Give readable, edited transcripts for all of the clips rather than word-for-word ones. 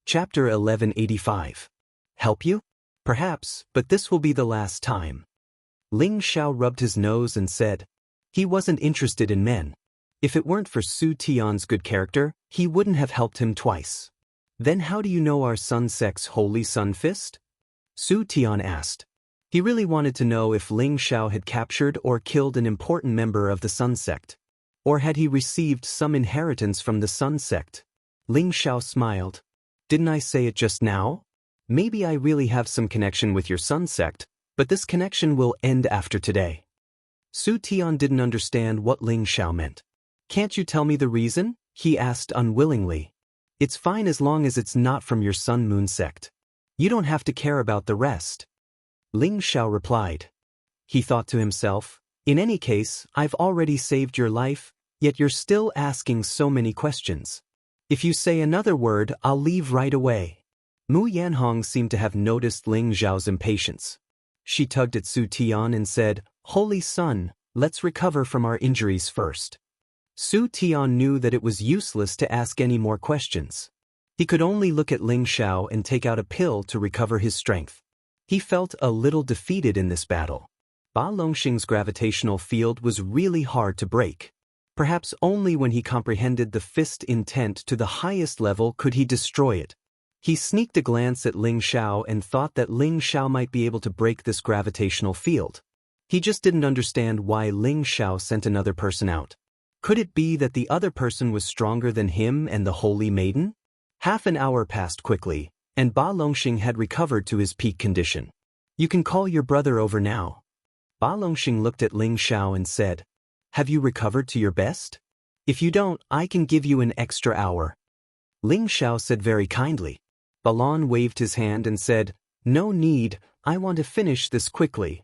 Chapter 1185. Help you? Perhaps, but this will be the last time. Ling Xiao rubbed his nose and said, he wasn't interested in men. If it weren't for Su Tian's good character, he wouldn't have helped him twice. Then how do you know our Sun sect's Holy Sun Fist? Su Tian asked. He really wanted to know if Ling Xiao had captured or killed an important member of the Sun sect. Or had he received some inheritance from the Sun sect? Ling Xiao smiled. Didn't I say it just now? Maybe I really have some connection with your Sun sect, but this connection will end after today. Su Tian didn't understand what Ling Xiao meant. Can't you tell me the reason? He asked unwillingly. It's fine as long as it's not from your Sun Moon sect. You don't have to care about the rest. Ling Xiao replied. He thought to himself, in any case, I've already saved your life, yet you're still asking so many questions. If you say another word, I'll leave right away. Mu Yanhong seemed to have noticed Ling Xiao's impatience. She tugged at Su Tian and said, Holy Sun, let's recover from our injuries first. Su Tian knew that it was useless to ask any more questions. He could only look at Ling Xiao and take out a pill to recover his strength. He felt a little defeated in this battle. Ba Longxing's gravitational field was really hard to break. Perhaps only when he comprehended the fist intent to the highest level could he destroy it. He sneaked a glance at Ling Xiao and thought that Ling Xiao might be able to break this gravitational field. He just didn't understand why Ling Xiao sent another person out. Could it be that the other person was stronger than him and the Holy Maiden? Half an hour passed quickly, and Ba Longxing had recovered to his peak condition. You can call your brother over now. Ba Longxing looked at Ling Xiao and said, have you recovered to your best? If you don't, I can give you an extra hour. Ling Xiao said very kindly. Balon waved his hand and said, no need, I want to finish this quickly.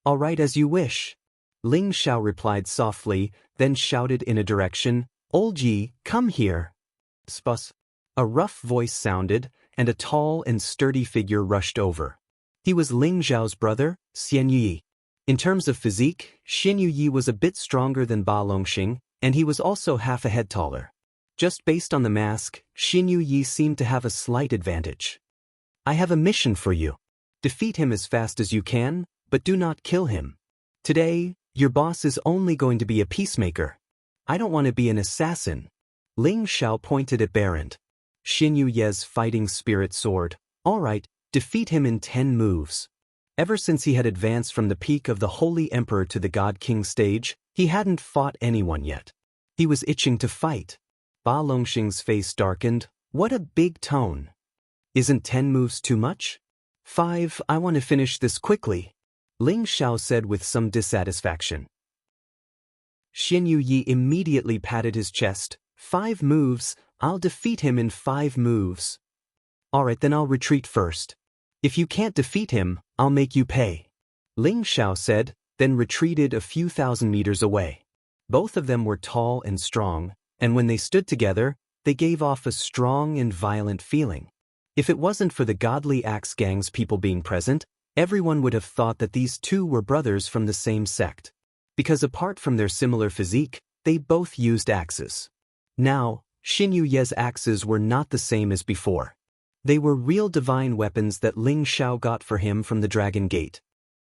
All right, as you wish. Ling Xiao replied softly, then shouted in a direction, Old Yi, come here. Spus. A rough voice sounded, and a tall and sturdy figure rushed over. He was Ling Xiao's brother, Xian Yi. In terms of physique, Xian Yi was a bit stronger than Ba Longxing, and he was also half a head taller. Just based on the mask, Xian Yi seemed to have a slight advantage. I have a mission for you. Defeat him as fast as you can, but do not kill him. Today, your boss is only going to be a peacemaker. I don't want to be an assassin. Ling Xiao pointed at Barent. Xian Yu's fighting spirit soared. All right, defeat him in 10 moves. Ever since he had advanced from the peak of the Holy Emperor to the God King stage, he hadn't fought anyone yet. He was itching to fight. Ba Longxing's face darkened. What a big tone. Isn't 10 moves too much? 5, I want to finish this quickly. Ling Xiao said with some dissatisfaction. Xian Yi immediately patted his chest. 5 moves, I'll defeat him in 5 moves. Alright, then I'll retreat first. If you can't defeat him, I'll make you pay. Ling Xiao said, then retreated a few thousand meters away. Both of them were tall and strong, and when they stood together, they gave off a strong and violent feeling. If it wasn't for the godly axe gang's people being present, everyone would have thought that these two were brothers from the same sect. Because apart from their similar physique, they both used axes. Now, Xian Yu's axes were not the same as before. They were real divine weapons that Ling Xiao got for him from the Dragon Gate.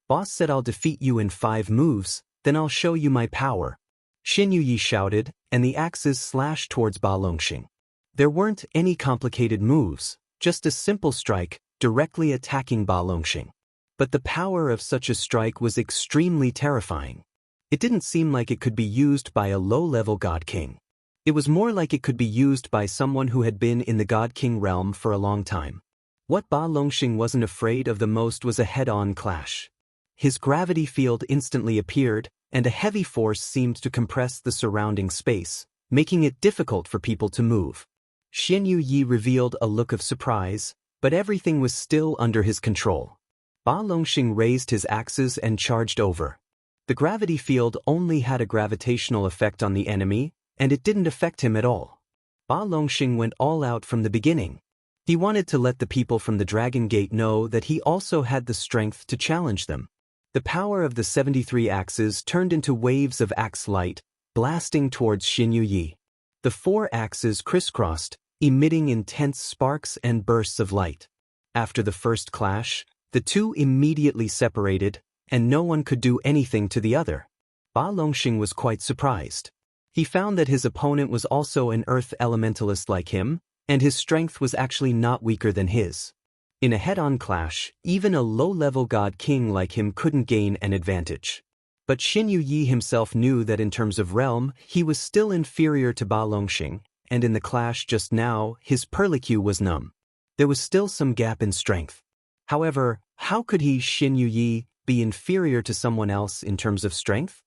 Boss said I'll defeat you in 5 moves, then I'll show you my power. Xian Yi shouted, and the axes slashed towards Ba Longxing. There weren't any complicated moves, just a simple strike, directly attacking Ba Longxing. But the power of such a strike was extremely terrifying. It didn't seem like it could be used by a low-level God King. It was more like it could be used by someone who had been in the God King realm for a long time. What Ba Longxing wasn't afraid of the most was a head-on clash. His gravity field instantly appeared, and a heavy force seemed to compress the surrounding space, making it difficult for people to move. Xian Yi revealed a look of surprise, but everything was still under his control. Ba Longxing raised his axes and charged over. The gravity field only had a gravitational effect on the enemy, and it didn't affect him at all. Ba Longxing went all out from the beginning. He wanted to let the people from the Dragon Gate know that he also had the strength to challenge them. The power of the 73 axes turned into waves of axe light, blasting towards Xian Yi. The 4 axes crisscrossed, emitting intense sparks and bursts of light. After the first clash, the two immediately separated, and no one could do anything to the other. Ba Longxing was quite surprised. He found that his opponent was also an earth elementalist like him, and his strength was actually not weaker than his. In a head-on clash, even a low-level god king like him couldn't gain an advantage. But Xin Yuyi himself knew that in terms of realm, he was still inferior to Ba Longxing, and in the clash just now, his perlicue was numb. There was still some gap in strength. However, how could he, Xin Yuyi, be inferior to someone else in terms of strength?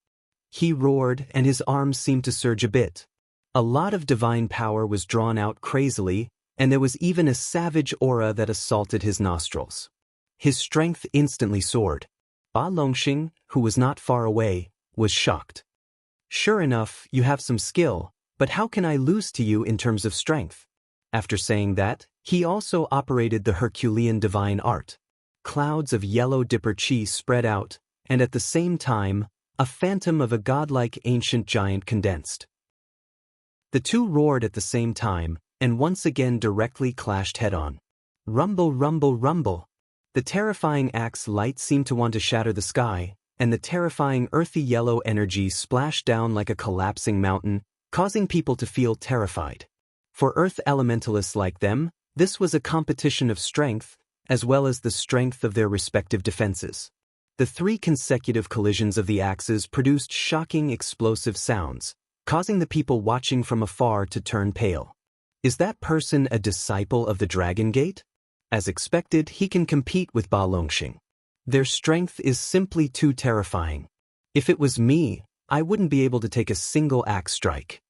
He roared, and his arms seemed to surge a bit. A lot of divine power was drawn out crazily, and there was even a savage aura that assaulted his nostrils. His strength instantly soared. Ba Longxing, who was not far away, was shocked. "Sure enough, you have some skill, but how can I lose to you in terms of strength?" After saying that, he also operated the Herculean divine art. Clouds of yellow dipper chi spread out, and at the same time, a phantom of a godlike ancient giant condensed. The two roared at the same time, and once again directly clashed head-on. Rumble, rumble, rumble. The terrifying axe light seemed to want to shatter the sky, and the terrifying earthy yellow energy splashed down like a collapsing mountain, causing people to feel terrified. For earth elementalists like them, this was a competition of strength, as well as the strength of their respective defenses. The three consecutive collisions of the axes produced shocking explosive sounds, causing the people watching from afar to turn pale. Is that person a disciple of the Dragon Gate? As expected, he can compete with Ba Longxing. Their strength is simply too terrifying. If it was me, I wouldn't be able to take a single axe strike.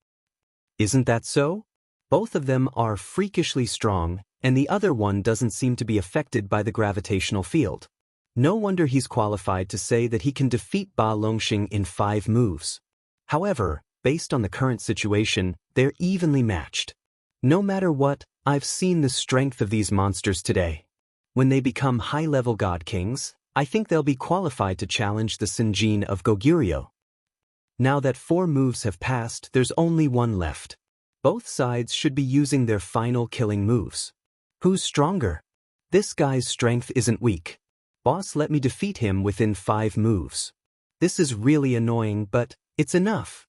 Isn't that so? Both of them are freakishly strong, and the other one doesn't seem to be affected by the gravitational field. No wonder he's qualified to say that he can defeat Ba Longxing in 5 moves. However, based on the current situation, they're evenly matched. No matter what, I've seen the strength of these monsters today. When they become high-level god kings, I think they'll be qualified to challenge the Sinjin of Goguryeo. Now that 4 moves have passed, there's only one left. Both sides should be using their final killing moves. Who's stronger? This guy's strength isn't weak. Boss let me defeat him within 5 moves. This is really annoying, but it's enough.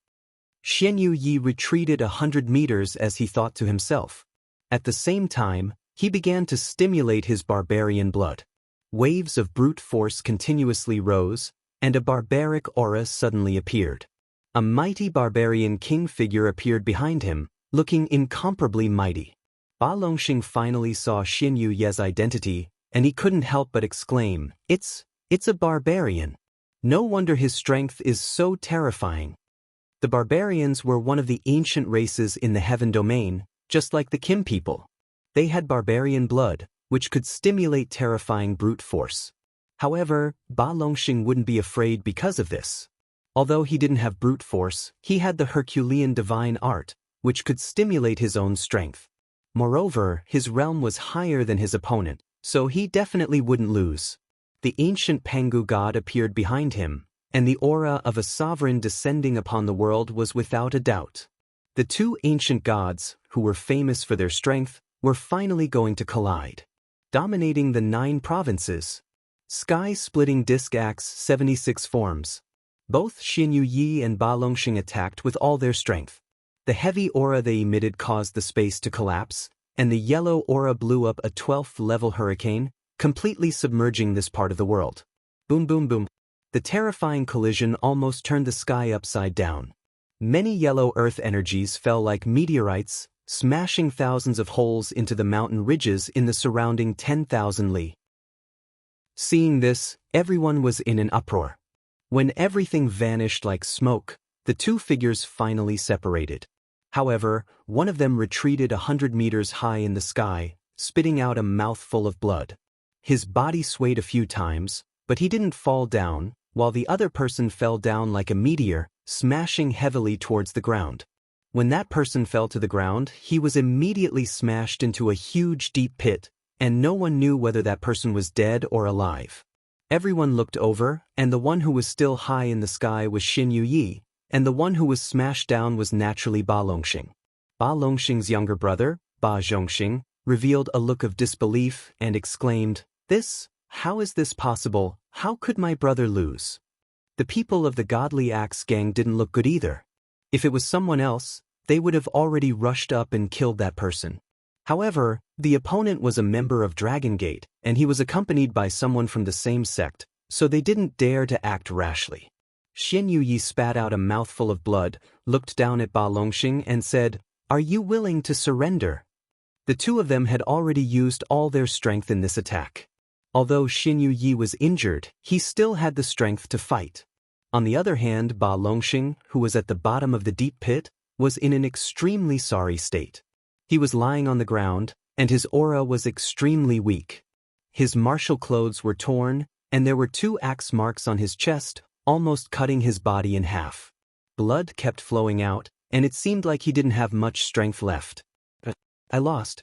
Xian Yi retreated 100 meters as he thought to himself. At the same time, he began to stimulate his barbarian blood. Waves of brute force continuously rose, and a barbaric aura suddenly appeared. A mighty barbarian king figure appeared behind him, looking incomparably mighty. Ba Longxing finally saw Xin Yuye's identity, and he couldn't help but exclaim, It's a barbarian. No wonder his strength is so terrifying. The barbarians were one of the ancient races in the heaven domain, just like the Kim people. They had barbarian blood, which could stimulate terrifying brute force. However, Ba Longxing wouldn't be afraid because of this. Although he didn't have brute force, he had the Herculean divine art, which could stimulate his own strength. Moreover, his realm was higher than his opponent, so he definitely wouldn't lose. The ancient Pangu god appeared behind him, and the aura of a sovereign descending upon the world was without a doubt. The two ancient gods, who were famous for their strength, were finally going to collide. Dominating the 9 provinces. Sky-splitting disc axe 76 forms. Both Xin Yuyi and Ba Longxing attacked with all their strength. The heavy aura they emitted caused the space to collapse, and the yellow aura blew up a 12th-level hurricane, completely submerging this part of the world. Boom boom boom. The terrifying collision almost turned the sky upside down. Many yellow earth energies fell like meteorites, smashing thousands of holes into the mountain ridges in the surrounding 10,000 li. Seeing this, everyone was in an uproar. When everything vanished like smoke, the two figures finally separated. However, one of them retreated 100 meters high in the sky, spitting out a mouthful of blood. His body swayed a few times, but he didn't fall down, while the other person fell down like a meteor, smashing heavily towards the ground. When that person fell to the ground, he was immediately smashed into a huge deep pit, and no one knew whether that person was dead or alive. Everyone looked over, and the one who was still high in the sky was Xin Yuyi, and the one who was smashed down was naturally Ba Longxing. Ba Longxing's younger brother, Ba Zhongxing, revealed a look of disbelief and exclaimed, How is this possible? How could my brother lose? The people of the Godly Axe gang didn't look good either. If it was someone else, they would have already rushed up and killed that person. However, the opponent was a member of Dragon Gate, and he was accompanied by someone from the same sect, so they didn't dare to act rashly. Xian Yuyi spat out a mouthful of blood, looked down at Ba Longxing and said, Are you willing to surrender? The two of them had already used all their strength in this attack. Although Xian Yuyi was injured, he still had the strength to fight. On the other hand, Ba Longxing, who was at the bottom of the deep pit, was in an extremely sorry state. He was lying on the ground, and his aura was extremely weak. His martial clothes were torn, and there were 2 axe marks on his chest, almost cutting his body in half. Blood kept flowing out, and it seemed like he didn't have much strength left. I lost,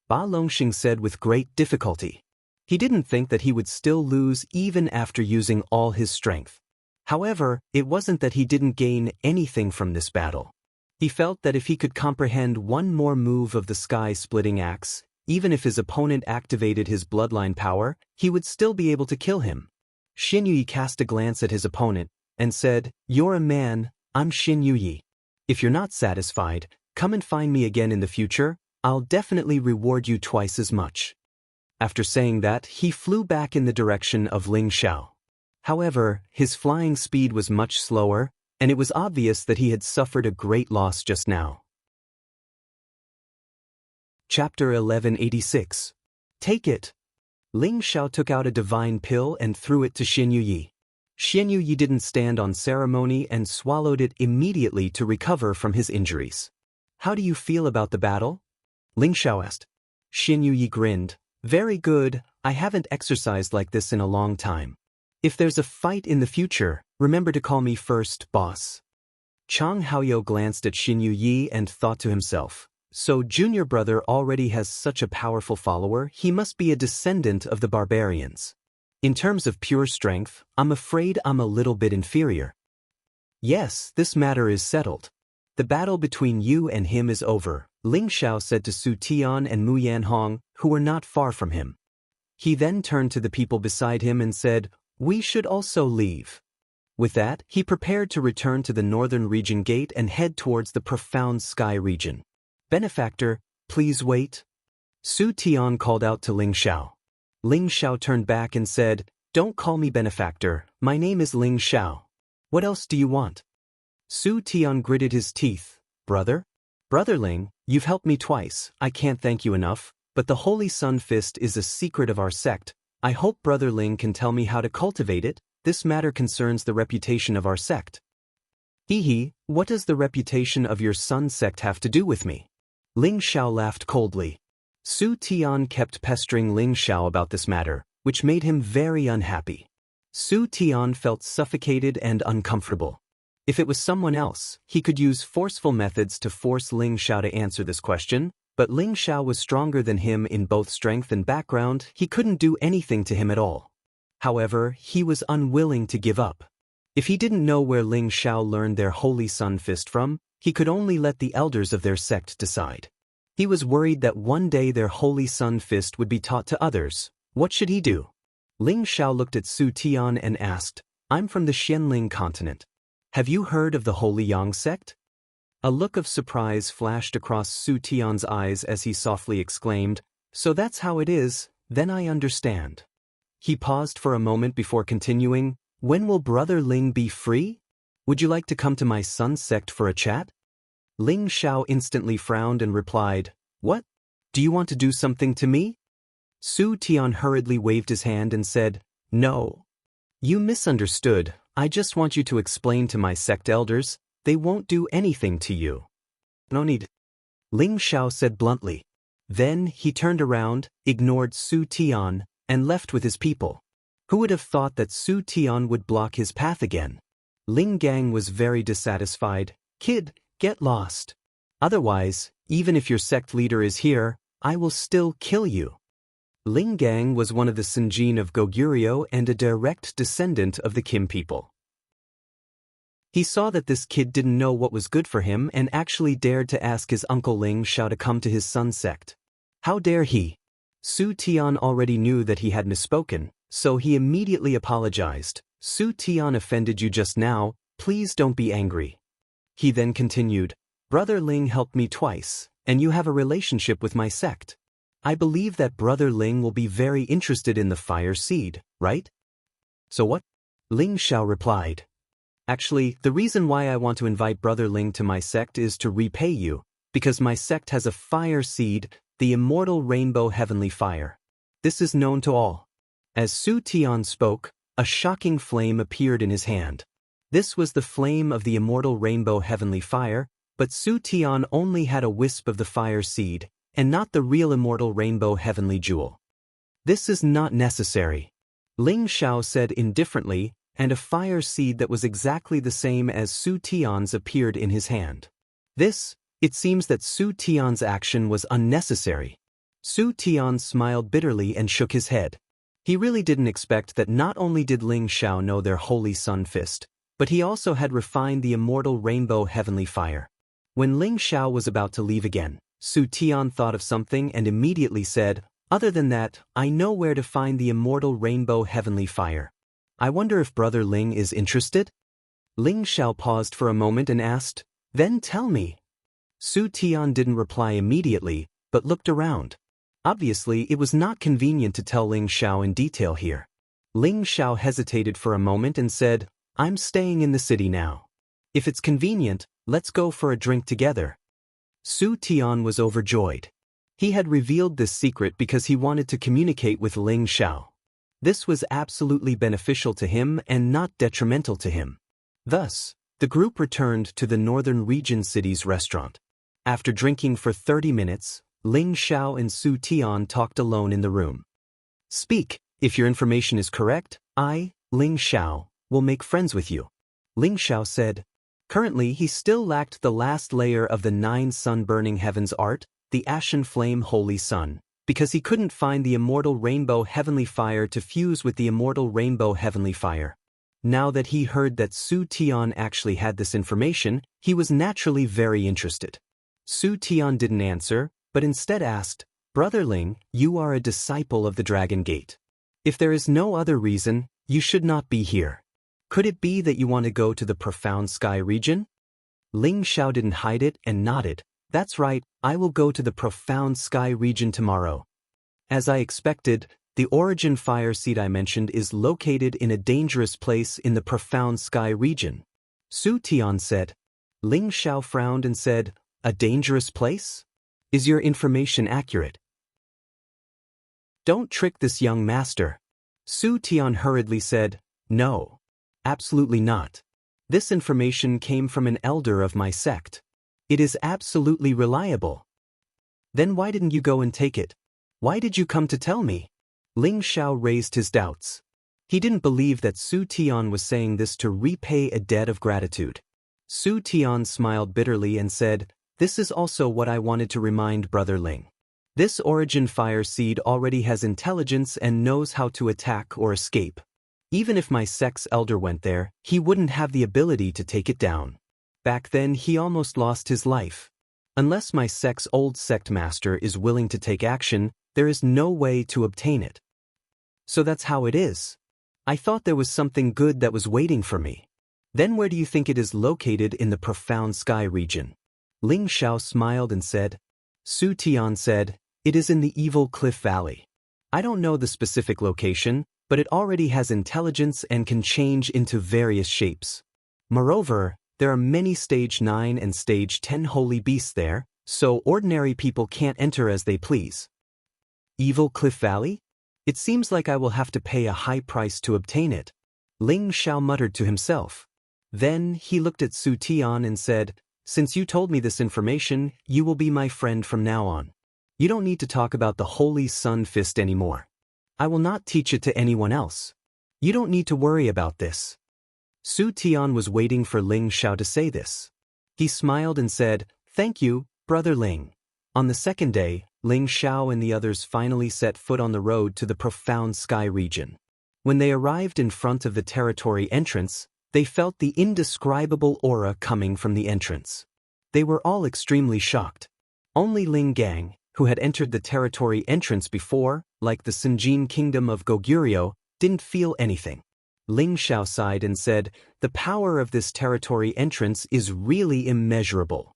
Ba Longxing said with great difficulty. He didn't think that he would still lose even after using all his strength. However, it wasn't that he didn't gain anything from this battle. He felt that if he could comprehend one more move of the sky-splitting axe, even if his opponent activated his bloodline power, he would still be able to kill him. Xian Yuyi cast a glance at his opponent and said, You're a man, I'm Xian Yuyi. If you're not satisfied, come and find me again in the future, I'll definitely reward you twice as much. After saying that, he flew back in the direction of Ling Xiao. However, his flying speed was much slower, and it was obvious that he had suffered a great loss just now. Chapter 1186. Take it. Ling Xiao took out a divine pill and threw it to Xian Yuyi. Xian Yuyi didn't stand on ceremony and swallowed it immediately to recover from his injuries. How do you feel about the battle? Ling Xiao asked. Xian Yuyi grinned. Very good, I haven't exercised like this in a long time. If there's a fight in the future, remember to call me first, boss. Chang Haoyou glanced at Xian Yuyi and thought to himself, so junior brother already has such a powerful follower, he must be a descendant of the barbarians. In terms of pure strength, I'm afraid I'm a little bit inferior. Yes, this matter is settled. The battle between you and him is over, Ling Xiao said to Su Tian and Mu Yanhong, who were not far from him. He then turned to the people beside him and said, We should also leave. With that, he prepared to return to the northern region gate and head towards the profound sky region. Benefactor, please wait. Su Tian called out to Ling Xiao. Ling Xiao turned back and said, Don't call me benefactor, my name is Ling Xiao. What else do you want? Su Tian gritted his teeth. Brother? Brother Ling, you've helped me twice, I can't thank you enough, but the Holy Sun Fist is a secret of our sect. I hope Brother Ling can tell me how to cultivate it. This matter concerns the reputation of our sect. Hee, what does the reputation of your Sun sect have to do with me? Ling Xiao laughed coldly. Su Tian kept pestering Ling Xiao about this matter, which made him very unhappy. Su Tian felt suffocated and uncomfortable. If it was someone else, he could use forceful methods to force Ling Xiao to answer this question, but Ling Xiao was stronger than him in both strength and background, he couldn't do anything to him at all. However, he was unwilling to give up. If he didn't know where Ling Xiao learned their Holy Sun Fist from, he could only let the elders of their sect decide. He was worried that one day their Holy Sun Fist would be taught to others. What should he do? Ling Xiao looked at Su Tian and asked, I'm from the Xianling continent. Have you heard of the Holy Yang sect? A look of surprise flashed across Su Tian's eyes as he softly exclaimed, So that's how it is, then I understand. He paused for a moment before continuing, When will Brother Ling be free? Would you like to come to my Sun sect for a chat? Ling Xiao instantly frowned and replied, What? Do you want to do something to me? Su Tian hurriedly waved his hand and said, No. You misunderstood, I just want you to explain to my sect elders, they won't do anything to you. No need. Ling Xiao said bluntly. Then he turned around, ignored Su Tian, and left with his people. Who would have thought that Su Tian would block his path again? Ling Gang was very dissatisfied. Kid, get lost. Otherwise, even if your sect leader is here, I will still kill you. Ling Gang was one of the Sinjin of Goguryeo and a direct descendant of the Kim people. He saw that this kid didn't know what was good for him and actually dared to ask his uncle Ling Xiao to come to his son's sect. How dare he? Su Tian already knew that he had misspoken, so he immediately apologized. Su Tian offended you just now, please don't be angry. He then continued, Brother Ling helped me twice, and you have a relationship with my sect. I believe that Brother Ling will be very interested in the fire seed, right? So what? Ling Xiao replied. Actually, the reason why I want to invite Brother Ling to my sect is to repay you, because my sect has a fire seed, the immortal rainbow heavenly fire. This is known to all. As Su Tian spoke, a shocking flame appeared in his hand. This was the flame of the immortal rainbow heavenly fire, but Su Tian only had a wisp of the fire seed, and not the real immortal rainbow heavenly jewel. This is not necessary. Ling Xiao said indifferently, and a fire seed that was exactly the same as Su Tian's appeared in his hand. It seems that Su Tian's action was unnecessary. Su Tian smiled bitterly and shook his head. He really didn't expect that not only did Ling Xiao know their holy sun fist, but he also had refined the immortal rainbow heavenly fire. When Ling Xiao was about to leave again, Su Tian thought of something and immediately said, Other than that, I know where to find the immortal rainbow heavenly fire. I wonder if Brother Ling is interested? Ling Xiao paused for a moment and asked, Then tell me. Su Tian didn't reply immediately, but looked around. Obviously, it was not convenient to tell Ling Xiao in detail here. Ling Xiao hesitated for a moment and said, I'm staying in the city now. If it's convenient, let's go for a drink together. Su Tian was overjoyed. He had revealed this secret because he wanted to communicate with Ling Xiao. This was absolutely beneficial to him and not detrimental to him. Thus, the group returned to the Northern Region City's restaurant. After drinking for 30 minutes, Ling Xiao and Su Tian talked alone in the room. Speak, if your information is correct, I, Ling Xiao, will make friends with you. Ling Xiao said. Currently he still lacked the last layer of the 9 sun-burning heavens art, the Ashen Flame Holy Sun, because he couldn't find the immortal rainbow heavenly fire to fuse with the immortal rainbow heavenly fire. Now that he heard that Su Tian actually had this information, he was naturally very interested. Su Tian didn't answer, but instead asked, Brother Ling, you are a disciple of the Dragon Gate. If there is no other reason, you should not be here. Could it be that you want to go to the profound sky region? Ling Xiao didn't hide it and nodded. That's right, I will go to the profound sky region tomorrow. As I expected, the origin fire seed I mentioned is located in a dangerous place in the profound sky region. Su Tian said. Ling Xiao frowned and said, A dangerous place? Is your information accurate? Don't trick this young master. Su Tian hurriedly said, No. Absolutely not. This information came from an elder of my sect. It is absolutely reliable. Then why didn't you go and take it? Why did you come to tell me? Ling Xiao raised his doubts. He didn't believe that Su Tian was saying this to repay a debt of gratitude. Su Tian smiled bitterly and said, This is also what I wanted to remind Brother Ling. This origin fire seed already has intelligence and knows how to attack or escape. Even if my sect's elder went there, he wouldn't have the ability to take it down. Back then he almost lost his life. Unless my sect's old sect master is willing to take action, there is no way to obtain it. So that's how it is. I thought there was something good that was waiting for me. Then where do you think it is located in the profound sky region? Ling Xiao smiled and said. Su Tian said, It is in the Evil Cliff Valley. I don't know the specific location, but it already has intelligence and can change into various shapes. Moreover, there are many stage 9 and stage 10 holy beasts there, so ordinary people can't enter as they please. Evil Cliff Valley? It seems like I will have to pay a high price to obtain it. Ling Xiao muttered to himself. Then he looked at Su Tian and said, Since you told me this information, you will be my friend from now on. You don't need to talk about the Holy Sun Fist anymore. I will not teach it to anyone else. You don't need to worry about this. Su Tian was waiting for Ling Xiao to say this. He smiled and said, Thank you, Brother Ling. On the second day, Ling Xiao and the others finally set foot on the road to the profound sky region. When they arrived in front of the territory entrance, They felt the indescribable aura coming from the entrance. They were all extremely shocked. Only Ling Gang, who had entered the territory entrance before, like the Sinjin kingdom of Goguryeo, didn't feel anything. Ling Xiao sighed and said, "The power of this territory entrance is really immeasurable."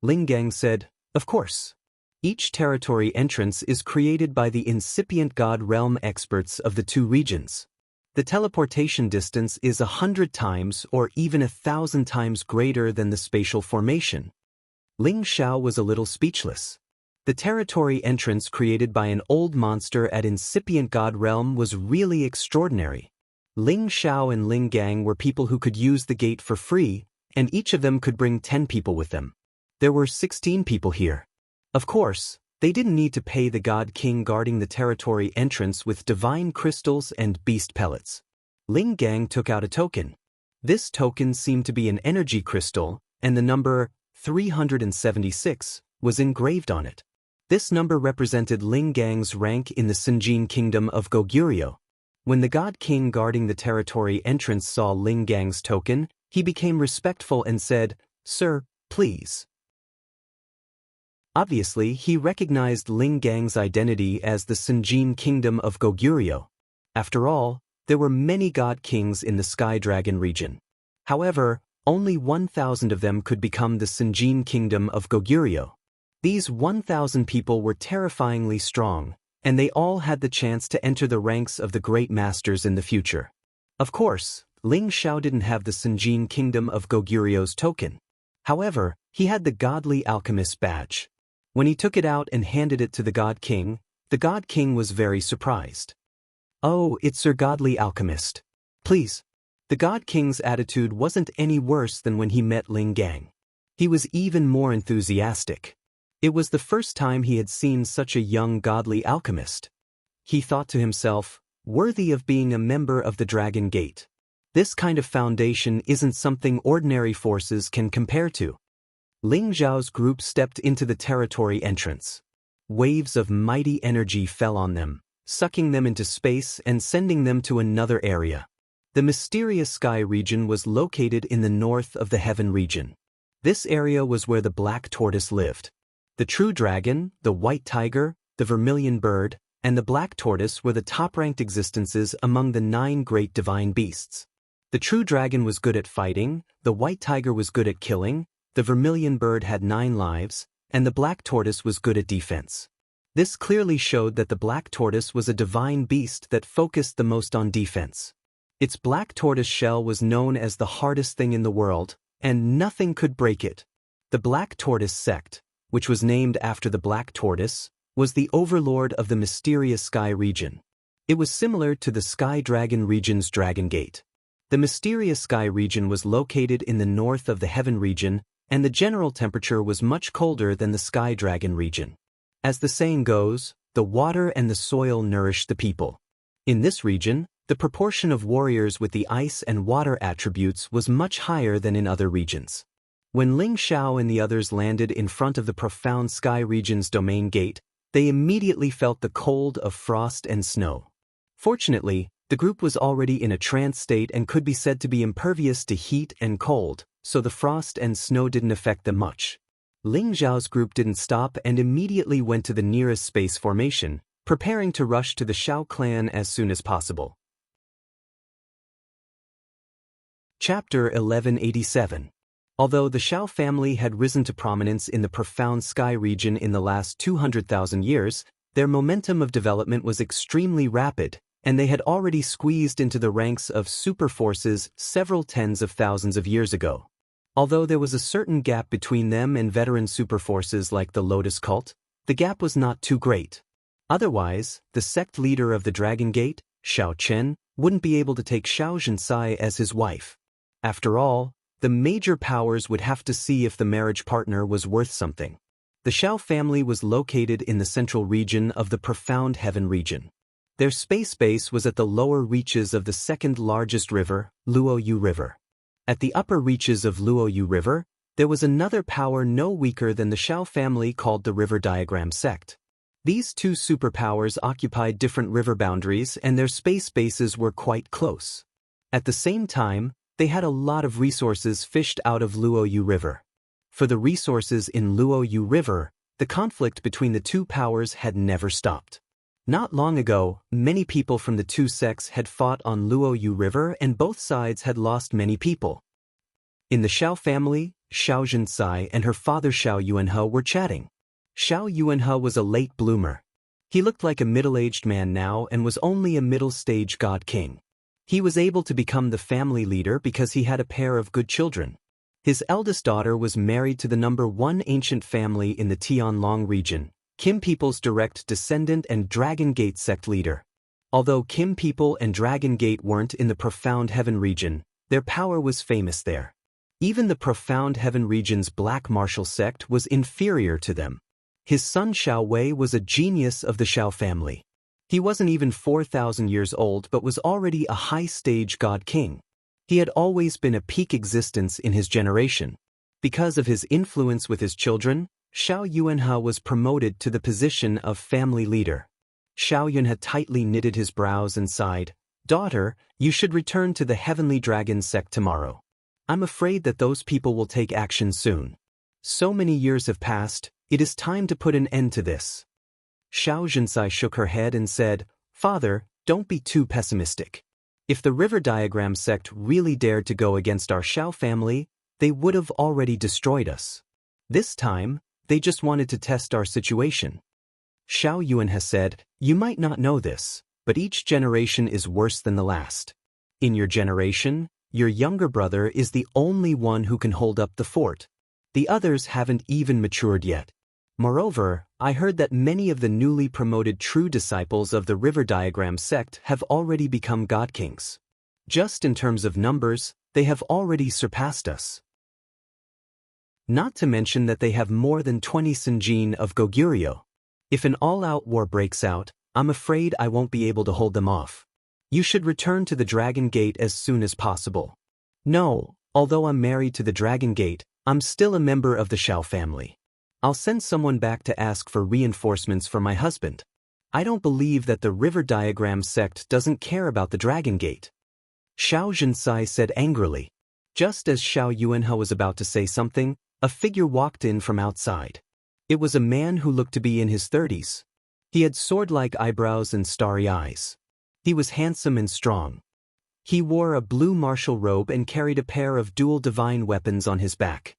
Ling Gang said, "Of course. Each territory entrance is created by the incipient God realm experts of the two regions. The teleportation distance is 100 times or even 1,000 times greater than the spatial formation." Ling Xiao was a little speechless. The territory entrance created by an old monster at incipient God realm was really extraordinary. Ling Xiao and Ling Gang were people who could use the gate for free, and each of them could bring 10 people with them. There were 16 people here. Of course, they didn't need to pay the God King guarding the territory entrance with divine crystals and beast pellets. Ling Gang took out a token. This token seemed to be an energy crystal, and the number 376 was engraved on it. This number represented Ling Gang's rank in the Sinjin kingdom of Goguryeo. When the God King guarding the territory entrance saw Ling Gang's token, he became respectful and said, "Sir, please." Obviously, he recognized Ling Gang's identity as the Sinjin kingdom of Goguryeo. After all, there were many God Kings in the Sky Dragon region. However, only 1,000 of them could become the Sinjin kingdom of Goguryeo. These 1,000 people were terrifyingly strong, and they all had the chance to enter the ranks of the great masters in the future. Of course, Ling Xiao didn't have the Sinjin kingdom of Goguryeo's token. However, he had the Godly Alchemist badge. When he took it out and handed it to the God King was very surprised. "Oh, it's Sir Godly Alchemist. Please." The God King's attitude wasn't any worse than when he met Ling Gang. He was even more enthusiastic. It was the first time he had seen such a young godly alchemist. He thought to himself, worthy of being a member of the Dragon Gate. This kind of foundation isn't something ordinary forces can compare to. Ling Zhao's group stepped into the territory entrance. Waves of mighty energy fell on them, sucking them into space and sending them to another area. The mysterious sky region was located in the north of the heaven region. This area was where the black tortoise lived. The true dragon, the white tiger, the vermilion bird, and the black tortoise were the top-ranked existences among the 9 great divine beasts. The true dragon was good at fighting, the white tiger was good at killing, the vermilion bird had 9 lives, and the black tortoise was good at defense. This clearly showed that the black tortoise was a divine beast that focused the most on defense. Its black tortoise shell was known as the hardest thing in the world, and nothing could break it. The Black Tortoise sect, which was named after the black tortoise, was the overlord of the mysterious sky region. It was similar to the Sky Dragon region's Dragon Gate. The mysterious sky region was located in the north of the heaven region, and the general temperature was much colder than the Sky Dragon region. As the saying goes, the water and the soil nourish the people. In this region, the proportion of warriors with the ice and water attributes was much higher than in other regions. When Ling Xiao and the others landed in front of the profound sky region's domain gate, they immediately felt the cold of frost and snow. Fortunately, the group was already in a trance state and could be said to be impervious to heat and cold, so the frost and snow didn't affect them much. Ling Zhao's group didn't stop and immediately went to the nearest space formation, preparing to rush to the Xiao clan as soon as possible. Chapter 1187. Although the Xiao family had risen to prominence in the profound sky region in the last 200,000 years, their momentum of development was extremely rapid, and they had already squeezed into the ranks of super forces several tens of thousands of years ago. Although there was a certain gap between them and veteran super forces like the Lotus Cult, the gap was not too great. Otherwise, the sect leader of the Dragon Gate, Xiao Chen, wouldn't be able to take Xiao Zhensai as his wife. After all, the major powers would have to see if the marriage partner was worth something. The Xiao family was located in the central region of the profound heaven region. Their space base was at the lower reaches of the second largest river, Luoyu River. At the upper reaches of Luoyu River, there was another power no weaker than the Xiao family called the River Diagram sect. These two superpowers occupied different river boundaries and their space bases were quite close. At the same time, They had a lot of resources fished out of Luoyu River. For the resources in Luoyu River, the conflict between the two powers had never stopped. Not long ago, many people from the two sects had fought on Luoyu River and both sides had lost many people. In the Xiao family, Xiao Zhencai and her father Xiao Yuanhe were chatting. Xiao Yuanhe was a late bloomer. He looked like a middle-aged man now and was only a middle-stage god king. He was able to become the family leader because he had a pair of good children. His eldest daughter was married to the #1 ancient family in the Tianlong region, Kim people's direct descendant and Dragon Gate sect leader. Although Kim people and Dragon Gate weren't in the Profound Heaven region, their power was famous there. Even the Profound Heaven region's Black Martial sect was inferior to them. His son Xiao Wei was a genius of the Xiao family. He wasn't even 4,000 years old but was already a high-stage god king. He had always been a peak existence in his generation. Because of his influence with his children, Xiao Yuanhe was promoted to the position of family leader. Xiao Yuanhe tightly knitted his brows and sighed, "Daughter, you should return to the Heavenly Dragon sect tomorrow. I'm afraid that those people will take action soon. So many years have passed, it is time to put an end to this." Xiao Zhencai shook her head and said, "Father, don't be too pessimistic. If the River Diagram sect really dared to go against our Xiao family, they would have already destroyed us. This time, they just wanted to test our situation." Xiao Yuanhe said, "You might not know this, but each generation is worse than the last. In your generation, your younger brother is the only one who can hold up the fort. The others haven't even matured yet. Moreover, I heard that many of the newly promoted true disciples of the River Diagram sect have already become god kings. Just in terms of numbers, they have already surpassed us. Not to mention that they have more than 20 Senjin of Goguryeo. If an all-out war breaks out, I'm afraid I won't be able to hold them off. You should return to the Dragon Gate as soon as possible." "No, although I'm married to the Dragon Gate, I'm still a member of the Xiao family. I'll send someone back to ask for reinforcements for my husband. I don't believe that the River Diagram sect doesn't care about the Dragon Gate." Xiao Zhencai said angrily. Just as Xiao Yuanhe was about to say something, a figure walked in from outside. It was a man who looked to be in his 30s. He had sword-like eyebrows and starry eyes. He was handsome and strong. He wore a blue martial robe and carried a pair of dual divine weapons on his back.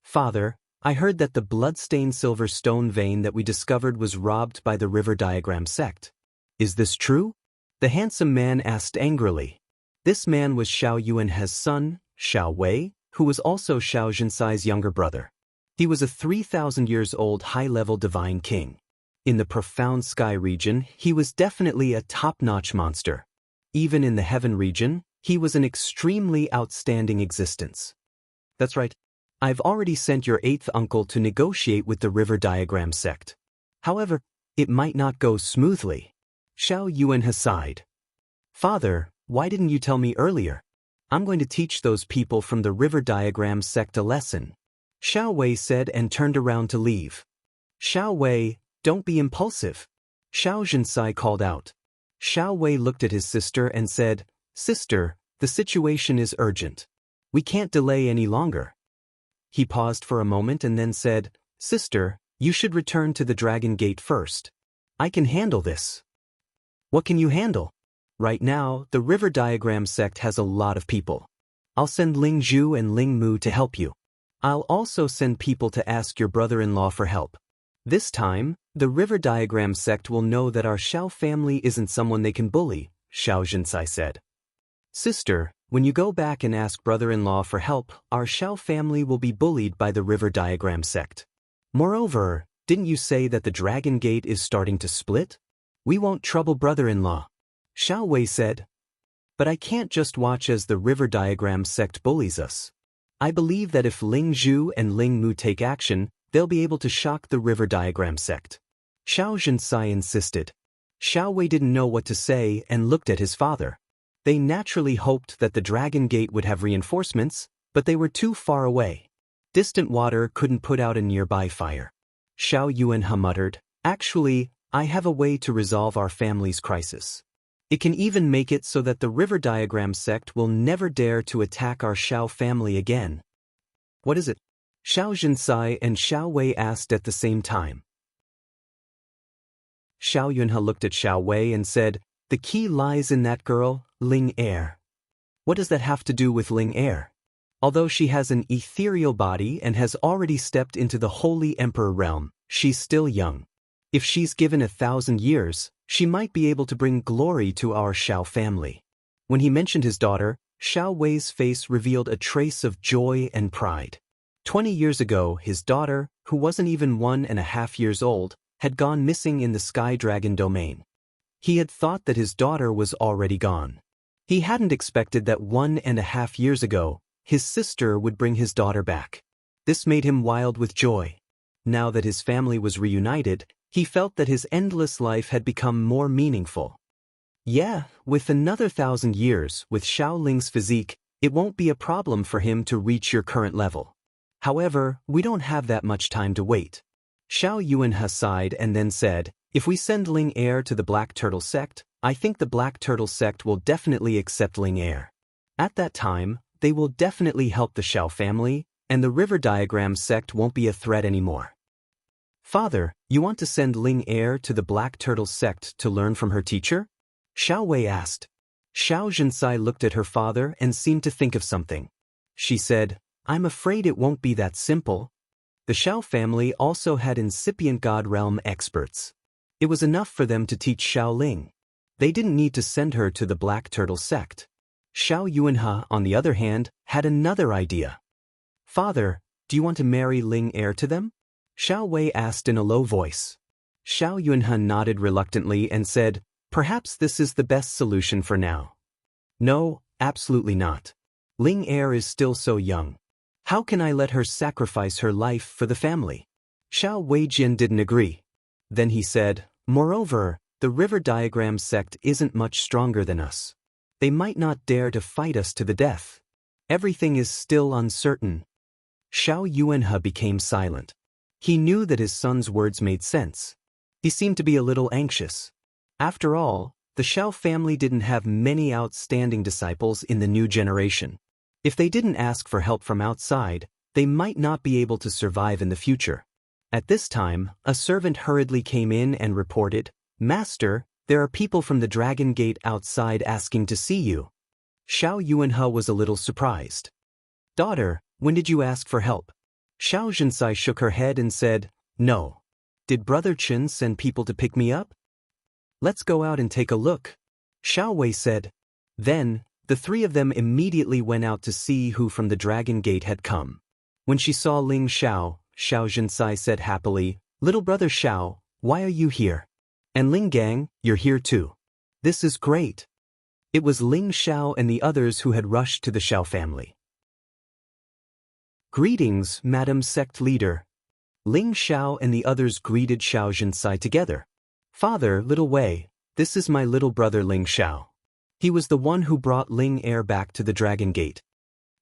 "Father, I heard that the blood-stained silver stone vein that we discovered was robbed by the River Diagram sect. Is this true?" the handsome man asked angrily. This man was Xiao Yuanhe's son, Xiao Wei, who was also Xiao Zhencai's younger brother. He was a 3,000 years old high-level divine king. In the Profound Sky region, he was definitely a top-notch monster. Even in the Heaven region, he was an extremely outstanding existence. "That's right. I've already sent your 8th uncle to negotiate with the River Diagram sect. However, it might not go smoothly." Xiao Yuanhe sighed. "Father, why didn't you tell me earlier? I'm going to teach those people from the River Diagram sect a lesson." Xiao Wei said and turned around to leave. "Xiao Wei, don't be impulsive," Xiao Zhencai called out. Xiao Wei looked at his sister and said, "Sister, the situation is urgent. We can't delay any longer." He paused for a moment and then said, "Sister, you should return to the Dragon Gate first. I can handle this." "What can you handle?" "Right now, the River Diagram sect has a lot of people. I'll send Ling Zhu and Ling Mu to help you. I'll also send people to ask your brother-in-law for help. This time, the River Diagram sect will know that our Xiao family isn't someone they can bully," Xiao Zhencai said. "Sister, when you go back and ask brother-in-law for help, our Xiao family will be bullied by the River Diagram sect. Moreover, didn't you say that the Dragon Gate is starting to split? We won't trouble brother-in-law," Xiao Wei said. "But I can't just watch as the River Diagram sect bullies us. I believe that if Ling Zhu and Ling Mu take action, they'll be able to shock the River Diagram sect," Xiao Zhencai insisted. Xiao Wei didn't know what to say and looked at his father. They naturally hoped that the Dragon Gate would have reinforcements, but they were too far away. Distant water couldn't put out a nearby fire. Xiao Yuanhe muttered, "Actually, I have a way to resolve our family's crisis. It can even make it so that the river diagram sect will never dare to attack our Xiao family again. What is it? Xiao Jinsai and Xiao Wei asked at the same time. Xiao Yunhe looked at Xiao Wei and said, "The key lies in that girl, Ling Er." What does that have to do with Ling Er? Although she has an ethereal body and has already stepped into the Holy Emperor realm, she's still young. If she's given 1,000 years, she might be able to bring glory to our Xiao family. When he mentioned his daughter, Xiao Wei's face revealed a trace of joy and pride. 20 years ago, his daughter, who wasn't even 1.5 years old, had gone missing in the Sky Dragon domain. He had thought that his daughter was already gone. He hadn't expected that 1.5 years ago, his sister would bring his daughter back. This made him wild with joy. Now that his family was reunited, he felt that his endless life had become more meaningful. Yeah, with another 1,000 years, with Xiao Ling's physique, it won't be a problem for him to reach your current level. However, we don't have that much time to wait. Xiao Yunhe sighed and then said, "If we send Ling Er to the Black Turtle sect, I think the Black Turtle sect will definitely accept Ling Er. At that time, they will definitely help the Xiao family, and the River Diagram sect won't be a threat anymore." "Father, you want to send Ling Er to the Black Turtle sect to learn from her teacher?" Xiao Wei asked. Xiao Jinsai looked at her father and seemed to think of something. She said, "I'm afraid it won't be that simple." The Xiao family also had incipient God realm experts. It was enough for them to teach Xiao Ling. They didn't need to send her to the Black Turtle sect. Xiao Yunhe, on the other hand, had another idea. "Father, do you want to marry Ling Er to them?" Xiao Wei asked in a low voice. Xiao Yunhe nodded reluctantly and said, "Perhaps this is the best solution for now." "No, absolutely not. Ling Er is still so young. How can I let her sacrifice her life for the family?" Xiao Weijin didn't agree. Then he said, "Moreover, the River Diagram sect isn't much stronger than us. They might not dare to fight us to the death. Everything is still uncertain." Xiao Yunhe became silent. He knew that his son's words made sense. He seemed to be a little anxious. After all, the Xiao family didn't have many outstanding disciples in the new generation. If they didn't ask for help from outside, they might not be able to survive in the future. At this time, a servant hurriedly came in and reported, "Master, there are people from the Dragon Gate outside asking to see you." Xiao Yunhe was a little surprised. "Daughter, when did you ask for help?" Xiao Jinsai shook her head and said, "No. Did Brother Chen send people to pick me up?" "Let's go out and take a look," Xiao Wei said. Then, the three of them immediately went out to see who from the Dragon Gate had come. When she saw Ling Xiao, Xiao Jinsai said happily, "Little brother Xiao, why are you here? And Ling Gang, you're here too. This is great." It was Ling Xiao and the others who had rushed to the Xiao family. "Greetings, Madam Sect Leader." Ling Xiao and the others greeted Xiao Jinsai together. "Father, Little Wei, this is my little brother Ling Xiao. He was the one who brought Ling Er back to the Dragon Gate."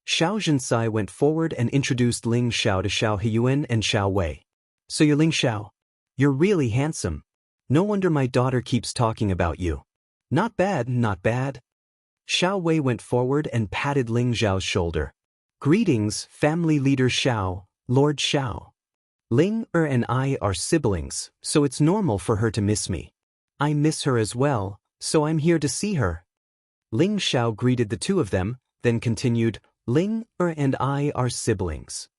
Xiao Jinsai went forward and introduced Ling Xiao to Xiao Hiyuan and Xiao Wei. "So you're Ling Xiao? You're really handsome. No wonder my daughter keeps talking about you. Not bad, not bad." Xiao Wei went forward and patted Ling Xiao's shoulder. "Greetings, family leader Xiao, Lord Xiao. Ling Er and I are siblings, so it's normal for her to miss me. I miss her as well, so I'm here to see her." Ling Xiao greeted the two of them, then continued, "Ling Er and I are siblings.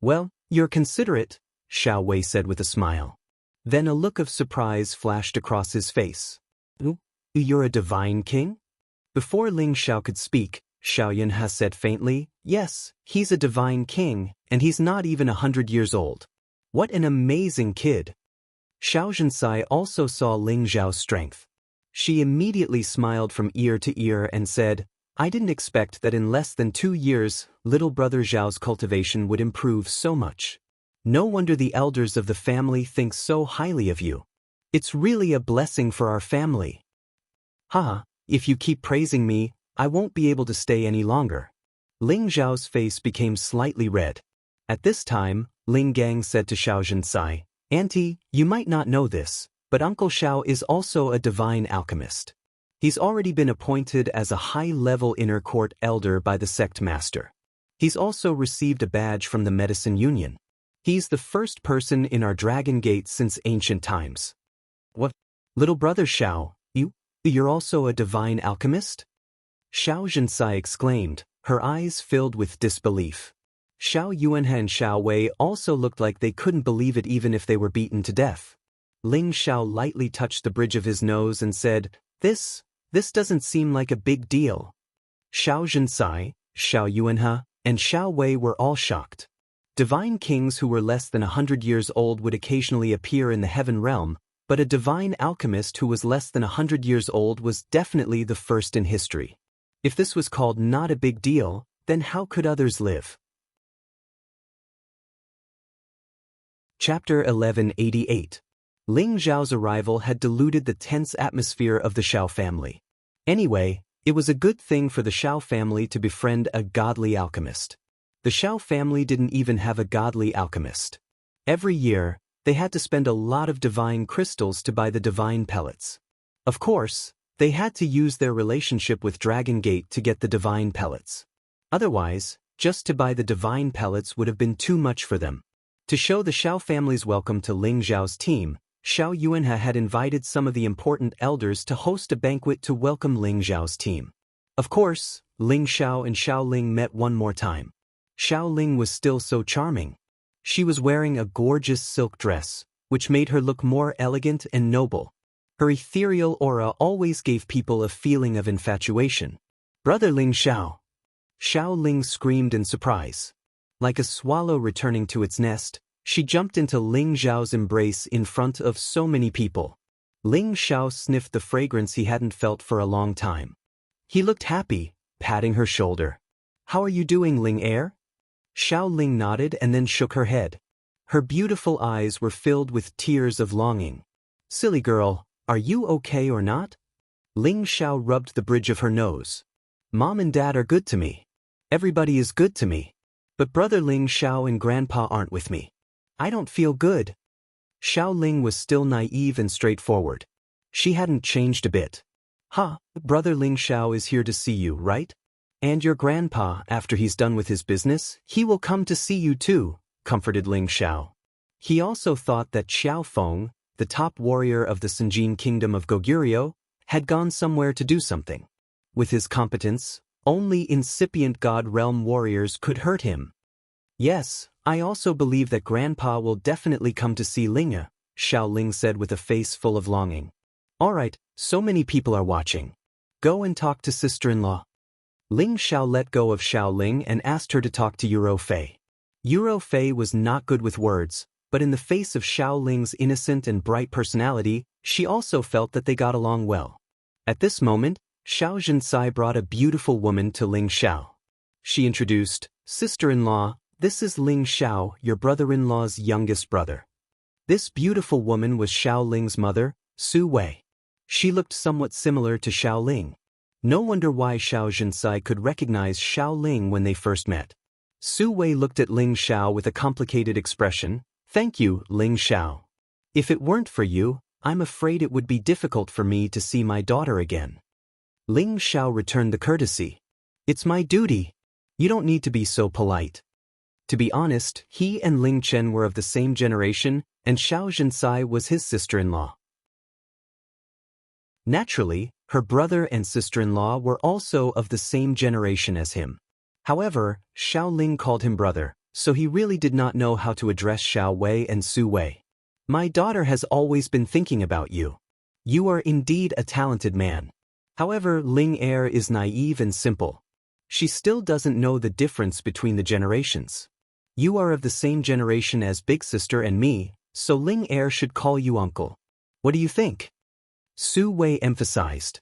Well, you're considerate," Xiao Wei said with a smile. Then a look of surprise flashed across his face. "You're a divine king?" Before Ling Xiao could speak, Xiao Yunhe said faintly, "Yes, he's a divine king, and he's not even 100 years old. What an amazing kid." Xiao Jinsai also saw Ling Xiao's strength. She immediately smiled from ear to ear and said, "I didn't expect that in less than 2 years, little brother Zhao's cultivation would improve so much. No wonder the elders of the family think so highly of you. It's really a blessing for our family." "Haha, if you keep praising me, I won't be able to stay any longer." Ling Zhao's face became slightly red. At this time, Ling Gang said to Xiao Jinsai, "Auntie, you might not know this, but Uncle Xiao is also a divine alchemist. He's already been appointed as a high-level inner court elder by the sect master. He's also received a badge from the Medicine Union. He's the first person in our Dragon Gate since ancient times. What? Little brother Xiao, you're also a divine alchemist? Xiao Zhensai exclaimed, her eyes filled with disbelief. Xiao Yuanhe and Xiao Wei also looked like they couldn't believe it even if they were beaten to death. Ling Xiao lightly touched the bridge of his nose and said, This doesn't seem like a big deal. Xiao Zhensai, Xiao Yuanhe, and Xiao Wei were all shocked. Divine kings who were less than 100 years old would occasionally appear in the heaven realm, but a divine alchemist who was less than 100 years old was definitely the first in history. If this was called not a big deal, then how could others live? Chapter 1188. Ling Zhao's arrival had diluted the tense atmosphere of the Xiao family. Anyway, it was a good thing for the Xiao family to befriend a godly alchemist. The Xiao family didn't even have a godly alchemist. Every year, they had to spend a lot of divine crystals to buy the divine pellets. Of course, they had to use their relationship with Dragon Gate to get the divine pellets. Otherwise, just to buy the divine pellets would have been too much for them. To show the Xiao family's welcome to Ling Zhao's team, Xiao Yuanhe had invited some of the important elders to host a banquet to welcome Ling Zhao's team. Of course, Ling Xiao and Xiao Ling met one more time. Xiao Ling was still so charming. She was wearing a gorgeous silk dress, which made her look more elegant and noble. Her ethereal aura always gave people a feeling of infatuation. Brother Ling Xiao! Xiao Ling screamed in surprise. Like a swallow returning to its nest, she jumped into Ling Zhao's embrace in front of so many people. Ling Xiao sniffed the fragrance he hadn't felt for a long time. He looked happy, patting her shoulder. How are you doing, Ling Heir? Xiao Ling nodded and then shook her head. Her beautiful eyes were filled with tears of longing. Silly girl, are you okay or not? Ling Xiao rubbed the bridge of her nose. Mom and Dad are good to me. Everybody is good to me. But brother Ling Xiao and Grandpa aren't with me. I don't feel good. Xiao Ling was still naive and straightforward. She hadn't changed a bit. Brother Ling Xiao is here to see you, right? And your grandpa, after he's done with his business, he will come to see you too, comforted Ling Xiao. He also thought that Xiao Feng, the top warrior of the Sinjin kingdom of Goguryeo, had gone somewhere to do something. With his competence, only incipient God Realm warriors could hurt him. Yes, I also believe that Grandpa will definitely come to see Linga, Xiao Ling said with a face full of longing. All right, so many people are watching. Go and talk to sister-in-law. Ling Xiao let go of Xiao Ling and asked her to talk to Yuro Fei. Yuro Fei was not good with words, but in the face of Xiao Ling's innocent and bright personality, she also felt that they got along well. At this moment, Xiao Zhensai brought a beautiful woman to Ling Xiao. She introduced, Sister-in-law, this is Ling Xiao, your brother-in-law's youngest brother. This beautiful woman was Xiao Ling's mother, Su Wei. She looked somewhat similar to Xiao Ling. No wonder why Xiao Zhensai could recognize Xiao Ling when they first met. Su Wei looked at Ling Xiao with a complicated expression. Thank you, Ling Xiao. If it weren't for you, I'm afraid it would be difficult for me to see my daughter again. Ling Xiao returned the courtesy. It's my duty. You don't need to be so polite. To be honest, he and Ling Chen were of the same generation, and Xiao Zhensai was his sister-in-law. Naturally, her brother and sister-in-law were also of the same generation as him. However, Xiao Ling called him brother, so he really did not know how to address Xiao Wei and Su Wei. My daughter has always been thinking about you. You are indeed a talented man. However, Ling Heir is naive and simple. She still doesn't know the difference between the generations. You are of the same generation as Big Sister and me, so Ling Heir should call you uncle. What do you think? Su Wei emphasized.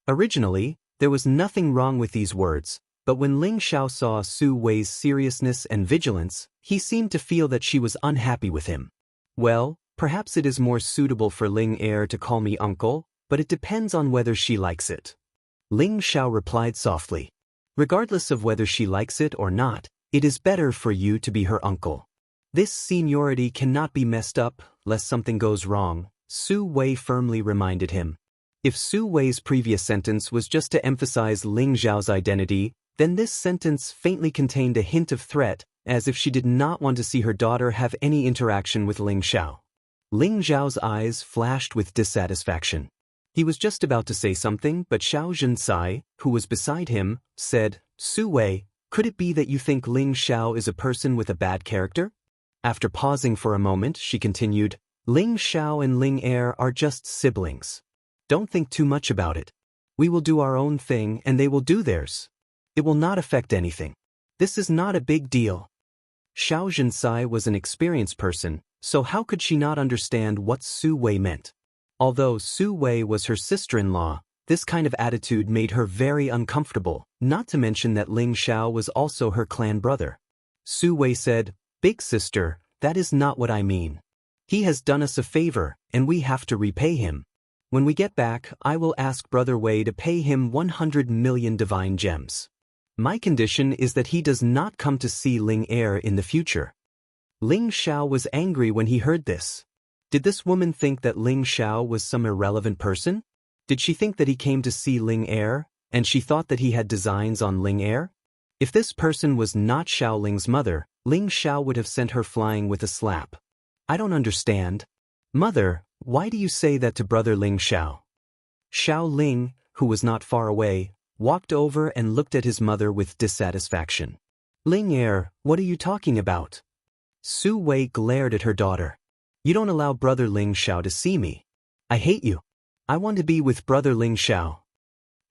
Originally, there was nothing wrong with these words, but when Ling Xiao saw Su Wei's seriousness and vigilance, he seemed to feel that she was unhappy with him. Well, perhaps it is more suitable for Ling Heir to call me uncle, but it depends on whether she likes it. Ling Xiao replied softly. Regardless of whether she likes it or not, it is better for you to be her uncle. This seniority cannot be messed up, lest something goes wrong, Su Wei firmly reminded him. If Su Wei's previous sentence was just to emphasize Ling Xiao's identity, then this sentence faintly contained a hint of threat, as if she did not want to see her daughter have any interaction with Ling Xiao. Ling Xiao's eyes flashed with dissatisfaction. He was just about to say something, but Xiao Zhensai, who was beside him, said, "Su Wei, could it be that you think Ling Xiao is a person with a bad character?" After pausing for a moment, she continued, "Ling Xiao and Ling Er are just siblings. Don't think too much about it. We will do our own thing and they will do theirs. It will not affect anything. This is not a big deal." Xiao Zhensai was an experienced person, so how could she not understand what Su Wei meant? Although Su Wei was her sister-in-law, this kind of attitude made her very uncomfortable, not to mention that Ling Xiao was also her clan brother. Su Wei said, "Big sister, that is not what I mean. He has done us a favor, and we have to repay him. When we get back, I will ask Brother Wei to pay him 100 million divine gems. My condition is that he does not come to see Ling Er in the future." Ling Xiao was angry when he heard this. Did this woman think that Ling Xiao was some irrelevant person? Did she think that he came to see Ling Er, and she thought that he had designs on Ling Er? If this person was not Xiao Ling's mother, Ling Xiao would have sent her flying with a slap. "I don't understand. Mother, why do you say that to Brother Ling Xiao?" Xiao Ling, who was not far away, walked over and looked at his mother with dissatisfaction. "Ling Er, what are you talking about?" Su Wei glared at her daughter. "You don't allow Brother Ling Xiao to see me. I hate you. I want to be with Brother Ling Xiao."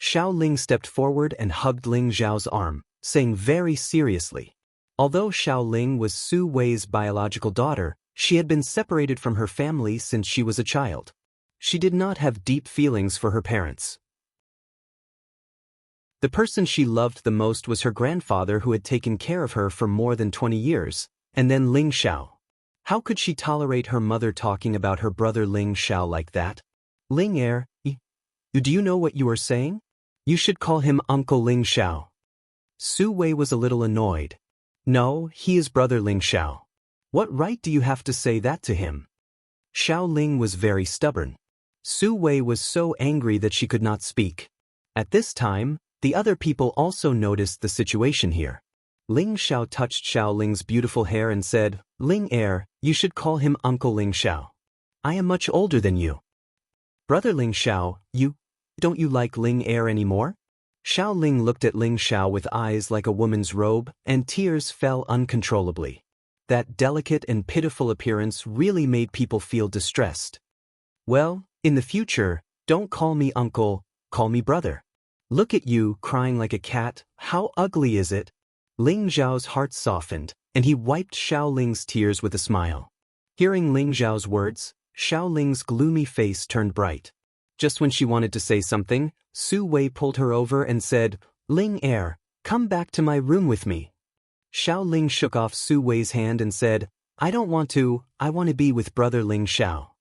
Xiao Ling stepped forward and hugged Ling Xiao's arm, saying very seriously. Although Xiao Ling was Su Wei's biological daughter, she had been separated from her family since she was a child. She did not have deep feelings for her parents. The person she loved the most was her grandfather, who had taken care of her for more than 20 years, and then Ling Xiao. How could she tolerate her mother talking about her brother Ling Xiao like that? "Ling Er, do you know what you are saying? You should call him Uncle Ling Xiao." Su Wei was a little annoyed. "No, he is Brother Ling Xiao. What right do you have to say that to him?" Xiao Ling was very stubborn. Su Wei was so angry that she could not speak. At this time, the other people also noticed the situation here. Ling Xiao touched Xiao Ling's beautiful hair and said, "Ling Er, you should call him Uncle Ling Xiao. I am much older than you." "Brother Ling Xiao, don't you like Ling Er anymore?" Xiao Ling looked at Ling Xiao with eyes like a woman's robe, and tears fell uncontrollably. That delicate and pitiful appearance really made people feel distressed. "Well, in the future, don't call me uncle, call me brother. Look at you, crying like a cat, how ugly is it?" Ling Xiao's heart softened, and he wiped Xiao Ling's tears with a smile. Hearing Ling Xiao's words, Xiao Ling's gloomy face turned bright. Just when she wanted to say something, Su Wei pulled her over and said, "Ling Er, come back to my room with me." Xiao Ling shook off Su Wei's hand and said, "I don't want to, I want to be with Brother Ling Xiao."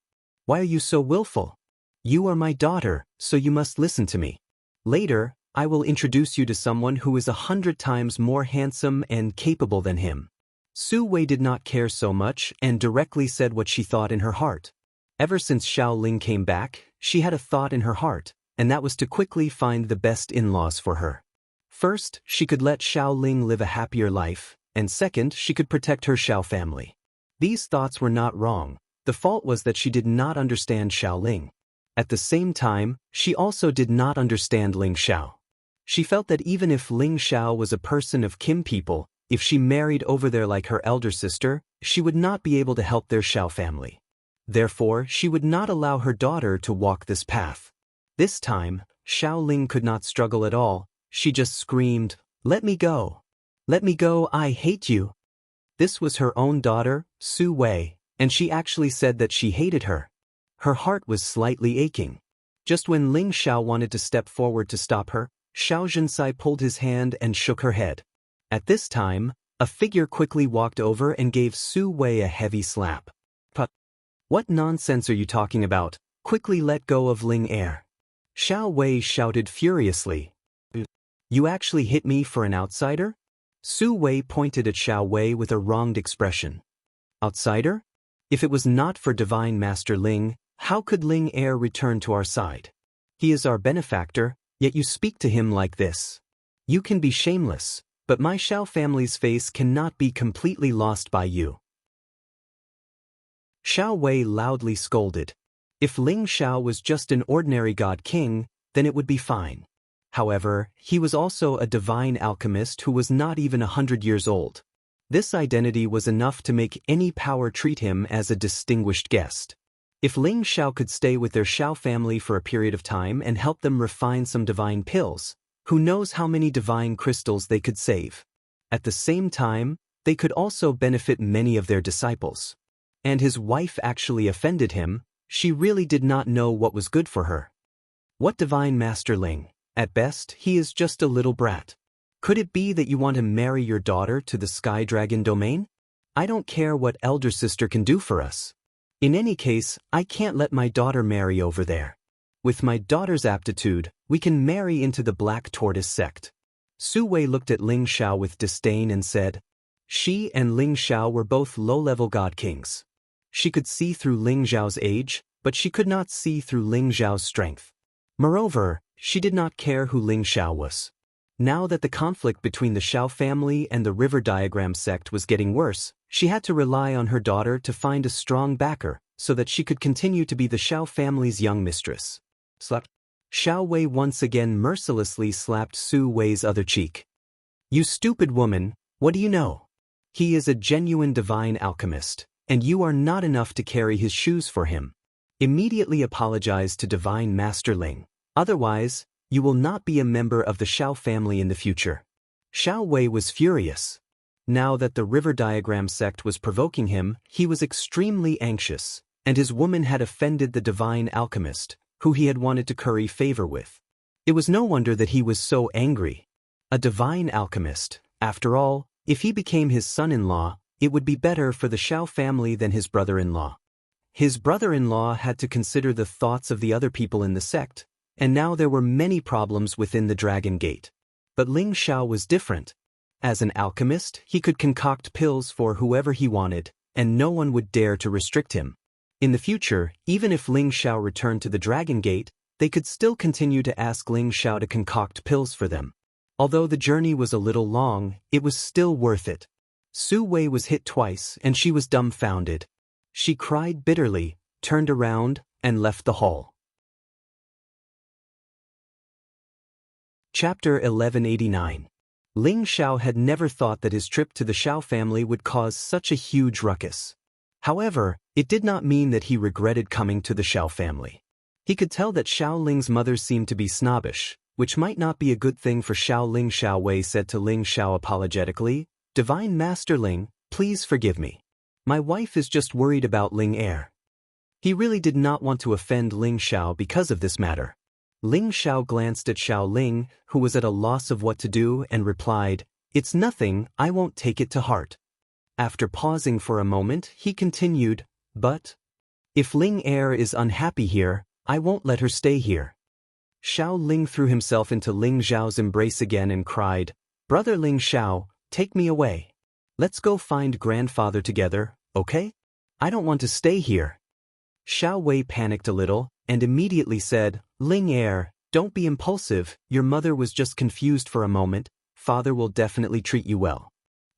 "Why are you so willful? You are my daughter, so you must listen to me. Later, I will introduce you to someone who is 100 times more handsome and capable than him." Su Wei did not care so much and directly said what she thought in her heart. Ever since Xiao Ling came back, she had a thought in her heart, and that was to quickly find the best in-laws for her. First, she could let Xiao Ling live a happier life, and second, she could protect her Xiao family. These thoughts were not wrong. The fault was that she did not understand Xiao Ling. At the same time, she also did not understand Ling Xiao. She felt that even if Ling Xiao was a person of Kim people, if she married over there like her elder sister, she would not be able to help their Xiao family. Therefore, she would not allow her daughter to walk this path. This time, Xiao Ling could not struggle at all. She just screamed, "Let me go! Let me go, I hate you!" This was her own daughter, Su Wei, and she actually said that she hated her. Her heart was slightly aching. Just when Ling Xiao wanted to step forward to stop her, Xiao Zhensai pulled his hand and shook her head. At this time, a figure quickly walked over and gave Su Wei a heavy slap. "What nonsense are you talking about? Quickly let go of Ling Er." Xiao Wei shouted furiously. "You actually hit me for an outsider?" Su Wei pointed at Xiao Wei with a wronged expression. "Outsider? If it was not for Divine Master Ling, how could Ling Er return to our side?" He is our benefactor, yet you speak to him like this. You can be shameless, but my Shao family's face cannot be completely lost by you. Xiao Wei loudly scolded. If Ling Xiao was just an ordinary god king, then it would be fine. However, he was also a divine alchemist who was not even 100 years old. This identity was enough to make any power treat him as a distinguished guest. If Ling Xiao could stay with their Xiao family for a period of time and help them refine some divine pills, who knows how many divine crystals they could save. At the same time, they could also benefit many of their disciples. And his wife actually offended him. She really did not know what was good for her. What divine master Ling? At best, he is just a little brat. Could it be that you want to marry your daughter to the Sky Dragon domain? I don't care what elder sister can do for us. In any case, I can't let my daughter marry over there. With my daughter's aptitude, we can marry into the Black Tortoise sect. Su Wei looked at Ling Xiao with disdain and said, she and Ling Xiao were both low-level god kings. She could see through Ling Xiao's age, but she could not see through Ling Xiao's strength. Moreover, she did not care who Ling Xiao was. Now that the conflict between the Xiao family and the River Diagram sect was getting worse, she had to rely on her daughter to find a strong backer so that she could continue to be the Xiao family's young mistress. Slap. Xiao Wei once again mercilessly slapped Su Wei's other cheek. You stupid woman, what do you know? He is a genuine divine alchemist, and you are not enough to carry his shoes for him. Immediately apologize to Divine Master Ling. Otherwise, you will not be a member of the Xiao family in the future. Xiao Wei was furious. Now that the River Diagram sect was provoking him, he was extremely anxious, and his woman had offended the divine alchemist, who he had wanted to curry favor with. It was no wonder that he was so angry. A divine alchemist, after all, if he became his son-in-law, it would be better for the Xiao family than his brother-in-law. His brother-in-law had to consider the thoughts of the other people in the sect, and now there were many problems within the Dragon Gate. But Ling Xiao was different. As an alchemist, he could concoct pills for whoever he wanted, and no one would dare to restrict him. In the future, even if Ling Xiao returned to the Dragon Gate, they could still continue to ask Ling Xiao to concoct pills for them. Although the journey was a little long, it was still worth it. Su Wei was hit twice and she was dumbfounded. She cried bitterly, turned around, and left the hall. Chapter 1189. Ling Xiao had never thought that his trip to the Xiao family would cause such a huge ruckus. However, it did not mean that he regretted coming to the Xiao family. He could tell that Xiao Ling's mother seemed to be snobbish, which might not be a good thing for Xiao Ling. Xiao Wei said to Ling Xiao apologetically, Divine Master Ling, please forgive me. My wife is just worried about Ling Air. He really did not want to offend Ling Xiao because of this matter. Ling Xiao glanced at Xiao Ling, who was at a loss of what to do, and replied, It's nothing, I won't take it to heart. After pausing for a moment, he continued, But if Ling Air is unhappy here, I won't let her stay here. Xiao Ling threw himself into Ling Xiao's embrace again and cried, Brother Ling Xiao, take me away. Let's go find grandfather together, okay? I don't want to stay here. Xiao Wei panicked a little, and immediately said, Ling Air, don't be impulsive, your mother was just confused for a moment, father will definitely treat you well.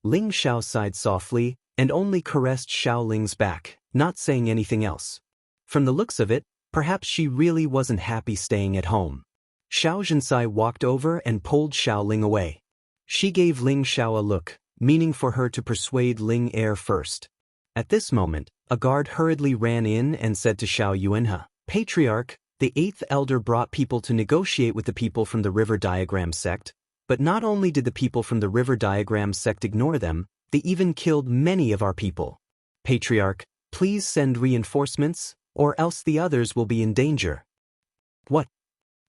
Ling Xiao sighed softly, and only caressed Xiao Ling's back, not saying anything else. From the looks of it, perhaps she really wasn't happy staying at home. Xiao Zhensai walked over and pulled Xiao Ling away. She gave Ling Xiao a look, meaning for her to persuade Ling Air first. At this moment, a guard hurriedly ran in and said to Xiao Yuanhe, Patriarch, the 8th elder brought people to negotiate with the people from the River Diagram sect, but not only did the people from the River Diagram sect ignore them, they even killed many of our people. Patriarch, please send reinforcements, or else the others will be in danger. What?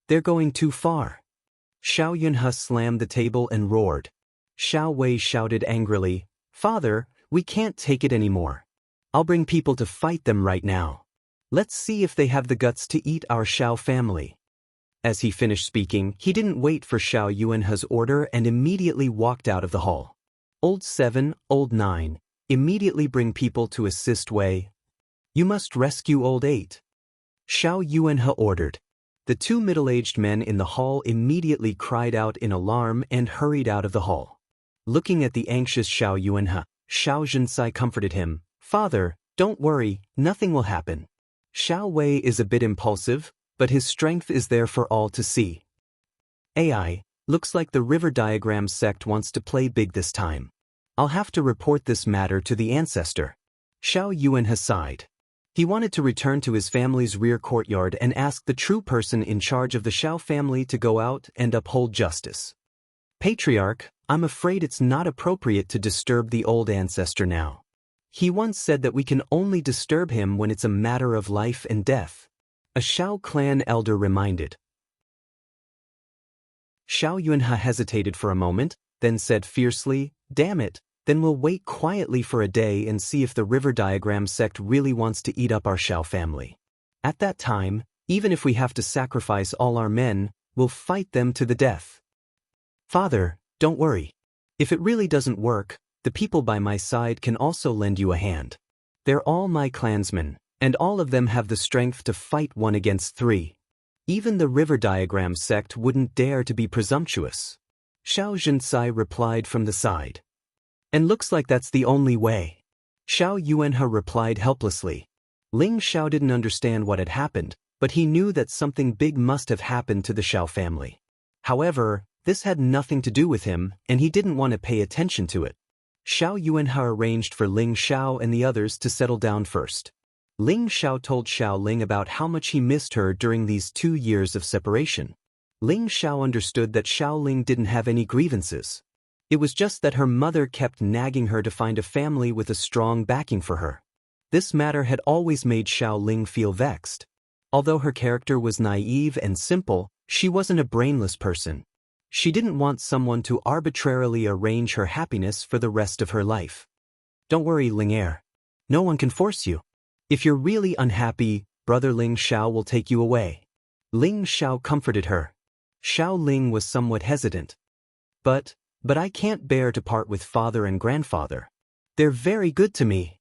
They're going too far. Xiao Yuanhe slammed the table and roared. Xiao Wei shouted angrily, Father, we can't take it anymore. I'll bring people to fight them right now. Let's see if they have the guts to eat our Xiao family. As he finished speaking, he didn't wait for Xiao Yuanhe's order and immediately walked out of the hall. Old 7, Old 9, immediately bring people to assist Wei. You must rescue Old 8. Xiao Yuanhe ordered. The two middle-aged men in the hall immediately cried out in alarm and hurried out of the hall. Looking at the anxious Xiao Yuanhe, Xiao Zhenxi comforted him. "Father, don't worry, nothing will happen. Xiao Wei is a bit impulsive, but his strength is there for all to see. AI, looks like the river diagram sect wants to play big this time. I'll have to report this matter to the ancestor." Xiao Yuanhe sighed. He wanted to return to his family's rear courtyard and ask the true person in charge of the Xiao family to go out and uphold justice. "Patriarch, I'm afraid it's not appropriate to disturb the old ancestor now. He once said that we can only disturb him when it's a matter of life and death," a Xiao clan elder reminded. Xiao Yuanhe hesitated for a moment, then said fiercely, "Damn it, then we'll wait quietly for a day and see if the river diagram sect really wants to eat up our Xiao family. At that time, even if we have to sacrifice all our men, we'll fight them to the death." "Father, don't worry. If it really doesn't work, the people by my side can also lend you a hand. They're all my clansmen, and all of them have the strength to fight 1 against 3. Even the river diagram sect wouldn't dare to be presumptuous," Xiao Zhenxi replied from the side. "And looks like that's the only way," Xiao Yuanhe replied helplessly. Ling Xiao didn't understand what had happened, but he knew that something big must have happened to the Xiao family. However, this had nothing to do with him, and he didn't want to pay attention to it. Xiao Yuanhe arranged for Ling Xiao and the others to settle down first. Ling Xiao told Xiao Ling about how much he missed her during these 2 years of separation. Ling Xiao understood that Xiao Ling didn't have any grievances. It was just that her mother kept nagging her to find a family with a strong backing for her. This matter had always made Xiao Ling feel vexed. Although her character was naive and simple, she wasn't a brainless person. She didn't want someone to arbitrarily arrange her happiness for the rest of her life. "Don't worry, Ling Er. No one can force you. If you're really unhappy, Brother Ling Xiao will take you away." Ling Xiao comforted her. Xiao Ling was somewhat hesitant. But I can't bear to part with father and grandfather. They're very good to me."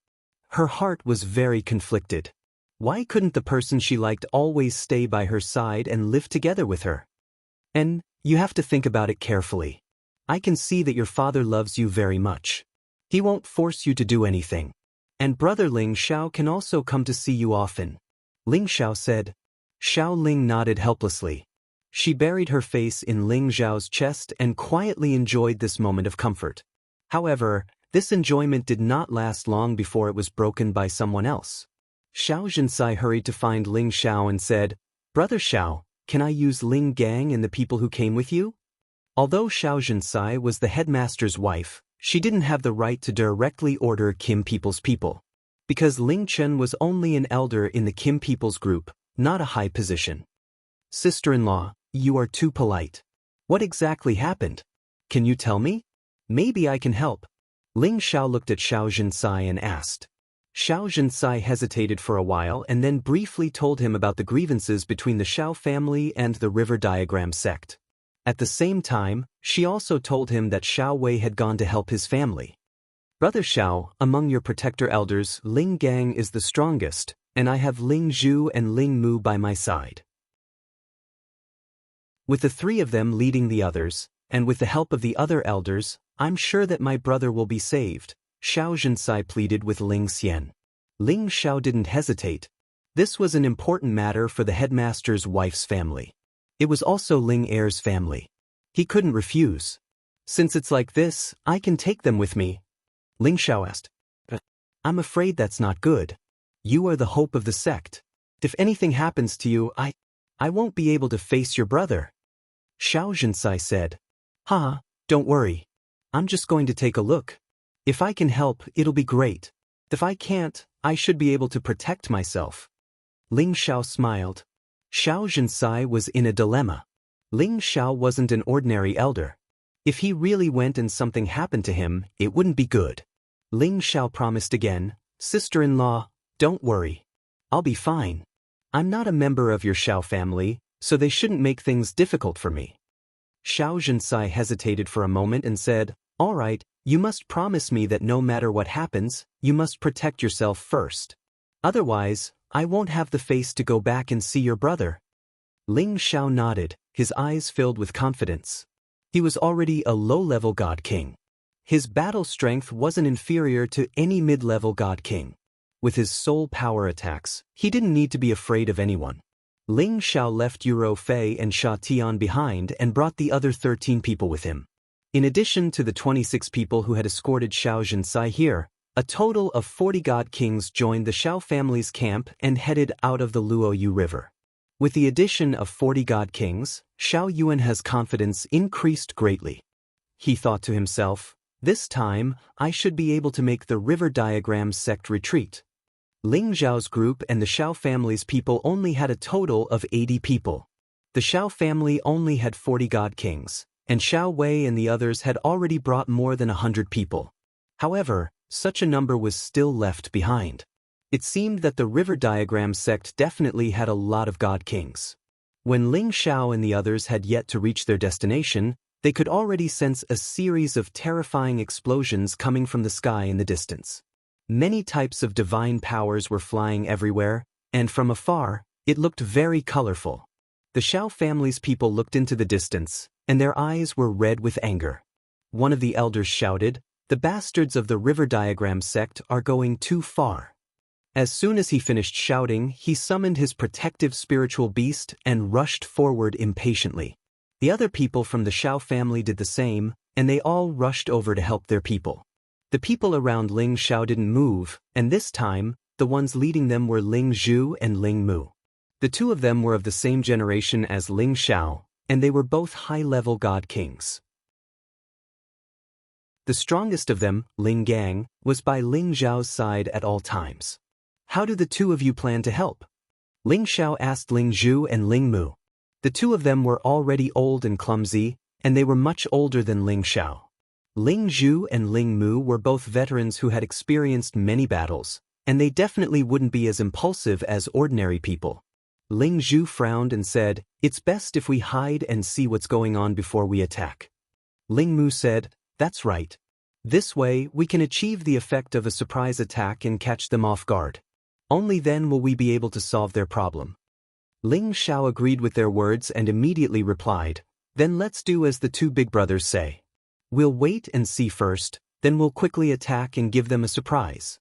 Her heart was very conflicted. Why couldn't the person she liked always stay by her side and live together with her? "And you have to think about it carefully. I can see that your father loves you very much. He won't force you to do anything. And Brother Ling Xiao can also come to see you often," Ling Xiao said. Xiao Ling nodded helplessly. She buried her face in Ling Xiao's chest and quietly enjoyed this moment of comfort. However, this enjoyment did not last long before it was broken by someone else. Xiao Zhenxi hurried to find Ling Xiao and said, "Brother Xiao, can I use Ling Gang and the people who came with you?" Although Xiao Zhenxi was the headmaster's wife, she didn't have the right to directly order Kim people's people. Because Ling Chen was only an elder in the Kim people's group, not a high position. "Sister-in-law, you are too polite. What exactly happened? Can you tell me? Maybe I can help." Ling Xiao looked at Xiao Zhenxi and asked. Xiao Zhenxi hesitated for a while and then briefly told him about the grievances between the Xiao family and the river diagram sect. At the same time, she also told him that Xiao Wei had gone to help his family. "Brother Xiao, among your protector elders, Ling Gang is the strongest, and I have Ling Zhu and Ling Mu by my side. With the 3 of them leading the others, and with the help of the other elders, I'm sure that my brother will be saved," Xiao Zhenxi pleaded with Ling Xian. Ling Xiao didn't hesitate. This was an important matter for the headmaster's wife's family. It was also Ling Er's family. He couldn't refuse. "Since it's like this, I can take them with me," Ling Xiao asked. "I'm afraid that's not good. You are the hope of the sect. If anything happens to you, I won't be able to face your brother." Xiao Zhenxi said, Don't worry. I'm just going to take a look. If I can help, it'll be great. If I can't, I should be able to protect myself." Ling Xiao smiled. Xiao Zhenxi was in a dilemma. Ling Xiao wasn't an ordinary elder. If he really went and something happened to him, it wouldn't be good. Ling Xiao promised again, "Sister-in-law, don't worry. I'll be fine. I'm not a member of your Xiao family, so they shouldn't make things difficult for me." Xiao Zhenxi hesitated for a moment and said, "All right, you must promise me that no matter what happens, you must protect yourself first. Otherwise, I won't have the face to go back and see your brother." Ling Xiao nodded, his eyes filled with confidence. He was already a low-level God King. His battle strength wasn't inferior to any mid-level God King. With his soul power attacks, he didn't need to be afraid of anyone. Ling Xiao left Yuro Fei and Sha Tian behind and brought the other 13 people with him. In addition to the 26 people who had escorted Xiao Jinsai here, a total of 40 God Kings joined the Xiao family's camp and headed out of the Luoyu River. With the addition of 40 God Kings, Xiao Yuan's confidence increased greatly. He thought to himself, "This time, I should be able to make the River Diagram sect retreat." Ling Zhao's group and the Xiao family's people only had a total of 80 people. The Xiao family only had 40 God Kings, and Xiao Wei and the others had already brought more than 100 people. However, such a number was still left behind. It seemed that the River Diagram sect definitely had a lot of God Kings. When Ling Xiao and the others had yet to reach their destination, they could already sense a series of terrifying explosions coming from the sky in the distance. Many types of divine powers were flying everywhere, and from afar, it looked very colorful. The Xiao family's people looked into the distance, and their eyes were red with anger. One of the elders shouted, "The bastards of the River Diagram sect are going too far." As soon as he finished shouting, he summoned his protective spiritual beast and rushed forward impatiently. The other people from the Xiao family did the same, and they all rushed over to help their people. The people around Ling Xiao didn't move, and this time, the ones leading them were Ling Zhu and Ling Mu. The two of them were of the same generation as Ling Xiao, and they were both high-level God Kings. The strongest of them, Ling Gang, was by Ling Zhao's side at all times. "How do the two of you plan to help?" Ling Xiao asked Ling Zhu and Ling Mu. The two of them were already old and clumsy, and they were much older than Ling Xiao. Ling Zhu and Ling Mu were both veterans who had experienced many battles, and they definitely wouldn't be as impulsive as ordinary people. Ling Zhu frowned and said, "It's best if we hide and see what's going on before we attack." Ling Mu said, "That's right. This way, we can achieve the effect of a surprise attack and catch them off guard. Only then will we be able to solve their problem." Ling Xiao agreed with their words and immediately replied, "Then let's do as the two big brothers say. We'll wait and see first, then we'll quickly attack and give them a surprise."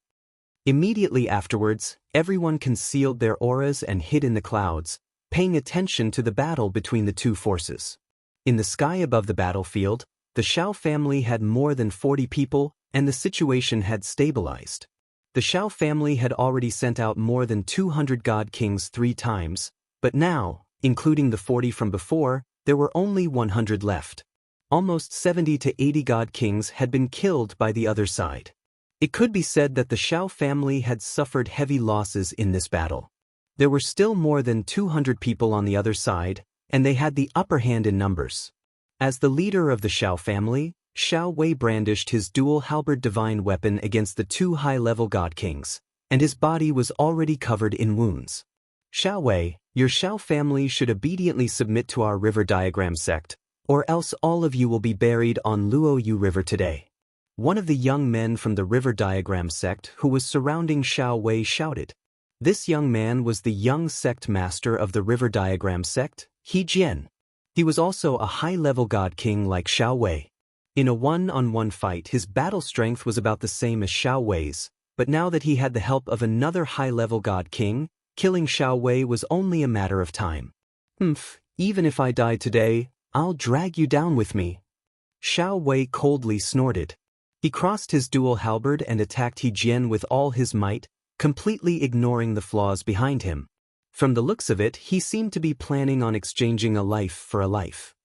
Immediately afterwards, everyone concealed their auras and hid in the clouds, paying attention to the battle between the two forces. In the sky above the battlefield, the Xiao family had more than 40 people, and the situation had stabilized. The Xiao family had already sent out more than 200 God Kings 3 times, but now, including the 40 from before, there were only 100 left. Almost 70 to 80 God Kings had been killed by the other side. It could be said that the Xiao family had suffered heavy losses in this battle. There were still more than 200 people on the other side, and they had the upper hand in numbers. As the leader of the Xiao family, Xiao Wei brandished his dual halberd divine weapon against the two high-level God Kings, and his body was already covered in wounds. "Xiao Wei, your Xiao family should obediently submit to our River Diagram sect, or else all of you will be buried on Luoyu River today." One of the young men from the River Diagram sect who was surrounding Xiao Wei shouted. This young man was the young sect master of the River Diagram sect, He Jian. He was also a high-level God King like Xiao Wei. In a one-on-one fight, his battle strength was about the same as Xiao Wei's, but now that he had the help of another high-level God King, killing Xiao Wei was only a matter of time. Even if I die today, I'll drag you down with me." Xiao Wei coldly snorted. He crossed his dual halberd and attacked He Jian with all his might, completely ignoring the flaws behind him. From the looks of it, he seemed to be planning on exchanging a life for a life.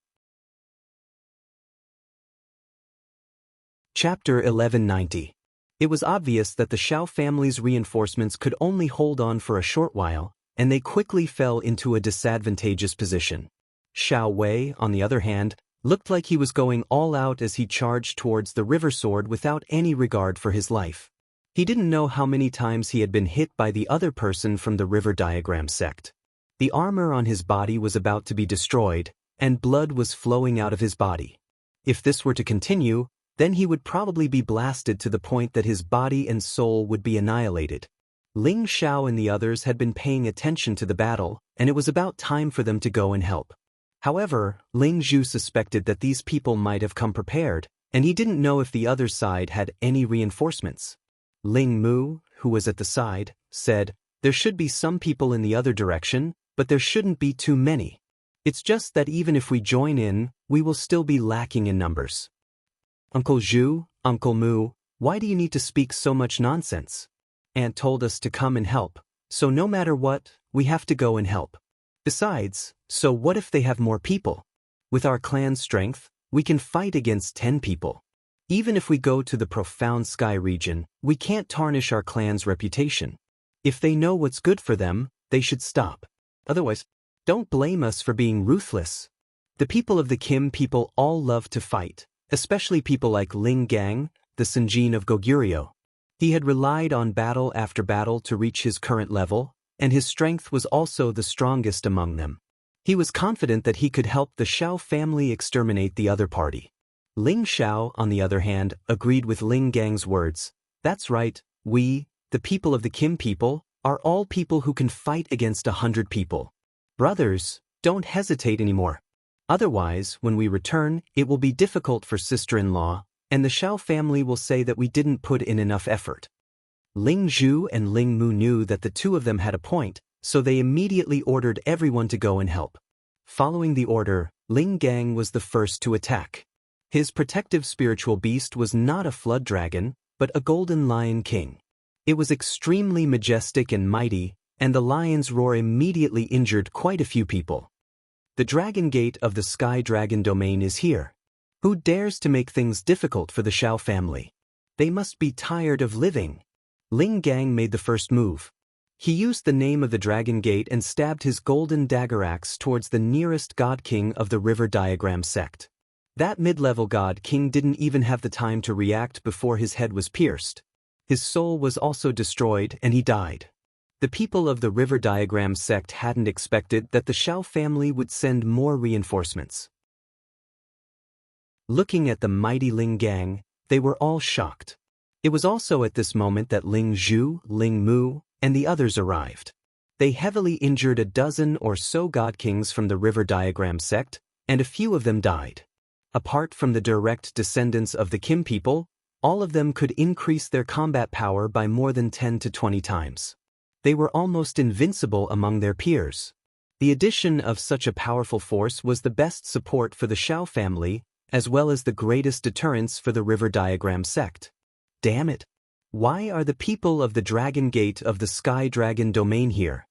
Chapter 1190. It was obvious that the Xiao family's reinforcements could only hold on for a short while, and they quickly fell into a disadvantageous position. Xiao Wei, on the other hand, looked like he was going all out as he charged towards the river sword without any regard for his life. He didn't know how many times he had been hit by the other person from the River Diagram sect. The armor on his body was about to be destroyed, and blood was flowing out of his body. If this were to continue, then he would probably be blasted to the point that his body and soul would be annihilated. Ling Xiao and the others had been paying attention to the battle, and it was about time for them to go and help. However, Ling Zhu suspected that these people might have come prepared, and he didn't know if the other side had any reinforcements. Ling Mu, who was at the side, said, "There should be some people in the other direction, but there shouldn't be too many. It's just that even if we join in, we will still be lacking in numbers." "Uncle Zhu, Uncle Mu, why do you need to speak so much nonsense? Aunt told us to come and help, so no matter what, we have to go and help. Besides, so what if they have more people? With our clan's strength, we can fight against 10 people. Even if we go to the profound sky region, we can't tarnish our clan's reputation. If they know what's good for them, they should stop. Otherwise, don't blame us for being ruthless. The people of the Kim people all love to fight, especially people like Ling Gang, the Senjin of Goguryeo. He had relied on battle after battle to reach his current level, and his strength was also the strongest among them. He was confident that he could help the Xiao family exterminate the other party. Ling Xiao, on the other hand, agreed with Ling Gang's words. "That's right, we, the people of the Kim people, are all people who can fight against 100 people. Brothers, don't hesitate anymore. Otherwise, when we return, it will be difficult for sister-in-law, and the Xiao family will say that we didn't put in enough effort." Ling Zhu and Ling Mu knew that the two of them had a point, so they immediately ordered everyone to go and help. Following the order, Ling Gang was the first to attack. His protective spiritual beast was not a flood dragon, but a golden lion king. It was extremely majestic and mighty, and the lion's roar immediately injured quite a few people. "The dragon gate of the Sky Dragon domain is here. Who dares to make things difficult for the Xiao family? They must be tired of living." Ling Gang made the first move. He used the name of the Dragon Gate and stabbed his golden dagger axe towards the nearest God King of the River Diagram sect. That mid-level God King didn't even have the time to react before his head was pierced. His soul was also destroyed and he died. The people of the River Diagram sect hadn't expected that the Xiao family would send more reinforcements. Looking at the mighty Ling Gang, they were all shocked. It was also at this moment that Ling Zhu, Ling Mu, and the others arrived. They heavily injured a dozen or so God Kings from the River Diagram sect, and a few of them died. Apart from the direct descendants of the Kim people, all of them could increase their combat power by more than 10 to 20 times. They were almost invincible among their peers. The addition of such a powerful force was the best support for the Xiao family, as well as the greatest deterrence for the River Diagram sect. Damn it! Why are the people of the Dragon Gate of the Sky Dragon domain here?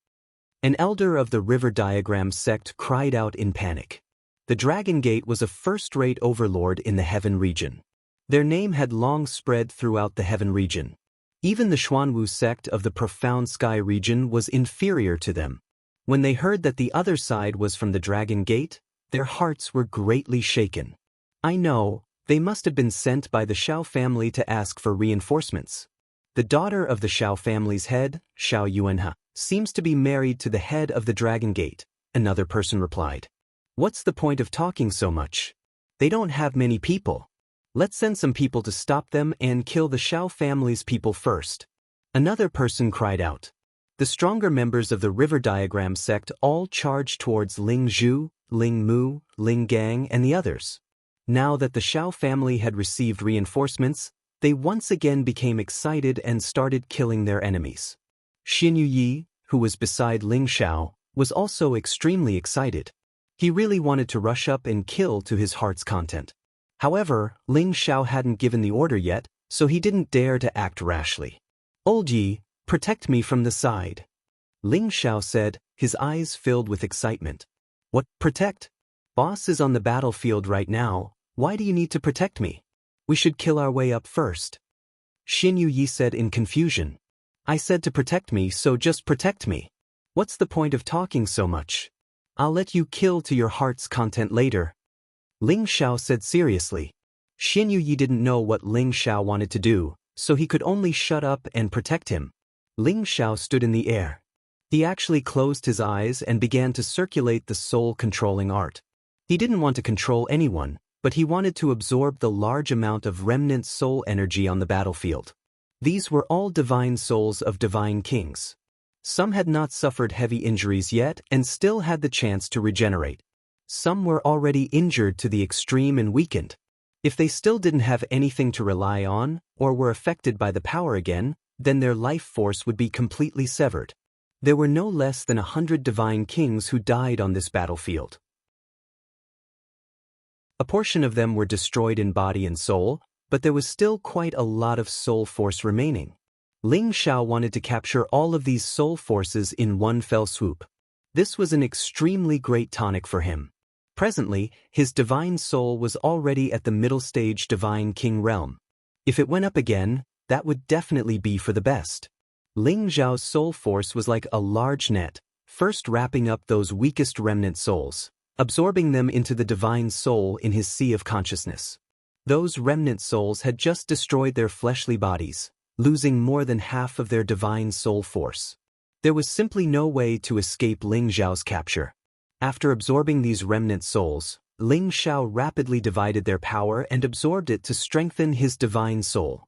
An elder of the River Diagram sect cried out in panic. The Dragon Gate was a first-rate overlord in the Heaven region. Their name had long spread throughout the Heaven region. Even the Xuanwu sect of the Profound Sky region was inferior to them. When they heard that the other side was from the Dragon Gate, their hearts were greatly shaken. I know, they must have been sent by the Xiao family to ask for reinforcements. The daughter of the Xiao family's head, Xiao Yuanhe, seems to be married to the head of the Dragon Gate, another person replied. What's the point of talking so much? They don't have many people. Let's send some people to stop them and kill the Xiao family's people first. Another person cried out. The stronger members of the River Diagram sect all charged towards Ling Zhu, Ling Mu, Ling Gang, and the others. Now that the Xiao family had received reinforcements, they once again became excited and started killing their enemies. Xin Yuyi, who was beside Ling Xiao, was also extremely excited. He really wanted to rush up and kill to his heart's content. However, Ling Xiao hadn't given the order yet, so he didn't dare to act rashly. "Old Yi, protect me from the side," Ling Xiao said, his eyes filled with excitement. "What, protect? Boss is on the battlefield right now, why do you need to protect me? We should kill our way up first." Xin Yuyi said in confusion. "I said to protect me, so just protect me. What's the point of talking so much? I'll let you kill to your heart's content later," Ling Xiao said seriously. Xin Yuyi didn't know what Ling Xiao wanted to do, so he could only shut up and protect him. Ling Xiao stood in the air. He actually closed his eyes and began to circulate the soul-controlling art. He didn't want to control anyone, but he wanted to absorb the large amount of remnant soul energy on the battlefield. These were all divine souls of divine kings. Some had not suffered heavy injuries yet and still had the chance to regenerate. Some were already injured to the extreme and weakened. If they still didn't have anything to rely on, or were affected by the power again, then their life force would be completely severed. There were no less than 100 divine kings who died on this battlefield. A portion of them were destroyed in body and soul, but there was still quite a lot of soul force remaining. Ling Xiao wanted to capture all of these soul forces in one fell swoop. This was an extremely great tonic for him. Presently, his divine soul was already at the middle stage divine king realm. If it went up again, that would definitely be for the best. Ling Xiao's soul force was like a large net, first wrapping up those weakest remnant souls, absorbing them into the divine soul in his sea of consciousness. Those remnant souls had just destroyed their fleshly bodies, losing more than half of their divine soul force. There was simply no way to escape Ling Xiao's capture. After absorbing these remnant souls, Ling Xiao rapidly divided their power and absorbed it to strengthen his divine soul.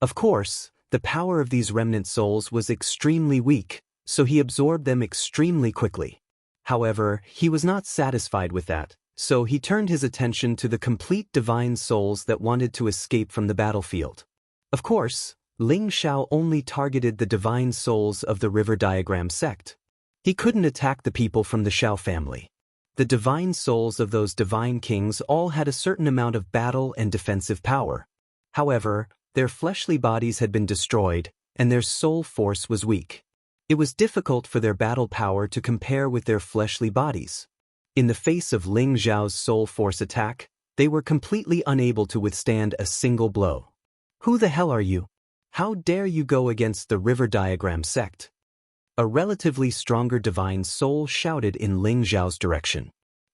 Of course, the power of these remnant souls was extremely weak, so he absorbed them extremely quickly. However, he was not satisfied with that, so he turned his attention to the complete divine souls that wanted to escape from the battlefield. Of course, Ling Xiao only targeted the divine souls of the River Diagram sect. He couldn't attack the people from the Xiao family. The divine souls of those divine kings all had a certain amount of battle and defensive power. However, their fleshly bodies had been destroyed, and their soul force was weak. It was difficult for their battle power to compare with their fleshly bodies. In the face of Ling Xiao's soul force attack, they were completely unable to withstand a single blow. "Who the hell are you? How dare you go against the River Diagram sect?" A relatively stronger divine soul shouted in Ling Xiao's direction.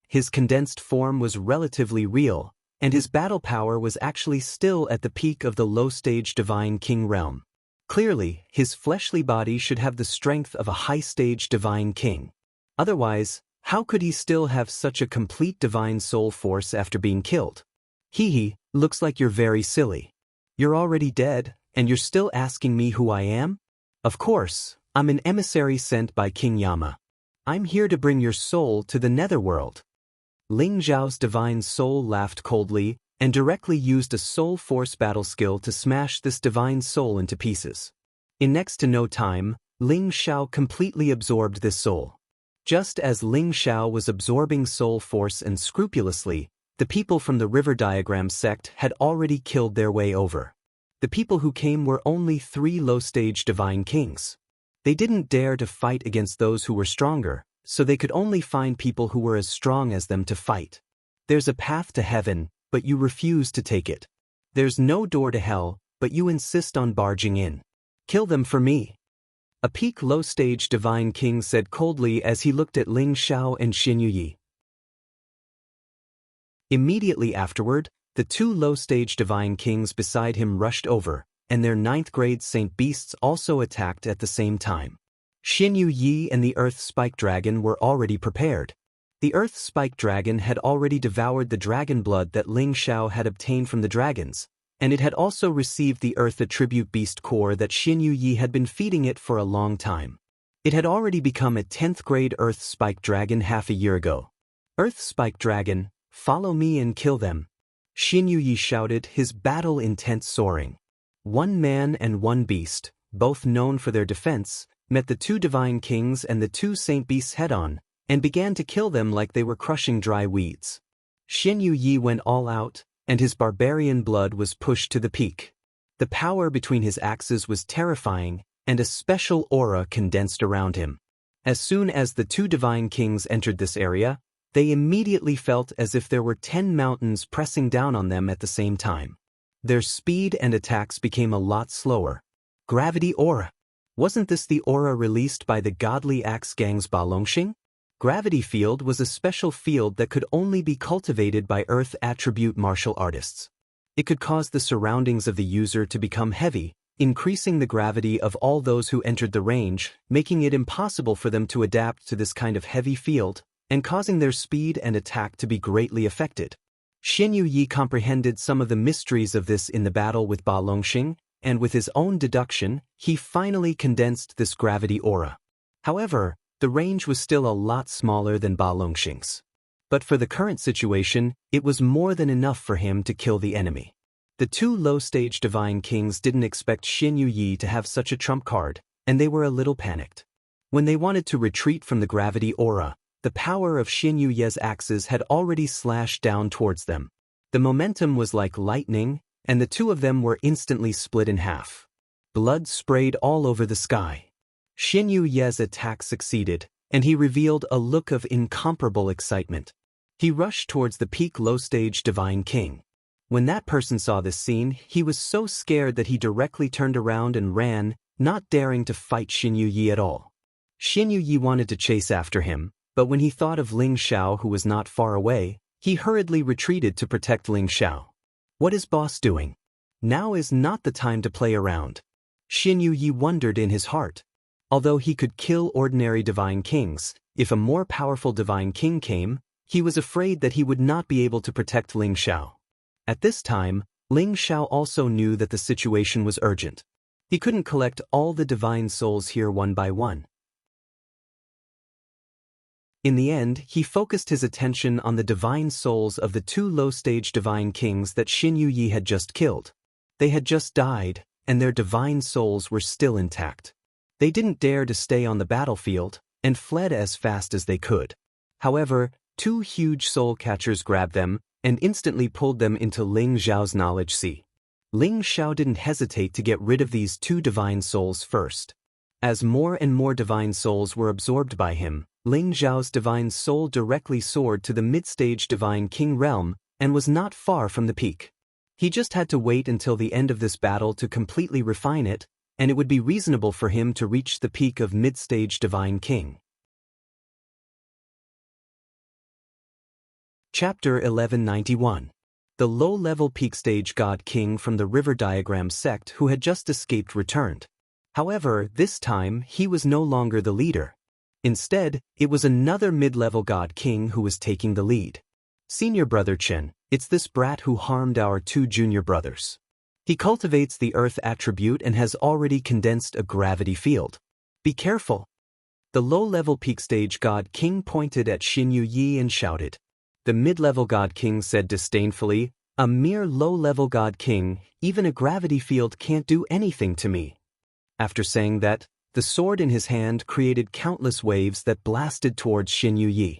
His condensed form was relatively real, and his battle power was actually still at the peak of the low-stage divine king realm. Clearly, his fleshly body should have the strength of a high-stage divine king. Otherwise, how could he still have such a complete divine soul force after being killed? Hee, looks like you're very silly. You're already dead, and you're still asking me who I am? Of course, I'm an emissary sent by King Yama. I'm here to bring your soul to the netherworld. Ling Xiao's divine soul laughed coldly and directly used a soul force battle skill to smash this divine soul into pieces. In next to no time, Ling Xiao completely absorbed this soul. Just as Ling Xiao was absorbing soul force and scrupulously, the people from the River Diagram sect had already killed their way over. The people who came were only 3 low-stage divine kings. They didn't dare to fight against those who were stronger, so they could only find people who were as strong as them to fight. There's a path to heaven, but you refuse to take it. There's no door to hell, but you insist on barging in. Kill them for me. A peak low-stage divine king said coldly as he looked at Ling Xiao and Xin Yuyi. Immediately afterward, the 2 low-stage divine kings beside him rushed over, and their 9th-grade Saint Beasts also attacked at the same time. Xin Yuyi and the Earth Spike Dragon were already prepared. The Earth Spike Dragon had already devoured the dragon blood that Ling Xiao had obtained from the dragons, and it had also received the Earth Attribute Beast Core that Xin Yuyi had been feeding it for a long time. It had already become a 10th-grade Earth Spike Dragon half a year ago. "Earth Spike Dragon, follow me and kill them," Xin Yuyi shouted, his battle intent soaring. 1 man and 1 beast, both known for their defense, met the 2 divine kings and the 2 saint beasts head-on, and began to kill them like they were crushing dry weeds. Xin Yuyi went all out, and his barbarian blood was pushed to the peak. The power between his axes was terrifying, and a special aura condensed around him. As soon as the 2 divine kings entered this area, they immediately felt as if there were 10 mountains pressing down on them at the same time. Their speed and attacks became a lot slower. Gravity aura. Wasn't this the aura released by the godly axe gang's Balongxing? Gravity field was a special field that could only be cultivated by Earth attribute martial artists. It could cause the surroundings of the user to become heavy, increasing the gravity of all those who entered the range, making it impossible for them to adapt to this kind of heavy field, and causing their speed and attack to be greatly affected. Xin Yuyi comprehended some of the mysteries of this in the battle with Balongxing, and with his own deduction, he finally condensed this gravity aura. However, the range was still a lot smaller than Ba Longxing's. But for the current situation, it was more than enough for him to kill the enemy. The two low-stage divine kings didn't expect Xin Yi to have such a trump card, and they were a little panicked. When they wanted to retreat from the gravity aura, the power of Xin Yu's axes had already slashed down towards them. The momentum was like lightning, and the two of them were instantly split in half. Blood sprayed all over the sky. Xin Yu's attack succeeded, and he revealed a look of incomparable excitement. He rushed towards the peak low-stage divine king. When that person saw this scene, he was so scared that he directly turned around and ran, not daring to fight Xin Yu at all. Xin Yu wanted to chase after him, but when he thought of Ling Xiao, who was not far away, he hurriedly retreated to protect Ling Xiao. What is boss doing? Now is not the time to play around. Xin Yu wondered in his heart. Although he could kill ordinary divine kings, if a more powerful divine king came, he was afraid that he would not be able to protect Ling Xiao. At this time, Ling Xiao also knew that the situation was urgent. He couldn't collect all the divine souls here one by one. In the end, he focused his attention on the divine souls of the two low-stage divine kings that Xin Yu had just killed. They had just died, and their divine souls were still intact. They didn't dare to stay on the battlefield, and fled as fast as they could. However, two huge soul catchers grabbed them, and instantly pulled them into Ling Xiao's knowledge sea. Ling Xiao didn't hesitate to get rid of these two divine souls first. As more and more divine souls were absorbed by him, Ling Xiao's divine soul directly soared to the mid-stage divine king realm, and was not far from the peak. He just had to wait until the end of this battle to completely refine it, and it would be reasonable for him to reach the peak of mid-stage divine king. Chapter 1191. The low-level peak-stage god king from the river diagram sect who had just escaped returned. However, this time he was no longer the leader. Instead, it was another mid-level god king who was taking the lead. Senior brother Chen, it's this brat who harmed our two junior brothers. He cultivates the earth attribute and has already condensed a gravity field. Be careful. The low-level peak-stage god king pointed at Xin Yu and shouted. The mid-level god king said disdainfully, a mere low-level god king, even a gravity field can't do anything to me. After saying that, the sword in his hand created countless waves that blasted towards Xin Yu.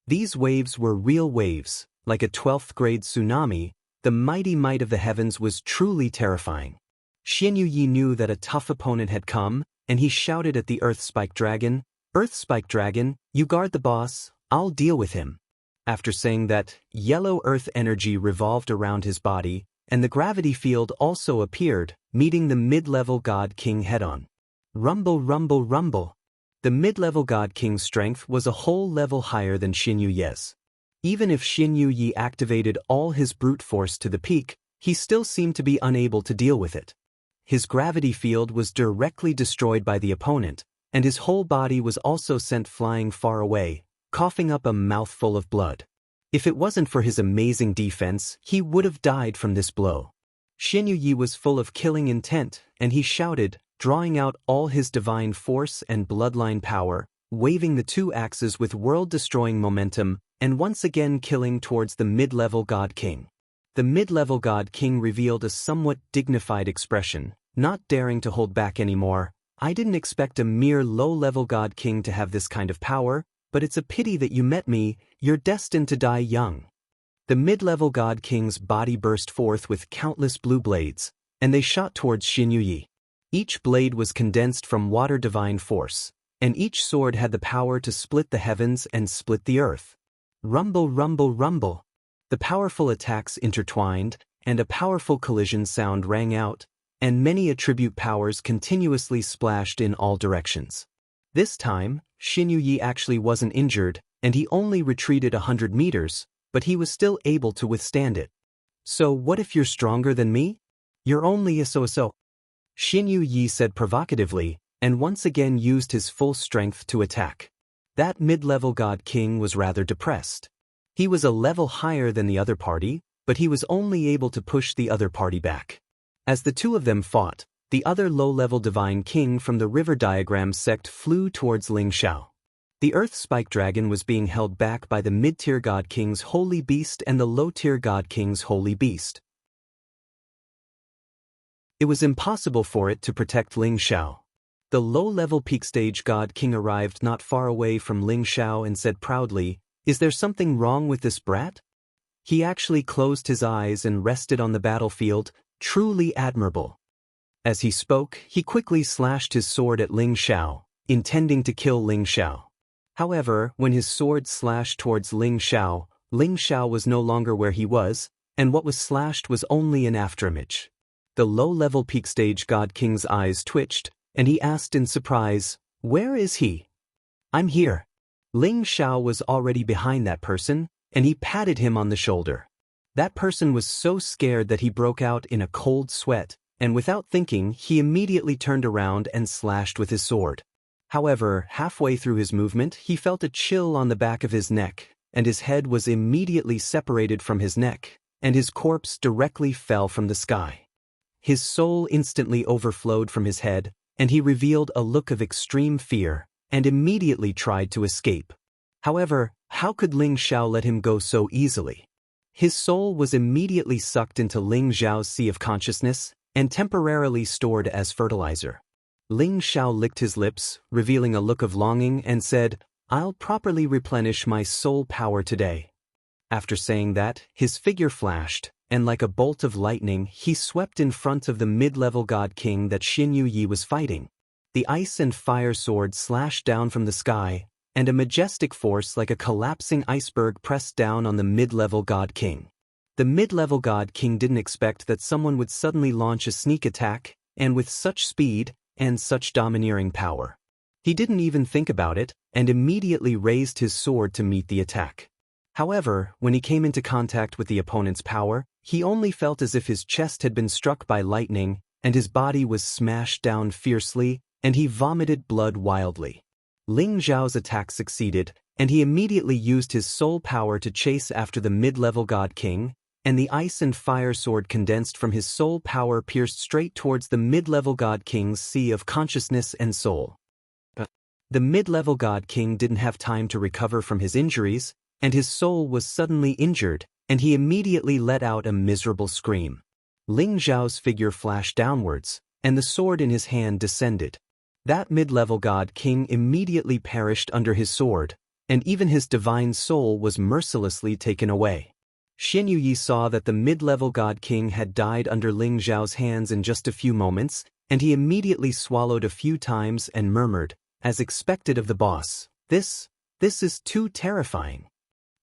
These waves were real waves, like a 12th-grade tsunami. The mighty might of the heavens was truly terrifying. Xin Yu knew that a tough opponent had come, and he shouted at the Earth Spike Dragon, Earth Spike Dragon, you guard the boss, I'll deal with him. After saying that, yellow earth energy revolved around his body, and the gravity field also appeared, meeting the mid-level god king head-on. Rumble, rumble, rumble. The mid-level god king's strength was a whole level higher than Xin Yu's. Even if Xin Yu activated all his brute force to the peak, he still seemed to be unable to deal with it. His gravity field was directly destroyed by the opponent, and his whole body was also sent flying far away, coughing up a mouthful of blood. If it wasn't for his amazing defense, he would have died from this blow. Xin Yu was full of killing intent, and he shouted, drawing out all his divine force and bloodline power, waving the two axes with world-destroying momentum, and once again killing towards the mid-level god king. The mid-level god king revealed a somewhat dignified expression, not daring to hold back anymore. I didn't expect a mere low-level god king to have this kind of power, but it's a pity that you met me, you're destined to die young. The mid-level god king's body burst forth with countless blue blades, and they shot towards Xin Yu. Each blade was condensed from water divine force, and each sword had the power to split the heavens and split the earth. Rumble, rumble, rumble. The powerful attacks intertwined, and a powerful collision sound rang out, and many attribute powers continuously splashed in all directions. This time, Xin Yu actually wasn't injured, and he only retreated 100 meters, but he was still able to withstand it. So what if you're stronger than me? You're only a so-so. Xin Yu said provocatively, and once again used his full strength to attack. That mid-level god king was rather depressed. He was a level higher than the other party, but he was only able to push the other party back. As the two of them fought, The other low-level divine king from the river diagram sect flew towards Ling Xiao. The Earth Spike Dragon was being held back by the mid-tier God King's Holy Beast and the low-tier God King's Holy Beast. It was impossible for it to protect Ling Xiao. The low-level peak stage God King arrived not far away from Ling Xiao and said proudly, "Is there something wrong with this brat?" He actually closed his eyes and rested on the battlefield, truly admirable. As he spoke, he quickly slashed his sword at Ling Xiao, intending to kill Ling Xiao. However, when his sword slashed towards Ling Xiao was no longer where he was, and what was slashed was only an afterimage. The low-level peak stage God King's eyes twitched, and he asked in surprise, "Where is he?" "I'm here." Ling Xiao was already behind that person, and he patted him on the shoulder. That person was so scared that he broke out in a cold sweat, and without thinking, he immediately turned around and slashed with his sword. However, halfway through his movement, he felt a chill on the back of his neck, and his head was immediately separated from his neck, and his corpse directly fell from the sky. His soul instantly overflowed from his head, and he revealed a look of extreme fear, and immediately tried to escape. However, how could Ling Xiao let him go so easily? His soul was immediately sucked into Ling Xiao's sea of consciousness, and temporarily stored as fertilizer. Ling Xiao licked his lips, revealing a look of longing, and said, "I'll properly replenish my soul power today." After saying that, his figure flashed, and like a bolt of lightning, he swept in front of the mid-level God King that Xin Yuyi was fighting. The ice and fire sword slashed down from the sky, and a majestic force like a collapsing iceberg pressed down on the mid-level God King. The mid-level God King didn't expect that someone would suddenly launch a sneak attack, and with such speed, and such domineering power. He didn't even think about it, and immediately raised his sword to meet the attack. However, when he came into contact with the opponent's power, he only felt as if his chest had been struck by lightning, and his body was smashed down fiercely, and he vomited blood wildly. Ling Xiao's attack succeeded, and he immediately used his soul power to chase after the mid-level God King, and the ice and fire sword condensed from his soul power pierced straight towards the mid-level God King's sea of consciousness and soul. The mid-level God King didn't have time to recover from his injuries, and his soul was suddenly injured, and he immediately let out a miserable scream. Ling Xiao's figure flashed downwards, and the sword in his hand descended. That mid-level God King immediately perished under his sword, and even his divine soul was mercilessly taken away. Xin Yuyi saw that the mid-level God King had died under Ling Xiao's hands in just a few moments, and he immediately swallowed a few times and murmured, as expected of the boss, This is too terrifying."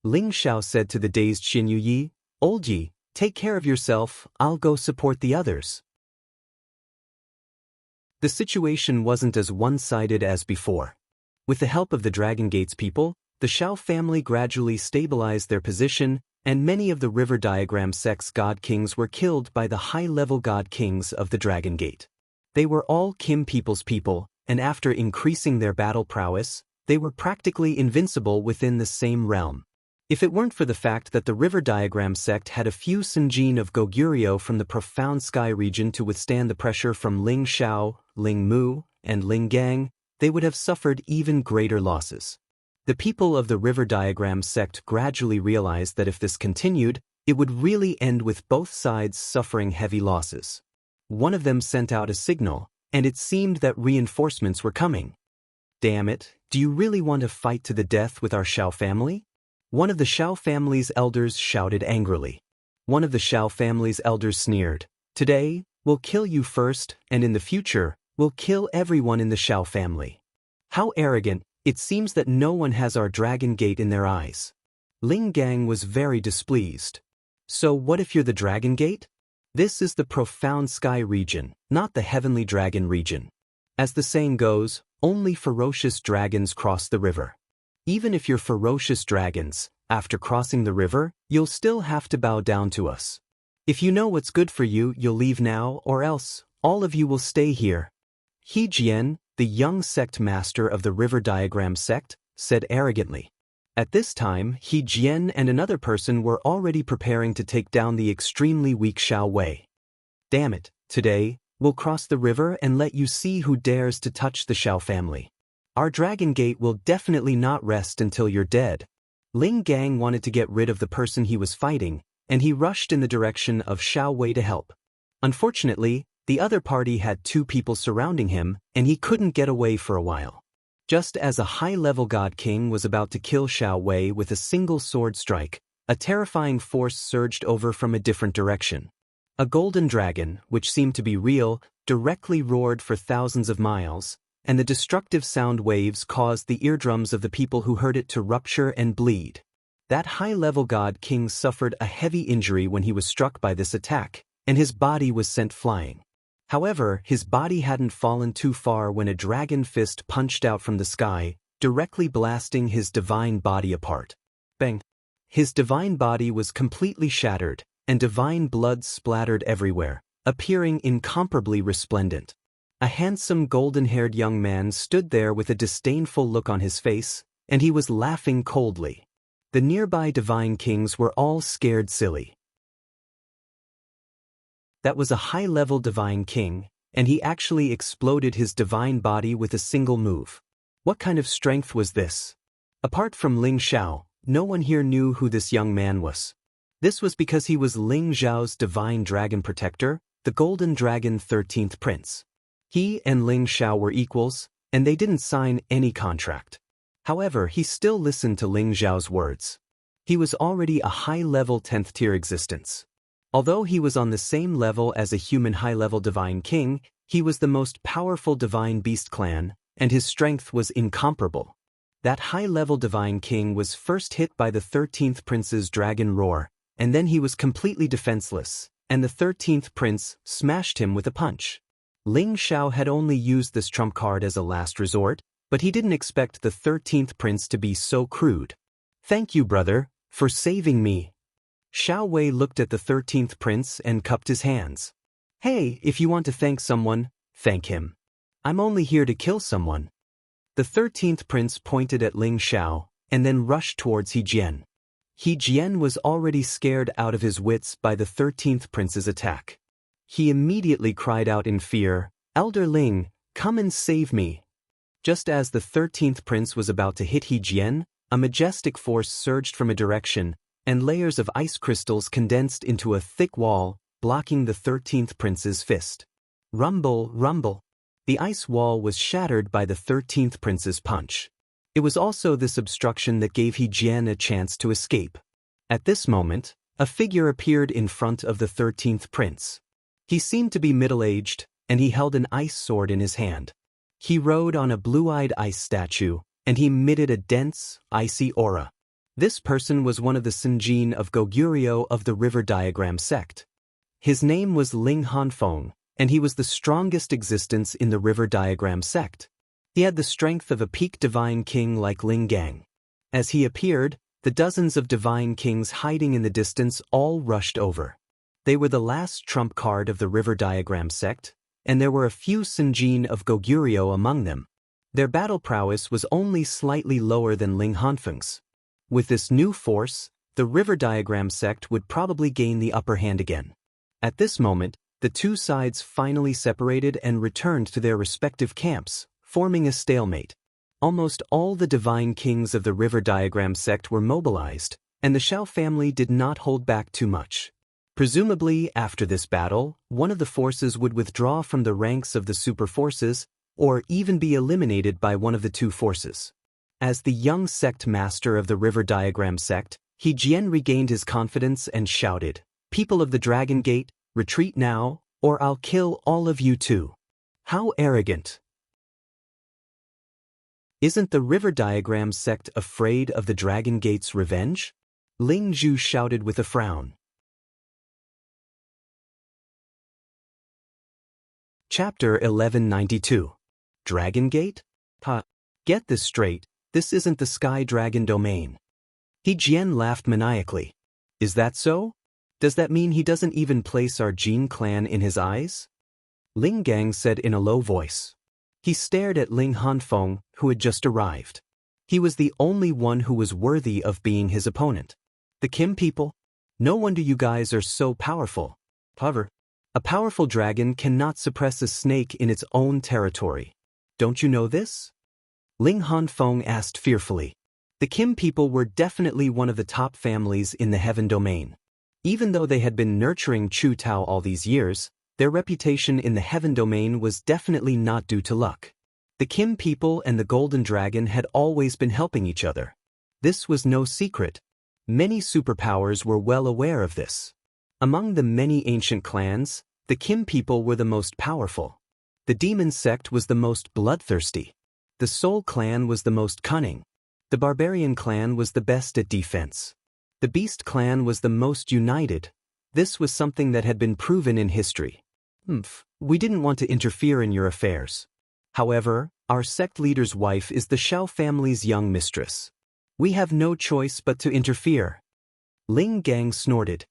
Ling Xiao said to the dazed Xin Yuyi, "Old Yi, take care of yourself, I'll go support the others." The situation wasn't as one-sided as before. With the help of the Dragon Gate's people, the Xiao family gradually stabilized their position, and many of the River Diagram sect's God Kings were killed by the high-level God Kings of the Dragon Gate. They were all Kim people's people, and after increasing their battle prowess, they were practically invincible within the same realm. If it weren't for the fact that the River Diagram sect had a few Senjin of Goguryeo from the Profound Sky region to withstand the pressure from Ling Xiao, Ling Mu, and Ling Gang, they would have suffered even greater losses. The people of the River Diagram sect gradually realized that if this continued, it would really end with both sides suffering heavy losses. One of them sent out a signal, and it seemed that reinforcements were coming. "Damn it, do you really want to fight to the death with our Xiao family?" One of the Xiao family's elders shouted angrily. One of the Xiao family's elders sneered, "Today, we'll kill you first, and in the future, we'll kill everyone in the Xiao family." How arrogant! It seems that no one has our Dragon Gate in their eyes. Ling Gang was very displeased. "So what if you're the Dragon Gate? This is the Profound Sky region, not the Heavenly Dragon region. As the saying goes, only ferocious dragons cross the river. Even if you're ferocious dragons, after crossing the river, you'll still have to bow down to us. If you know what's good for you, you'll leave now, or else, all of you will stay here." He Jian, the young sect master of the River Diagram sect, said arrogantly. At this time, He Jian and another person were already preparing to take down the extremely weak Xiao Wei. "Damn it, today, We'll cross the river and let you see who dares to touch the Xiao family. Our dragon gate will definitely not rest until you're dead. Ling Gang wanted to get rid of the person he was fighting, and he rushed in the direction of Xiao Wei to help. Unfortunately, the other party had 2 people surrounding him, and he couldn't get away for a while. Just as a high-level God King was about to kill Xiao Wei with a single sword strike, a terrifying force surged over from a different direction. A golden dragon, which seemed to be real, directly roared for thousands of miles, and the destructive sound waves caused the eardrums of the people who heard it to rupture and bleed. That high-level God King suffered a heavy injury when he was struck by this attack, and his body was sent flying. However, his body hadn't fallen too far when a dragon fist punched out from the sky, directly blasting his divine body apart. Bang! His divine body was completely shattered, and divine blood splattered everywhere, appearing incomparably resplendent. A handsome golden-haired young man stood there with a disdainful look on his face, and he was laughing coldly. The nearby divine kings were all scared silly. That was a high-level divine king, and he actually exploded his divine body with a single move. What kind of strength was this? Apart from Ling Xiao, no one here knew who this young man was. This was because he was Ling Xiao's divine dragon protector, the Golden Dragon 13th Prince. He and Ling Xiao were equals, and they didn't sign any contract. However, he still listened to Ling Xiao's words. He was already a high-level 10th-tier existence. Although he was on the same level as a human high-level divine king, he was the most powerful divine beast clan, and his strength was incomparable. That high-level divine king was first hit by the 13th prince's dragon roar, and then he was completely defenseless, and the 13th prince smashed him with a punch. Ling Xiao had only used this trump card as a last resort, but he didn't expect the 13th prince to be so crude. "Thank you, brother, for saving me." Xiao Wei looked at the 13th prince and cupped his hands. "Hey, if you want to thank someone, thank him. I'm only here to kill someone." The 13th prince pointed at Ling Xiao, and then rushed towards He Jian. He Jian was already scared out of his wits by the 13th prince's attack. He immediately cried out in fear, "Elder Ling, come and save me." Just as the 13th prince was about to hit He Jian, a majestic force surged from a direction, and layers of ice crystals condensed into a thick wall, blocking the 13th prince's fist. Rumble, rumble. The ice wall was shattered by the 13th prince's punch. It was also this obstruction that gave He Jian a chance to escape. At this moment, a figure appeared in front of the 13th prince. He seemed to be middle-aged, and he held an ice sword in his hand. He rode on a blue-eyed ice statue, and he emitted a dense, icy aura. This person was one of the Sinjin of Goguryeo of the River Diagram sect. His name was Ling Hanfeng, and he was the strongest existence in the River Diagram sect. He had the strength of a peak divine king like Ling Gang. As he appeared, the dozens of divine kings hiding in the distance all rushed over. They were the last trump card of the River Diagram sect, and there were a few Sinjin of Goguryeo among them. Their battle prowess was only slightly lower than Ling Hanfeng's. With this new force, the River Diagram sect would probably gain the upper hand again. At this moment, the two sides finally separated and returned to their respective camps, forming a stalemate. Almost all the divine kings of the River Diagram sect were mobilized, and the Xiao family did not hold back too much. Presumably, after this battle, one of the forces would withdraw from the ranks of the super forces, or even be eliminated by one of the two forces. As the young sect master of the River Diagram sect, He Jian regained his confidence and shouted, "People of the Dragon Gate, retreat now, or I'll kill all of you too." How arrogant! Isn't the River Diagram sect afraid of the Dragon Gate's revenge? Ling Zhu shouted with a frown. Chapter 1192. Dragon Gate? Get this straight, this isn't the Sky Dragon domain. He Jian laughed maniacally. Is that so? Does that mean he doesn't even place our Jin clan in his eyes? Ling Gang said in a low voice. He stared at Ling Hanfeng, who had just arrived. He was the only one who was worthy of being his opponent. The Kim people? No wonder you guys are so powerful. However, A powerful dragon cannot suppress a snake in its own territory. Don't you know this? Ling Hanfeng asked fearfully. The Kim people were definitely one of the top families in the heaven domain. Even though they had been nurturing Chu Tao all these years, their reputation in the heaven domain was definitely not due to luck. The Kim people and the Golden Dragon had always been helping each other. This was no secret. Many superpowers were well aware of this. Among the many ancient clans, the Kim people were the most powerful. The demon sect was the most bloodthirsty. The Soul clan was the most cunning. The barbarian clan was the best at defense. The beast clan was the most united. This was something that had been proven in history. We didn't want to interfere in your affairs. However, our sect leader's wife is the Shao family's young mistress. We have no choice but to interfere. Ling Gang snorted.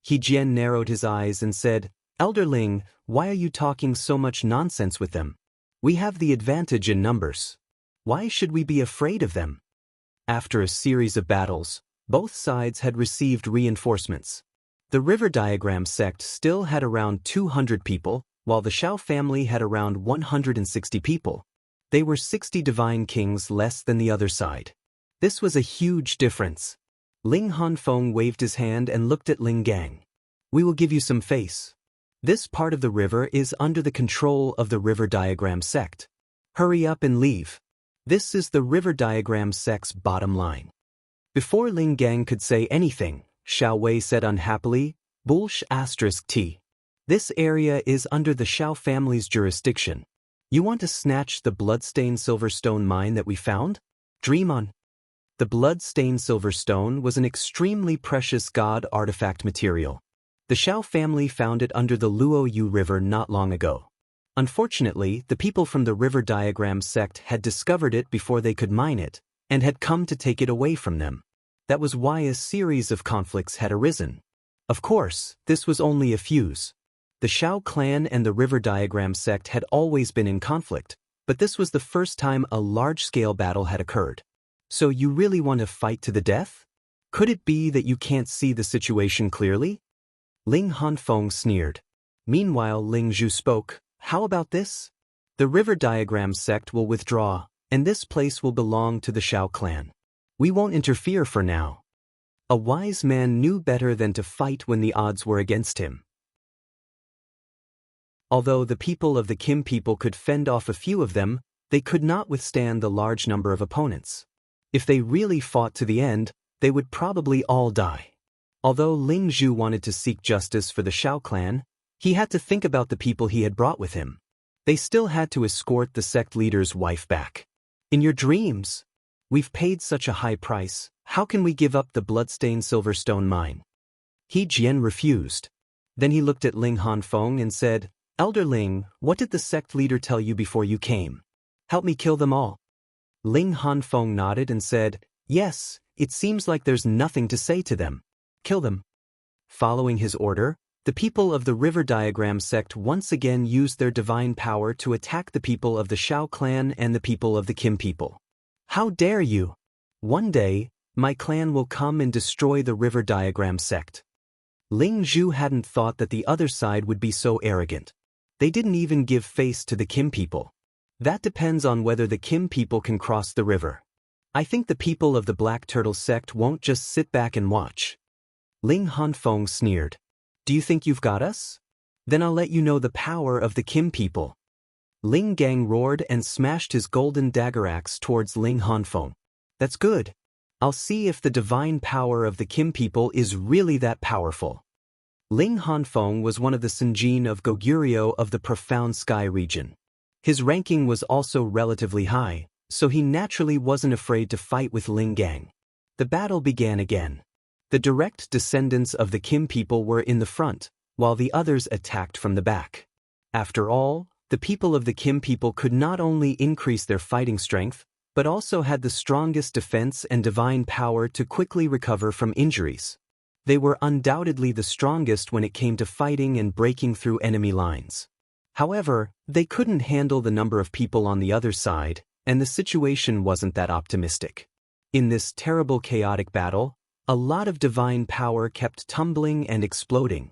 He Jian narrowed his eyes and said, Elder Ling, why are you talking so much nonsense with them? We have the advantage in numbers. Why should we be afraid of them? After a series of battles, both sides had received reinforcements. The River Diagram sect still had around 200 people, while the Shao family had around 160 people. They were 60 divine kings less than the other side. This was a huge difference. Ling Hanfeng waved his hand and looked at Ling Gang. We will give you some face. This part of the river is under the control of the River Diagram sect. Hurry up and leave. This is the River Diagram sect's bottom line. Before Ling Gang could say anything, Xiao Wei said unhappily, **T. This area is under the Shao family's jurisdiction. You want to snatch the blood-stained silverstone mine that we found? Dream on. The blood-stained silverstone was an extremely precious god artifact material. The Shao family found it under the Luoyu River not long ago. Unfortunately, the people from the River Diagram sect had discovered it before they could mine it, and had come to take it away from them. That was why a series of conflicts had arisen. Of course, this was only a fuse. The Shao clan and the River Diagram sect had always been in conflict, but this was the first time a large-scale battle had occurred. So you really want to fight to the death? Could it be that you can't see the situation clearly? Ling Hanfeng sneered. Meanwhile, Ling Zhu spoke, How about this? The River Diagram sect will withdraw, and this place will belong to the Shao clan. We won't interfere for now. A wise man knew better than to fight when the odds were against him. Although the people of the Kim people could fend off a few of them, they could not withstand the large number of opponents. If they really fought to the end, they would probably all die. Although Ling Zhu wanted to seek justice for the Shao clan, he had to think about the people he had brought with him. They still had to escort the sect leader's wife back. In your dreams? We've paid such a high price, how can we give up the bloodstained silverstone mine? He Jian refused. Then he looked at Ling Hanfeng and said, Elder Ling, what did the sect leader tell you before you came? Help me kill them all. Ling Hanfeng nodded and said, Yes, it seems like there's nothing to say to them. Kill them. Following his order, the people of the River Diagram sect once again used their divine power to attack the people of the Shao clan and the people of the Kim people. How dare you? One day, my clan will come and destroy the River Diagram sect. Ling Zhu hadn't thought that the other side would be so arrogant. They didn't even give face to the Kim people. That depends on whether the Kim people can cross the river. I think the people of the Black Turtle sect won't just sit back and watch. Ling Hanfeng sneered. Do you think you've got us? Then I'll let you know the power of the Kim people. Ling Gang roared and smashed his golden dagger axe towards Ling Hanfeng. That's good. I'll see if the divine power of the Kim people is really that powerful. Ling Hanfeng was one of the Sinjin of Goguryeo of the Profound Sky region. His ranking was also relatively high, so he naturally wasn't afraid to fight with Ling Gang. The battle began again. The direct descendants of the Kim people were in the front, while the others attacked from the back. After all, the people of the Kim people could not only increase their fighting strength, but also had the strongest defense and divine power to quickly recover from injuries. They were undoubtedly the strongest when it came to fighting and breaking through enemy lines. However, they couldn't handle the number of people on the other side, and the situation wasn't that optimistic. In this terrible chaotic battle, a lot of divine power kept tumbling and exploding.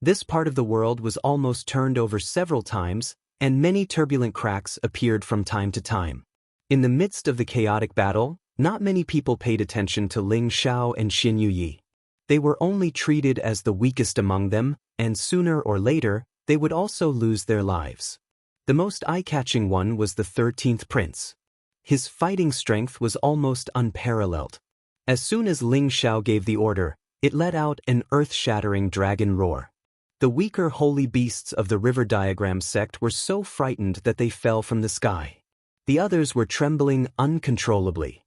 This part of the world was almost turned over several times, and many turbulent cracks appeared from time to time. In the midst of the chaotic battle, not many people paid attention to Ling Xiao and Xin Yuyi. They were only treated as the weakest among them, and sooner or later, they would also lose their lives. The most eye-catching one was the 13th prince. His fighting strength was almost unparalleled. As soon as Ling Xiao gave the order, it let out an earth-shattering dragon roar. The weaker holy beasts of the river diagram sect were so frightened that they fell from the sky. The others were trembling uncontrollably.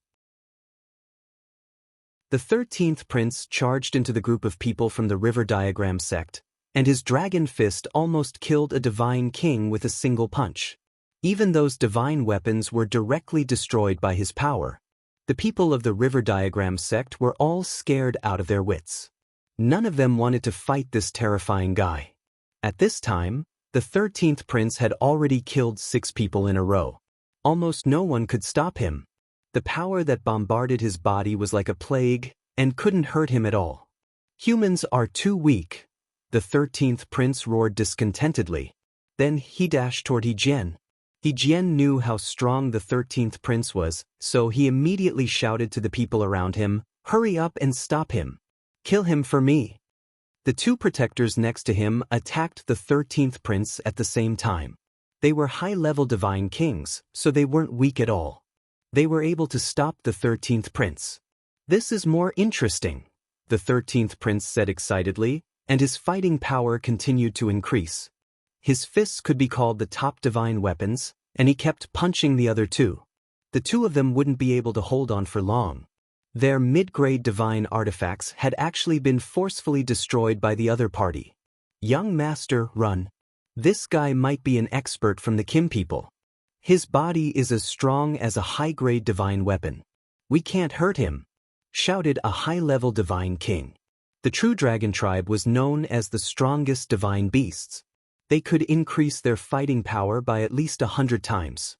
The 13th prince charged into the group of people from the river diagram sect, and his dragon fist almost killed a divine king with a single punch. Even those divine weapons were directly destroyed by his power. The people of the river diagram sect were all scared out of their wits. None of them wanted to fight this terrifying guy. At this time, the 13th prince had already killed 6 people in a row. Almost no one could stop him. The power that bombarded his body was like a plague, and couldn't hurt him at all. Humans are too weak, the 13th prince roared discontentedly. Then he dashed toward He Jian. He Jian knew how strong the 13th prince was, so he immediately shouted to the people around him, "Hurry up and stop him. Kill him for me." The 2 protectors next to him attacked the 13th prince at the same time. They were high-level divine kings, so they weren't weak at all. They were able to stop the 13th prince. "This is more interesting," the 13th prince said excitedly, and his fighting power continued to increase. His fists could be called the top divine weapons, and he kept punching the other 2. The 2 of them wouldn't be able to hold on for long. Their mid-grade divine artifacts had actually been forcefully destroyed by the other party. "Young master, run. This guy might be an expert from the Kim people. His body is as strong as a high-grade divine weapon. We can't hurt him," shouted a high-level divine king. The true dragon tribe was known as the strongest divine beasts. They could increase their fighting power by at least 100 times.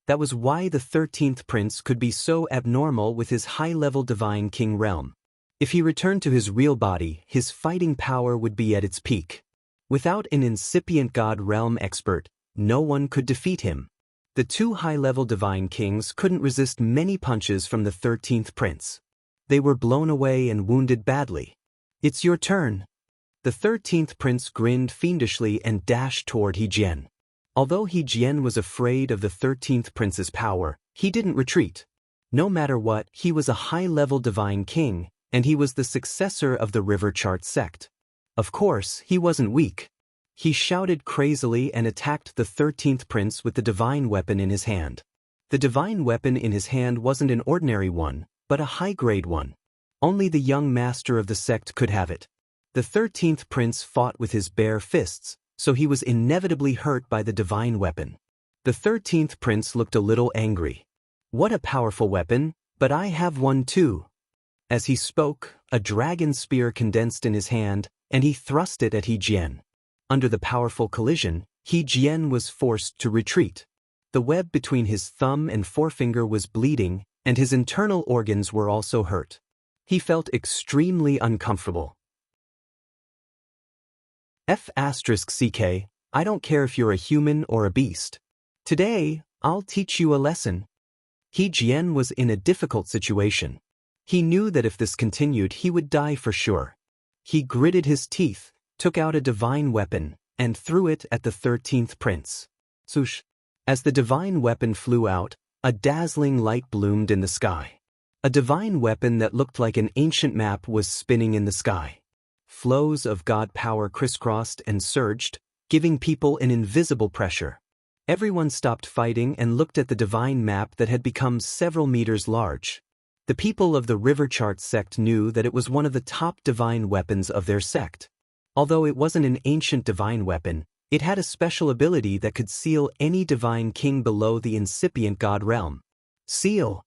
That was why the 13th prince could be so abnormal with his high-level divine king realm. If he returned to his real body, his fighting power would be at its peak. Without an incipient god realm expert, no one could defeat him. The 2 high-level divine kings couldn't resist many punches from the 13th prince. They were blown away and wounded badly. "It's your turn." The 13th prince grinned fiendishly and dashed toward He Jian. Although He Jian was afraid of the 13th prince's power, he didn't retreat. No matter what, he was a high-level divine king, and he was the successor of the River Chart sect. Of course, he wasn't weak. He shouted crazily and attacked the 13th prince with the divine weapon in his hand. The divine weapon in his hand wasn't an ordinary one, but a high-grade one. Only the young master of the sect could have it. The 13th prince fought with his bare fists, so he was inevitably hurt by the divine weapon. The 13th prince looked a little angry. "What a powerful weapon, but I have one too." As he spoke, a dragon spear condensed in his hand, and he thrust it at He Jian. Under the powerful collision, He Jian was forced to retreat. The web between his thumb and forefinger was bleeding, and his internal organs were also hurt. He felt extremely uncomfortable. F***CK, I don't care if you're a human or a beast. Today, I'll teach you a lesson. He Jian was in a difficult situation. He knew that if this continued, he would die for sure. He gritted his teeth, took out a divine weapon, and threw it at the 13th prince. Swoosh! As the divine weapon flew out, a dazzling light bloomed in the sky. A divine weapon that looked like an ancient map was spinning in the sky. Flows of god power crisscrossed and surged, giving people an invisible pressure. Everyone stopped fighting and looked at the divine map that had become several meters large. The people of the River Chart sect knew that it was one of the top divine weapons of their sect. Although it wasn't an ancient divine weapon, it had a special ability that could seal any divine king below the incipient god realm. Seal!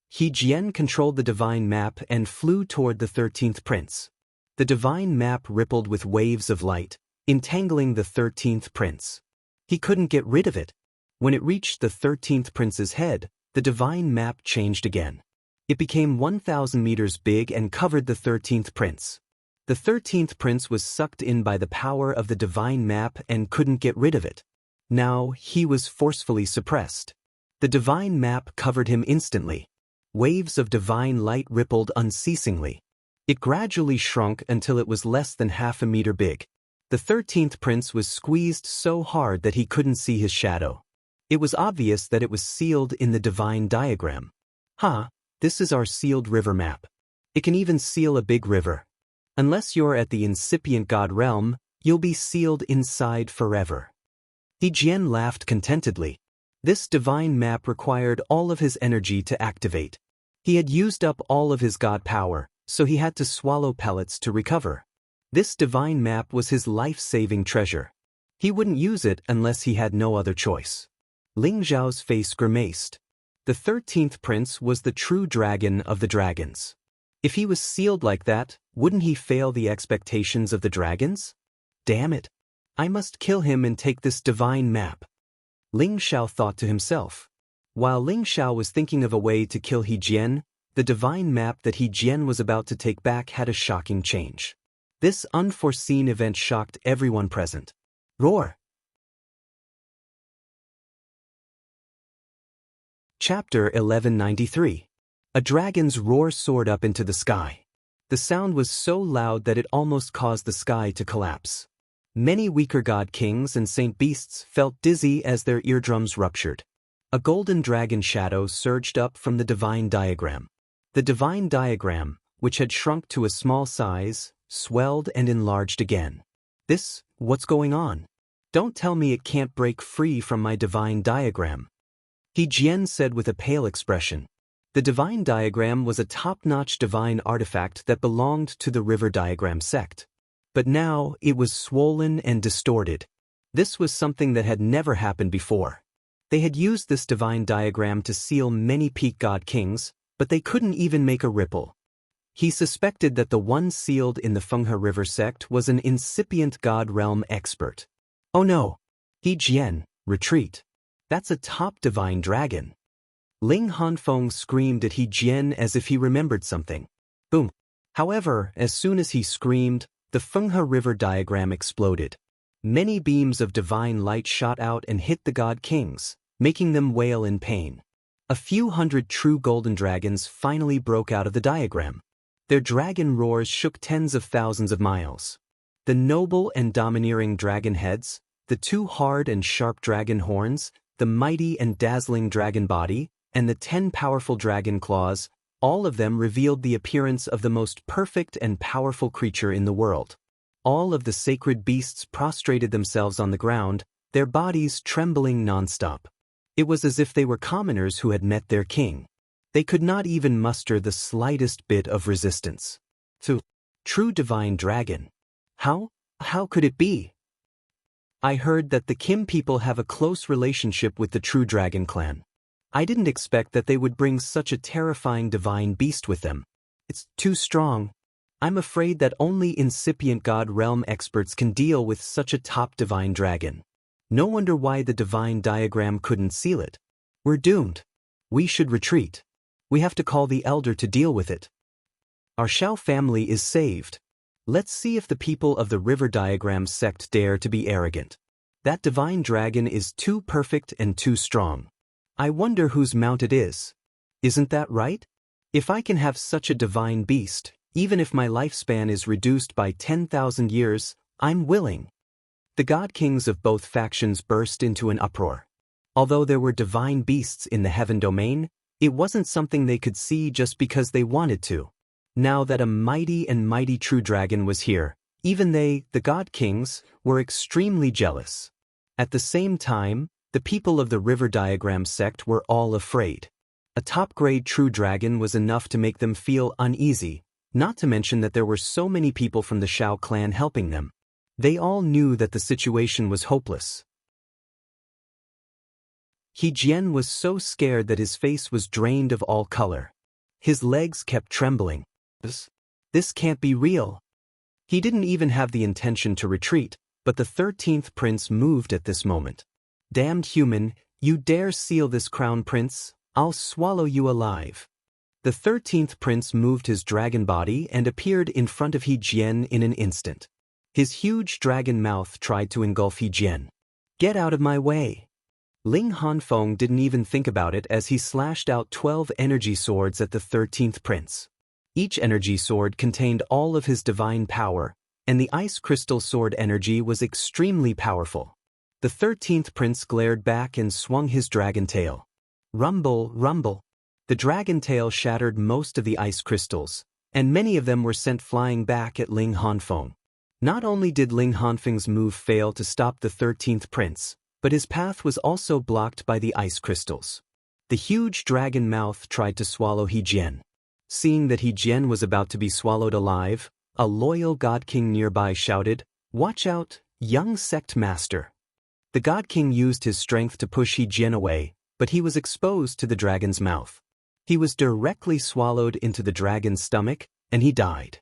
He Jian controlled the divine map and flew toward the 13th prince. The divine map rippled with waves of light, entangling the 13th prince. He couldn't get rid of it. When it reached the 13th prince's head, the divine map changed again. It became 1,000 meters big and covered the 13th prince. The 13th prince was sucked in by the power of the divine map and couldn't get rid of it. Now, he was forcefully suppressed. The divine map covered him instantly. Waves of divine light rippled unceasingly. It gradually shrunk until it was less than half a meter big. The 13th prince was squeezed so hard that he couldn't see his shadow. It was obvious that it was sealed in the divine diagram. This is our sealed river map. It can even seal a big river. Unless you're at the incipient god realm, you'll be sealed inside forever. He Jian laughed contentedly. This divine map required all of his energy to activate. He had used up all of his god power, so he had to swallow pellets to recover. This divine map was his life-saving treasure. He wouldn't use it unless he had no other choice. Ling Zhao's face grimaced. The 13th prince was the true dragon of the dragons. If he was sealed like that, wouldn't he fail the expectations of the dragons? Damn it! I must kill him and take this divine map. Ling Xiao thought to himself. While Ling Xiao was thinking of a way to kill He Jian, the divine map that He Jian was about to take back had a shocking change. This unforeseen event shocked everyone present. Roar! Chapter 1193. A dragon's roar soared up into the sky. The sound was so loud that it almost caused the sky to collapse. Many weaker god kings and saint beasts felt dizzy as their eardrums ruptured. A golden dragon shadow surged up from the divine diagram. The divine diagram, which had shrunk to a small size, swelled and enlarged again. What's going on? Don't tell me it can't break free from my divine diagram. He Jian said with a pale expression. The divine diagram was a top-notch divine artifact that belonged to the river diagram sect. But now it was swollen and distorted. This was something that had never happened before. They had used this divine diagram to seal many peak god kings, but they couldn't even make a ripple. He suspected that the one sealed in the Fenghe River sect was an incipient god realm expert. Oh no! He Jian, retreat. That's a top divine dragon. Ling Hanfeng screamed at He Jian as if he remembered something. Boom! However, as soon as he screamed, the Fenghe River diagram exploded. Many beams of divine light shot out and hit the god kings, making them wail in pain. A few hundred true golden dragons finally broke out of the diagram. Their dragon roars shook tens of thousands of miles. The noble and domineering dragon heads, the two hard and sharp dragon horns, the mighty and dazzling dragon body, and the 10 powerful dragon claws, all of them revealed the appearance of the most perfect and powerful creature in the world. All of the sacred beasts prostrated themselves on the ground, their bodies trembling nonstop. It was as if they were commoners who had met their king. They could not even muster the slightest bit of resistance. True divine dragon. How could it be? I heard that the Kim people have a close relationship with the True Dragon clan. I didn't expect that they would bring such a terrifying divine beast with them. It's too strong. I'm afraid that only incipient god realm experts can deal with such a top divine dragon. No wonder why the divine diagram couldn't seal it. We're doomed. We should retreat. We have to call the elder to deal with it. Our Xiao family is saved. Let's see if the people of the river diagram sect dare to be arrogant. That divine dragon is too perfect and too strong. I wonder whose mount it is. Isn't that right? If I can have such a divine beast, even if my lifespan is reduced by 10,000 years, I'm willing. The god kings of both factions burst into an uproar. Although there were divine beasts in the heaven domain, it wasn't something they could see just because they wanted to. Now that a mighty true dragon was here, even they, the god kings, were extremely jealous. At the same time, the people of the river diagram sect were all afraid. A top-grade true dragon was enough to make them feel uneasy, not to mention that there were so many people from the Xiao clan helping them. They all knew that the situation was hopeless. He Jian was so scared that his face was drained of all color. His legs kept trembling. This can't be real. He didn't even have the intention to retreat, but the 13th prince moved at this moment. Damned human, you dare seal this crown, prince? I'll swallow you alive. The 13th prince moved his dragon body and appeared in front of He Jian in an instant. His huge dragon mouth tried to engulf He Jian. "Get out of my way!" Ling Hanfeng didn't even think about it as he slashed out 12 energy swords at the 13th prince. Each energy sword contained all of his divine power, and the ice crystal sword energy was extremely powerful. The 13th prince glared back and swung his dragon tail. Rumble, rumble. The dragon tail shattered most of the ice crystals, and many of them were sent flying back at Ling Hanfeng. Not only did Ling Hanfeng's move fail to stop the 13th prince, but his path was also blocked by the ice crystals. The huge dragon mouth tried to swallow He Jian. Seeing that He Jian was about to be swallowed alive, a loyal god king nearby shouted, "Watch out, young sect master." The god king used his strength to push He Jian away, but he was exposed to the dragon's mouth. He was directly swallowed into the dragon's stomach, and he died.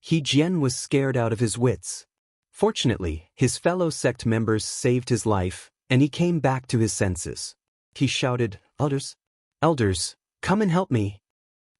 He Jian was scared out of his wits. Fortunately, his fellow sect members saved his life, and he came back to his senses. He shouted, Elders, come and help me."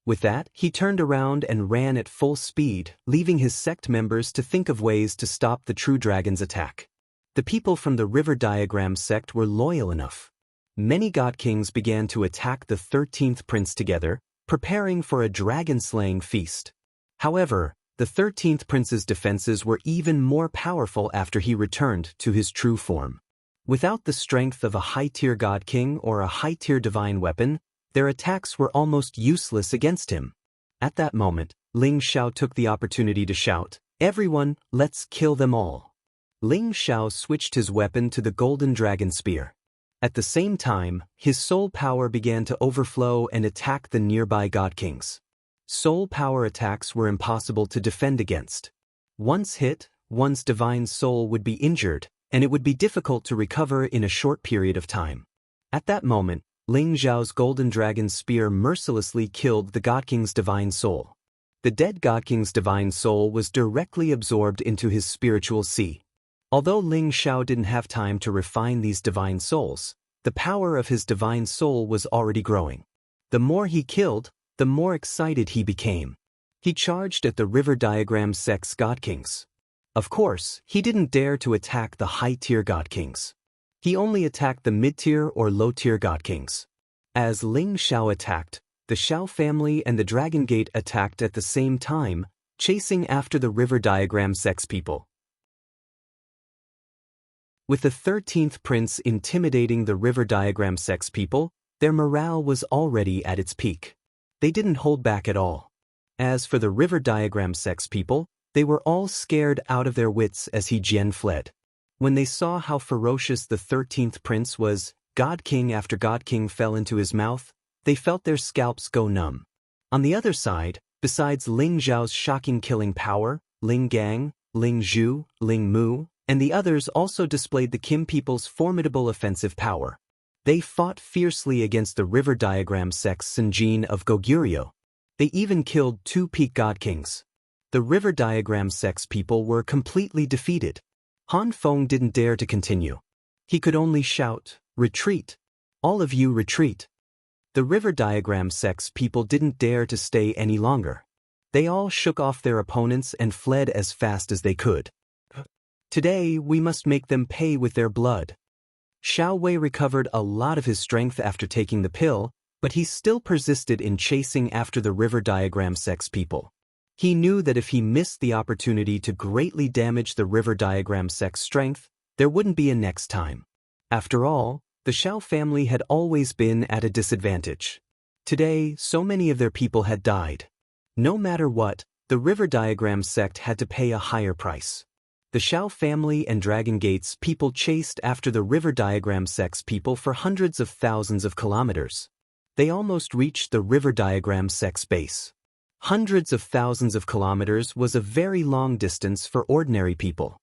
With that, he turned around and ran at full speed, leaving his sect members to think of ways to stop the true dragon's attack. The people from the River Diagram sect were loyal enough. Many god kings began to attack the 13th prince together, preparing for a dragon-slaying feast. However, the 13th prince's defenses were even more powerful after he returned to his true form. Without the strength of a high-tier god king or a high-tier divine weapon, their attacks were almost useless against him. At that moment, Ling Xiao took the opportunity to shout, "Everyone, let's kill them all." Ling Xiao switched his weapon to the golden dragon spear. At the same time, his soul power began to overflow and attack the nearby god kings. Soul power attacks were impossible to defend against. Once hit, one's divine soul would be injured, and it would be difficult to recover in a short period of time. At that moment, Ling Xiao's golden dragon spear mercilessly killed the god king's divine soul. The dead god king's divine soul was directly absorbed into his spiritual sea. Although Ling Xiao didn't have time to refine these divine souls, the power of his divine soul was already growing. The more he killed, the more excited he became. He charged at the River Diagram sect's god kings. Of course, he didn't dare to attack the high-tier god kings. He only attacked the mid-tier or low-tier god kings. As Ling Xiao attacked, the Xiao family and the Dragon Gate attacked at the same time, chasing after the River Diagram sect's people. With the 13th prince intimidating the River Diagram sect's people, their morale was already at its peak. They didn't hold back at all. As for the River Diagram sect's people, they were all scared out of their wits as He Jian fled. When they saw how ferocious the 13th prince was, God King after God King fell into his mouth, they felt their scalps go numb. On the other side, besides Ling Zhao's shocking killing power, Ling Gang, Ling Zhu, Ling Mu, and the others also displayed the Kim people's formidable offensive power. They fought fiercely against the River Diagram sect's Sinjin of Goguryeo. They even killed 2 peak god kings. The River Diagram sect's people were completely defeated. Han Feng didn't dare to continue. He could only shout, "Retreat! All of you retreat!" The River Diagram sect's people didn't dare to stay any longer. They all shook off their opponents and fled as fast as they could. Today, we must make them pay with their blood. Xiao Wei recovered a lot of his strength after taking the pill, but he still persisted in chasing after the River Diagram sect's people. He knew that if he missed the opportunity to greatly damage the River Diagram sect's strength, there wouldn't be a next time. After all, the Xiao family had always been at a disadvantage. Today, so many of their people had died. No matter what, the River Diagram sect had to pay a higher price. The Xiao family and Dragon Gate's people chased after the River Diagram sect's people for hundreds of thousands of kilometers. They almost reached the River Diagram sect's base. Hundreds of thousands of kilometers was a very long distance for ordinary people.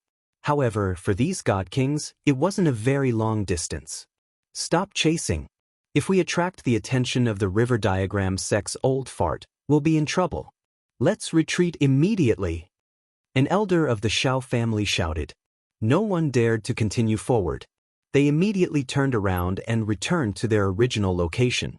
However, for these god kings, it wasn't a very long distance. Stop chasing. If we attract the attention of the River Diagram sect's old fart, we'll be in trouble. Let's retreat immediately. An elder of the Xiao family shouted. No one dared to continue forward. They immediately turned around and returned to their original location.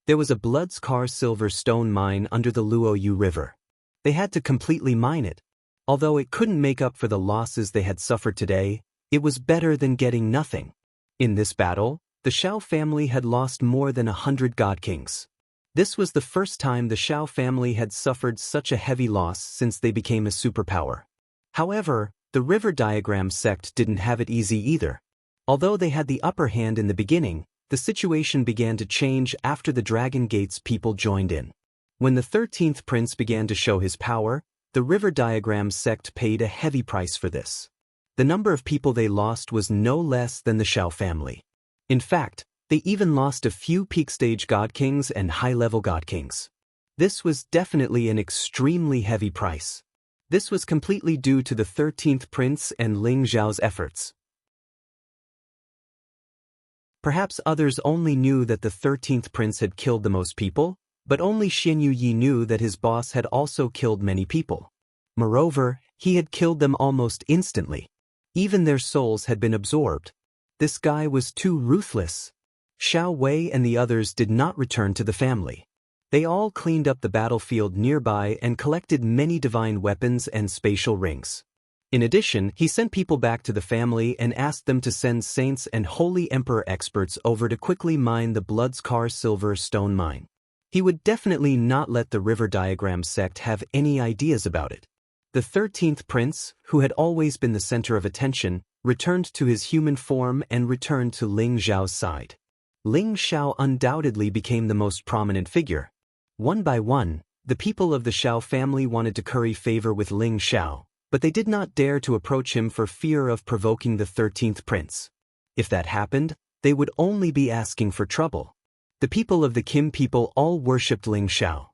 There was a blood-scar silver stone mine under the Luoyu River. They had to completely mine it. Although it couldn't make up for the losses they had suffered today, it was better than getting nothing. In this battle, the Shao family had lost more than 100 god kings. This was the first time the Shao family had suffered such a heavy loss since they became a superpower. However, the River Diagram sect didn't have it easy either. Although they had the upper hand in the beginning, the situation began to change after the Dragon Gate's people joined in. When the 13th prince began to show his power, the River Diagram sect paid a heavy price for this. The number of people they lost was no less than the Shao family. In fact, they even lost a few peak-stage god kings and high-level god kings. This was definitely an extremely heavy price. This was completely due to the 13th prince and Ling Zhao's efforts. Perhaps others only knew that the 13th prince had killed the most people, but only Xin Yuyi knew that his boss had also killed many people. Moreover, he had killed them almost instantly. Even their souls had been absorbed. This guy was too ruthless. Xiao Wei and the others did not return to the family. They all cleaned up the battlefield nearby and collected many divine weapons and spatial rings. In addition, he sent people back to the family and asked them to send saints and holy emperor experts over to quickly mine the Blood's-Car silver stone mine. He would definitely not let the River Diagram sect have any ideas about it. The 13th prince, who had always been the center of attention, returned to his human form and returned to Ling Zhao's side. Ling Zhao undoubtedly became the most prominent figure. One by one, the people of the Shao family wanted to curry favor with Ling Zhao, but they did not dare to approach him for fear of provoking the 13th prince. If that happened, they would only be asking for trouble. The people of the Kim people all worshipped Ling Zhao.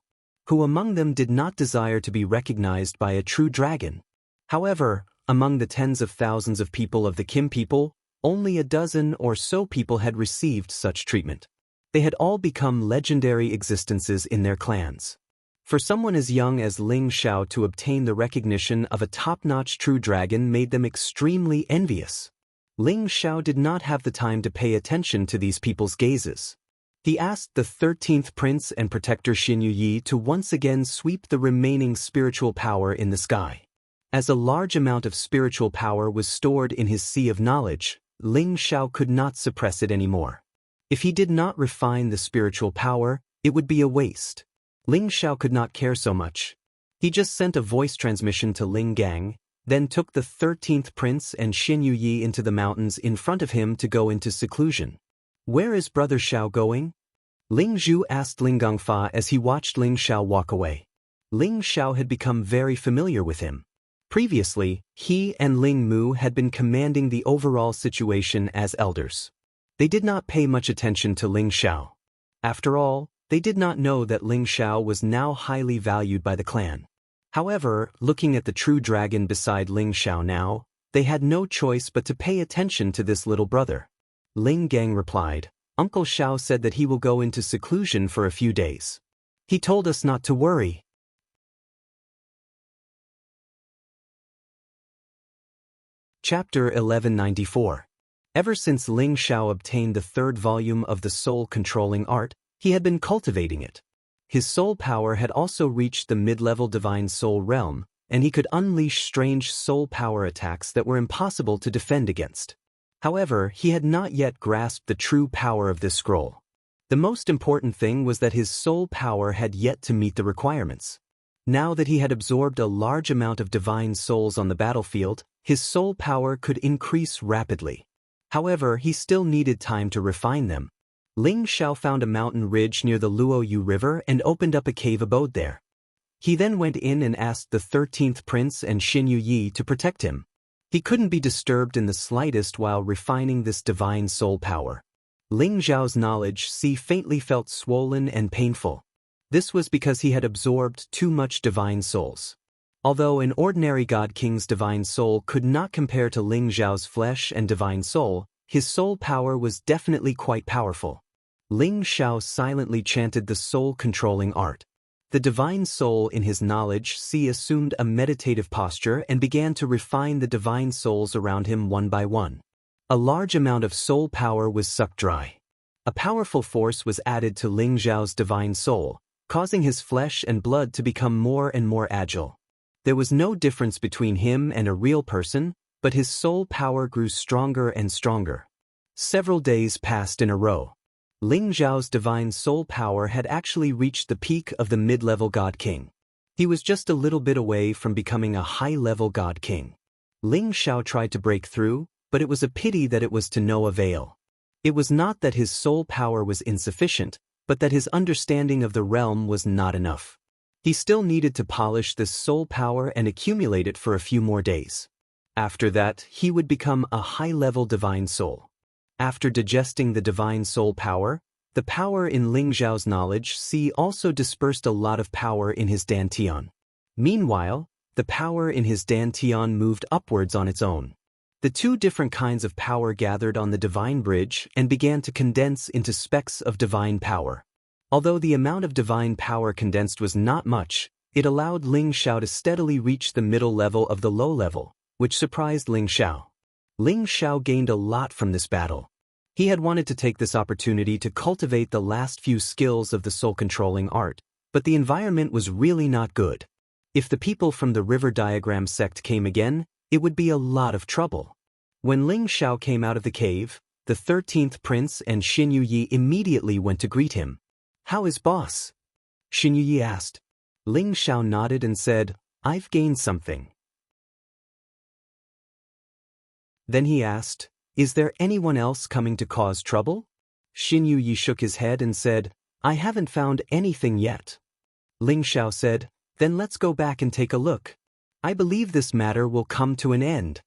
Who among them did not desire to be recognized by a true dragon? However, among the tens of thousands of people of the Kim people, only a dozen or so people had received such treatment. They had all become legendary existences in their clans. For someone as young as Ling Zhao to obtain the recognition of a top-notch true dragon made them extremely envious. Ling Zhao did not have the time to pay attention to these people's gazes. He asked the 13th prince and protector Xin Yuyi to once again sweep the remaining spiritual power in the sky. As a large amount of spiritual power was stored in his sea of knowledge, Ling Zhao could not suppress it anymore. If he did not refine the spiritual power, it would be a waste. Ling Zhao could not care so much. He just sent a voice transmission to Ling Gang, then took the 13th prince and Xin Yuyi into the mountains in front of him to go into seclusion. "Where is Brother Xiao going?" Ling Zhu asked Ling Gongfa as he watched Ling Xiao walk away. Ling Xiao had become very familiar with him. Previously, he and Ling Mu had been commanding the overall situation as elders. They did not pay much attention to Ling Xiao. After all, they did not know that Ling Xiao was now highly valued by the clan. However, looking at the true dragon beside Ling Xiao now, they had no choice but to pay attention to this little brother. Ling Gang replied, "Uncle Xiao said that he will go into seclusion for a few days. He told us not to worry." Chapter 1194. Ever since Ling Xiao obtained the third volume of the soul-controlling art, he had been cultivating it. His soul power had also reached the mid-level divine soul realm, and he could unleash strange soul power attacks that were impossible to defend against. However, he had not yet grasped the true power of this scroll. The most important thing was that his soul power had yet to meet the requirements. Now that he had absorbed a large amount of divine souls on the battlefield, his soul power could increase rapidly. However, he still needed time to refine them. Ling Xiao found a mountain ridge near the Luoyu River and opened up a cave abode there. He then went in and asked the 13th prince and Xin Yuyi to protect him. He couldn't be disturbed in the slightest while refining this divine soul power. Ling Zhao's knowledge faintly felt swollen and painful. This was because he had absorbed too much divine souls. Although an ordinary god king's divine soul could not compare to Ling Zhao's flesh and divine soul, his soul power was definitely quite powerful. Ling Xiao silently chanted the soul-controlling art. The divine soul in his knowledge assumed a meditative posture and began to refine the divine souls around him one by one. A large amount of soul power was sucked dry. A powerful force was added to Ling Xiao's divine soul, causing his flesh and blood to become more and more agile. There was no difference between him and a real person, but his soul power grew stronger and stronger. Several days passed in a row. Ling Xiao's divine soul power had actually reached the peak of the mid-level God King. He was just a little bit away from becoming a high-level God King. Ling Xiao tried to break through, but it was a pity that it was to no avail. It was not that his soul power was insufficient, but that his understanding of the realm was not enough. He still needed to polish this soul power and accumulate it for a few more days. After that, he would become a high-level divine soul. After digesting the divine soul power, the power in Ling Xiao's knowledge also dispersed a lot of power in his dantian. Meanwhile, the power in his dantian moved upwards on its own. The two different kinds of power gathered on the divine bridge and began to condense into specks of divine power. Although the amount of divine power condensed was not much, it allowed Ling Xiao to steadily reach the middle level of the low level, which surprised Ling Xiao. Ling Xiao gained a lot from this battle. He had wanted to take this opportunity to cultivate the last few skills of the soul-controlling art, but the environment was really not good. If the people from the river diagram sect came again, it would be a lot of trouble. When Ling Xiao came out of the cave, the 13th prince and Xin Yuyi immediately went to greet him. "How is boss?" Xin Yuyi asked. Ling Xiao nodded and said, "I've gained something." Then he asked, "Is there anyone else coming to cause trouble?" Xin Yuyi shook his head and said, "I haven't found anything yet." Ling Xiao said, "Then let's go back and take a look. I believe this matter will come to an end."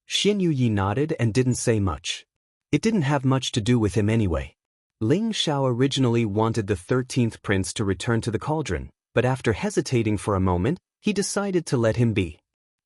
Xin Yuyi nodded and didn't say much. It didn't have much to do with him anyway. Ling Xiao originally wanted the 13th prince to return to the cauldron, but after hesitating for a moment, he decided to let him be.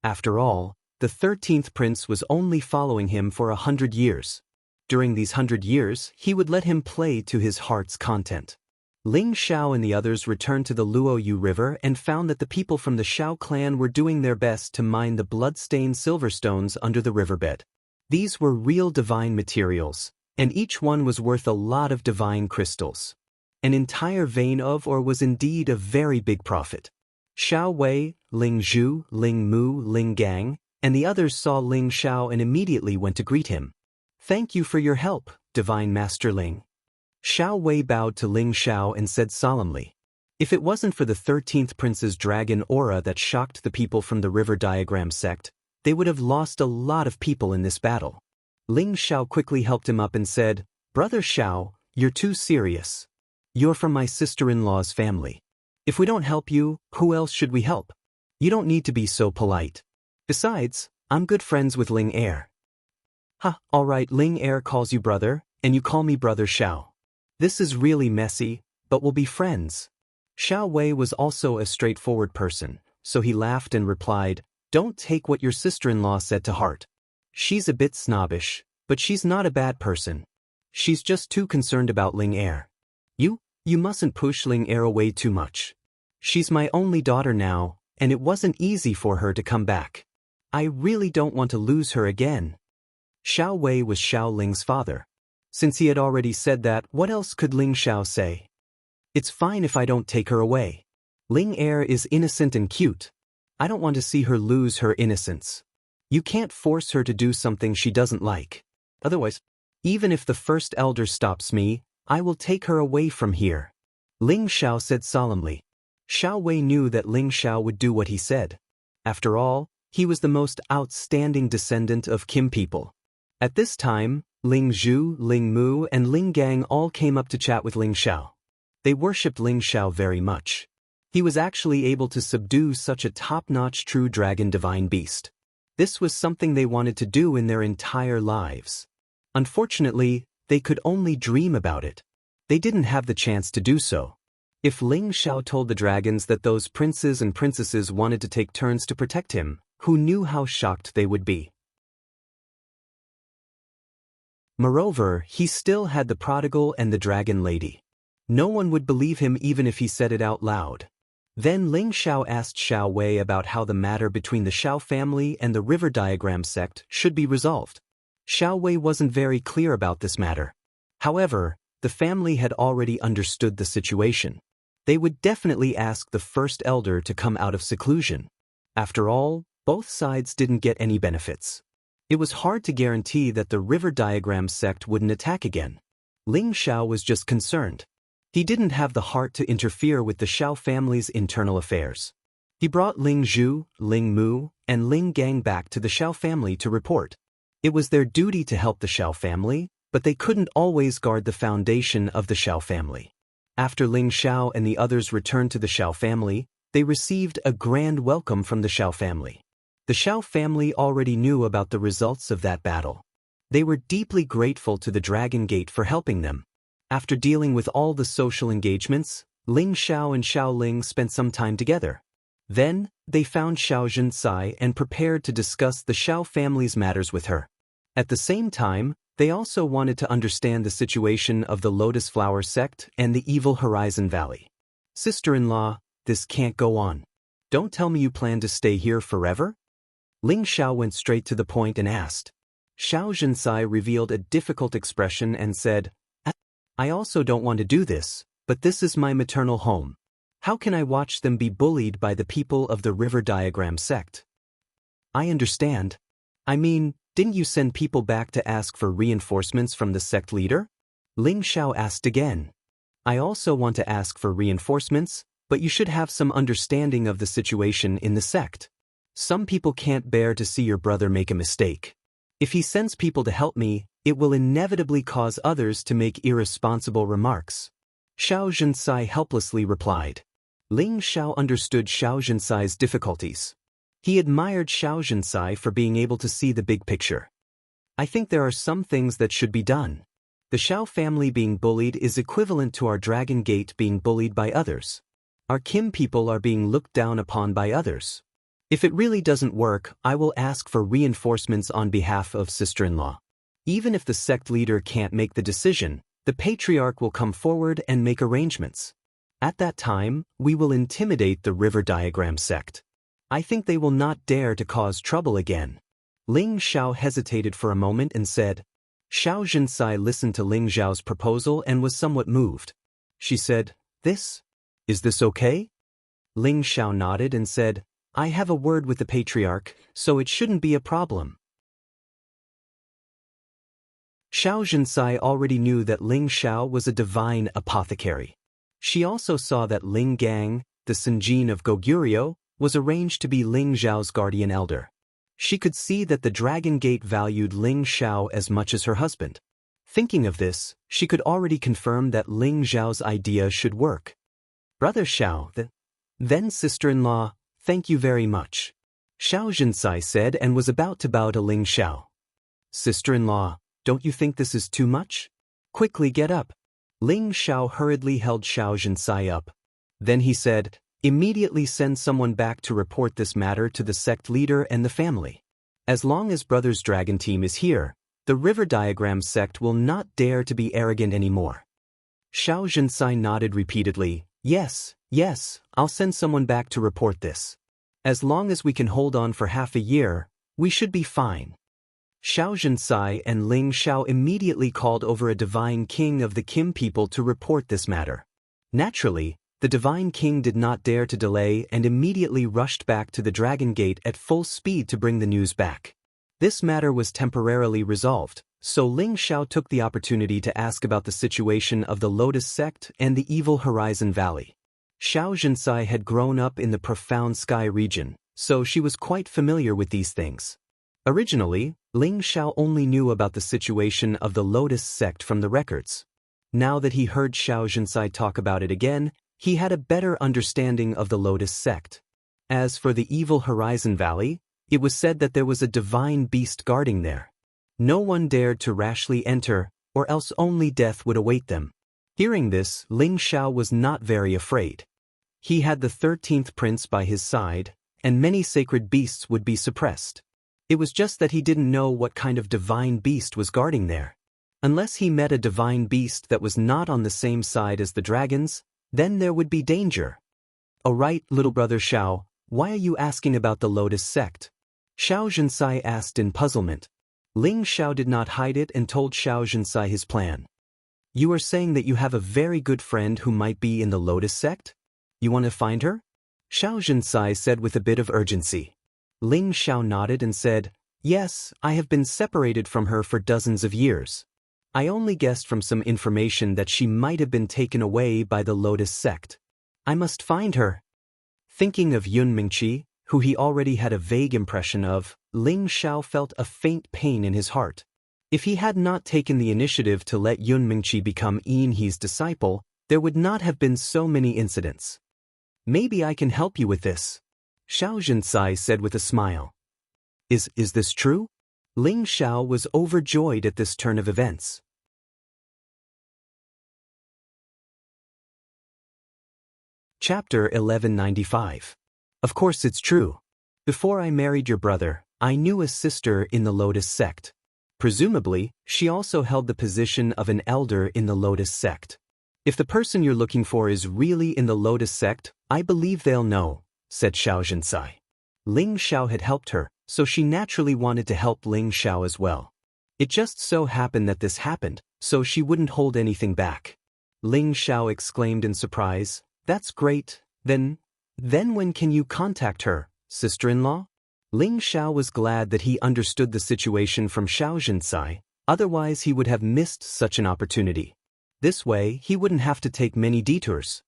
After all, the 13th prince was only following him for 100 years. During these 100 years, he would let him play to his heart's content. Ling Xiao and the others returned to the Luoyu River and found that the people from the Xiao clan were doing their best to mine the blood-stained silverstones under the riverbed. These were real divine materials, and each one was worth a lot of divine crystals. An entire vein was indeed a very big profit. Xiao Wei, Ling Zhu, Ling Mu, Ling Gang, and the others saw Ling Xiao and immediately went to greet him. "Thank you for your help, Divine Master Ling." Xiao Wei bowed to Ling Xiao and said solemnly, "If it wasn't for the 13th prince's dragon aura that shocked the people from the river diagram sect, they would have lost a lot of people in this battle." Ling Xiao quickly helped him up and said, "Brother Xiao, you're too serious. You're from my sister-in-law's family. If we don't help you, who else should we help? You don't need to be so polite. Besides, I'm good friends with Ling Air." "Ha, alright, Ling Air calls you brother, and you call me Brother Xiao. This is really messy, but we'll be friends." Xiao Wei was also a straightforward person, so he laughed and replied, "Don't take what your sister-in-law said to heart. She's a bit snobbish, but she's not a bad person. She's just too concerned about Ling Air. You mustn't push Ling Air away too much. She's my only daughter now, and it wasn't easy for her to come back. I really don't want to lose her again." Xiao Wei was Xiao Ling's father. Since he had already said that, what else could Ling Xiao say? "It's fine if I don't take her away. Ling Air is innocent and cute. I don't want to see her lose her innocence. You can't force her to do something she doesn't like. Otherwise, even if the first elder stops me, I will take her away from here," Ling Xiao said solemnly. Xiao Wei knew that Ling Xiao would do what he said. After all, he was the most outstanding descendant of Kim people. At this time, Ling Zhu, Ling Mu, and Ling Gang all came up to chat with Ling Xiao. They worshipped Ling Xiao very much. He was actually able to subdue such a top-notch true dragon divine beast. This was something they wanted to do in their entire lives. Unfortunately, they could only dream about it. They didn't have the chance to do so. If Ling Xiao told the dragons that those princes and princesses wanted to take turns to protect him, who knew how shocked they would be? Moreover, he still had the prodigal and the dragon lady. No one would believe him even if he said it out loud. Then Ling Xiao asked Xiao Wei about how the matter between the Xiao family and the river diagram sect should be resolved. Xiao Wei wasn't very clear about this matter. However, the family had already understood the situation. They would definitely ask the first elder to come out of seclusion. After all, both sides didn't get any benefits. It was hard to guarantee that the river diagram sect wouldn't attack again. Ling Xiao was just concerned. He didn't have the heart to interfere with the Xiao family's internal affairs. He brought Ling Zhu, Ling Mu, and Ling Gang back to the Xiao family to report. It was their duty to help the Xiao family, but they couldn't always guard the foundation of the Xiao family. After Ling Xiao and the others returned to the Xiao family, they received a grand welcome from the Xiao family. The Xiao family already knew about the results of that battle. They were deeply grateful to the Dragon Gate for helping them. After dealing with all the social engagements, Ling Xiao and Xiao Ling spent some time together. Then, they found Xiao Zhencai and prepared to discuss the Xiao family's matters with her. At the same time, they also wanted to understand the situation of the Lotus Flower sect and the Evil Horizon Valley. Sister-in-law, this can't go on. Don't tell me you plan to stay here forever? Ling Xiao went straight to the point and asked. Xiao Zhencai revealed a difficult expression and said, I also don't want to do this, but this is my maternal home. How can I watch them be bullied by the people of the River Diagram sect? I understand. I mean, didn't you send people back to ask for reinforcements from the sect leader? Ling Xiao asked again. I also want to ask for reinforcements, but you should have some understanding of the situation in the sect. Some people can't bear to see your brother make a mistake. If he sends people to help me, it will inevitably cause others to make irresponsible remarks. Xiao Zhencai helplessly replied. Ling Xiao understood Xiao Zhencai's difficulties. He admired Xiao Zhencai for being able to see the big picture. I think there are some things that should be done. The Xiao family being bullied is equivalent to our Dragon Gate being bullied by others. Our Kim people are being looked down upon by others. If it really doesn't work, I will ask for reinforcements on behalf of sister-in-law. Even if the sect leader can't make the decision, the patriarch will come forward and make arrangements. At that time, we will intimidate the River Diagram sect. I think they will not dare to cause trouble again. Ling Xiao hesitated for a moment and said. Xiao Zhencai listened to Ling Xiao's proposal and was somewhat moved. She said, Is this okay? Ling Xiao nodded and said, I have a word with the patriarch, so it shouldn't be a problem. Xiao Zhencai already knew that Ling Xiao was a divine apothecary. She also saw that Ling Gang, the Senjin of Goguryeo, was arranged to be Ling Xiao's guardian elder. She could see that the Dragon Gate valued Ling Xiao as much as her husband. Thinking of this, she could already confirm that Ling Xiao's idea should work. Brother Xiao, then sister-in-law, thank you very much. Xiao Zhencai said and was about to bow to Ling Xiao. Sister-in-law, don't you think this is too much? Quickly get up. Ling Xiao hurriedly held Xiao Zhencai up. Then he said, immediately send someone back to report this matter to the sect leader and the family. As long as Brothers Dragon Team is here, the River Diagram sect will not dare to be arrogant anymore. Xiao Zhencai nodded repeatedly, yes, I'll send someone back to report this. As long as we can hold on for half a year, we should be fine. Xiao Zhencai and Ling Xiao immediately called over a divine king of the Kim people to report this matter. Naturally, the divine king did not dare to delay and immediately rushed back to the Dragon Gate at full speed to bring the news back. This matter was temporarily resolved, so Ling Xiao took the opportunity to ask about the situation of the Lotus sect and the Evil Horizon Valley. Xiao Zhencai had grown up in the profound sky region, so she was quite familiar with these things. Originally, Ling Xiao only knew about the situation of the Lotus sect from the records. Now that he heard Xiao Zhencai talk about it again, he had a better understanding of the Lotus sect. As for the Evil Horizon Valley, it was said that there was a divine beast guarding there. No one dared to rashly enter, or else only death would await them. Hearing this, Ling Xiao was not very afraid. He had the 13th prince by his side, and many sacred beasts would be suppressed. It was just that he didn't know what kind of divine beast was guarding there. Unless he met a divine beast that was not on the same side as the dragons, then there would be danger. Oh right, little brother Xiao, why are you asking about the Lotus sect? Xiao Zhencai asked in puzzlement. Ling Xiao did not hide it and told Xiao Zhencai his plan. You are saying that you have a very good friend who might be in the Lotus sect? You want to find her? Xiao Zhenxai said with a bit of urgency. Ling Xiao nodded and said, Yes, I have been separated from her for dozens of years. I only guessed from some information that she might have been taken away by the Lotus sect. I must find her. Thinking of Yun Mingqi, who he already had a vague impression of, Ling Xiao felt a faint pain in his heart. If he had not taken the initiative to let Yun Mingqi become Yin He's disciple, there would not have been so many incidents. Maybe I can help you with this, Xiao Zhenxai said with a smile. Is this true? Ling Xiao was overjoyed at this turn of events. Chapter 1195. Of course it's true. Before I married your brother, I knew a sister in the Lotus sect. Presumably, she also held the position of an elder in the Lotus sect. If the person you're looking for is really in the Lotus sect, I believe they'll know, said Xiao Zhenxai. Ling Xiao had helped her, so she naturally wanted to help Ling Xiao as well. It just so happened that this happened, so she wouldn't hold anything back. Ling Xiao exclaimed in surprise, That's great, then when can you contact her, sister-in-law? Ling Xiao was glad that he understood the situation from Xiao Zhenxai, otherwise he would have missed such an opportunity. This way, he wouldn't have to take many detours.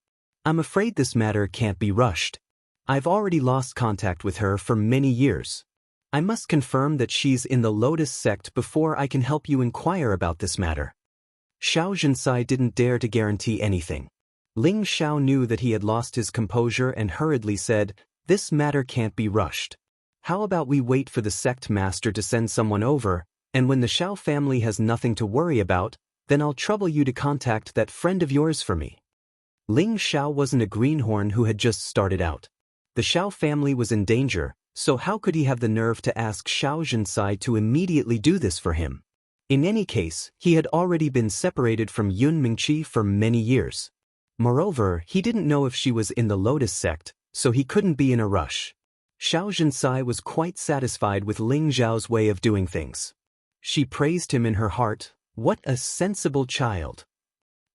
I'm afraid this matter can't be rushed. I've already lost contact with her for many years. I must confirm that she's in the Lotus sect before I can help you inquire about this matter. Xiao Zhenxai didn't dare to guarantee anything. Ling Xiao knew that he had lost his composure and hurriedly said, This matter can't be rushed. How about we wait for the sect master to send someone over, and when the Xiao family has nothing to worry about, then I'll trouble you to contact that friend of yours for me. Ling Xiao wasn't a greenhorn who had just started out. The Xiao family was in danger, so how could he have the nerve to ask Xiao Zhenxai to immediately do this for him? In any case, he had already been separated from Yun Mingqi for many years. Moreover, he didn't know if she was in the Lotus sect, so he couldn't be in a rush. Xiao Zhenxai was quite satisfied with Ling Xiao's way of doing things. She praised him in her heart. What a sensible child.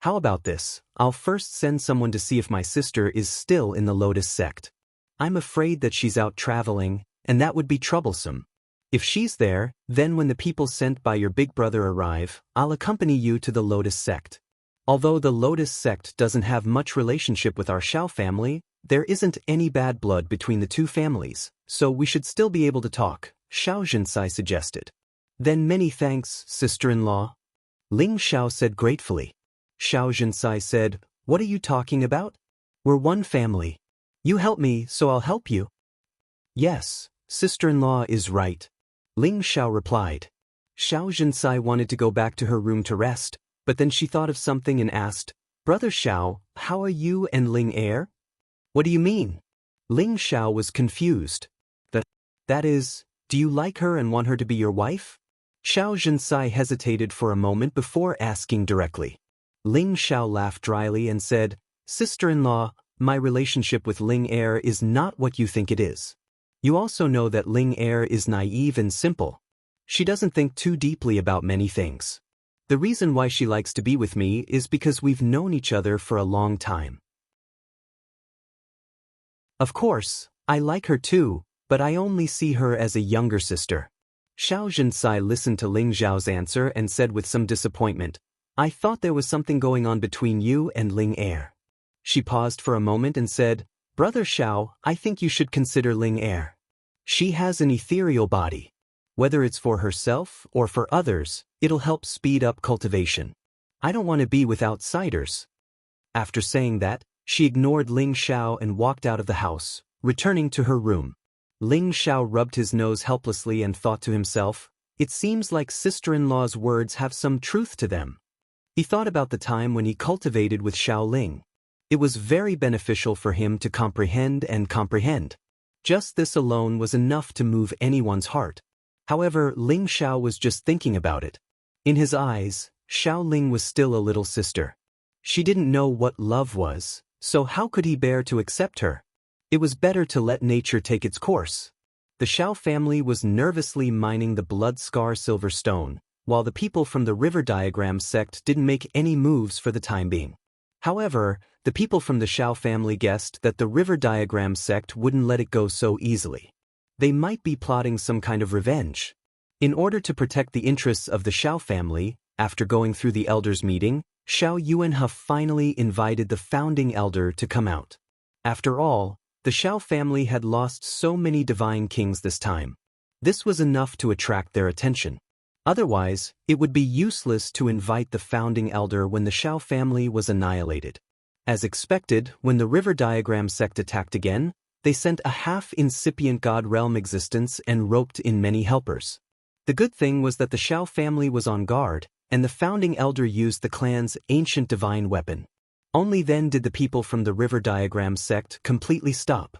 How about this? I'll first send someone to see if my sister is still in the Lotus sect. I'm afraid that she's out traveling, and that would be troublesome. If she's there, then when the people sent by your big brother arrive, I'll accompany you to the Lotus sect. Although the Lotus sect doesn't have much relationship with our Xiao family, there isn't any bad blood between the two families, so we should still be able to talk, Xiao Zhenxai suggested. Then many thanks, sister-in-law. Ling Xiao said gratefully. Xiao Zhenxai said, What are you talking about? We're one family. You help me, so I'll help you. Yes, sister-in-law is right. Ling Xiao replied. Xiao Zhenxai wanted to go back to her room to rest, but then she thought of something and asked, Brother Xiao, how are you and Ling Er? What do you mean? Ling Xiao was confused. That is, do you like her and want her to be your wife? Xiao Zhenxai hesitated for a moment before asking directly. Ling Xiao laughed dryly and said, Sister-in-law, my relationship with Ling Er is not what you think it is. You also know that Ling Er is naive and simple. She doesn't think too deeply about many things. The reason why she likes to be with me is because we've known each other for a long time. Of course, I like her too, but I only see her as a younger sister. Xiao Zhenxai listened to Ling Xiao's answer and said with some disappointment, I thought there was something going on between you and Ling Er. She paused for a moment and said, Brother Xiao, I think you should consider Ling Er. She has an ethereal body. Whether it's for herself or for others, it'll help speed up cultivation. I don't want to be with outsiders. After saying that, she ignored Ling Xiao and walked out of the house, returning to her room. Ling Xiao rubbed his nose helplessly and thought to himself, It seems like sister-in-law's words have some truth to them. He thought about the time when he cultivated with Xiao Ling. It was very beneficial for him to comprehend and comprehend. Just this alone was enough to move anyone's heart. However, Ling Xiao was just thinking about it. In his eyes, Xiao Ling was still a little sister. She didn't know what love was, so how could he bear to accept her? It was better to let nature take its course. The Xiao family was nervously mining the blood scar silver stone, while the people from the river diagram sect didn't make any moves for the time being. However, the people from the Shao family guessed that the river diagram sect wouldn't let it go so easily. They might be plotting some kind of revenge. In order to protect the interests of the Shao family, after going through the elders' meeting, Shao Yuanhe finally invited the founding elder to come out. After all, the Shao family had lost so many divine kings this time. This was enough to attract their attention. Otherwise, it would be useless to invite the founding elder when the Shao family was annihilated. As expected, when the river diagram sect attacked again, they sent a half-incipient god realm existence and roped in many helpers. The good thing was that the Shao family was on guard, and the founding elder used the clan's ancient divine weapon. Only then did the people from the river diagram sect completely stop.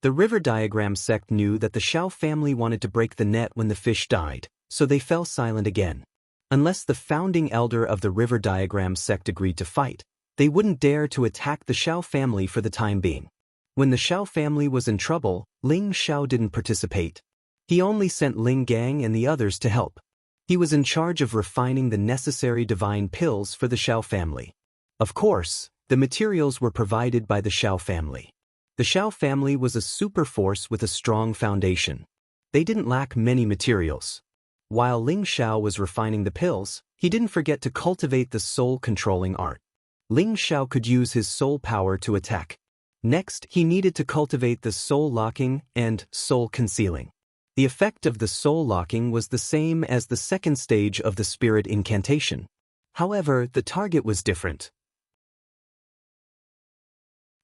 The river diagram sect knew that the Shao family wanted to break the net when the fish died, so they fell silent again. Unless the founding elder of the river diagram sect agreed to fight, they wouldn't dare to attack the Shao family for the time being. When the Shao family was in trouble, Ling Shao didn't participate. He only sent Ling Gang and the others to help. He was in charge of refining the necessary divine pills for the Shao family. Of course, the materials were provided by the Shao family. The Shao family was a super force with a strong foundation. They didn't lack many materials. While Ling Shao was refining the pills, he didn't forget to cultivate the soul-controlling art. Ling Shao could use his soul power to attack. Next, he needed to cultivate the soul-locking and soul-concealing. The effect of the soul-locking was the same as the second stage of the spirit incantation. However, the target was different.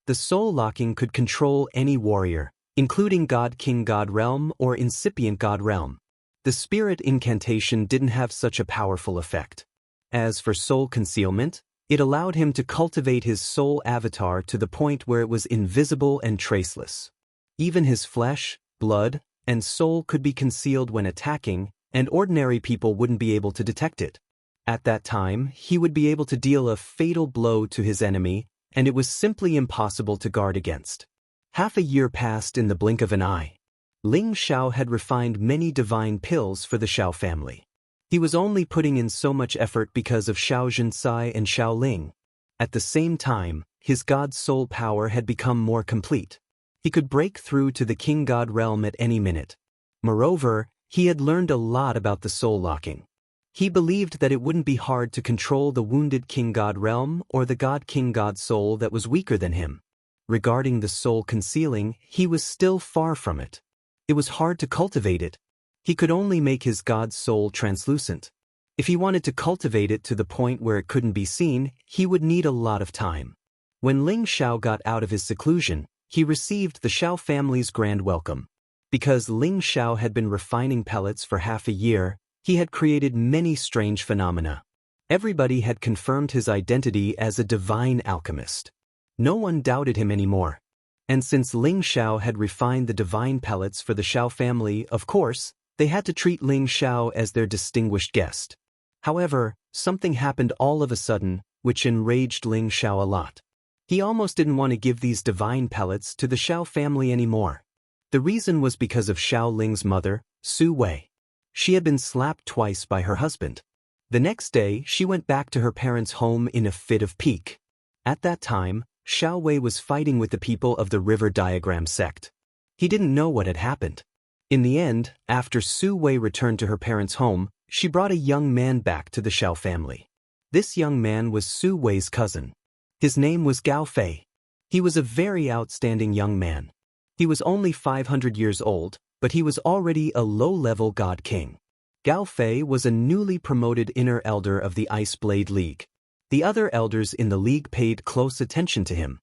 The soul-locking could control any warrior, including God King God Realm or incipient God Realm. The spirit incantation didn't have such a powerful effect. As for soul concealment, it allowed him to cultivate his soul avatar to the point where it was invisible and traceless. Even his flesh, blood, and soul could be concealed when attacking, and ordinary people wouldn't be able to detect it. At that time, he would be able to deal a fatal blow to his enemy, and it was simply impossible to guard against. Half a year passed in the blink of an eye. Ling Shao had refined many divine pills for the Shao family. He was only putting in so much effort because of Shao Jinsai and Shao Ling. At the same time, his god soul power had become more complete. He could break through to the King God realm at any minute. Moreover, he had learned a lot about the soul locking. He believed that it wouldn't be hard to control the wounded King God realm or the God King God soul that was weaker than him. Regarding the soul concealing, he was still far from it. It was hard to cultivate it. He could only make his god's soul translucent. If he wanted to cultivate it to the point where it couldn't be seen, he would need a lot of time. When Ling Shao got out of his seclusion, he received the Shao family's grand welcome. Because Ling Shao had been refining pellets for half a year, he had created many strange phenomena. Everybody had confirmed his identity as a divine alchemist. No one doubted him anymore. And since Ling Shao had refined the divine pellets for the Shao family, of course, they had to treat Ling Shao as their distinguished guest. However, something happened all of a sudden, which enraged Ling Shao a lot. He almost didn't want to give these divine pellets to the Shao family anymore. The reason was because of Shao Ling's mother, Su Wei. She had been slapped twice by her husband. The next day, she went back to her parents' home in a fit of pique. At that time, Shao Wei was fighting with the people of the river diagram sect. He didn't know what had happened. In the end, after Su Wei returned to her parents' home, she brought a young man back to the Shao family. This young man was Su Wei's cousin. His name was Gao Fei. He was a very outstanding young man. He was only 500 years old, but he was already a low-level god king. Gao Fei was a newly promoted inner elder of the Ice Blade League. The other elders in the league paid close attention to him.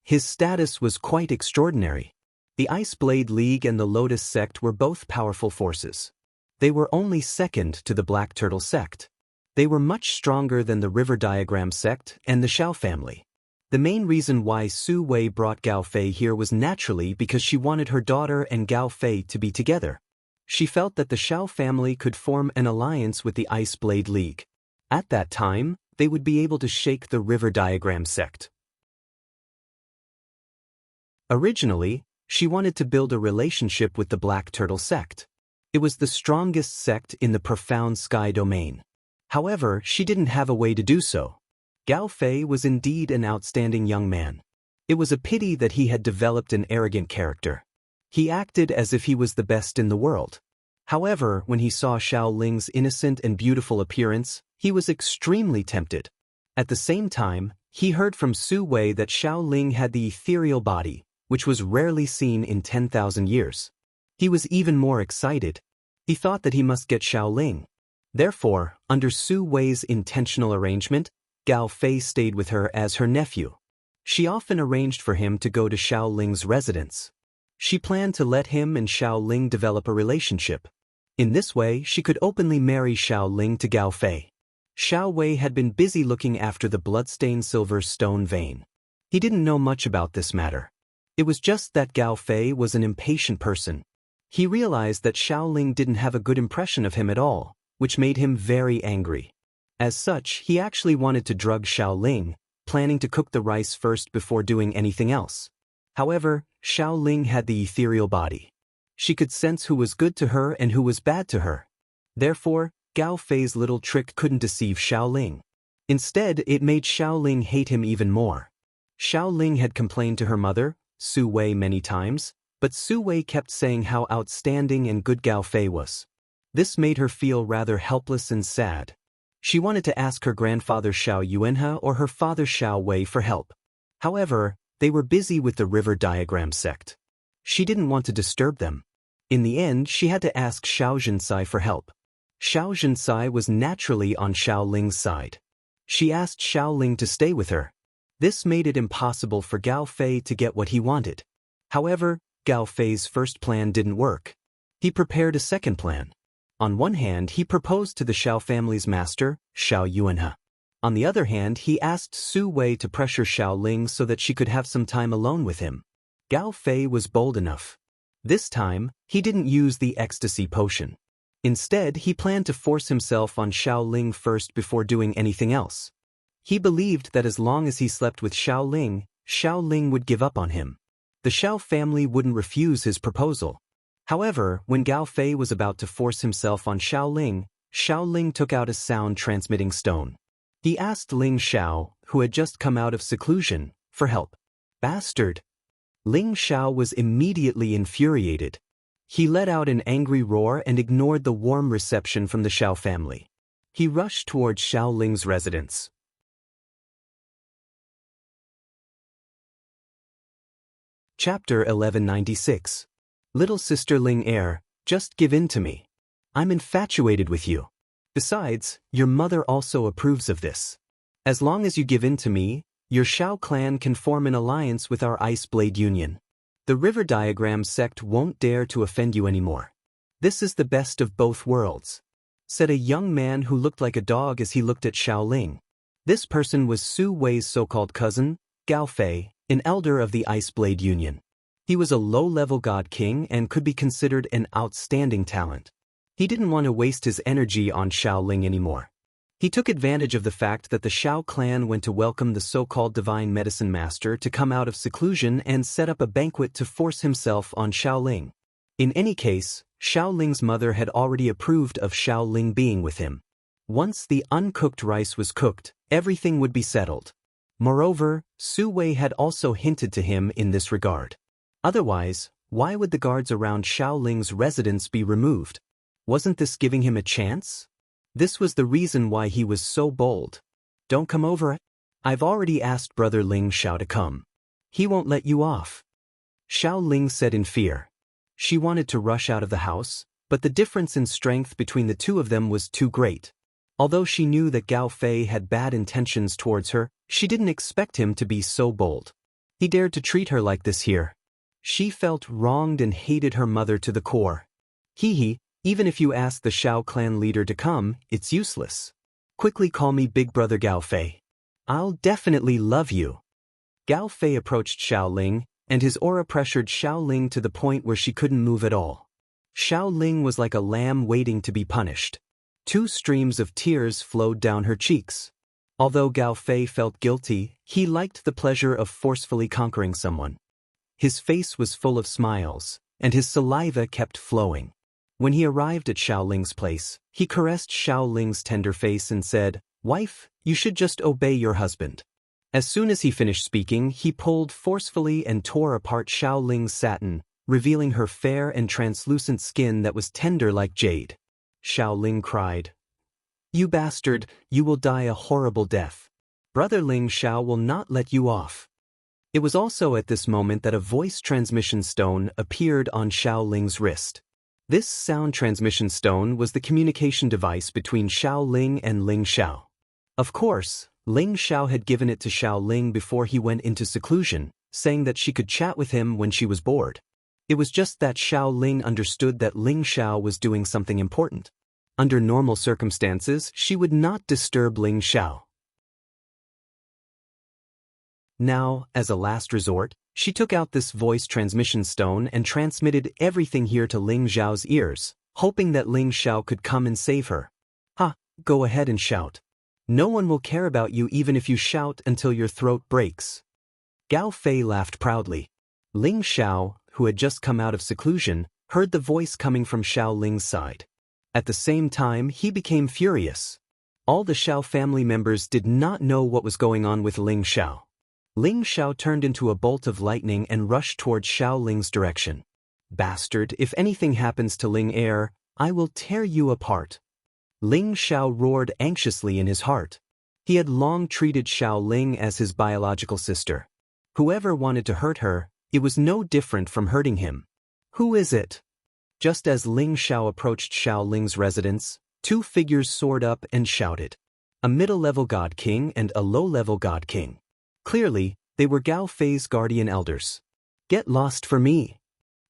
His status was quite extraordinary. The Ice Blade League and the Lotus sect were both powerful forces. They were only second to the Black Turtle sect. They were much stronger than the River Diagram sect and the Shao family. The main reason why Su Wei brought Gao Fei here was naturally because she wanted her daughter and Gao Fei to be together. She felt that the Shao family could form an alliance with the Ice Blade League. At that time, they would be able to shake the River Diagram sect. Originally, she wanted to build a relationship with the Black Turtle sect. It was the strongest sect in the Profound Sky domain. However, she didn't have a way to do so. Gao Fei was indeed an outstanding young man. It was a pity that he had developed an arrogant character. He acted as if he was the best in the world. However, when he saw Xiao Ling's innocent and beautiful appearance, he was extremely tempted. At the same time, he heard from Su Wei that Xiao Ling had the ethereal body, which was rarely seen in 10,000 years. He was even more excited. He thought that he must get Xiao Ling. Therefore, under Su Wei's intentional arrangement, Gao Fei stayed with her as her nephew. She often arranged for him to go to Xiao Ling's residence. She planned to let him and Xiao Ling develop a relationship. In this way, she could openly marry Xiao Ling to Gao Fei. Xiao Wei had been busy looking after the bloodstained silver stone vein. He didn't know much about this matter. It was just that Gao Fei was an impatient person. He realized that Xiao Ling didn't have a good impression of him at all, which made him very angry. As such, he actually wanted to drug Xiao Ling, planning to cook the rice first before doing anything else. However, Xiao Ling had the ethereal body. She could sense who was good to her and who was bad to her. Therefore, Gao Fei's little trick couldn't deceive Xiao Ling. Instead, it made Xiao Ling hate him even more. Xiao Ling had complained to her mother, Su Wei, many times, but Su Wei kept saying how outstanding and good Gao Fei was. This made her feel rather helpless and sad. She wanted to ask her grandfather Xiao Yuanhe or her father Xiao Wei for help. However, they were busy with the river diagram sect. She didn't want to disturb them. In the end, she had to ask Xiao Zhensai for help. Xiao Zhensai was naturally on Xiao Ling's side. She asked Xiao Ling to stay with her. This made it impossible for Gao Fei to get what he wanted. However, Gao Fei's first plan didn't work. He prepared a second plan. On one hand, he proposed to the Xiao family's master, Xiao Yuanhe. On the other hand, he asked Su Wei to pressure Xiao Ling so that she could have some time alone with him. Gao Fei was bold enough. This time, he didn't use the ecstasy potion. Instead, he planned to force himself on Xiao Ling first before doing anything else. He believed that as long as he slept with Xiao Ling would give up on him. The Xiao family wouldn't refuse his proposal. However, when Gao Fei was about to force himself on Xiao Ling took out a sound-transmitting stone. He asked Ling Xiao, who had just come out of seclusion, for help. Bastard! Ling Xiao was immediately infuriated. He let out an angry roar and ignored the warm reception from the Xiao family. He rushed towards Xiao Ling's residence. Chapter 1196. Little sister Ling Er, just give in to me. I'm infatuated with you. Besides, your mother also approves of this. As long as you give in to me, your Xiao clan can form an alliance with our Ice Blade Union. The river diagram sect won't dare to offend you anymore. This is the best of both worlds, said a young man who looked like a dog as he looked at Xiao Ling. This person was Su Wei's so-called cousin, Gao Fei, an elder of the Ice Blade Union. He was a low-level god king and could be considered an outstanding talent. He didn't want to waste his energy on Xiao Ling anymore. He took advantage of the fact that the Xiao clan went to welcome the so-called divine medicine master to come out of seclusion and set up a banquet to force himself on Xiao Ling. In any case, Xiao Ling's mother had already approved of Xiao Ling being with him. Once the uncooked rice was cooked, everything would be settled. Moreover, Su Wei had also hinted to him in this regard. Otherwise, why would the guards around Xiao Ling's residence be removed? Wasn't this giving him a chance? This was the reason why he was so bold. Don't come over. I've already asked brother Ling Xiao to come. He won't let you off. Xiao Ling said in fear. She wanted to rush out of the house, but the difference in strength between the two of them was too great. Although she knew that Gao Fei had bad intentions towards her, she didn't expect him to be so bold. He dared to treat her like this here. She felt wronged and hated her mother to the core. Even if you ask the Xiao clan leader to come, it's useless. Quickly call me Big Brother Gao Fei. I'll definitely love you. Gao Fei approached Xiao Ling, and his aura pressured Xiao Ling to the point where she couldn't move at all. Xiao Ling was like a lamb waiting to be punished. 2 streams of tears flowed down her cheeks. Although Gao Fei felt guilty, he liked the pleasure of forcefully conquering someone. His face was full of smiles, and his saliva kept flowing. When he arrived at Xiao Ling's place, he caressed Xiao Ling's tender face and said, "Wife, you should just obey your husband." As soon as he finished speaking, he pulled forcefully and tore apart Xiao Ling's satin, revealing her fair and translucent skin that was tender like jade. Xiao Ling cried, "You bastard, you will die a horrible death. Brother Ling Xiao will not let you off." It was also at this moment that a voice transmission stone appeared on Xiao Ling's wrist. This sound transmission stone was the communication device between Xiao Ling and Ling Xiao. Of course, Ling Xiao had given it to Xiao Ling before he went into seclusion, saying that she could chat with him when she was bored. It was just that Xiao Ling understood that Ling Xiao was doing something important. Under normal circumstances, she would not disturb Ling Xiao. Now, as a last resort, she took out this voice transmission stone and transmitted everything here to Ling Xiao's ears, hoping that Ling Xiao could come and save her. "Ha, go ahead and shout. No one will care about you even if you shout until your throat breaks." Gao Fei laughed proudly. Ling Xiao, who had just come out of seclusion, heard the voice coming from Xiao Ling's side. At the same time, he became furious. All the Xiao family members did not know what was going on with Ling Xiao. Ling Xiao turned into a bolt of lightning and rushed towards Xiao Ling's direction. "Bastard, if anything happens to Ling Heir, I will tear you apart." Ling Xiao roared anxiously in his heart. He had long treated Xiao Ling as his biological sister. Whoever wanted to hurt her, it was no different from hurting him. "Who is it?" Just as Ling Xiao approached Xiao Ling's residence, two figures soared up and shouted. A middle-level God King and a low-level God King. Clearly, they were Gao Fei's guardian elders. "Get lost for me."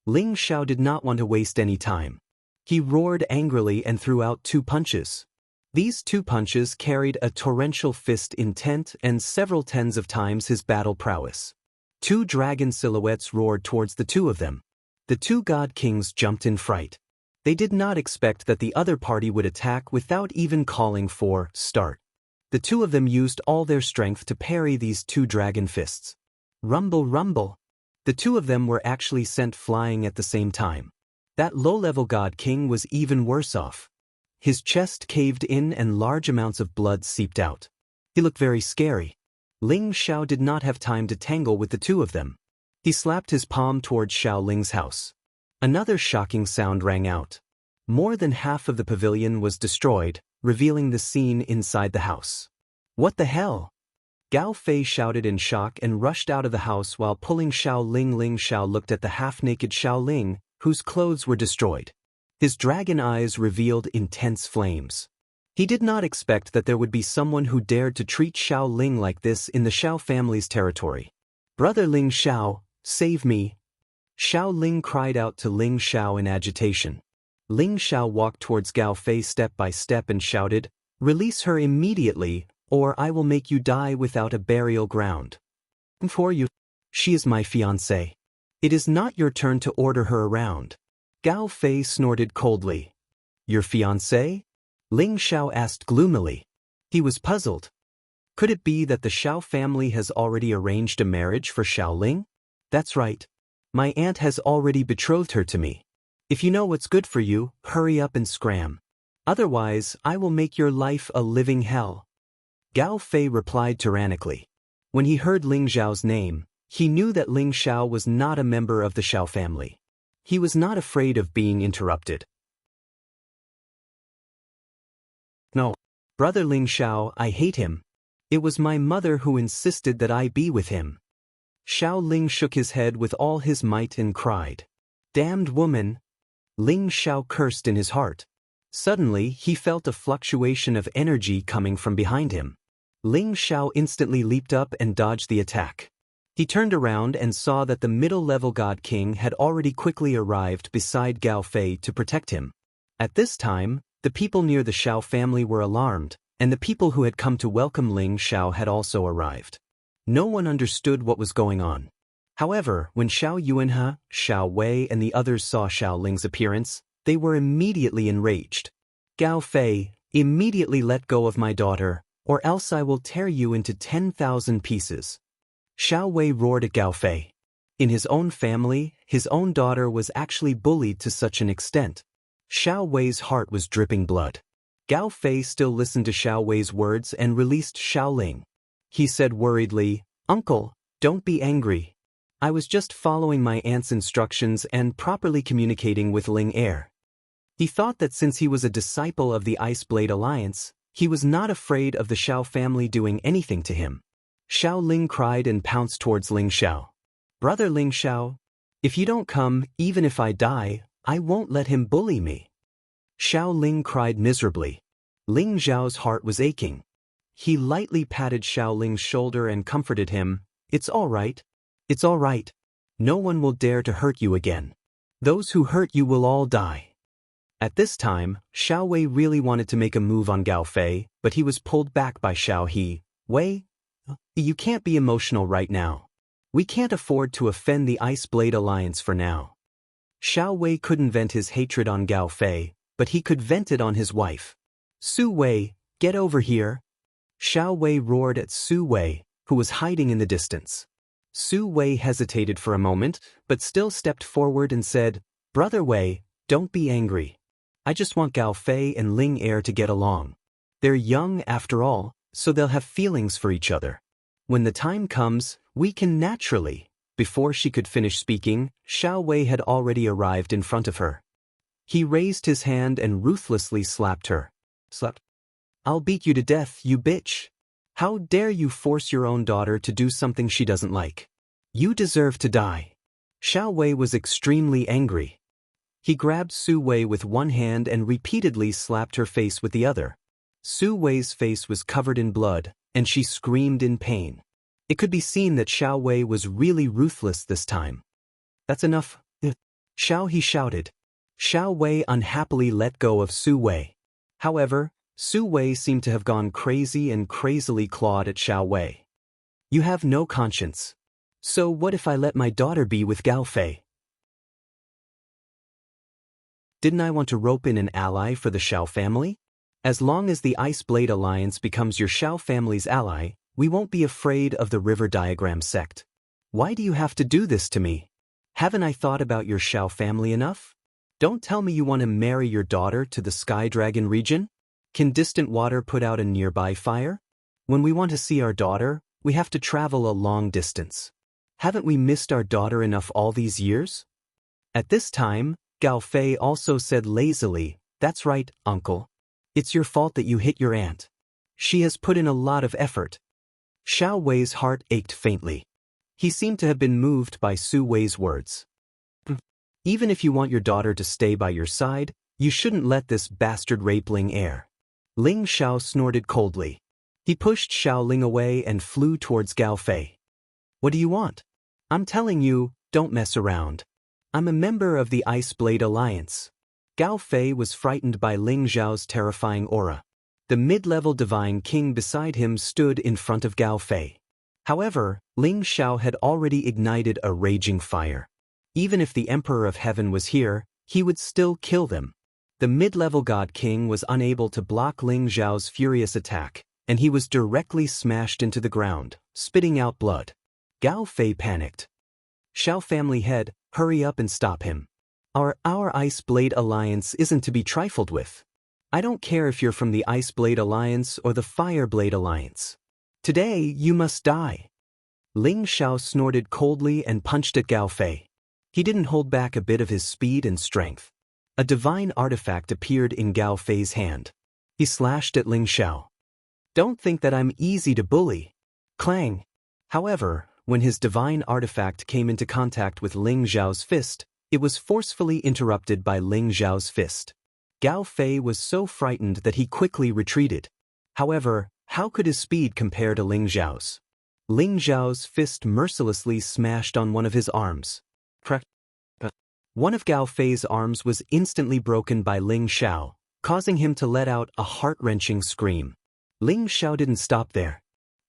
Ling Xiao did not want to waste any time. He roared angrily and threw out two punches. These two punches carried a torrential fist intent and several tens of times his battle prowess. Two dragon silhouettes roared towards the two of them. The two God Kings jumped in fright. They did not expect that the other party would attack without even calling for "start." The two of them used all their strength to parry these two dragon fists. Rumble, rumble. The two of them were actually sent flying at the same time. That low-level God King was even worse off. His chest caved in and large amounts of blood seeped out. He looked very scary. Ling Xiao did not have time to tangle with the two of them. He slapped his palm towards Xiao Ling's house. Another shocking sound rang out. More than half of the pavilion was destroyed, revealing the scene inside the house. "What the hell?" Gao Fei shouted in shock and rushed out of the house while pulling Xiao Ling. Ling Xiao looked at the half-naked Xiao Ling, whose clothes were destroyed. His dragon eyes revealed intense flames. He did not expect that there would be someone who dared to treat Xiao Ling like this in the Xiao family's territory. "Brother Ling Xiao, save me!" Xiao Ling cried out to Ling Xiao in agitation. Ling Xiao walked towards Gao Fei step by step and shouted, "Release her immediately, or I will make you die without a burial ground." "For you. She is my fiancée. It is not your turn to order her around." Gao Fei snorted coldly. "Your fiancée?" Ling Xiao asked gloomily. He was puzzled. Could it be that the Xiao family has already arranged a marriage for Xiao Ling? "That's right. My aunt has already betrothed her to me. If you know what's good for you, hurry up and scram. Otherwise, I will make your life a living hell." Gao Fei replied tyrannically. When he heard Ling Xiao's name, he knew that Ling Xiao was not a member of the Xiao family. He was not afraid of being interrupted. "No. Brother Ling Xiao, I hate him. It was my mother who insisted that I be with him." Xiao Ling shook his head with all his might and cried, "Damned woman!" Ling Xiao cursed in his heart. Suddenly, he felt a fluctuation of energy coming from behind him. Ling Xiao instantly leaped up and dodged the attack. He turned around and saw that the middle-level God King had already quickly arrived beside Gao Fei to protect him. At this time, the people near the Xiao family were alarmed, and the people who had come to welcome Ling Xiao had also arrived. No one understood what was going on. However, when Xiao Yuanhe, Xiao Wei and the others saw Xiao Ling's appearance, they were immediately enraged. "Gao Fei, immediately let go of my daughter, or else I will tear you into 10,000 pieces." Xiao Wei roared at Gao Fei. In his own family, his own daughter was actually bullied to such an extent. Xiao Wei's heart was dripping blood. Gao Fei still listened to Xiao Wei's words and released Xiao Ling. He said worriedly, "Uncle, don't be angry. I was just following my aunt's instructions and properly communicating with Ling Heir." He thought that since he was a disciple of the Ice Blade Alliance, he was not afraid of the Xiao family doing anything to him. Xiao Ling cried and pounced towards Ling Xiao. "Brother Ling Xiao, if you don't come, even if I die, I won't let him bully me." Xiao Ling cried miserably. Ling Xiao's heart was aching. He lightly patted Xiao Ling's shoulder and comforted him. "It's all right. It's all right. No one will dare to hurt you again. Those who hurt you will all die." At this time, Xiao Wei really wanted to make a move on Gao Fei, but he was pulled back by Xiao He. "Wei, you can't be emotional right now. We can't afford to offend the Ice Blade Alliance for now." Xiao Wei couldn't vent his hatred on Gao Fei, but he could vent it on his wife. "Su Wei, get over here." Xiao Wei roared at Su Wei, who was hiding in the distance. Su Wei hesitated for a moment, but still stepped forward and said, "Brother Wei, don't be angry. I just want Gao Fei and Ling Heir to get along. They're young after all, so they'll have feelings for each other. When the time comes, we can naturally." Before she could finish speaking, Xiao Wei had already arrived in front of her. He raised his hand and ruthlessly slapped her. "Slapped? I'll beat you to death, you bitch. How dare you force your own daughter to do something she doesn't like? You deserve to die." Xiao Wei was extremely angry. He grabbed Su Wei with one hand and repeatedly slapped her face with the other. Su Wei's face was covered in blood, and she screamed in pain. It could be seen that Xiao Wei was really ruthless this time. "That's enough, Xiao," he shouted. Xiao Wei unhappily let go of Su Wei. However, Su Wei seemed to have gone crazy and crazily clawed at Xiao Wei. "You have no conscience. So what if I let my daughter be with Gao Fei? Didn't I want to rope in an ally for the Xiao family? As long as the Ice Blade Alliance becomes your Xiao family's ally, we won't be afraid of the River Diagram sect. Why do you have to do this to me? Haven't I thought about your Xiao family enough? Don't tell me you want to marry your daughter to the Sky Dragon region? Can distant water put out a nearby fire? When we want to see our daughter, we have to travel a long distance. Haven't we missed our daughter enough all these years?" At this time, Gao Fei also said lazily, "That's right, uncle. It's your fault that you hit your aunt. She has put in a lot of effort." Xiao Wei's heart ached faintly. He seemed to have been moved by Su Wei's words. "Even if you want your daughter to stay by your side, you shouldn't let this bastard rape Ling Heir." Ling Xiao snorted coldly. He pushed Xiao Ling away and flew towards Gao Fei. "What do you want? I'm telling you, don't mess around. I'm a member of the Ice Blade Alliance." Gao Fei was frightened by Ling Xiao's terrifying aura. The mid-level divine king beside him stood in front of Gao Fei. However, Ling Xiao had already ignited a raging fire. Even if the Emperor of Heaven was here, he would still kill them. The mid-level God King was unable to block Ling Xiao's furious attack, and he was directly smashed into the ground, spitting out blood. Gao Fei panicked. "Xiao family head, hurry up and stop him. Our Ice Blade Alliance isn't to be trifled with. I don't care if you're from the Ice Blade Alliance or the Fire Blade Alliance. Today, you must die." Ling Xiao snorted coldly and punched at Gao Fei. He didn't hold back a bit of his speed and strength. A divine artifact appeared in Gao Fei's hand. He slashed at Ling Xiao. "Don't think that I'm easy to bully." Clang. However, when his divine artifact came into contact with Ling Xiao's fist, it was forcefully interrupted by Ling Xiao's fist. Gao Fei was so frightened that he quickly retreated. However, how could his speed compare to Ling Xiao's? Ling Xiao's fist mercilessly smashed on one of his arms. Crack. One of Gao Fei's arms was instantly broken by Ling Xiao, causing him to let out a heart-wrenching scream. Ling Xiao didn't stop there.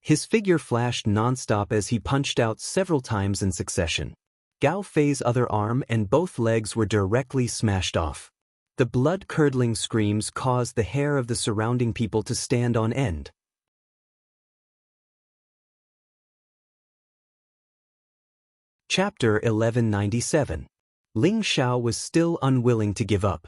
His figure flashed non-stop as he punched out several times in succession. Gao Fei's other arm and both legs were directly smashed off. The blood-curdling screams caused the hair of the surrounding people to stand on end. Chapter 1197. Ling Xiao was still unwilling to give up.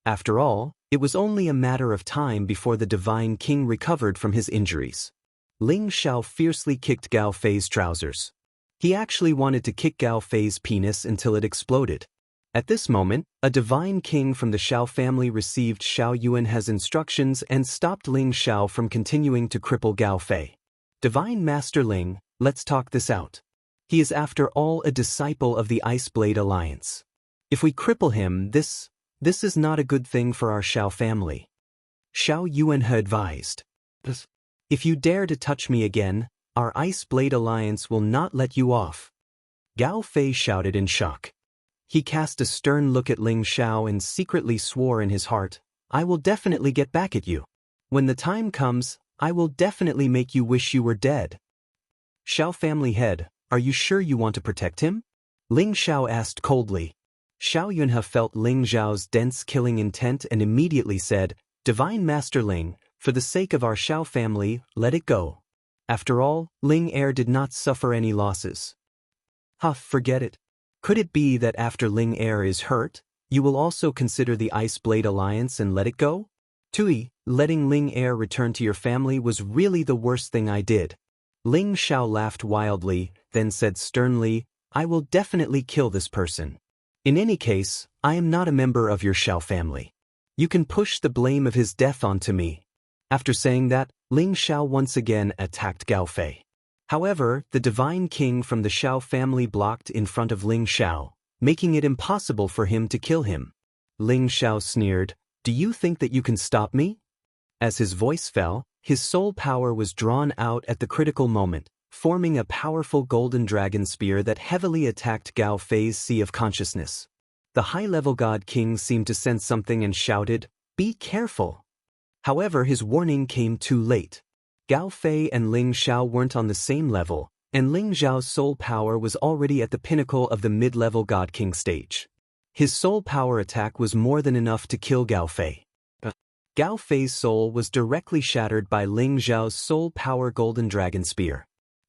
After all, it was only a matter of time before the divine king recovered from his injuries. Ling Xiao fiercely kicked Gao Fei's trousers. He actually wanted to kick Gao Fei's penis until it exploded. At this moment, a divine king from the Xiao family received Xiao Yuanhe's instructions and stopped Ling Xiao from continuing to cripple Gao Fei. Divine Master Ling, let's talk this out. He is after all a disciple of the Ice Blade Alliance. If we cripple him, this is not a good thing for our Xiao family. Xiao Yuanhe advised. If you dare to touch me again, our Ice Blade Alliance will not let you off. Gao Fei shouted in shock. He cast a stern look at Ling Xiao and secretly swore in his heart, I will definitely get back at you. When the time comes, I will definitely make you wish you were dead. Xiao family head, are you sure you want to protect him? Ling Xiao asked coldly. Xiao Yunhe felt Ling Xiao's dense killing intent and immediately said, Divine Master Ling, for the sake of our Xiao family, let it go. After all, Ling Heir did not suffer any losses. Forget it. Could it be that after Ling Heir is hurt, you will also consider the Ice Blade Alliance and let it go? Tui, letting Ling Heir return to your family was really the worst thing I did. Ling Xiao laughed wildly, then said sternly, I will definitely kill this person. In any case, I am not a member of your Xiao family. You can push the blame of his death onto me. After saying that, Ling Xiao once again attacked Gao Fei. However, the divine king from the Xiao family blocked in front of Ling Xiao, making it impossible for him to kill him. Ling Xiao sneered, Do you think that you can stop me? As his voice fell, his soul power was drawn out at the critical moment, forming a powerful golden dragon spear that heavily attacked Gao Fei's sea of consciousness. The high-level god king seemed to sense something and shouted, Be careful! However, his warning came too late. Gao Fei and Ling Xiao weren't on the same level, and Ling Xiao's soul power was already at the pinnacle of the mid-level god king stage. His soul power attack was more than enough to kill Gao Fei. Gao Fei's soul was directly shattered by Ling Xiao's soul power golden dragon spear.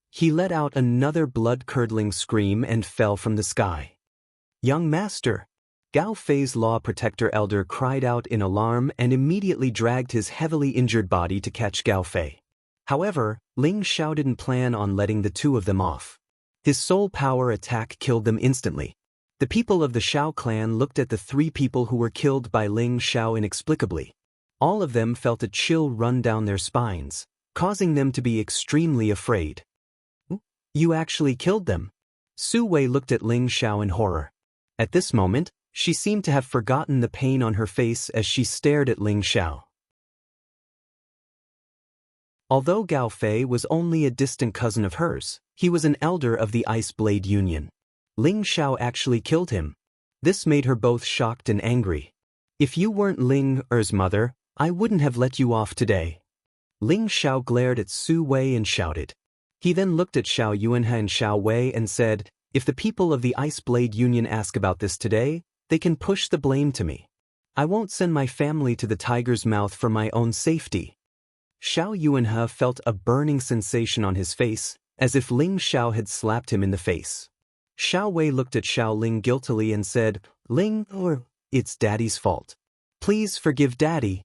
He let out another blood-curdling scream and fell from the sky. Young master! Gao Fei's law protector elder cried out in alarm and immediately dragged his heavily injured body to catch Gao Fei. However, Ling Xiao didn't plan on letting the two of them off. His soul power attack killed them instantly. The people of the Xiao clan looked at the three people who were killed by Ling Xiao inexplicably. All of them felt a chill run down their spines, causing them to be extremely afraid. You actually killed them? Su Wei looked at Ling Xiao in horror. At this moment, she seemed to have forgotten the pain on her face as she stared at Ling Xiao. Although Gao Fei was only a distant cousin of hers, he was an elder of the Ice Blade Union. Ling Xiao actually killed him. This made her both shocked and angry. If you weren't Ling Er's mother, I wouldn't have let you off today. Ling Xiao glared at Su Wei and shouted. He then looked at Xiao Yuanhe and Xiao Wei and said, If the people of the Ice Blade Union ask about this today, they can push the blame to me. I won't send my family to the tiger's mouth for my own safety. Xiao Yuanhe felt a burning sensation on his face, as if Ling Xiao had slapped him in the face. Xiao Wei looked at Xiao Ling guiltily and said, Ling, it's Daddy's fault. Please forgive Daddy.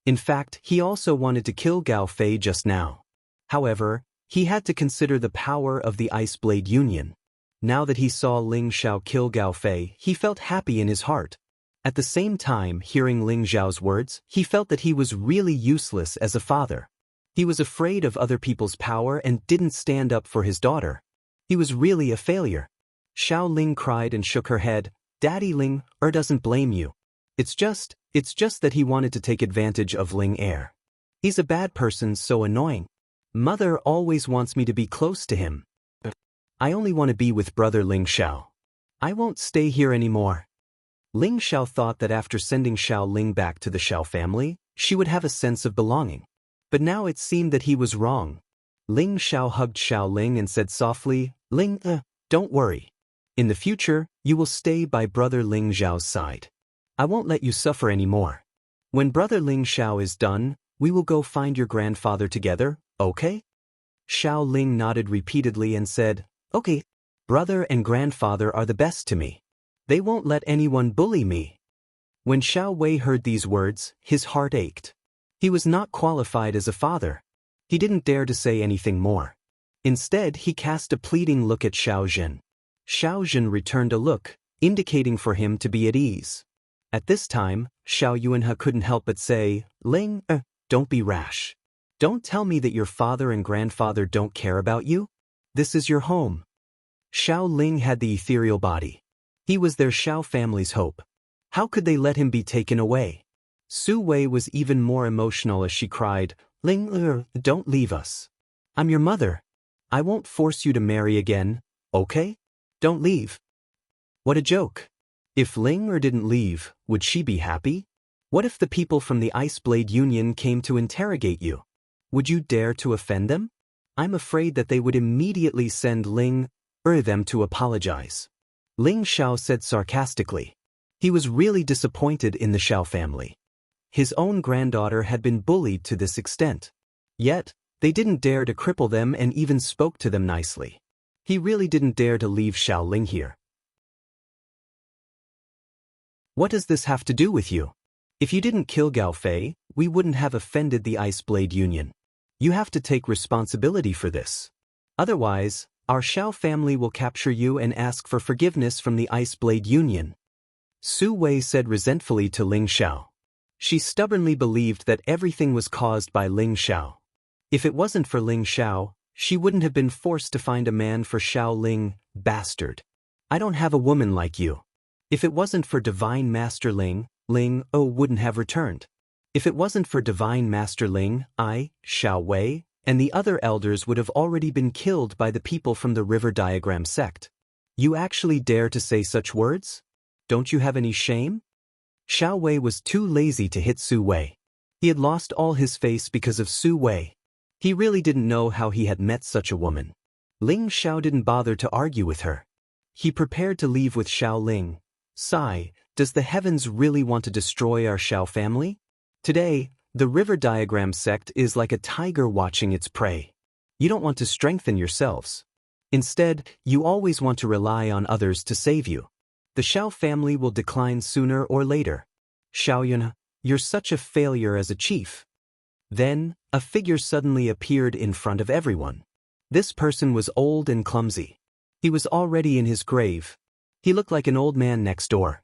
In fact, he also wanted to kill Gao Fei just now. However, he had to consider the power of the Ice Blade Union. Now that he saw Ling Xiao kill Gao Fei, he felt happy in his heart. At the same time, hearing Ling Xiao's words, he felt that he was really useless as a father. He was afraid of other people's power and didn't stand up for his daughter. He was really a failure. Xiao Ling cried and shook her head. Daddy Ling doesn't blame you. It's just that he wanted to take advantage of Ling Heir. He's a bad person, so annoying. Mother always wants me to be close to him. I only want to be with brother Ling Xiao. I won't stay here anymore. Ling Xiao thought that after sending Xiao Ling back to the Xiao family, she would have a sense of belonging. But now it seemed that he was wrong. Ling Xiao hugged Xiao Ling and said softly, Ling, don't worry. In the future, you will stay by brother Ling Xiao's side. I won't let you suffer anymore. When brother Ling Xiao is done, we will go find your grandfather together, okay? Xiao Ling nodded repeatedly and said, Okay, brother and grandfather are the best to me. They won't let anyone bully me. When Xiao Wei heard these words, his heart ached. He was not qualified as a father. He didn't dare to say anything more. Instead, he cast a pleading look at Xiao Zhen. Xiao Zhen returned a look, indicating for him to be at ease. At this time, Xiao Yuanhe couldn't help but say, Ling, don't be rash. Don't tell me that your father and grandfather don't care about you. This is your home. Xiao Ling had the ethereal body. He was their Xiao family's hope. How could they let him be taken away? Su Wei was even more emotional as she cried, Ling, don't leave us. I'm your mother. I won't force you to marry again, okay? Don't leave. What a joke. If Ling didn't leave, would she be happy? What if the people from the Ice Blade Union came to interrogate you? Would you dare to offend them? I'm afraid that they would immediately send Ling them to apologize. Ling Xiao said sarcastically. He was really disappointed in the Xiao family. His own granddaughter had been bullied to this extent. Yet, they didn't dare to cripple them and even spoke to them nicely. He really didn't dare to leave Xiao Ling here. What does this have to do with you? If you didn't kill Gao Fei, we wouldn't have offended the Ice Blade Union. You have to take responsibility for this. Otherwise, our Xiao family will capture you and ask for forgiveness from the Ice Blade Union. Su Wei said resentfully to Ling Xiao. She stubbornly believed that everything was caused by Ling Xiao. If it wasn't for Ling Xiao, she wouldn't have been forced to find a man for Xiao Ling, bastard. I don't have a woman like you. If it wasn't for Divine Master Ling wouldn't have returned. If it wasn't for Divine Master Ling, I, Xiao Wei, and the other elders would have already been killed by the people from the River Diagram sect. You actually dare to say such words? Don't you have any shame? Xiao Wei was too lazy to hit Su Wei. He had lost all his face because of Su Wei. He really didn't know how he had met such a woman. Ling Xiao didn't bother to argue with her. He prepared to leave with Xiao Ling. Sigh, does the heavens really want to destroy our Xiao family? Today, the River Diagram sect is like a tiger watching its prey. You don't want to strengthen yourselves. Instead, you always want to rely on others to save you. The Xiao family will decline sooner or later. Xiao Yun, you're such a failure as a chief. Then, a figure suddenly appeared in front of everyone. This person was old and clumsy. He was already in his grave. He looked like an old man next door.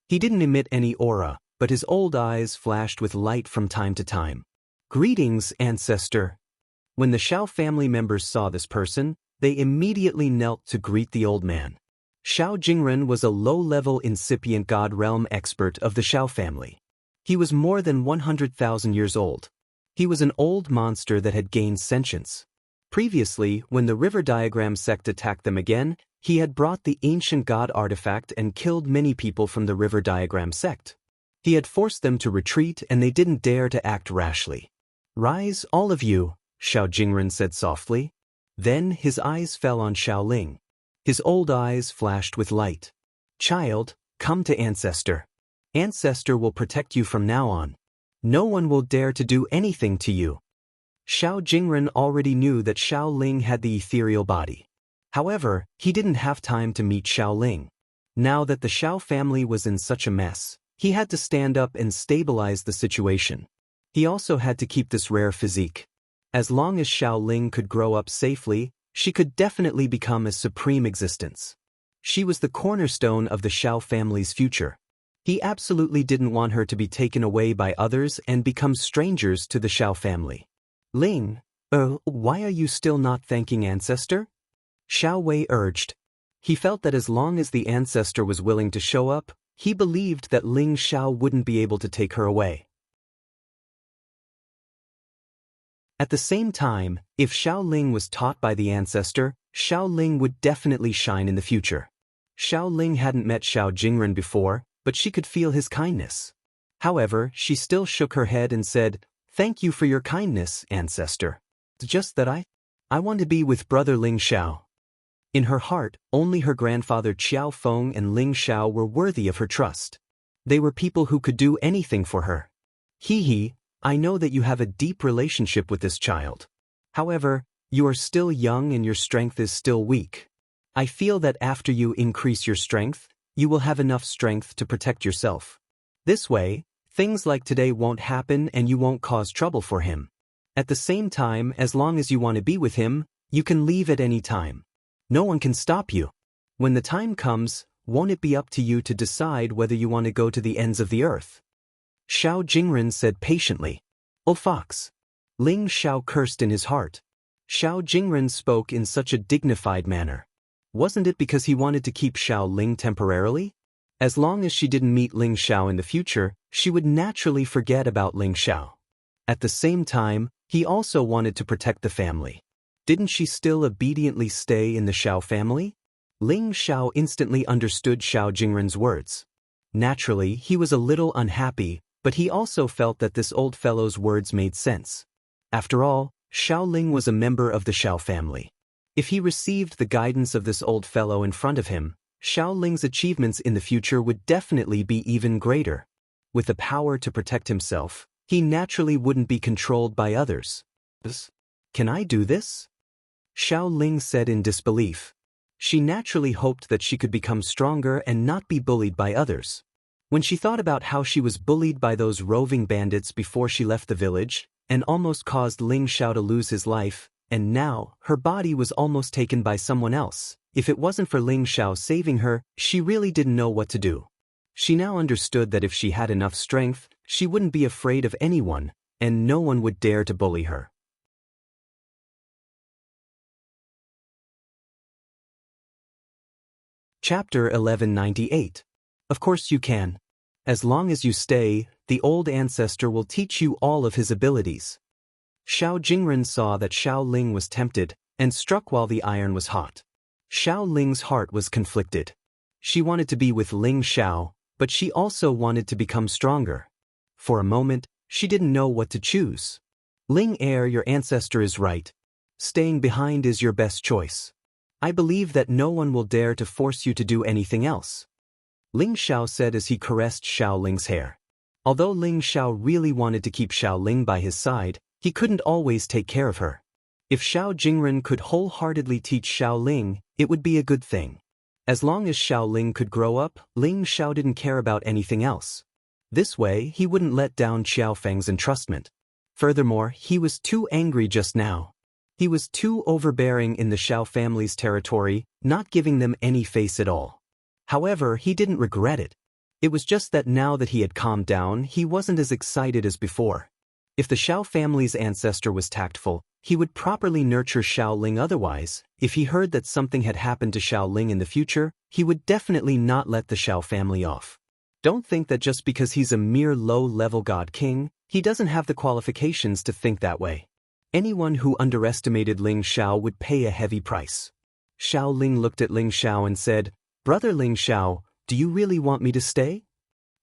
He didn't emit any aura, but his old eyes flashed with light from time to time. Greetings, ancestor. When the Xiao family members saw this person, they immediately knelt to greet the old man. Xiao Jingren was a low-level incipient god realm expert of the Xiao family. He was more than 100,000 years old. He was an old monster that had gained sentience. Previously, when the River Diagram sect attacked them again, he had brought the ancient god artifact and killed many people from the River Diagram sect. He had forced them to retreat and they didn't dare to act rashly. Rise, all of you, Xiao Jingren said softly. Then his eyes fell on Xiao Ling. His old eyes flashed with light. Child, come to Ancestor. Ancestor will protect you from now on. No one will dare to do anything to you. Xiao Jingren already knew that Xiao Ling had the ethereal body. However, he didn't have time to meet Xiao Ling. Now that the Xiao family was in such a mess, he had to stand up and stabilize the situation. He also had to keep this rare physique. As long as Xiao Ling could grow up safely, she could definitely become a supreme existence. She was the cornerstone of the Xiao family's future. He absolutely didn't want her to be taken away by others and become strangers to the Xiao family. Ling, why are you still not thanking Ancestor? Xiao Wei urged. He felt that as long as the Ancestor was willing to show up, he believed that Ling Xiao wouldn't be able to take her away. At the same time, if Xiao Ling was taught by the Ancestor, Xiao Ling would definitely shine in the future. Xiao Ling hadn't met Xiao Jingren before, but she could feel his kindness. However, she still shook her head and said, "Thank you for your kindness, Ancestor. It's just that I want to be with brother Ling Xiao." In her heart, only her grandfather Qiao Feng and Ling Xiao were worthy of her trust. They were people who could do anything for her. Hee, I know that you have a deep relationship with this child. However, you are still young and your strength is still weak. I feel that after you increase your strength, you will have enough strength to protect yourself. This way, things like today won't happen and you won't cause trouble for him. At the same time, as long as you want to be with him, you can leave at any time. No one can stop you. When the time comes, won't it be up to you to decide whether you want to go to the ends of the earth? Xiao Jingren said patiently. "Oh fox." Ling Xiao cursed in his heart. Xiao Jingren spoke in such a dignified manner. Wasn't it because he wanted to keep Xiao Ling temporarily? As long as she didn't meet Ling Xiao in the future, she would naturally forget about Ling Xiao. At the same time, he also wanted to protect the family. Didn't she still obediently stay in the Xiao family? Ling Xiao instantly understood Xiao Jingren's words. Naturally, he was a little unhappy, but he also felt that this old fellow's words made sense. After all, Xiao Ling was a member of the Xiao family. If he received the guidance of this old fellow in front of him, Xiao Ling's achievements in the future would definitely be even greater. With the power to protect himself, he naturally wouldn't be controlled by others. Can I do this? Xiao Ling said in disbelief. She naturally hoped that she could become stronger and not be bullied by others. When she thought about how she was bullied by those roving bandits before she left the village, and almost caused Ling Xiao to lose his life, and now, her body was almost taken by someone else. If it wasn't for Ling Xiao saving her, she really didn't know what to do. She now understood that if she had enough strength, she wouldn't be afraid of anyone, and no one would dare to bully her. Chapter 1198. Of course you can. As long as you stay, the old ancestor will teach you all of his abilities. Xiao Jingren saw that Xiao Ling was tempted, and struck while the iron was hot. Xiao Ling's heart was conflicted. She wanted to be with Ling Xiao, but she also wanted to become stronger. For a moment, she didn't know what to choose. Ling Heir, your ancestor is right. Staying behind is your best choice. I believe that no one will dare to force you to do anything else. Ling Xiao said as he caressed Xiao Ling's hair. Although Ling Xiao really wanted to keep Xiao Ling by his side, he couldn't always take care of her. If Xiao Jingren could wholeheartedly teach Xiao Ling, it would be a good thing. As long as Xiao Ling could grow up, Ling Xiao didn't care about anything else. This way, he wouldn't let down Xiao Feng's entrustment. Furthermore, he was too angry just now. He was too overbearing in the Xiao family's territory, not giving them any face at all. However, he didn't regret it. It was just that now that he had calmed down, he wasn't as excited as before. If the Xiao family's ancestor was tactful, he would properly nurture Xiao Ling. Otherwise, if he heard that something had happened to Xiao Ling in the future, he would definitely not let the Xiao family off. Don't think that just because he's a mere low-level god king, he doesn't have the qualifications to think that way. Anyone who underestimated Ling Xiao would pay a heavy price. Xiao Ling looked at Ling Xiao and said, "Brother Ling Xiao, do you really want me to stay?"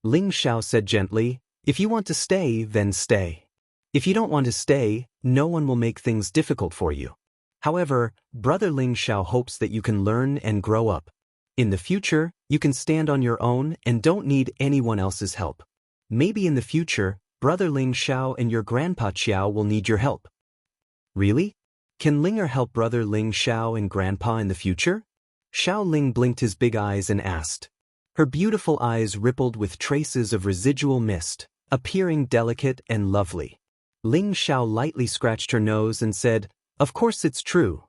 Ling Xiao said gently, "If you want to stay, then stay. If you don't want to stay, no one will make things difficult for you. However, Brother Ling Xiao hopes that you can learn and grow up. In the future, you can stand on your own and don't need anyone else's help. Maybe in the future, Brother Ling Xiao and your Grandpa Xiao will need your help." Really? Can Linger help Brother Ling Xiao and Grandpa in the future? Xiao Ling blinked his big eyes and asked. Her beautiful eyes rippled with traces of residual mist, appearing delicate and lovely. Ling Xiao lightly scratched her nose and said, "Of course it's true.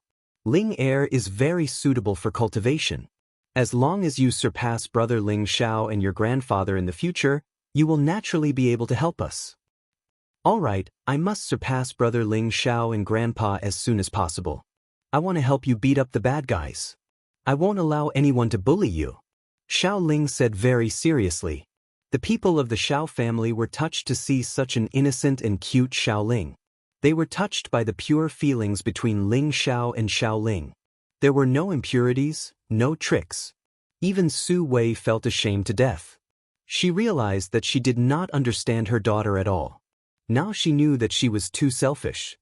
Ling Heir is very suitable for cultivation. As long as you surpass Brother Ling Xiao and your grandfather in the future, you will naturally be able to help us." "All right, I must surpass Brother Ling Xiao and Grandpa as soon as possible. I want to help you beat up the bad guys. I won't allow anyone to bully you," Xiao Ling said very seriously. The people of the Xiao family were touched to see such an innocent and cute Xiao Ling. They were touched by the pure feelings between Ling Xiao and Xiao Ling. There were no impurities, no tricks. Even Su Wei felt ashamed to death. She realized that she did not understand her daughter at all. Now she knew that she was too selfish.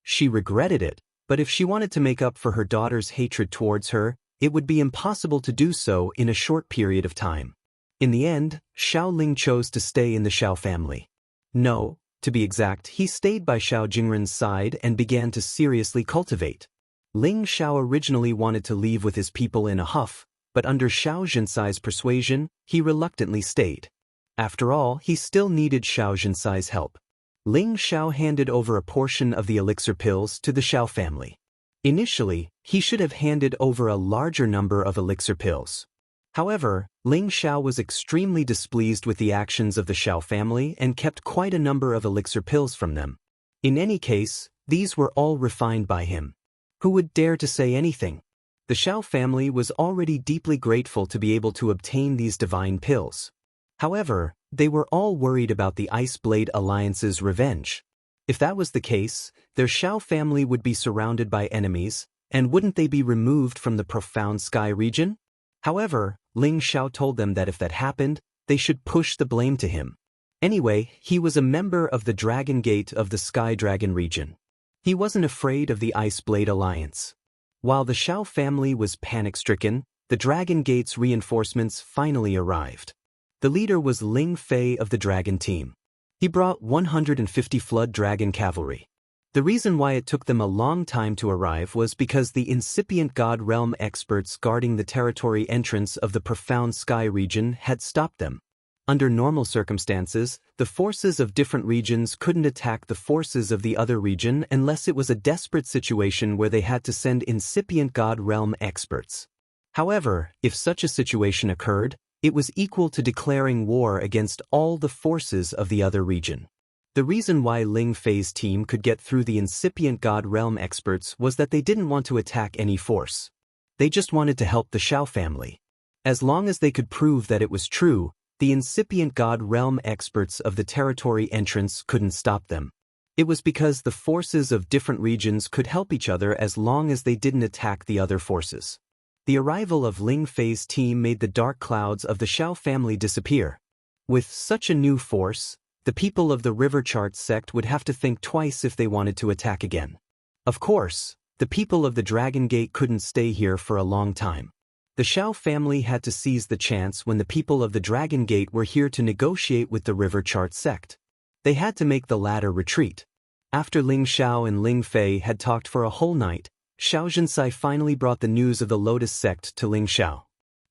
She regretted it, but if she wanted to make up for her daughter's hatred towards her, it would be impossible to do so in a short period of time. In the end, Xiao Ling chose to stay in the Xiao family. No, to be exact, he stayed by Xiao Jingren's side and began to seriously cultivate. Ling Xiao originally wanted to leave with his people in a huff, but under Xiao Zhensai's persuasion, he reluctantly stayed. After all, he still needed Xiao Zhensai's help. Ling Xiao handed over a portion of the elixir pills to the Xiao family. Initially, he should have handed over a larger number of elixir pills. However, Ling Xiao was extremely displeased with the actions of the Xiao family and kept quite a number of elixir pills from them. In any case, these were all refined by him. Who would dare to say anything? The Xiao family was already deeply grateful to be able to obtain these divine pills. However, they were all worried about the Ice Blade Alliance's revenge. If that was the case, their Xiao family would be surrounded by enemies, and wouldn't they be removed from the Profound Sky region? However, Ling Xiao told them that if that happened, they should push the blame to him. Anyway, he was a member of the Dragon Gate of the Sky Dragon region. He wasn't afraid of the Ice Blade Alliance. While the Xiao family was panic-stricken, the Dragon Gate's reinforcements finally arrived. The leader was Ling Fei of the Dragon Team. He brought 150 Flood Dragon Cavalry. The reason why it took them a long time to arrive was because the incipient God Realm experts guarding the territory entrance of the Profound Sky region had stopped them. Under normal circumstances, the forces of different regions couldn't attack the forces of the other region unless it was a desperate situation where they had to send incipient God Realm experts. However, if such a situation occurred, it was equal to declaring war against all the forces of the other region. The reason why Ling Fei's team could get through the incipient God Realm experts was that they didn't want to attack any force. They just wanted to help the Xiao family. As long as they could prove that it was true, the incipient God Realm experts of the territory entrance couldn't stop them. It was because the forces of different regions could help each other as long as they didn't attack the other forces. The arrival of Ling Fei's team made the dark clouds of the Xiao family disappear. With such a new force, the people of the River Chart sect would have to think twice if they wanted to attack again. Of course, the people of the Dragon Gate couldn't stay here for a long time. The Xiao family had to seize the chance when the people of the Dragon Gate were here to negotiate with the River Chart sect. They had to make the latter retreat. After Ling Xiao and Ling Fei had talked for a whole night, Xiao Zhensai finally brought the news of the Lotus sect to Ling Xiao.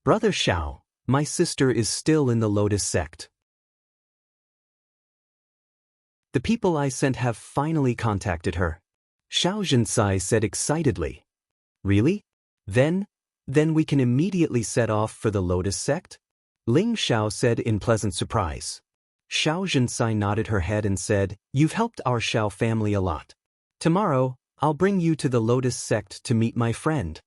"Brother Xiao, my sister is still in the Lotus sect. The people I sent have finally contacted her," Xiao Zhensai said excitedly. "Really? Then we can immediately set off for the Lotus sect?" Ling Xiao said in pleasant surprise. Xiao Zhensai nodded her head and said, "You've helped our Xiao family a lot. Tomorrow, I'll bring you to the Lotus sect to meet my friend.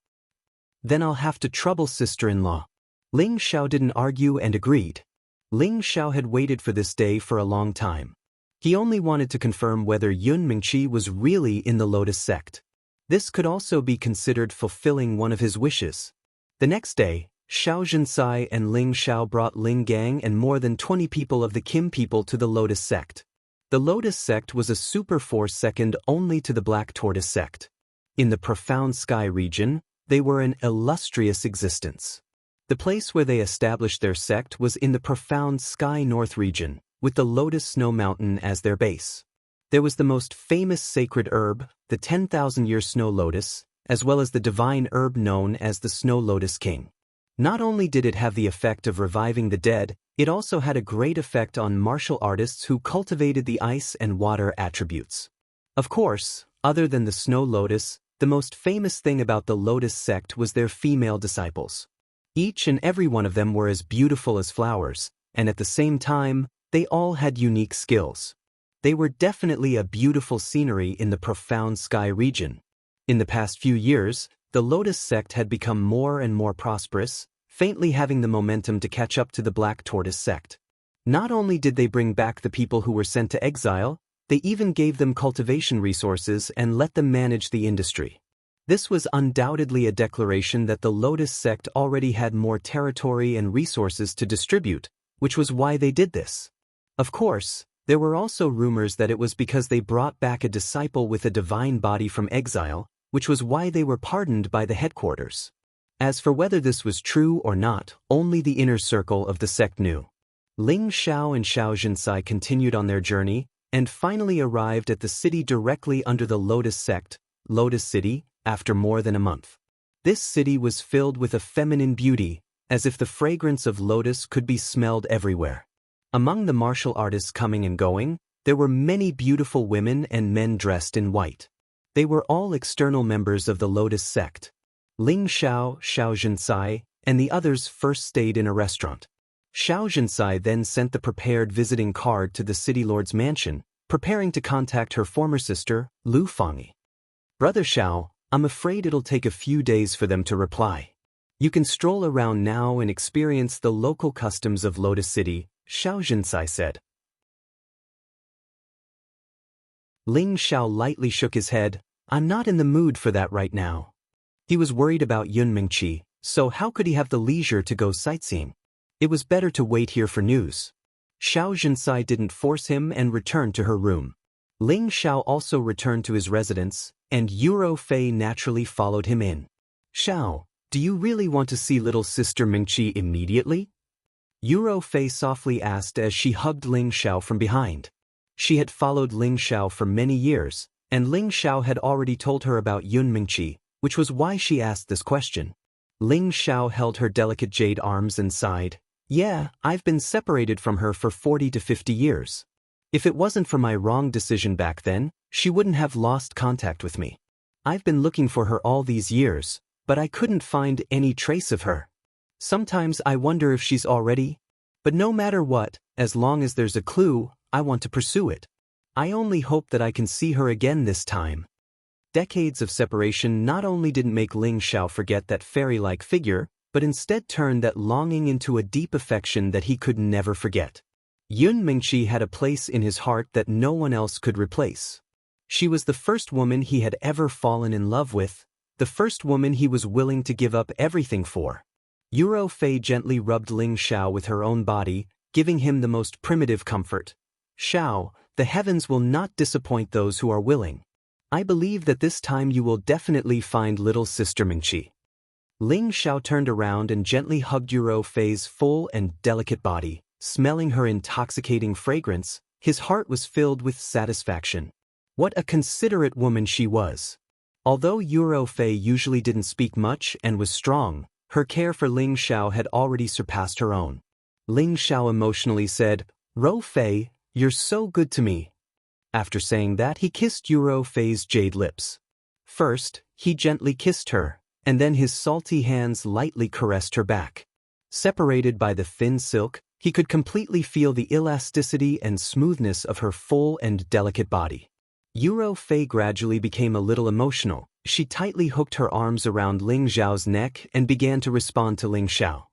Then I'll have to trouble sister-in-law." Ling Xiao didn't argue and agreed. Ling Xiao had waited for this day for a long time. He only wanted to confirm whether Yun Mingqi was really in the Lotus sect. This could also be considered fulfilling one of his wishes. The next day, Xiao Zhensai and Ling Xiao brought Ling Gang and more than 20 people of the Kim people to the Lotus sect. The Lotus sect was a super force second only to the Black Tortoise sect. In the Profound Sky region, they were an illustrious existence. The place where they established their sect was in the Profound Sky North region, with the Lotus Snow Mountain as their base. There was the most famous sacred herb, the 10,000-year snow lotus, as well as the divine herb known as the Snow Lotus King. Not only did it have the effect of reviving the dead, it also had a great effect on martial artists who cultivated the ice and water attributes. Of course, other than the Snow Lotus, the most famous thing about the Lotus sect was their female disciples. Each and every one of them were as beautiful as flowers, and at the same time, they all had unique skills. They were definitely a beautiful scenery in the Profound Sky region. In the past few years, the Lotus sect had become more and more prosperous, faintly having the momentum to catch up to the Black Tortoise sect. Not only did they bring back the people who were sent to exile, they even gave them cultivation resources and let them manage the industry. This was undoubtedly a declaration that the Lotus sect already had more territory and resources to distribute, which was why they did this. Of course, there were also rumors that it was because they brought back a disciple with a divine body from exile, which was why they were pardoned by the headquarters. As for whether this was true or not, only the inner circle of the sect knew. Ling Xiao and Xiao Zhensai continued on their journey, and finally arrived at the city directly under the Lotus sect, Lotus City, after more than a month. This city was filled with a feminine beauty, as if the fragrance of lotus could be smelled everywhere. Among the martial artists coming and going, there were many beautiful women and men dressed in white. They were all external members of the Lotus sect. Ling Xiao, Xiao Zhensai, and the others first stayed in a restaurant. Xiao Zhensai then sent the prepared visiting card to the city lord's mansion, preparing to contact her former sister, Lu Fangyi. Brother Xiao, I'm afraid it'll take a few days for them to reply. You can stroll around now and experience the local customs of Lotus City, Xiao Zhensai said. Ling Xiao lightly shook his head. I'm not in the mood for that right now. He was worried about Yun Mingqi, so how could he have the leisure to go sightseeing? It was better to wait here for news. Xiao Zhensai didn't force him and returned to her room. Ling Xiao also returned to his residence, and Yuro Fei naturally followed him in. Xiao, do you really want to see little sister Mingqi immediately? Yuro Fei softly asked as she hugged Ling Xiao from behind. She had followed Ling Xiao for many years, and Ling Xiao had already told her about Yun Mingqi, which was why she asked this question. Ling Xiao held her delicate jade arms and sighed. Yeah, I've been separated from her for 40 to 50 years. If it wasn't for my wrong decision back then, she wouldn't have lost contact with me. I've been looking for her all these years, but I couldn't find any trace of her. Sometimes I wonder if she's already. But no matter what, as long as there's a clue, I want to pursue it. I only hope that I can see her again this time. Decades of separation not only didn't make Ling Xiao forget that fairy-like figure, but instead turned that longing into a deep affection that he could never forget. Yun Mingqi had a place in his heart that no one else could replace. She was the first woman he had ever fallen in love with, the first woman he was willing to give up everything for. Yuro Fei gently rubbed Ling Xiao with her own body, giving him the most primitive comfort. Xiao, the heavens will not disappoint those who are willing. I believe that this time you will definitely find little sister Mingqi. Ling Xiao turned around and gently hugged Yuro Fei's full and delicate body. Smelling her intoxicating fragrance, his heart was filled with satisfaction. What a considerate woman she was. Although Yuro Fei usually didn't speak much and was strong, her care for Ling Xiao had already surpassed her own. Ling Xiao emotionally said, Ro Fei, you're so good to me. After saying that, he kissed Yuro Fei's jade lips. First, he gently kissed her, and then his salty hands lightly caressed her back. Separated by the thin silk, he could completely feel the elasticity and smoothness of her full and delicate body. Yuro Fei gradually became a little emotional. She tightly hooked her arms around Ling Xiao's neck and began to respond to Ling Xiao.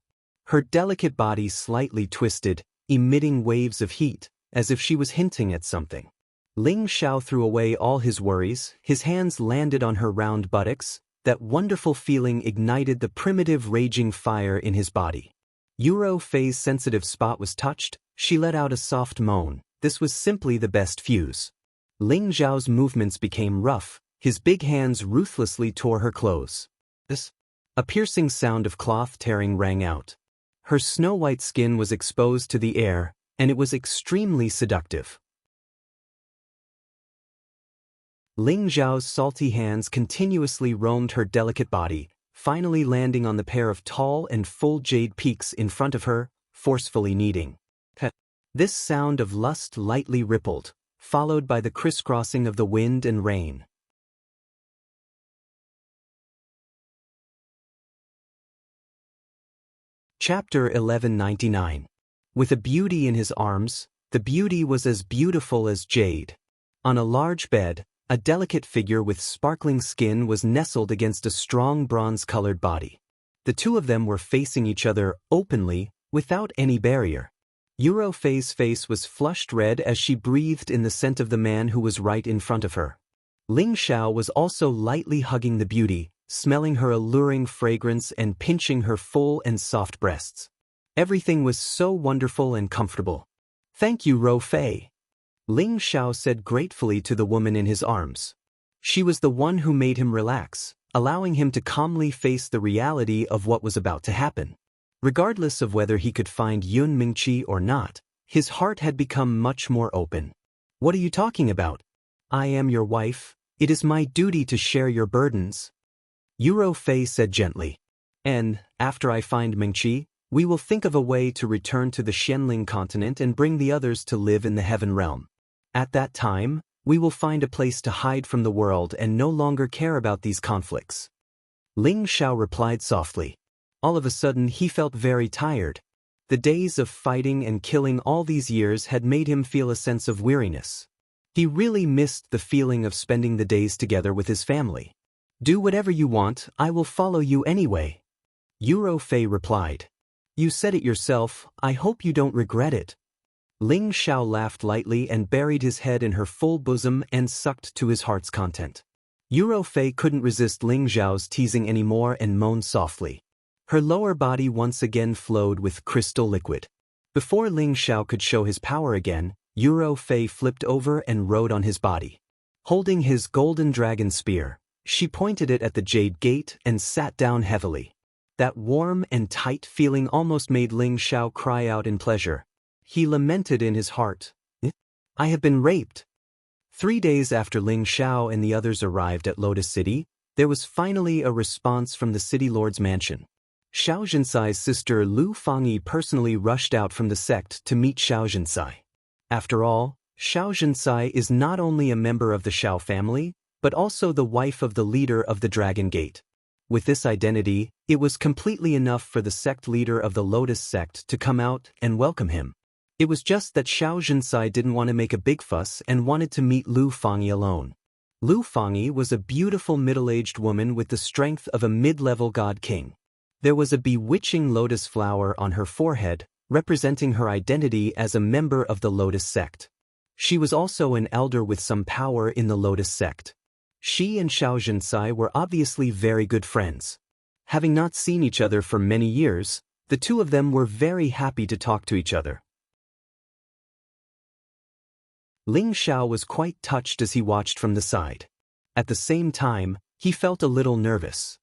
Her delicate body slightly twisted, emitting waves of heat, as if she was hinting at something. Ling Xiao threw away all his worries, his hands landed on her round buttocks. That wonderful feeling ignited the primitive raging fire in his body. Yuro Fei's sensitive spot was touched, she let out a soft moan. This was simply the best fuse. Ling Xiao's movements became rough, his big hands ruthlessly tore her clothes. A piercing sound of cloth tearing rang out. Her snow-white skin was exposed to the air, and it was extremely seductive. Ling Xiao's salty hands continuously roamed her delicate body, finally landing on the pair of tall and full jade peaks in front of her, forcefully kneading. This sound of lust lightly rippled, followed by the crisscrossing of the wind and rain. Chapter 1199. With a beauty in his arms, the beauty was as beautiful as jade. On a large bed, a delicate figure with sparkling skin was nestled against a strong bronze-colored body. The two of them were facing each other openly, without any barrier. Yuro Fei's face was flushed red as she breathed in the scent of the man who was right in front of her. Ling Xiao was also lightly hugging the beauty, smelling her alluring fragrance and pinching her full and soft breasts. Everything was so wonderful and comfortable. Thank you, Ro Fei. Ling Xiao said gratefully to the woman in his arms. She was the one who made him relax, allowing him to calmly face the reality of what was about to happen. Regardless of whether he could find Yun Mingqi or not, his heart had become much more open. What are you talking about? I am your wife. It is my duty to share your burdens. Yuro Fei said gently. And, after I find Mingqi, we will think of a way to return to the Xianling continent and bring the others to live in the heaven realm. At that time, we will find a place to hide from the world and no longer care about these conflicts. Ling Xiao replied softly. All of a sudden he felt very tired. The days of fighting and killing all these years had made him feel a sense of weariness. He really missed the feeling of spending the days together with his family. Do whatever you want, I will follow you anyway. Yuro Fei replied. You said it yourself, I hope you don't regret it. Ling Xiao laughed lightly and buried his head in her full bosom and sucked to his heart's content. Yuro Fei couldn't resist Ling Xiao's teasing anymore and moaned softly. Her lower body once again flowed with crystal liquid. Before Ling Xiao could show his power again, Yuro Fei flipped over and rode on his body. Holding his golden dragon spear, she pointed it at the Jade Gate and sat down heavily. That warm and tight feeling almost made Ling Xiao cry out in pleasure. He lamented in his heart, I have been raped. 3 days after Ling Xiao and the others arrived at Lotus City, there was finally a response from the city lord's mansion. Xiao Jinsai's sister Lu Fangyi personally rushed out from the sect to meet Xiao Jinsai. After all, Xiao Jinsai is not only a member of the Xiao family, but also the wife of the leader of the Dragon Gate. With this identity, it was completely enough for the sect leader of the Lotus sect to come out and welcome him. It was just that Xiao Jinsai didn't want to make a big fuss and wanted to meet Lu Fangyi alone. Lu Fangyi was a beautiful middle-aged woman with the strength of a mid-level god king. There was a bewitching lotus flower on her forehead, representing her identity as a member of the Lotus sect. She was also an elder with some power in the Lotus sect. She and Xiao Jinsai were obviously very good friends. Having not seen each other for many years, the two of them were very happy to talk to each other. Ling Xiao was quite touched as he watched from the side. At the same time, he felt a little nervous.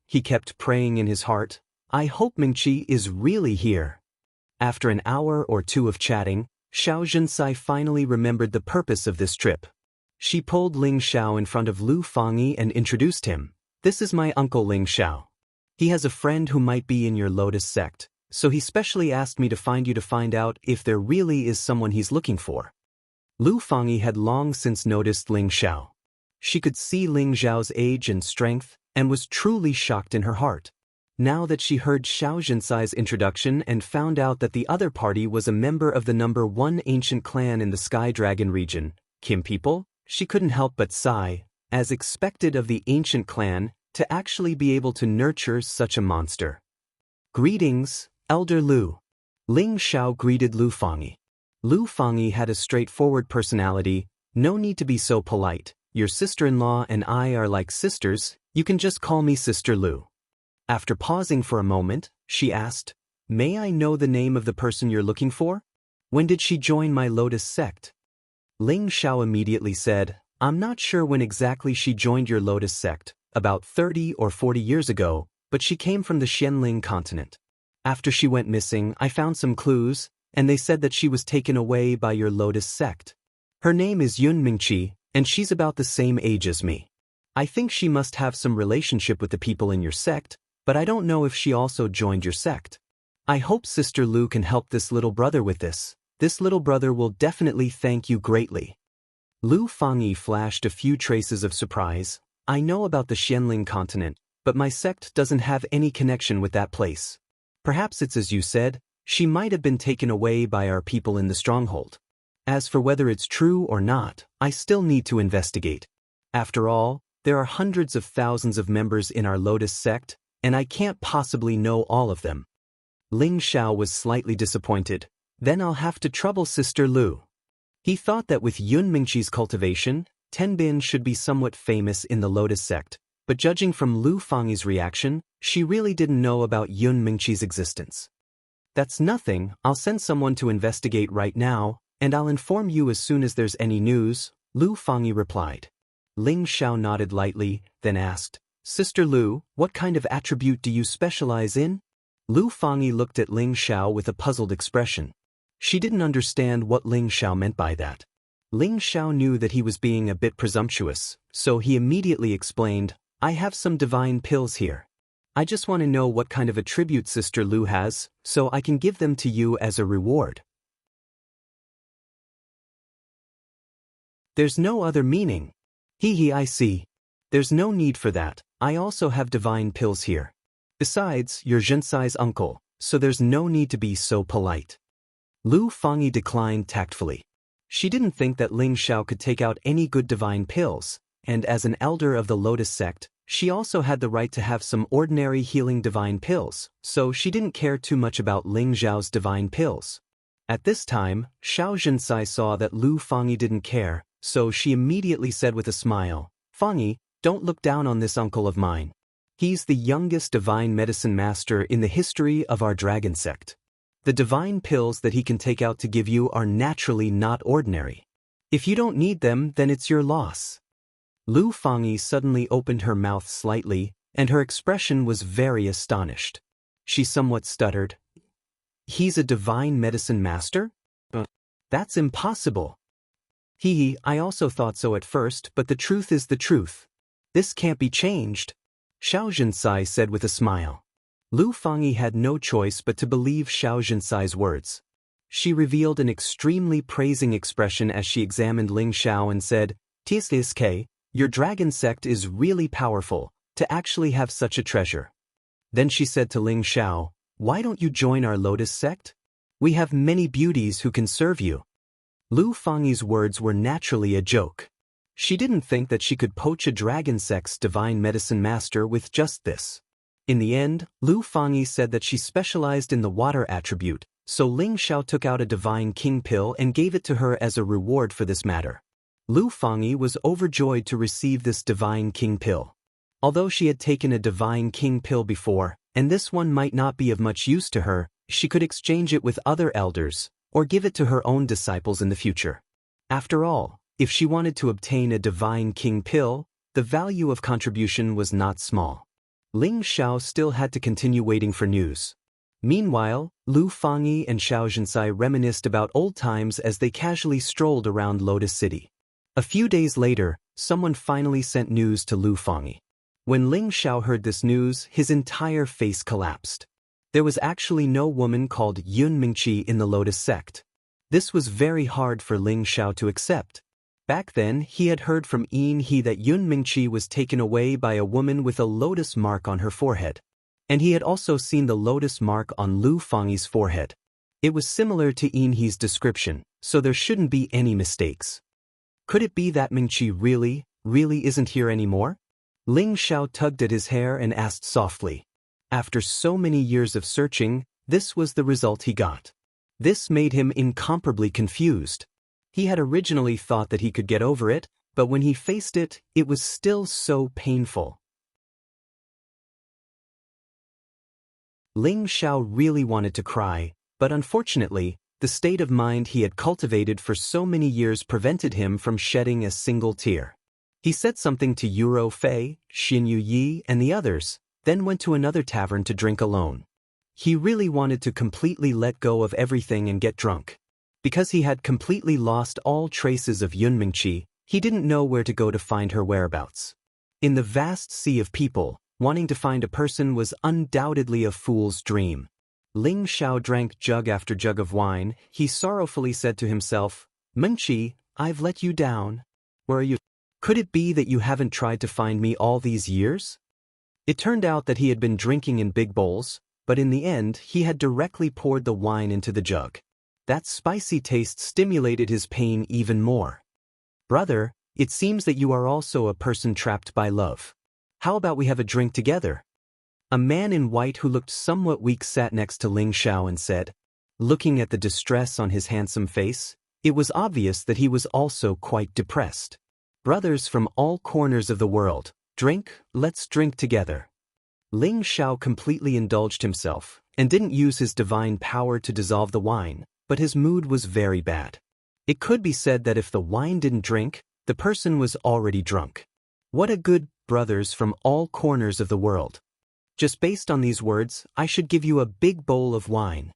He kept praying in his heart, I hope Mingqi is really here. After an hour or two of chatting, Xiao Jinsai finally remembered the purpose of this trip. She pulled Ling Xiao in front of Lu Fangyi and introduced him. This is my uncle Ling Xiao. He has a friend who might be in your Lotus sect, so he specially asked me to find you to find out if there really is someone he's looking for. Lu Fangyi had long since noticed Ling Xiao. She could see Ling Xiao's age and strength, and was truly shocked in her heart. Now that she heard Xiao Jinsai's introduction and found out that the other party was a member of the number 1 ancient clan in the Sky Dragon region, Kim people, she couldn't help but sigh, as expected of the ancient clan, to actually be able to nurture such a monster. Greetings, Elder Lu. Ling Xiao greeted Lu Fangyi. Lu Fangyi had a straightforward personality, no need to be so polite. Your sister-in-law and I are like sisters, you can just call me Sister Lu. After pausing for a moment, she asked, May I know the name of the person you're looking for? When did she join my Lotus sect? Ling Xiao immediately said, I'm not sure when exactly she joined your Lotus sect, about 30 or 40 years ago, but she came from the Xianling continent. After she went missing, I found some clues, and they said that she was taken away by your Lotus sect. Her name is Yun Mingqi, and she's about the same age as me. I think she must have some relationship with the people in your sect, but I don't know if she also joined your sect. I hope Sister Lu can help this little brother with this. This little brother will definitely thank you greatly. Lu Fangyi flashed a few traces of surprise. I know about the Xianling continent, but my sect doesn't have any connection with that place. Perhaps it's as you said, she might have been taken away by our people in the stronghold. As for whether it's true or not, I still need to investigate. After all, there are hundreds of thousands of members in our Lotus sect, and I can't possibly know all of them. Ling Xiao was slightly disappointed. Then I'll have to trouble Sister Lu. He thought that with Yun Mingqi's cultivation, Tenbin should be somewhat famous in the Lotus sect, but judging from Lu Fangyi's reaction, she really didn't know about Yun Mingqi's existence. That's nothing, I'll send someone to investigate right now, and I'll inform you as soon as there's any news, Lu Fangyi replied. Ling Xiao nodded lightly, then asked, Sister Lu, what kind of attribute do you specialize in? Lu Fangyi looked at Ling Xiao with a puzzled expression. She didn't understand what Ling Xiao meant by that. Ling Xiao knew that he was being a bit presumptuous, so he immediately explained, I have some divine pills here. I just want to know what kind of attribute Sister Lu has, so I can give them to you as a reward. There's no other meaning. Hee, I see. There's no need for that. I also have divine pills here. Besides, you're Jinsai's uncle, so there's no need to be so polite. Lu Fangyi declined tactfully. She didn't think that Ling Xiao could take out any good divine pills, and as an elder of the Lotus sect, she also had the right to have some ordinary healing divine pills, so she didn't care too much about Ling Xiao's divine pills. At this time, Xiao Jinsai saw that Lu Fangyi didn't care, so she immediately said with a smile, Fangyi, don't look down on this uncle of mine. He's the youngest divine medicine master in the history of our dragon sect. The divine pills that he can take out to give you are naturally not ordinary. If you don't need them, then it's your loss. Lu Fangyi suddenly opened her mouth slightly, and her expression was very astonished. She somewhat stuttered. He's a divine medicine master? That's impossible. I also thought so at first, but the truth is the truth. This can't be changed, Xiao Jinsai said with a smile. Lu Fangyi had no choice but to believe Xiao Jinsai's words. She revealed an extremely praising expression as she examined Ling Xiao and said, "Tsk, your dragon sect is really powerful, to actually have such a treasure." Then she said to Ling Xiao, "Why don't you join our Lotus sect? We have many beauties who can serve you." Lu Fangyi's words were naturally a joke. She didn't think that she could poach a dragon sect's divine medicine master with just this. In the end, Lu Fangyi said that she specialized in the water attribute, so Ling Xiao took out a divine king pill and gave it to her as a reward for this matter. Lu Fangyi was overjoyed to receive this divine king pill. Although she had taken a divine king pill before, and this one might not be of much use to her, she could exchange it with other elders, or give it to her own disciples in the future. After all, if she wanted to obtain a divine king pill, the value of contribution was not small. Ling Xiao still had to continue waiting for news. Meanwhile, Lu Fangyi and Xiao Jinsai reminisced about old times as they casually strolled around Lotus City. A few days later, someone finally sent news to Lu Fangyi. When Ling Xiao heard this news, his entire face collapsed. There was actually no woman called Yun Mingqi in the Lotus sect. This was very hard for Ling Xiao to accept. Back then, he had heard from Yin He that Yun Mingqi was taken away by a woman with a lotus mark on her forehead. And he had also seen the lotus mark on Lu Fangyi's forehead. It was similar to Yin He's description, so there shouldn't be any mistakes. Could it be that Mingqi really isn't here anymore? Ling Xiao tugged at his hair and asked softly. After so many years of searching, this was the result he got. This made him incomparably confused. He had originally thought that he could get over it, but when he faced it, it was still so painful. Ling Xiao really wanted to cry, but unfortunately, the state of mind he had cultivated for so many years prevented him from shedding a single tear. He said something to Yuro Fei, Xin Yu Yi, and the others, then went to another tavern to drink alone. He really wanted to completely let go of everything and get drunk. Because he had completely lost all traces of Yun Mingqi, he didn't know where to go to find her whereabouts. In the vast sea of people, wanting to find a person was undoubtedly a fool's dream. Ling Xiao drank jug after jug of wine. He sorrowfully said to himself, "Mingqi, I've let you down. Where are you? Could it be that you haven't tried to find me all these years?" It turned out that he had been drinking in big bowls, but in the end he had directly poured the wine into the jug. That spicy taste stimulated his pain even more. "Brother, it seems that you are also a person trapped by love. How about we have a drink together?" A man in white who looked somewhat weak sat next to Ling Xiao and said, looking at the distress on his handsome face, it was obvious that he was also quite depressed. "Brothers from all corners of the world, let's drink together." Ling Xiao completely indulged himself, and didn't use his divine power to dissolve the wine, but his mood was very bad. It could be said that if the wine didn't drink, the person was already drunk. What a good brothers from all corners of the world. Just based on these words, I should give you a big bowl of wine.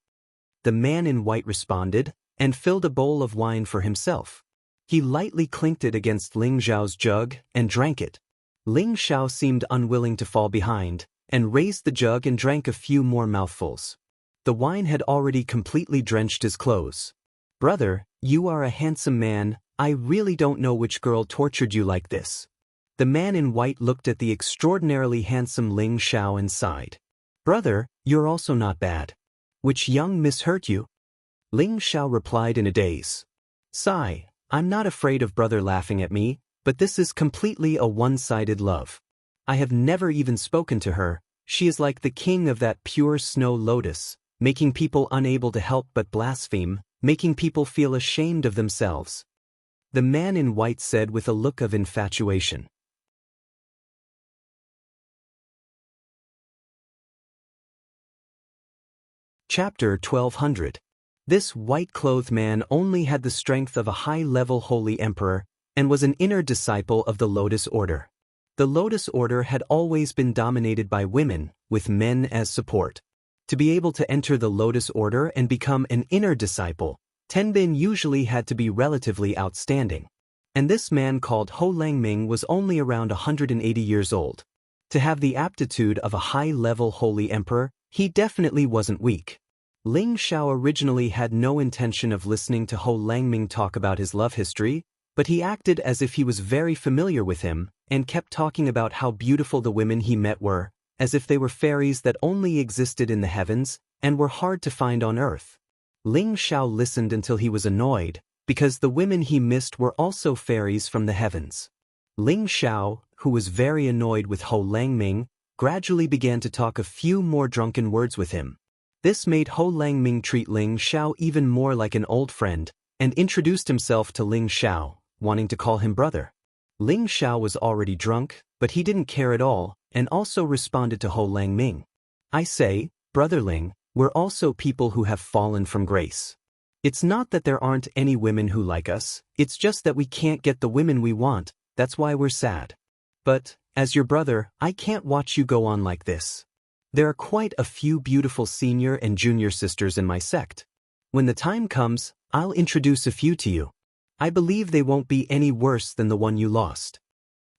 The man in white responded, and filled a bowl of wine for himself. He lightly clinked it against Ling Xiao's jug and drank it. Ling Xiao seemed unwilling to fall behind, and raised the jug and drank a few more mouthfuls. The wine had already completely drenched his clothes. "Brother, you are a handsome man, I really don't know which girl tortured you like this." The man in white looked at the extraordinarily handsome Ling Xiao and sighed. "Brother, you're also not bad. Which young miss hurt you?" Ling Xiao replied in a daze. "Sigh, I'm not afraid of brother laughing at me, but this is completely a one-sided love. I have never even spoken to her, she is like the king of that pure snow lotus, making people unable to help but blaspheme, making people feel ashamed of themselves." The man in white said with a look of infatuation. Chapter 1200. This white-clothed man only had the strength of a high-level holy emperor, and was an inner disciple of the Lotus Order. The Lotus Order had always been dominated by women, with men as support. To be able to enter the Lotus Order and become an inner disciple, Tenbin usually had to be relatively outstanding. And this man called Ho Langming was only around 180 years old. To have the aptitude of a high-level holy emperor, he definitely wasn't weak. Ling Xiao originally had no intention of listening to Ho Langming talk about his love history, but he acted as if he was very familiar with him, and kept talking about how beautiful the women he met were, as if they were fairies that only existed in the heavens, and were hard to find on earth. Ling Xiao listened until he was annoyed, because the women he missed were also fairies from the heavens. Ling Xiao, who was very annoyed with Ho Langming, gradually began to talk a few more drunken words with him. This made Ho Langming treat Ling Xiao even more like an old friend, and introduced himself to Ling Xiao, wanting to call him brother. Ling Xiao was already drunk, but he didn't care at all, and also responded to Ho Langming. "I say, brother Ling, we're also people who have fallen from grace. It's not that there aren't any women who like us, it's just that we can't get the women we want, that's why we're sad. But, as your brother, I can't watch you go on like this. There are quite a few beautiful senior and junior sisters in my sect. When the time comes, I'll introduce a few to you. I believe they won't be any worse than the one you lost."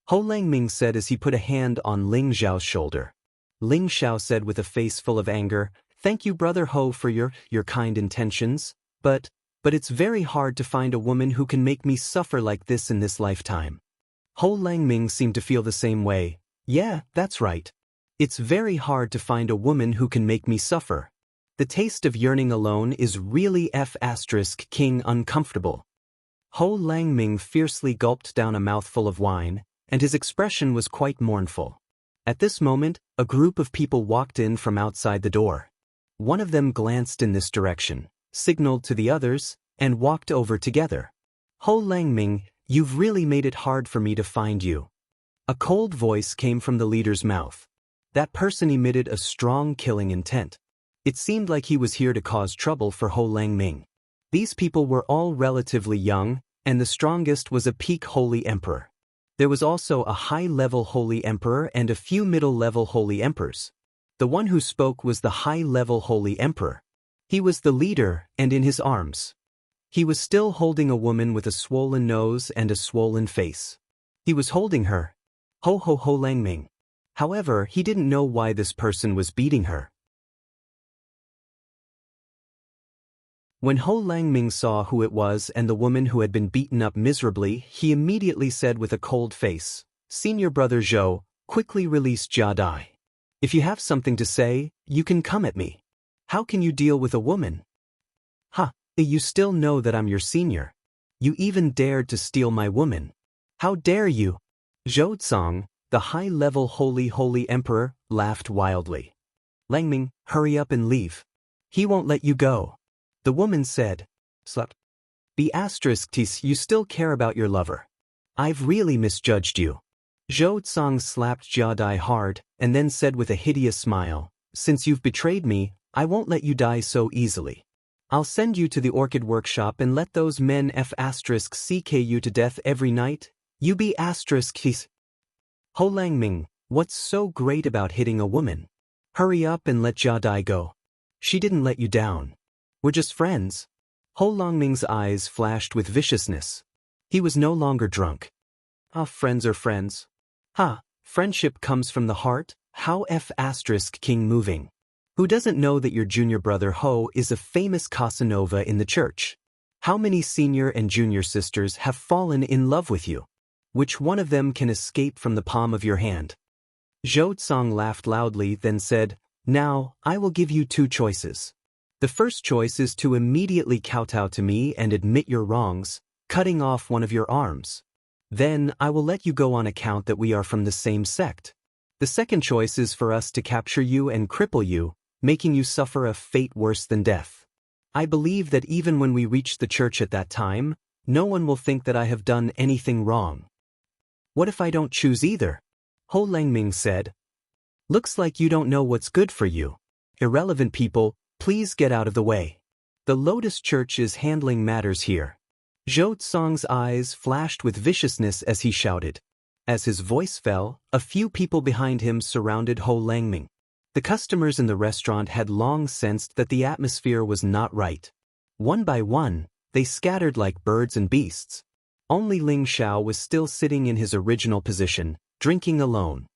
Ho Langming said as he put a hand on Ling Xiao's shoulder. Ling Xiao said with a face full of anger, "Thank you, brother Ho, for your kind intentions, but it's very hard to find a woman who can make me suffer like this in this lifetime." Ho Langming seemed to feel the same way. "Yeah, that's right. It's very hard to find a woman who can make me suffer. The taste of yearning alone is really king uncomfortable." Ho Langming fiercely gulped down a mouthful of wine, and his expression was quite mournful. At this moment, a group of people walked in from outside the door. One of them glanced in this direction, signaled to the others, and walked over together. "Ho Langming, you've really made it hard for me to find you." A cold voice came from the leader's mouth. That person emitted a strong killing intent. It seemed like he was here to cause trouble for Ho Langming. These people were all relatively young, and the strongest was a peak holy emperor. There was also a high-level holy emperor and a few middle-level holy emperors. The one who spoke was the high-level holy emperor. He was the leader, and in his arms. He was still holding a woman with a swollen nose and a swollen face. He was holding her. Ho Langming. However, he didn't know why this person was beating her. When Ho Langming saw who it was and the woman who had been beaten up miserably, he immediately said with a cold face, "Senior brother Zhou, quickly release Jia Dai. If you have something to say, you can come at me. How can you deal with a woman? Ha, you still know that I'm your senior. You even dared to steal my woman. How dare you?" Zhou Tsang, the high-level holy emperor, laughed wildly. "Langming, hurry up and leave. He won't let you go." The woman said, "Slut. You still care about your lover. I've really misjudged you." Zhou Tsang slapped Jia Dai hard, and then said with a hideous smile, "Since you've betrayed me, I won't let you die so easily. I'll send you to the orchid workshop and let those men CK you to death every night. You be ****. Ho Langming, what's so great about hitting a woman? Hurry up and let Jia Dai go. She didn't let you down. We're just friends." Ho Langming's eyes flashed with viciousness. He was no longer drunk. "Ah, friends are friends. Ha, Friendship comes from the heart. How King moving. Who doesn't know that your junior brother Ho is a famous Casanova in the church? How many senior and junior sisters have fallen in love with you? Which one of them can escape from the palm of your hand? Zhou Tsang laughed loudly, then said, "Now, I will give you two choices. The first choice is to immediately kowtow to me and admit your wrongs, cutting off one of your arms. Then, I will let you go on account that we are from the same sect. The second choice is for us to capture you and cripple you, making you suffer a fate worse than death. I believe that even when we reach the church at that time, no one will think that I have done anything wrong." "What if I don't choose either?" Ho Langming said. "Looks like you don't know what's good for you. Irrelevant people, please get out of the way. The Lotus Church is handling matters here." Zhou Tsang's eyes flashed with viciousness as he shouted. As his voice fell, a few people behind him surrounded Ho Langming. The customers in the restaurant had long sensed that the atmosphere was not right. One by one, they scattered like birds and beasts. Only Ling Xiao was still sitting in his original position, drinking alone.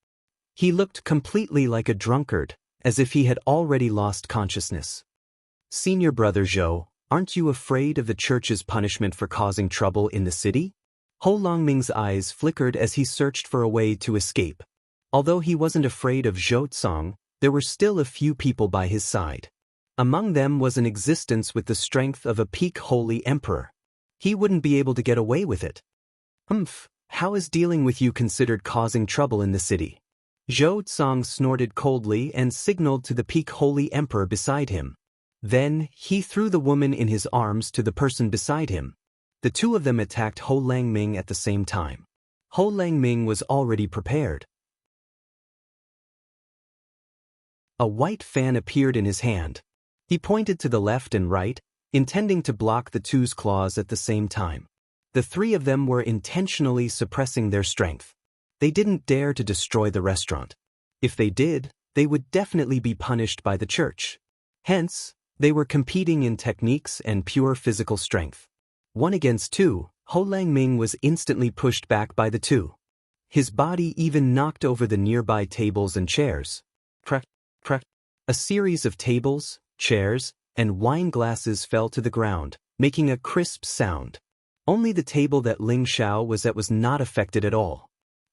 He looked completely like a drunkard, as if he had already lost consciousness. "Senior brother Zhou, aren't you afraid of the church's punishment for causing trouble in the city?" Ho Langming's eyes flickered as he searched for a way to escape. Although he wasn't afraid of Zhou Tsang, there were still a few people by his side. Among them was an existence with the strength of a peak holy emperor. He wouldn't be able to get away with it. How is dealing with you considered causing trouble in the city?" Zhou Tsang snorted coldly and signaled to the peak holy emperor beside him. Then, he threw the woman in his arms to the person beside him. The two of them attacked Ho Langming at the same time. Ho Langming was already prepared. A white fan appeared in his hand. He pointed to the left and right, intending to block the two's claws at the same time. The three of them were intentionally suppressing their strength. They didn't dare to destroy the restaurant. If they did, they would definitely be punished by the church. Hence, they were competing in techniques and pure physical strength. 1 against 2, Ho Langming was instantly pushed back by the two. His body even knocked over the nearby tables and chairs. Crack, crack. A series of tables, chairs, and wine glasses fell to the ground, making a crisp sound. Only the table that Ling Xiao was at was not affected at all.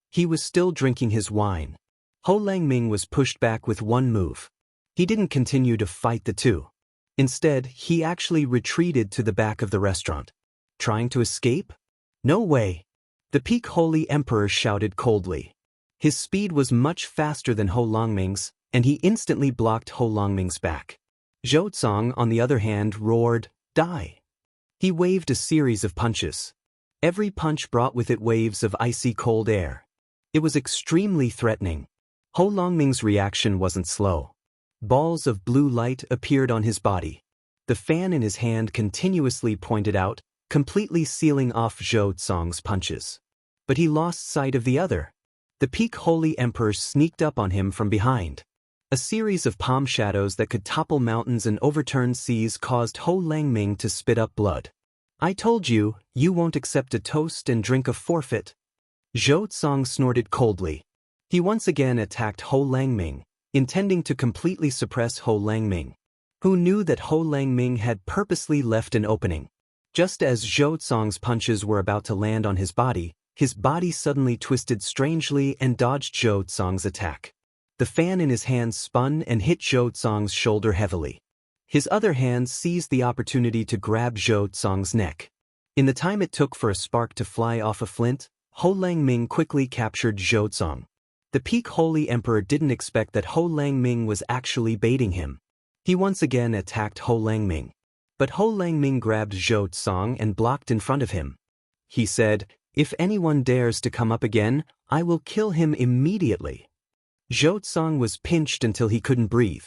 He was still drinking his wine. Ho Langming was pushed back with one move. He didn't continue to fight the two. Instead, he actually retreated to the back of the restaurant. Trying to escape? No way. The peak holy emperor shouted coldly. His speed was much faster than Ho Langming's, and he instantly blocked Ho Langming's back. Zhou Tsang, on the other hand, roared, "Die!" He waved a series of punches. Every punch brought with it waves of icy cold air. It was extremely threatening. Ho Langming's reaction wasn't slow. Balls of blue light appeared on his body. The fan in his hand continuously pointed out, completely sealing off Zhou Tsang's punches. But he lost sight of the other. The peak holy emperor sneaked up on him from behind. A series of palm shadows that could topple mountains and overturn seas caused Ho Langming to spit up blood. "I told you, you won't accept a toast and drink a forfeit." Zhou Tsang snorted coldly. He once again attacked Ho Langming, intending to completely suppress Ho Langming, who knew that Ho Langming had purposely left an opening. Just as Zhou Tsang's punches were about to land on his body suddenly twisted strangely and dodged Zhou Tsang's attack. The fan in his hand spun and hit Zhou Tsang's shoulder heavily. His other hand seized the opportunity to grab Zhou Tsang's neck. In the time it took for a spark to fly off a flint, Ho Langming quickly captured Zhou Tsang. The peak holy emperor didn't expect that Ho Langming was actually baiting him. He once again attacked Ho Langming. But Ho Langming grabbed Zhou Tsang and blocked in front of him. He said, "If anyone dares to come up again, I will kill him immediately." Zhou Tsang was pinched until he couldn't breathe.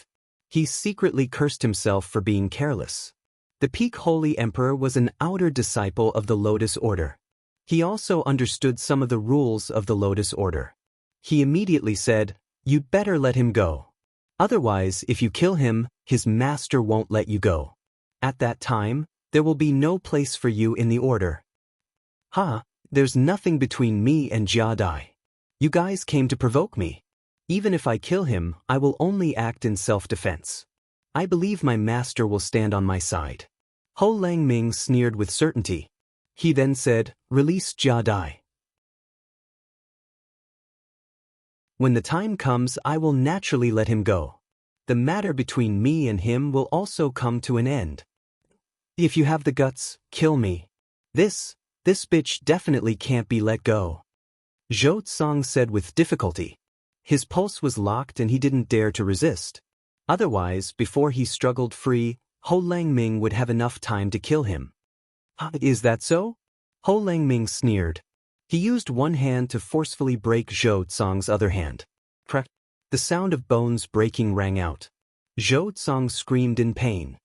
He secretly cursed himself for being careless. The peak holy emperor was an outer disciple of the Lotus Order. He also understood some of the rules of the Lotus Order. He immediately said, "You'd better let him go. Otherwise, if you kill him, his master won't let you go. At that time, there will be no place for you in the order." "There's nothing between me and Jia Dai." You guys came to provoke me. Even if I kill him, I will only act in self-defense. I believe my master will stand on my side. Ho Langming sneered with certainty. He then said, "Release Jia Dai. When the time comes, I will naturally let him go. The matter between me and him will also come to an end. If you have the guts, kill me. This bitch definitely can't be let go." Zhou Tsang said with difficulty. His pulse was locked and he didn't dare to resist. Otherwise, before he struggled free, Ho Langming would have enough time to kill him. Is that so? Ho Langming sneered. He used one hand to forcefully break Zhou Tsang's other hand. Crack. The sound of bones breaking rang out. Zhou Tsang screamed in pain.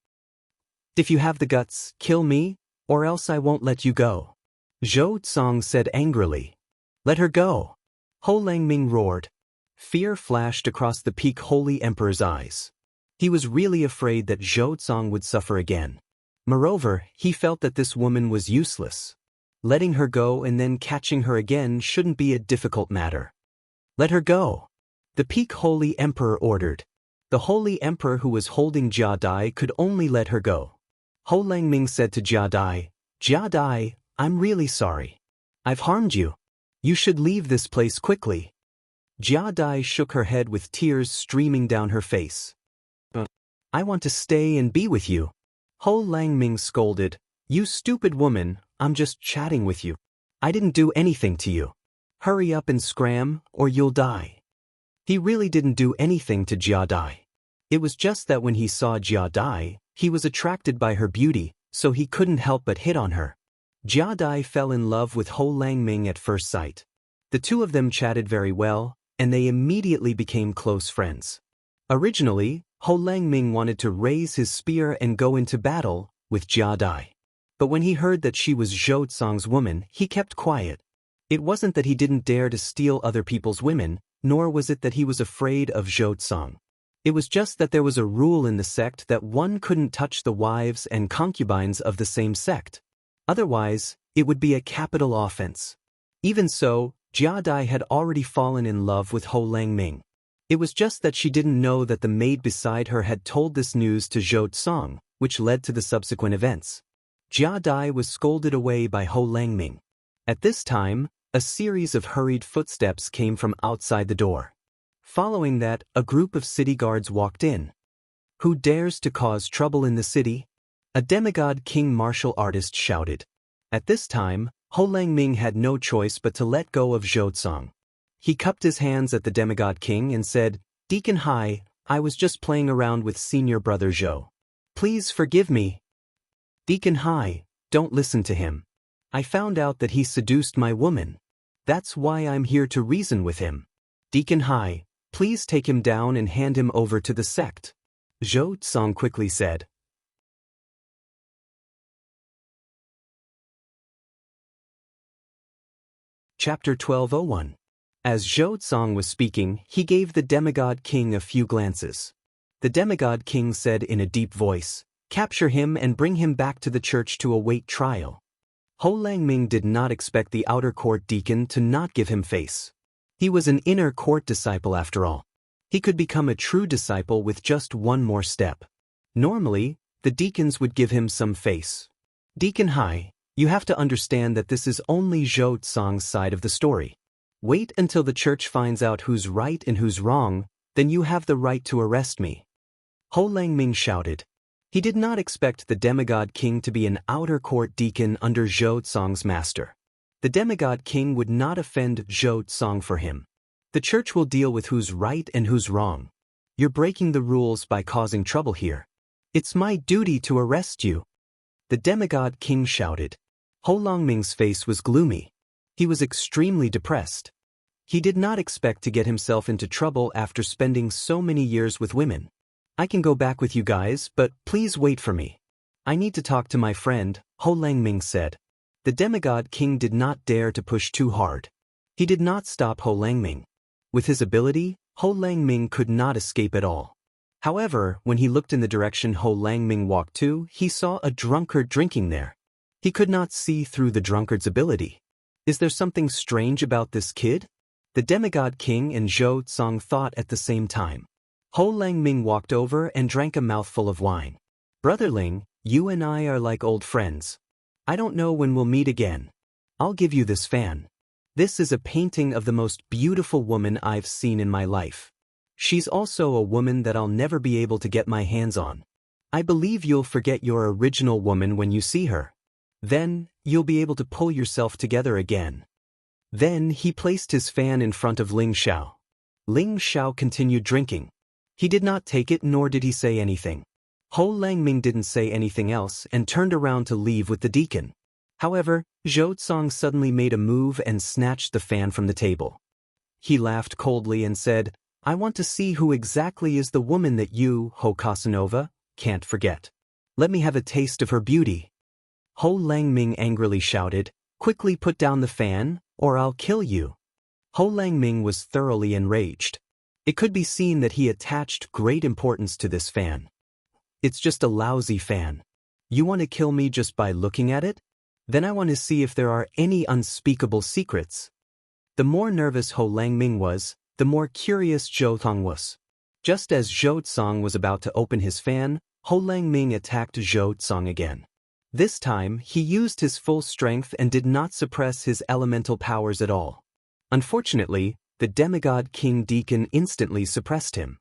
"If you have the guts, kill me, or else I won't let you go." Zhou Tsang said angrily. "Let her go." Ho Langming roared. Fear flashed across the peak Holy Emperor's eyes. He was really afraid that Zhou Tsang would suffer again. Moreover, he felt that this woman was useless. Letting her go and then catching her again shouldn't be a difficult matter. "Let her go," the peak Holy Emperor ordered. The Holy Emperor who was holding Jia Dai could only let her go. Ho Langming said to Jia Dai, "I'm really sorry. I've harmed you. You should leave this place quickly." Jia Dai shook her head with tears streaming down her face. "I want to stay and be with you." Ho Langming scolded. "You stupid woman, I'm just chatting with you. I didn't do anything to you. Hurry up and scram, or you'll die." He really didn't do anything to Jia Dai. It was just that when he saw Jia Dai, he was attracted by her beauty, so he couldn't help but hit on her. Jia Dai fell in love with Ho Langming at first sight. The two of them chatted very well, and they immediately became close friends. Originally, Ho Langming wanted to raise his spear and go into battle with Jia Dai. But when he heard that she was Zhou Tsang's woman, he kept quiet. It wasn't that he didn't dare to steal other people's women, nor was it that he was afraid of Zhou Tsang. It was just that there was a rule in the sect that one couldn't touch the wives and concubines of the same sect. Otherwise, it would be a capital offense. Even so, Jia Dai had already fallen in love with Ho Langming. It was just that she didn't know that the maid beside her had told this news to Zhou Tsang, which led to the subsequent events. Jia Dai was scolded away by Ho Langming. At this time, a series of hurried footsteps came from outside the door. Following that, a group of city guards walked in. "Who dares to cause trouble in the city?" a demigod king martial artist shouted. At this time, Ho Langming had no choice but to let go of Zhou Tsang. He cupped his hands at the demigod king and said, "Deacon Hai, I was just playing around with senior brother Zhou. Please forgive me." "Deacon Hai, don't listen to him. I found out that he seduced my woman. That's why I'm here to reason with him. Deacon Hai, please take him down and hand him over to the sect," Zhou Tsang quickly said. Chapter 12:01. As Zhou Tsang was speaking, he gave the demigod king a few glances. The demigod king said in a deep voice, "Capture him and bring him back to the church to await trial." Ho Langming did not expect the outer court deacon to not give him face. He was an inner court disciple after all. He could become a true disciple with just one more step. Normally, the deacons would give him some face. "Deacon Hai, you have to understand that this is only Zhou Tsang's side of the story. Wait until the church finds out who's right and who's wrong, then you have the right to arrest me." Ho Langming shouted. He did not expect the demigod king to be an outer court deacon under Zhou Tsang's master. The demigod king would not offend Zhou Tsang for him. The church will deal with who's right and who's wrong. You're breaking the rules by causing trouble here. It's my duty to arrest you. The demigod king shouted. Ho Langming's face was gloomy. He was extremely depressed. He did not expect to get himself into trouble after spending so many years with women. "I can go back with you guys, but please wait for me. I need to talk to my friend," Ho Langming said. The demigod king did not dare to push too hard. He did not stop Ho Langming. With his ability, Ho Langming could not escape at all. However, when he looked in the direction Ho Langming walked to, he saw a drunkard drinking there. He could not see through the drunkard's ability. Is there something strange about this kid? The demigod king and Zhou Tsang thought at the same time. Ho Langming walked over and drank a mouthful of wine. Brother Ling, you and I are like old friends. I don't know when we'll meet again. I'll give you this fan. This is a painting of the most beautiful woman I've seen in my life. She's also a woman that I'll never be able to get my hands on. I believe you'll forget your original woman when you see her. Then, you'll be able to pull yourself together again. Then he placed his fan in front of Ling Xiao. Ling Xiao continued drinking. He did not take it nor did he say anything. Ho Langming didn't say anything else and turned around to leave with the deacon. However, Zhou Tsang suddenly made a move and snatched the fan from the table. He laughed coldly and said, I want to see who exactly is the woman that you, Ho Casanova, can't forget. Let me have a taste of her beauty. Ho Langming angrily shouted, quickly put down the fan, or I'll kill you. Ho Langming was thoroughly enraged. It could be seen that he attached great importance to this fan. It's just a lousy fan. You want to kill me just by looking at it? Then I want to see if there are any unspeakable secrets. The more nervous Ho Langming was, the more curious Zhou Tsang was. Just as Zhou Tsang was about to open his fan, Ho Langming attacked Zhou Tsang again. This time, he used his full strength and did not suppress his elemental powers at all. Unfortunately, the demigod king deacon instantly suppressed him.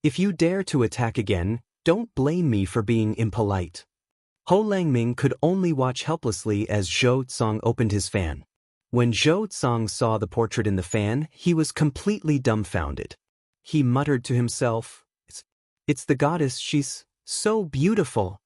If you dare to attack again, don't blame me for being impolite. Ho Langming could only watch helplessly as Zhou Tsang opened his fan. When Zhou Tsang saw the portrait in the fan, he was completely dumbfounded. He muttered to himself, It's the goddess, she's so beautiful.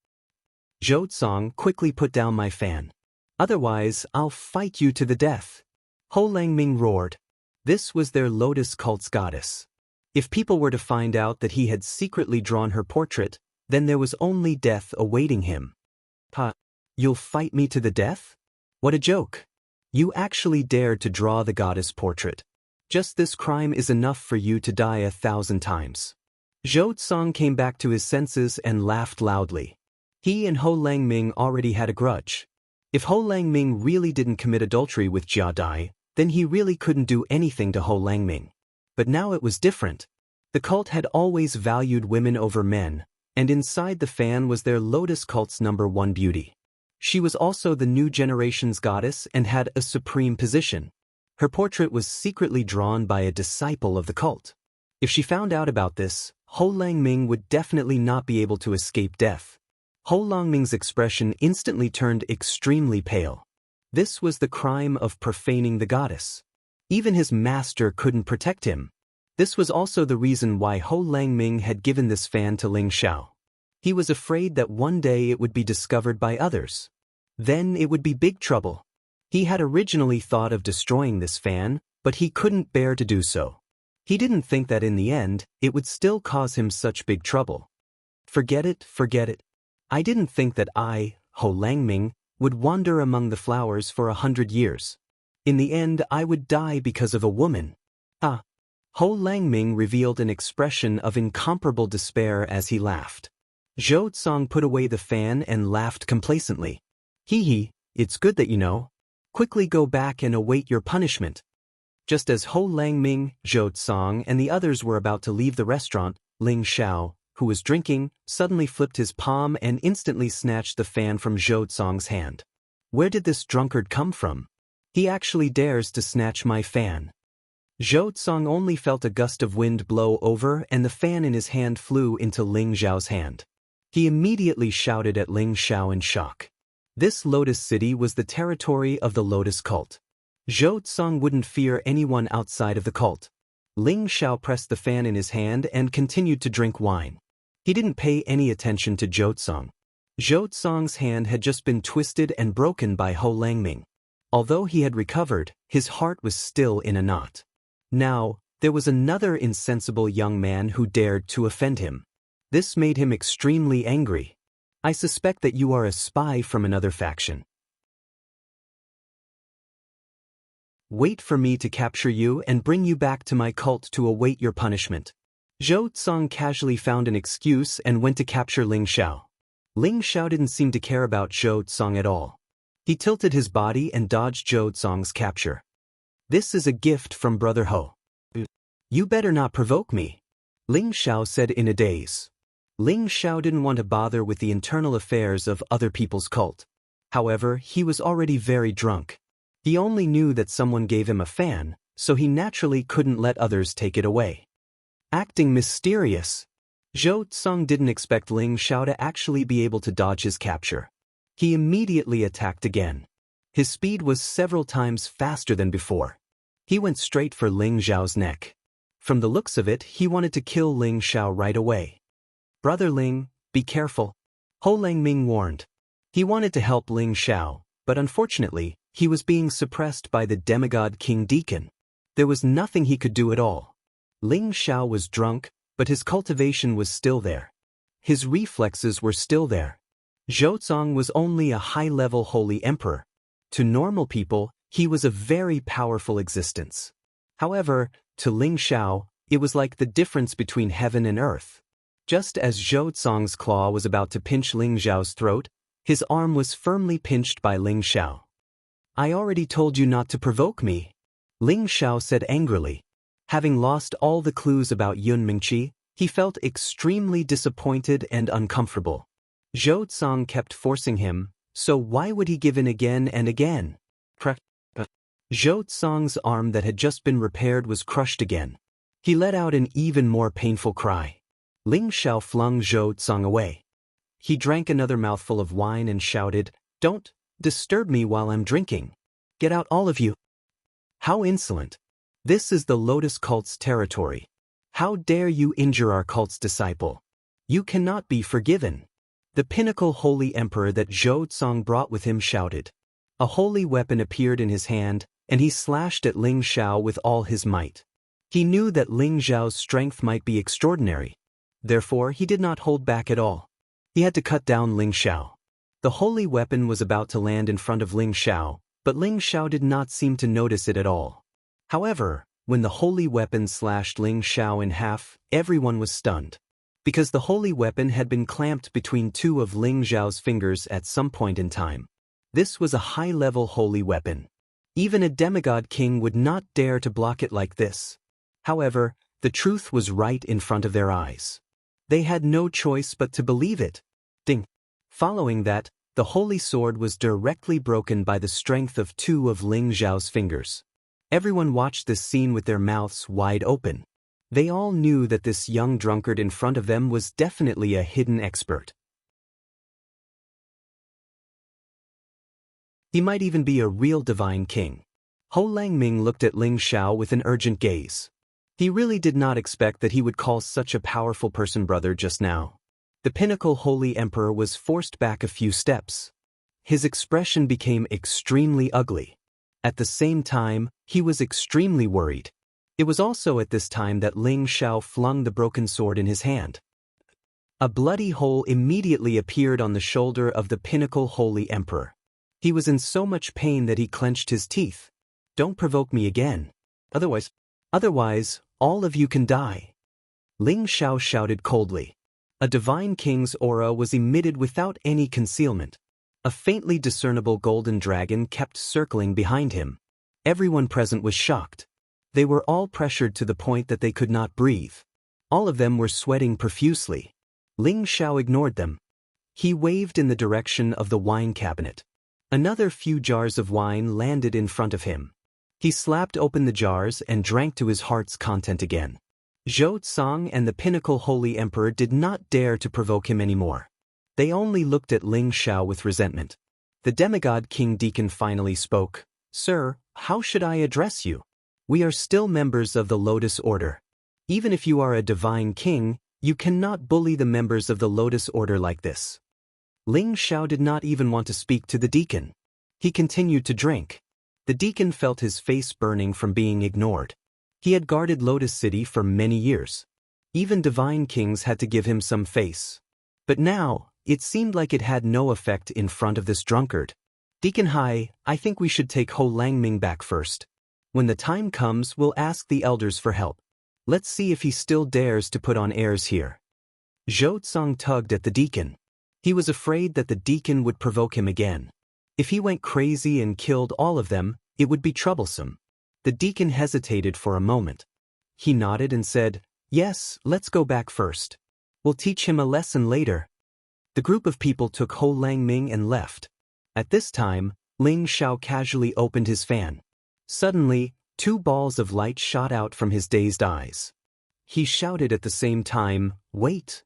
Zhou Tsang, quickly put down my fan. Otherwise, I'll fight you to the death. Ho Langming roared. This was their lotus cult's goddess. If people were to find out that he had secretly drawn her portrait, then there was only death awaiting him. Ha! You'll fight me to the death? What a joke! You actually dared to draw the goddess portrait. Just this crime is enough for you to die 1,000 times. Zhou Tsang came back to his senses and laughed loudly. He and Ho Langming already had a grudge. If Ho Langming really didn't commit adultery with Jia Dai, then he really couldn't do anything to Ho Langming. But now it was different. The cult had always valued women over men, and inside the fan was their lotus cult's #1 beauty. She was also the new generation's goddess and had a supreme position. Her portrait was secretly drawn by a disciple of the cult. If she found out about this, Ho Langming would definitely not be able to escape death. Ho Langming's expression instantly turned extremely pale. This was the crime of profaning the goddess. Even his master couldn't protect him. This was also the reason why Ho Langming had given this fan to Ling Xiao. He was afraid that one day it would be discovered by others. Then it would be big trouble. He had originally thought of destroying this fan, but he couldn't bear to do so. He didn't think that in the end, it would still cause him such big trouble. Forget it, forget it. I didn't think that I, Ho Langming, would wander among the flowers for 100 years. In the end, I would die because of a woman. Ah! Ho Langming revealed an expression of incomparable despair as he laughed. Zhou Tsang put away the fan and laughed complacently. Hee, it's good that you know. Quickly go back and await your punishment. Just as Ho Langming, Zhou Tsang, and the others were about to leave the restaurant, Ling Xiao, who was drinking, suddenly flipped his palm and instantly snatched the fan from Zhou Tsang's hand. Where did this drunkard come from? He actually dares to snatch my fan. Zhou Tsang only felt a gust of wind blow over and the fan in his hand flew into Ling Xiao's hand. He immediately shouted at Ling Xiao in shock. This Lotus City was the territory of the Lotus cult. Zhou Tsang wouldn't fear anyone outside of the cult. Ling Xiao pressed the fan in his hand and continued to drink wine. He didn't pay any attention to Zhou Tsang. Zhou Tsang's hand had just been twisted and broken by Ho Langming. Although he had recovered, his heart was still in a knot. Now, there was another insensible young man who dared to offend him. This made him extremely angry. I suspect that you are a spy from another faction. Wait for me to capture you and bring you back to my cult to await your punishment. Zhou Tsang casually found an excuse and went to capture Ling Xiao. Ling Xiao didn't seem to care about Zhou Tsang at all. He tilted his body and dodged Zhou Zong's capture. "This is a gift from Brother Ho. You better not provoke me," Ling Xiao said in a daze. Ling Xiao didn't want to bother with the internal affairs of other people's cult. However, he was already very drunk. He only knew that someone gave him a fan, so he naturally couldn't let others take it away. Acting mysterious. Zhou Zong didn't expect Ling Xiao to actually be able to dodge his capture. He immediately attacked again. His speed was several times faster than before. He went straight for Ling Xiao's neck. From the looks of it, he wanted to kill Ling Xiao right away. "Brother Ling, be careful," Ho Langming warned. He wanted to help Ling Xiao, but unfortunately, he was being suppressed by the demigod King Deacon. There was nothing he could do at all. Ling Xiao was drunk, but his cultivation was still there. His reflexes were still there. Zhou Zong was only a high-level holy emperor. To normal people, he was a very powerful existence. However, to Ling Xiao, it was like the difference between heaven and earth. Just as Zhou Zong's claw was about to pinch Ling Xiao's throat, his arm was firmly pinched by Ling Xiao. "I already told you not to provoke me," Ling Xiao said angrily. Having lost all the clues about Yun Mingqi, he felt extremely disappointed and uncomfortable. Zhou Zong kept forcing him, so why would he give in again and again? Zhou Zong's arm that had just been repaired was crushed again. He let out an even more painful cry. Ling Xiao flung Zhou Zong away. He drank another mouthful of wine and shouted, "Don't disturb me while I'm drinking. Get out, all of you." How insolent. This is the Lotus cult's territory. How dare you injure our cult's disciple? You cannot be forgiven. The pinnacle holy emperor that Zhou Zong brought with him shouted. A holy weapon appeared in his hand, and he slashed at Ling Xiao with all his might. He knew that Ling Xiao's strength might be extraordinary. Therefore, he did not hold back at all. He had to cut down Ling Xiao. The holy weapon was about to land in front of Ling Xiao, but Ling Xiao did not seem to notice it at all. However, when the holy weapon slashed Ling Xiao in half, everyone was stunned. Because the holy weapon had been clamped between two of Ling Xiao's fingers at some point in time. This was a high-level holy weapon. Even a demigod king would not dare to block it like this. However, the truth was right in front of their eyes. They had no choice but to believe it. Ding. Following that, the holy sword was directly broken by the strength of two of Ling Xiao's fingers. Everyone watched this scene with their mouths wide open. They all knew that this young drunkard in front of them was definitely a hidden expert. He might even be a real divine king. Ho Langming looked at Ling Xiao with an urgent gaze. He really did not expect that he would call such a powerful person brother just now. The pinnacle holy emperor was forced back a few steps. His expression became extremely ugly. At the same time, he was extremely worried. It was also at this time that Ling Xiao flung the broken sword in his hand. A bloody hole immediately appeared on the shoulder of the pinnacle holy emperor. He was in so much pain that he clenched his teeth. "Don't provoke me again. Otherwise, all of you can die." Ling Xiao shouted coldly. A divine king's aura was emitted without any concealment. A faintly discernible golden dragon kept circling behind him. Everyone present was shocked. They were all pressured to the point that they could not breathe. All of them were sweating profusely. Ling Xiao ignored them. He waved in the direction of the wine cabinet. Another few jars of wine landed in front of him. He slapped open the jars and drank to his heart's content again. Zhou Zong and the pinnacle holy emperor did not dare to provoke him anymore. They only looked at Ling Xiao with resentment. The demigod King Deacon finally spoke. "Sir, how should I address you? We are still members of the Lotus Order. Even if you are a divine king, you cannot bully the members of the Lotus Order like this." Ling Xiao did not even want to speak to the deacon. He continued to drink. The deacon felt his face burning from being ignored. He had guarded Lotus City for many years. Even divine kings had to give him some face. But now, it seemed like it had no effect in front of this drunkard. "Deacon Hai, I think we should take Ho Langming back first. When the time comes, we'll ask the elders for help. Let's see if he still dares to put on airs here." Zhou Zong tugged at the deacon. He was afraid that the deacon would provoke him again. If he went crazy and killed all of them, it would be troublesome. The deacon hesitated for a moment. He nodded and said, "Yes, let's go back first. We'll teach him a lesson later." The group of people took Ho Langming and left. At this time, Ling Xiao casually opened his fan. Suddenly, 2 balls of light shot out from his dazed eyes. He shouted at the same time, "Wait!"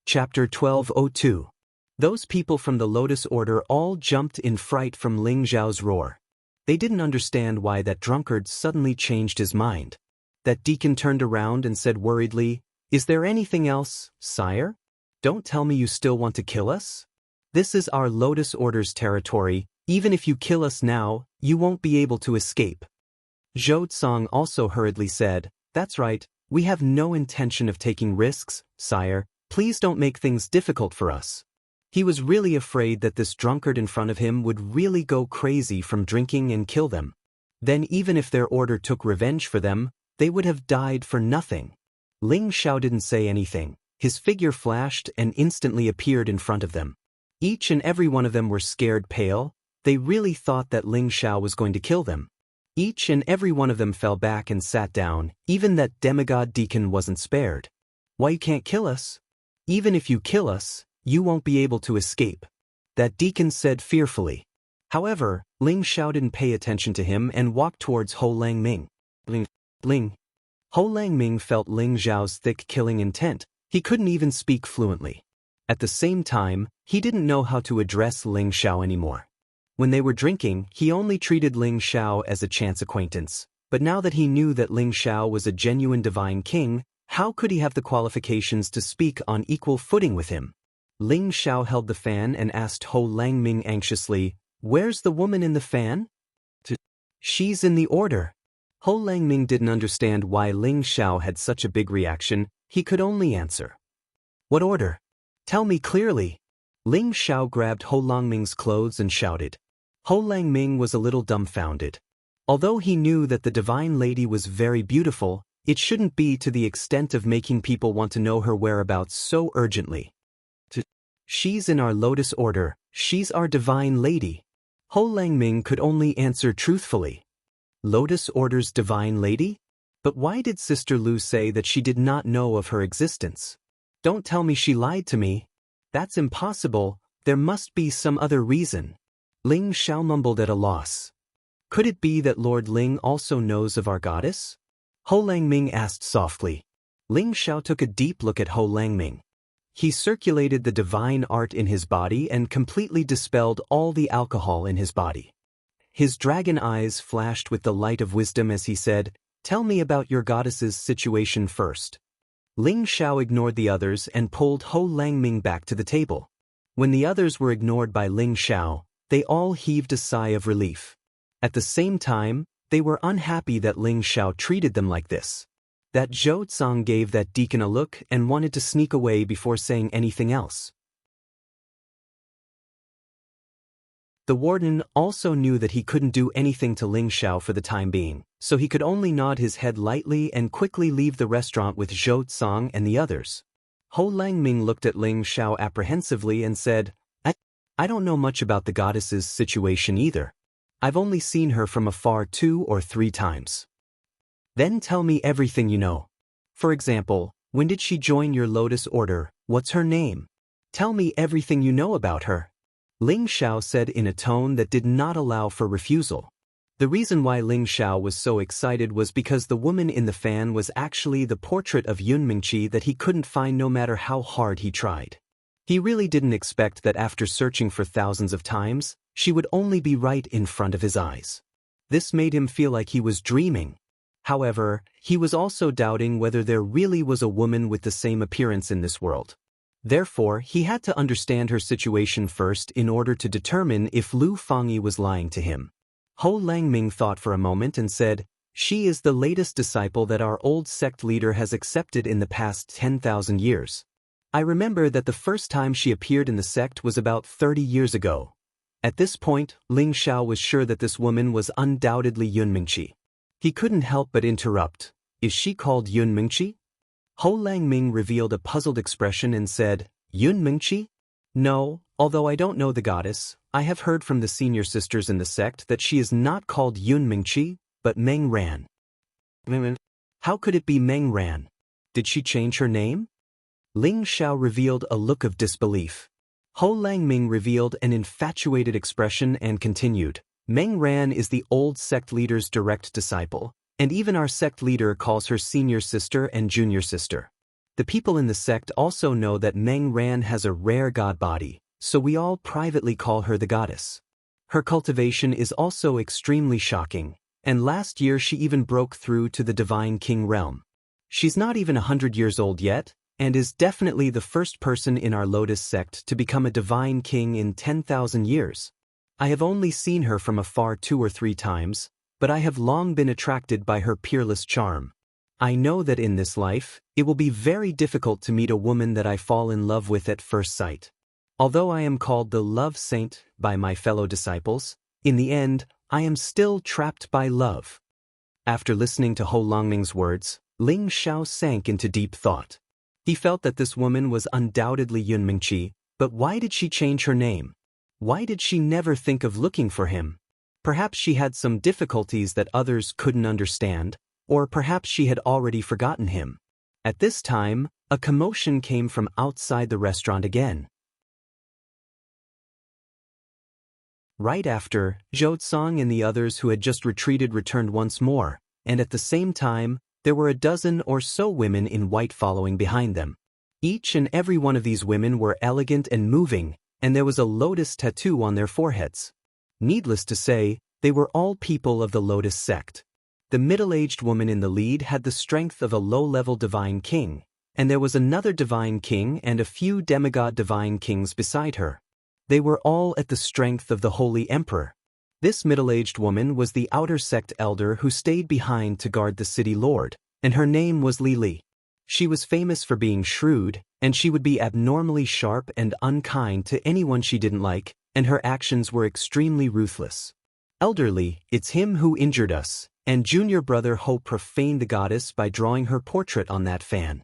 Chapter 12:02. Those people from the Lotus Order all jumped in fright from Ling Xiao's roar. They didn't understand why that drunkard suddenly changed his mind. That deacon turned around and said worriedly, "Is there anything else, sire? Don't tell me you still want to kill us? This is our Lotus Order's territory. Even if you kill us now, you won't be able to escape." Zhou Tsang also hurriedly said, "That's right, we have no intention of taking risks, sire. Please don't make things difficult for us." He was really afraid that this drunkard in front of him would really go crazy from drinking and kill them. Then even if their order took revenge for them, they would have died for nothing. Ling Xiao didn't say anything. His figure flashed and instantly appeared in front of them. Each and every one of them were scared pale. They really thought that Ling Xiao was going to kill them. Each and every one of them fell back and sat down. Even that demigod deacon wasn't spared. "Why you can't kill us? Even if you kill us, you won't be able to escape," that deacon said fearfully. However, Ling Xiao didn't pay attention to him and walked towards Ho Langming. Ling. Ho Langming felt Ling Xiao's thick killing intent. He couldn't even speak fluently. At the same time, he didn't know how to address Ling Xiao anymore. When they were drinking, he only treated Ling Xiao as a chance acquaintance. But now that he knew that Ling Xiao was a genuine divine king, how could he have the qualifications to speak on equal footing with him? Ling Xiao held the fan and asked Ho Langming anxiously, "Where's the woman in the fan?" "She's in the order." Ho Langming didn't understand why Ling Xiao had such a big reaction. He could only answer, "What order? Tell me clearly." Ling Xiao grabbed Ho Langming's clothes and shouted. Ho Langming was a little dumbfounded. Although he knew that the divine lady was very beautiful, it shouldn't be to the extent of making people want to know her whereabouts so urgently. "She's in our Lotus Order, she's our divine lady." Ho Langming could only answer truthfully. Lotus Order's divine lady? But why did Sister Lu say that she did not know of her existence? Don't tell me she lied to me. That's impossible, there must be some other reason. Ling Xiao mumbled at a loss. Could it be that Lord Ling also knows of our goddess? Ho Langming asked softly. Ling Xiao took a deep look at Ho Langming. He circulated the divine art in his body and completely dispelled all the alcohol in his body. His dragon eyes flashed with the light of wisdom as he said, "Tell me about your goddess's situation first." Ling Xiao ignored the others and pulled Ho Langming back to the table. When the others were ignored by Ling Xiao, they all heaved a sigh of relief. At the same time, they were unhappy that Ling Xiao treated them like this. That Zhou Tsang gave that deacon a look and wanted to sneak away before saying anything else. The warden also knew that he couldn't do anything to Ling Xiao for the time being, so he could only nod his head lightly and quickly leave the restaurant with Zhou Tsang and the others. Ho Langming looked at Ling Xiao apprehensively and said, I don't know much about the goddess's situation either. I've only seen her from afar 2 or 3 times. Then tell me everything you know. For example, when did she join your Lotus Order? What's her name? Tell me everything you know about her. Ling Xiao said in a tone that did not allow for refusal. The reason why Ling Xiao was so excited was because the woman in the fan was actually the portrait of Yun Mingqi that he couldn't find no matter how hard he tried. He really didn't expect that after searching for thousands of times, she would only be right in front of his eyes. This made him feel like he was dreaming. However, he was also doubting whether there really was a woman with the same appearance in this world. Therefore, he had to understand her situation first in order to determine if Lu Fangyi was lying to him. Ho Langming thought for a moment and said, "She is the latest disciple that our old sect leader has accepted in the past 10,000 years. I remember that the first time she appeared in the sect was about 30 years ago." At this point, Ling Xiao was sure that this woman was undoubtedly Yun Mingqi. He couldn't help but interrupt. "Is she called Yun Mingqi?" Ho Langming revealed a puzzled expression and said, Yun Mingqi? No, although I don't know the goddess, I have heard from the senior sisters in the sect that she is not called Yun Mingqi, but Meng Ran. How could it be Meng Ran? Did she change her name? Ling Xiao revealed a look of disbelief. Ho Langming revealed an infatuated expression and continued, Meng Ran is the old sect leader's direct disciple, and even our sect leader calls her senior sister and junior sister. The people in the sect also know that Meng Ran has a rare god body, so we all privately call her the goddess. Her cultivation is also extremely shocking, and last year she even broke through to the Divine King realm. She's not even 100 years old yet, and is definitely the first person in our Lotus sect to become a Divine King in 10,000 years. I have only seen her from afar 2 or 3 times, but I have long been attracted by her peerless charm. I know that in this life, it will be very difficult to meet a woman that I fall in love with at first sight. Although I am called the love saint by my fellow disciples, in the end, I am still trapped by love. After listening to Ho Langming's words, Ling Xiao sank into deep thought. He felt that this woman was undoubtedly Yun Mingqi, but why did she change her name? Why did she never think of looking for him? Perhaps she had some difficulties that others couldn't understand, or perhaps she had already forgotten him. At this time, a commotion came from outside the restaurant again. Right after, Zhou Tsang and the others who had just retreated returned once more, and at the same time, there were a dozen or so women in white following behind them. Each and every one of these women were elegant and moving, and there was a lotus tattoo on their foreheads. Needless to say, they were all people of the Lotus sect. The middle-aged woman in the lead had the strength of a low-level divine king, and there was another divine king and a few demigod divine kings beside her. They were all at the strength of the holy emperor. This middle-aged woman was the outer sect elder who stayed behind to guard the city lord, and her name was Li Li. She was famous for being shrewd, and she would be abnormally sharp and unkind to anyone she didn't like, and her actions were extremely ruthless. Elderly, it's him who injured us, and junior brother Ho profaned the goddess by drawing her portrait on that fan.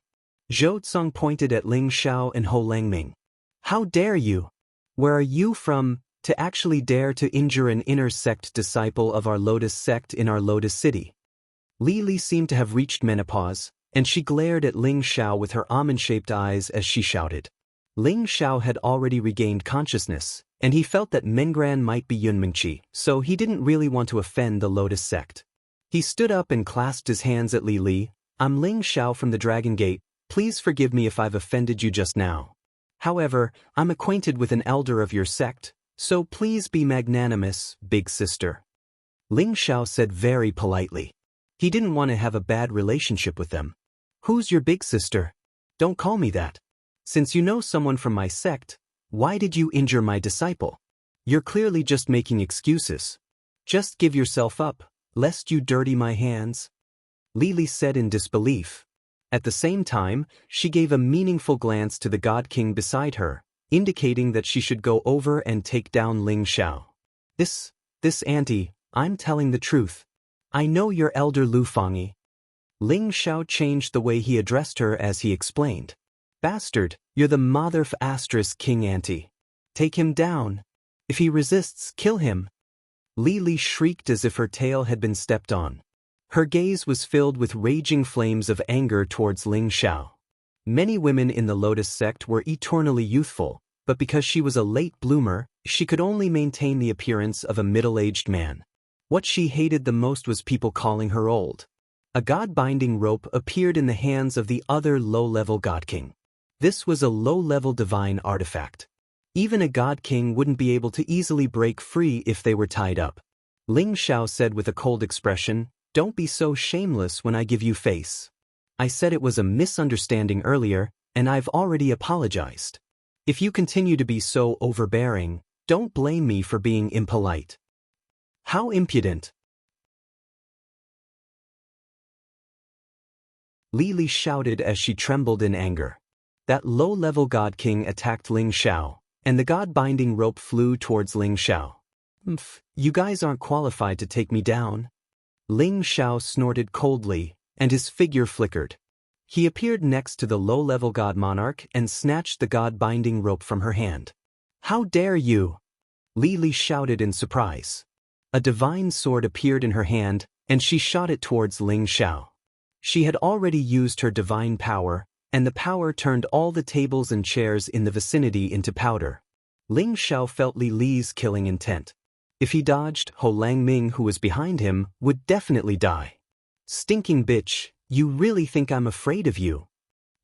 Zhou Tsang pointed at Ling Xiao and Ho Langming. How dare you? Where are you from, to actually dare to injure an inner sect disciple of our Lotus sect in our Lotus city? Li Li seemed to have reached menopause, and she glared at Ling Xiao with her almond-shaped eyes as she shouted. Ling Xiao had already regained consciousness, and he felt that Mengran might be Yun Mingqi, so he didn't really want to offend the Lotus sect. He stood up and clasped his hands at Li Li. I'm Ling Xiao from the Dragon Gate, please forgive me if I've offended you just now. However, I'm acquainted with an elder of your sect, so please be magnanimous, big sister. Ling Xiao said very politely. He didn't want to have a bad relationship with them. Who's your big sister? Don't call me that. Since you know someone from my sect, why did you injure my disciple? You're clearly just making excuses. Just give yourself up, lest you dirty my hands. Li Li said in disbelief. At the same time, she gave a meaningful glance to the God King beside her, indicating that she should go over and take down Ling Xiao. This auntie, I'm telling the truth. I know your elder Lu Fangyi. Ling Xiao changed the way he addressed her as he explained. Bastard, you're the mother of Aster's king auntie. Take him down. If he resists, kill him. Li Li shrieked as if her tail had been stepped on. Her gaze was filled with raging flames of anger towards Ling Xiao. Many women in the Lotus sect were eternally youthful, but because she was a late bloomer, she could only maintain the appearance of a middle-aged man. What she hated the most was people calling her old. A god-binding rope appeared in the hands of the other low-level god king. This was a low-level divine artifact. Even a god king wouldn't be able to easily break free if they were tied up. Ling Xiao said with a cold expression, "Don't be so shameless when I give you face. I said it was a misunderstanding earlier, and I've already apologized. If you continue to be so overbearing, don't blame me for being impolite." How impudent! Li Li shouted as she trembled in anger. That low-level god king attacked Ling Xiao, and the god-binding rope flew towards Ling Xiao. You guys aren't qualified to take me down. Ling Xiao snorted coldly, and his figure flickered. He appeared next to the low-level god monarch and snatched the god-binding rope from her hand. "How dare you!" Li Li shouted in surprise. A divine sword appeared in her hand, and she shot it towards Ling Xiao. She had already used her divine power, and the power turned all the tables and chairs in the vicinity into powder. Ling Xiao felt Li Li's killing intent. If he dodged, Ho Langming, who was behind him, would definitely die. "Stinking bitch, you really think I'm afraid of you?"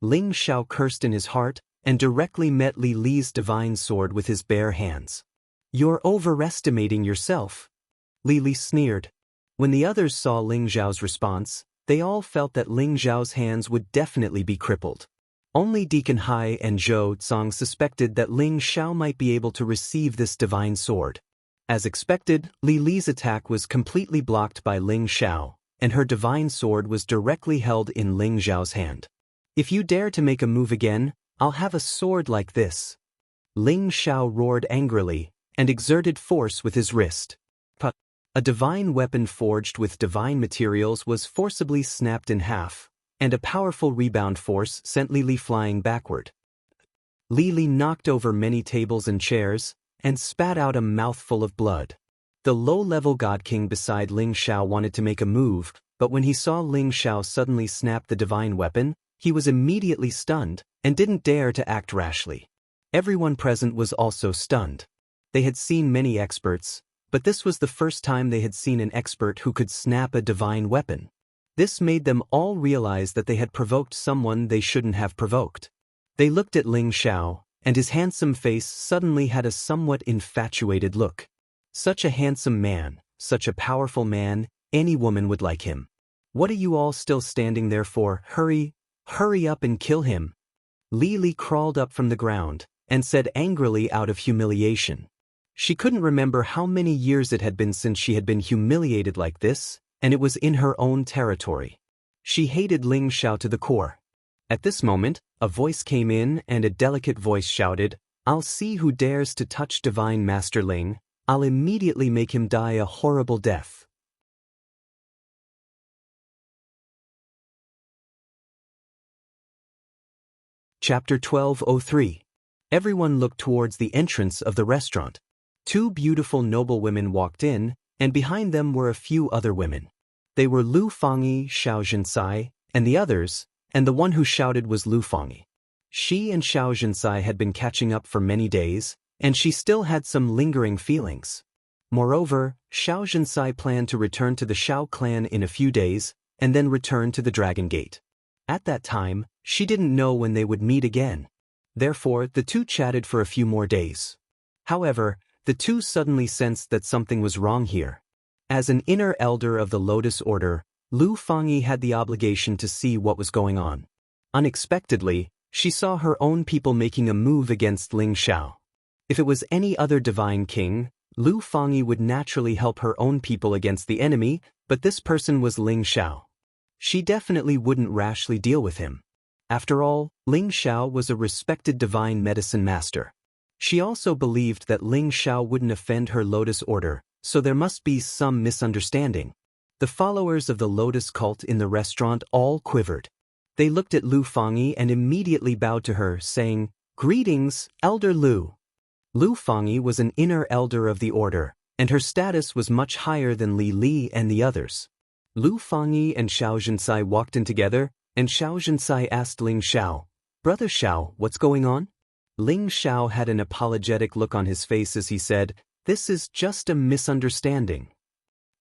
Ling Xiao cursed in his heart, and directly met Li Li's divine sword with his bare hands. "You're overestimating yourself," Li Li sneered. When the others saw Ling Xiao's response, they all felt that Ling Xiao's hands would definitely be crippled. Only Deacon Hai and Zhou Tsang suspected that Ling Xiao might be able to receive this divine sword. As expected, Li Li's attack was completely blocked by Ling Xiao, and her divine sword was directly held in Ling Xiao's hand. "If you dare to make a move again, I'll have a sword like this." Ling Xiao roared angrily, and exerted force with his wrist. A divine weapon forged with divine materials was forcibly snapped in half, and a powerful rebound force sent Li Li flying backward. Li Li knocked over many tables and chairs, and spat out a mouthful of blood. The low-level God King beside Ling Xiao wanted to make a move, but when he saw Ling Xiao suddenly snap the divine weapon, he was immediately stunned, and didn't dare to act rashly. Everyone present was also stunned. They had seen many experts, but this was the first time they had seen an expert who could snap a divine weapon. This made them all realize that they had provoked someone they shouldn't have provoked. They looked at Ling Xiao, and his handsome face suddenly had a somewhat infatuated look. Such a handsome man, such a powerful man, any woman would like him. "What are you all still standing there for? Hurry up and kill him." Li Li crawled up from the ground, and said angrily out of humiliation. She couldn't remember how many years it had been since she had been humiliated like this, and it was in her own territory. She hated Ling Xiao to the core. At this moment, a voice came in and a delicate voice shouted, "I'll see who dares to touch Divine Master Ling. I'll immediately make him die a horrible death." Chapter 1203. Everyone looked towards the entrance of the restaurant. Two beautiful noble women walked in, and behind them were a few other women. They were Lu Fangyi, Xiao Zhensai, and the others, and the one who shouted was Lu Fangyi. She and Xiao Zhensai had been catching up for many days, and she still had some lingering feelings. Moreover, Xiao Zhensai planned to return to the Xiao clan in a few days, and then return to the Dragon Gate. At that time, she didn't know when they would meet again. Therefore, the two chatted for a few more days. However, the two suddenly sensed that something was wrong here. As an inner elder of the Lotus Order, Lu Fangyi had the obligation to see what was going on. Unexpectedly, she saw her own people making a move against Ling Xiao. If it was any other divine king, Lu Fangyi would naturally help her own people against the enemy, but this person was Ling Xiao. She definitely wouldn't rashly deal with him. After all, Ling Xiao was a respected divine medicine master. She also believed that Ling Xiao wouldn't offend her Lotus Order, so there must be some misunderstanding. The followers of the Lotus cult in the restaurant all quivered. They looked at Lu Fangyi and immediately bowed to her, saying, "Greetings, Elder Lu." Lu Fangyi was an inner elder of the order, and her status was much higher than Li Li and the others. Lu Fangyi and Xiao Zhensai walked in together, and Xiao Zhensai asked Ling Xiao, "Brother Xiao, what's going on?" Ling Xiao had an apologetic look on his face as he said, "This is just a misunderstanding.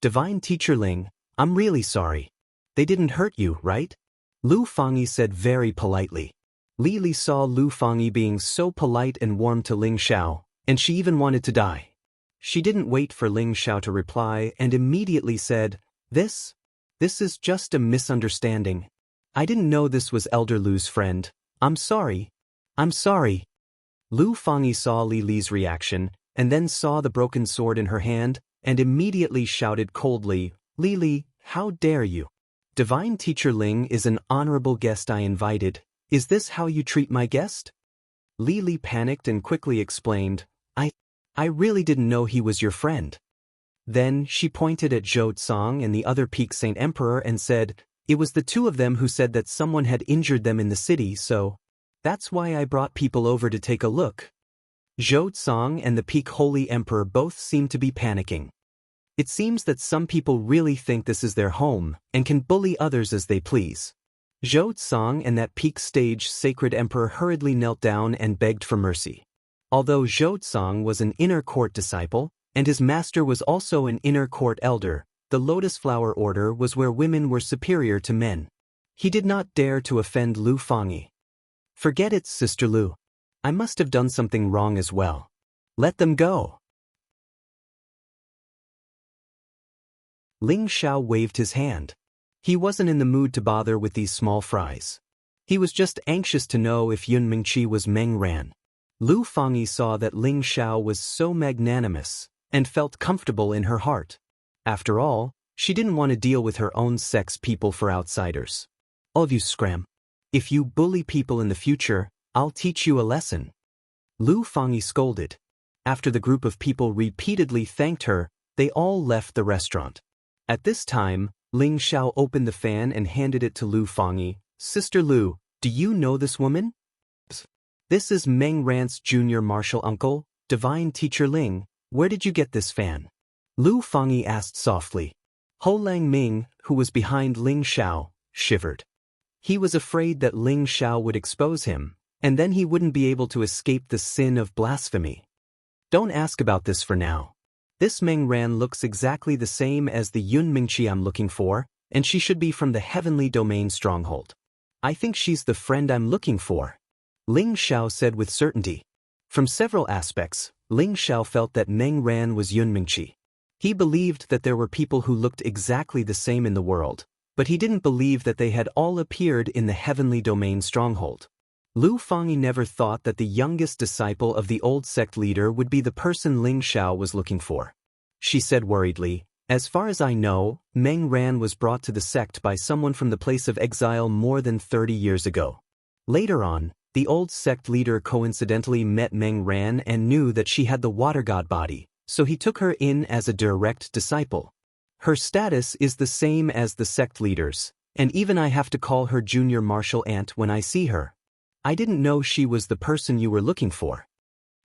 Divine Teacher Ling, I'm really sorry. They didn't hurt you, right?" Lu Fangyi said very politely. Li Li saw Lu Fangyi being so polite and warm to Ling Xiao, and she even wanted to die. She didn't wait for Ling Xiao to reply and immediately said, This is just a misunderstanding. I didn't know this was Elder Lu's friend. I'm sorry. Lu Fangyi saw Li Li's reaction, and then saw the broken sword in her hand, and immediately shouted coldly, "Li Li, how dare you? Divine Teacher Ling is an honorable guest I invited. Is this how you treat my guest?" Li Li panicked and quickly explained, I really didn't know he was your friend. Then she pointed at Zhou Tsang and the other Peak Saint Emperor and said, It was the two of them who said that someone had injured them in the city, so that's why I brought people over to take a look. Zhou Tsang and the Peak Holy Emperor both seem to be panicking. It seems that some people really think this is their home and can bully others as they please. Zhou Tsang and that Peak Stage Sacred Emperor hurriedly knelt down and begged for mercy. Although Zhou Tsang was an inner court disciple, and his master was also an inner court elder, the Lotus Flower Order was where women were superior to men. He did not dare to offend Lu Fangyi. Forget it, Sister Lu. I must have done something wrong as well. Let them go. Ling Xiao waved his hand. He wasn't in the mood to bother with these small fries. He was just anxious to know if Yun Mingqi was Meng Ran. Lu Fangyi saw that Ling Xiao was so magnanimous and felt comfortable in her heart. After all, she didn't want to deal with her own sex people for outsiders. All of you scram. If you bully people in the future, I'll teach you a lesson. Lu Fangyi scolded. After the group of people repeatedly thanked her, they all left the restaurant. At this time, Ling Xiao opened the fan and handed it to Lu Fangyi. Sister Lu, do you know this woman? This is Meng Ran's junior martial uncle, Divine Teacher Ling. Where did you get this fan? Lu Fangyi asked softly. Ho Lang Ming, who was behind Ling Xiao, shivered. He was afraid that Ling Xiao would expose him, and then he wouldn't be able to escape the sin of blasphemy. Don't ask about this for now. This Meng Ran looks exactly the same as the Yun Mingqi I'm looking for, and she should be from the Heavenly Domain stronghold. I think she's the friend I'm looking for. Ling Xiao said with certainty. From several aspects, Ling Xiao felt that Meng Ran was Yun Mingqi. He believed that there were people who looked exactly the same in the world, but he didn't believe that they had all appeared in the Heavenly Domain stronghold. Lu Fangyi never thought that the youngest disciple of the old sect leader would be the person Ling Xiao was looking for. She said worriedly, as far as I know, Meng Ran was brought to the sect by someone from the place of exile more than 30 years ago. Later on, the old sect leader coincidentally met Meng Ran and knew that she had the water god body, so he took her in as a direct disciple. Her status is the same as the sect leaders, and even I have to call her junior martial aunt when I see her. I didn't know she was the person you were looking for.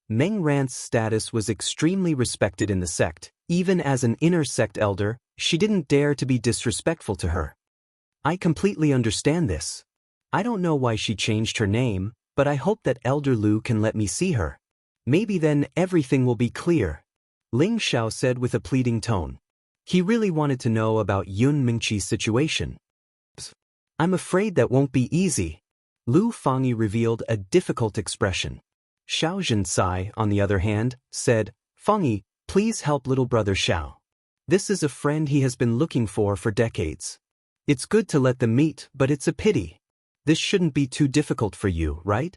Meng Ran's status was extremely respected in the sect. Even as an inner sect elder, she didn't dare to be disrespectful to her. I completely understand this. I don't know why she changed her name, but I hope that Elder Lu can let me see her. Maybe then everything will be clear. Ling Xiao said with a pleading tone. He really wanted to know about Yun Mingqi's situation. I'm afraid that won't be easy. Lu Fangyi revealed a difficult expression. Xiao Zhencai, on the other hand, said, Fangyi, please help little brother Xiao. This is a friend he has been looking for decades. It's good to let them meet, but it's a pity. This shouldn't be too difficult for you, right?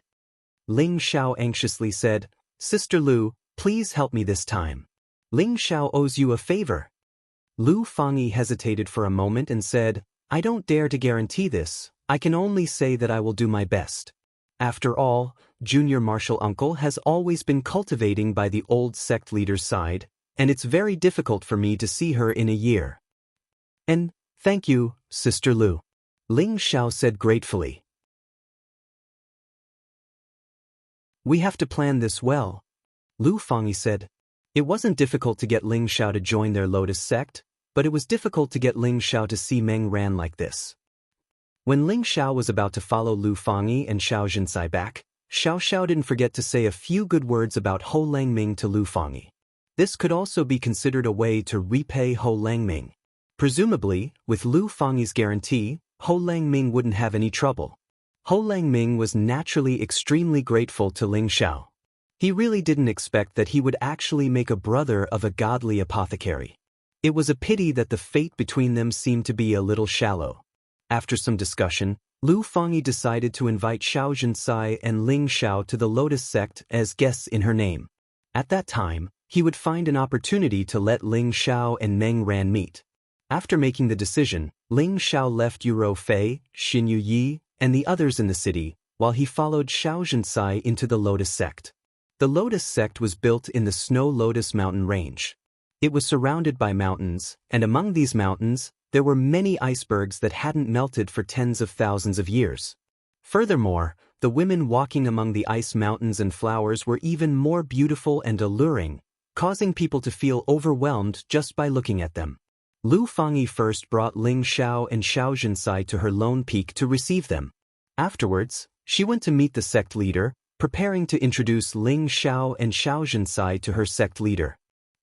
Ling Xiao anxiously said, Sister Lu, please help me this time. Ling Xiao owes you a favor. Lu Fangyi hesitated for a moment and said, I don't dare to guarantee this. I can only say that I will do my best. After all, Junior Martial Uncle has always been cultivating by the old sect leader's side, and it's very difficult for me to see her in a year. And, thank you, Sister Lu. Ling Xiao said gratefully. We have to plan this well. Lu Fangyi said. It wasn't difficult to get Ling Xiao to join their Lotus sect, but it was difficult to get Ling Xiao to see Meng Ran like this. When Ling Xiao was about to follow Lu Fangyi and Xiao Zhencai back, Xiao Xiao didn't forget to say a few good words about Ho Langming to Lu Fangyi. This could also be considered a way to repay Ho Langming. Presumably, with Lu Fangyi's guarantee, Ho Langming wouldn't have any trouble. Ho Langming was naturally extremely grateful to Ling Xiao. He really didn't expect that he would actually make a brother of a godly apothecary. It was a pity that the fate between them seemed to be a little shallow. After some discussion, Lu Fangyi decided to invite Xiao Zhencai and Ling Xiao to the Lotus sect as guests in her name. At that time, he would find an opportunity to let Ling Xiao and Meng Ran meet. After making the decision, Ling Xiao left Yuro Fei, Xin Yuyi, and the others in the city, while he followed Xiao Zhencai into the Lotus sect. The Lotus sect was built in the Snow Lotus mountain range. It was surrounded by mountains, and among these mountains, there were many icebergs that hadn't melted for tens of thousands of years. Furthermore, the women walking among the ice mountains and flowers were even more beautiful and alluring, causing people to feel overwhelmed just by looking at them. Lu Fangyi first brought Ling Xiao and Xiao Jinsai to her lone peak to receive them. Afterwards, she went to meet the sect leader, preparing to introduce Ling Xiao and Xiao Jinsai to her sect leader.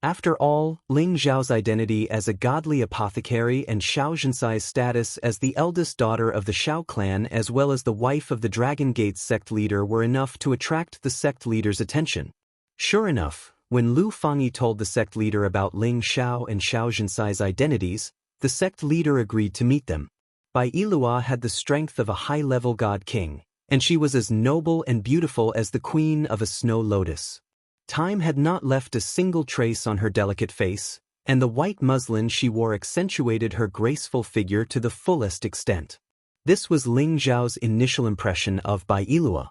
After all, Ling Xiao's identity as a godly apothecary and Xiao Jinsai's status as the eldest daughter of the Xiao clan as well as the wife of the Dragon Gate's sect leader were enough to attract the sect leader's attention. Sure enough, when Lu Fangyi told the sect leader about Ling Xiao and Xiao Jinsai's identities, the sect leader agreed to meet them. Bai Yilua had the strength of a high-level god king, and she was as noble and beautiful as the queen of a snow lotus. Time had not left a single trace on her delicate face, and the white muslin she wore accentuated her graceful figure to the fullest extent. This was Ling Xiao's initial impression of Bai Yilua.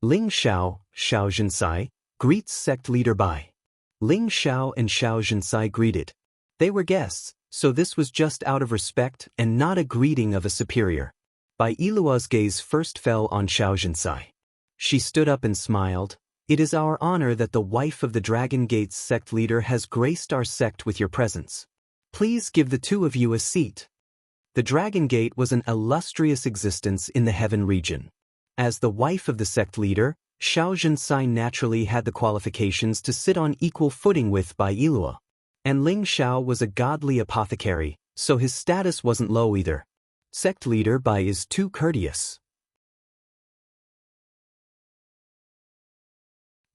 Ling Xiao, Xiao Jinsai, greets sect leader Bai. Ling Xiao and Xiao Jinsai greeted. They were guests, so this was just out of respect and not a greeting of a superior. Bai Yilua's gaze first fell on Xiao Jinsai. She stood up and smiled. It is our honor that the wife of the Dragon Gate's sect leader has graced our sect with your presence. Please give the two of you a seat. The Dragon Gate was an illustrious existence in the heaven region. As the wife of the sect leader, Xiao Jinsai naturally had the qualifications to sit on equal footing with Bai Yilua. And Ling Xiao was a godly apothecary, so his status wasn't low either. Sect leader Bai is too courteous.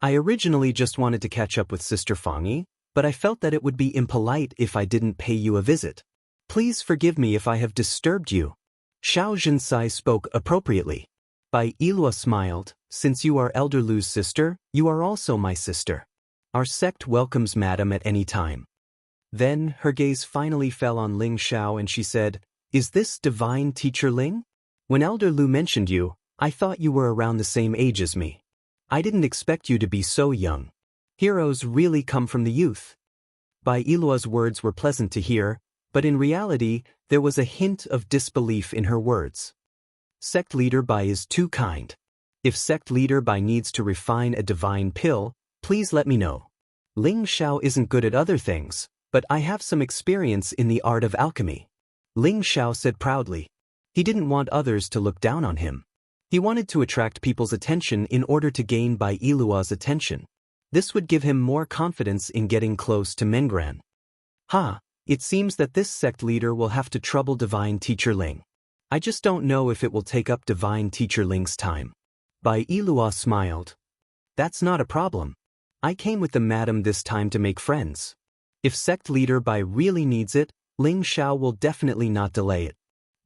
I originally just wanted to catch up with Sister Fangyi, but I felt that it would be impolite if I didn't pay you a visit. Please forgive me if I have disturbed you. Xiao Jinsai spoke appropriately. Bai Yilua smiled. Since you are Elder Lu's sister, you are also my sister. Our sect welcomes Madam at any time. Then, her gaze finally fell on Ling Xiao and she said, Is this divine teacher Ling? When Elder Lu mentioned you, I thought you were around the same age as me. I didn't expect you to be so young. Heroes really come from the youth. Bai Yilua's words were pleasant to hear, but in reality, there was a hint of disbelief in her words. Sect leader Bai is too kind. If sect leader Bai needs to refine a divine pill, please let me know. Ling Xiao isn't good at other things, but I have some experience in the art of alchemy. Ling Xiao said proudly. He didn't want others to look down on him. He wanted to attract people's attention in order to gain Bai Yilua's attention. This would give him more confidence in getting close to Mengran. It seems that this sect leader will have to trouble Divine Teacher Ling. I just don't know if it will take up Divine Teacher Ling's time. Bai Yilua smiled. That's not a problem. I came with the madam this time to make friends. If sect leader Bai really needs it, Ling Xiao will definitely not delay it.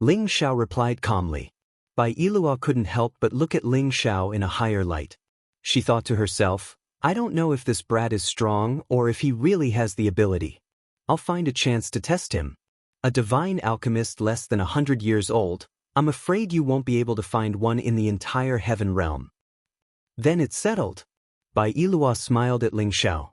Ling Xiao replied calmly. Bai Yilua couldn't help but look at Ling Xiao in a higher light. She thought to herself, I don't know if this brat is strong or if he really has the ability. I'll find a chance to test him. A divine alchemist less than 100 years old, I'm afraid you won't be able to find one in the entire heaven realm. Then it's settled. Bai Yilua smiled at Ling Xiao.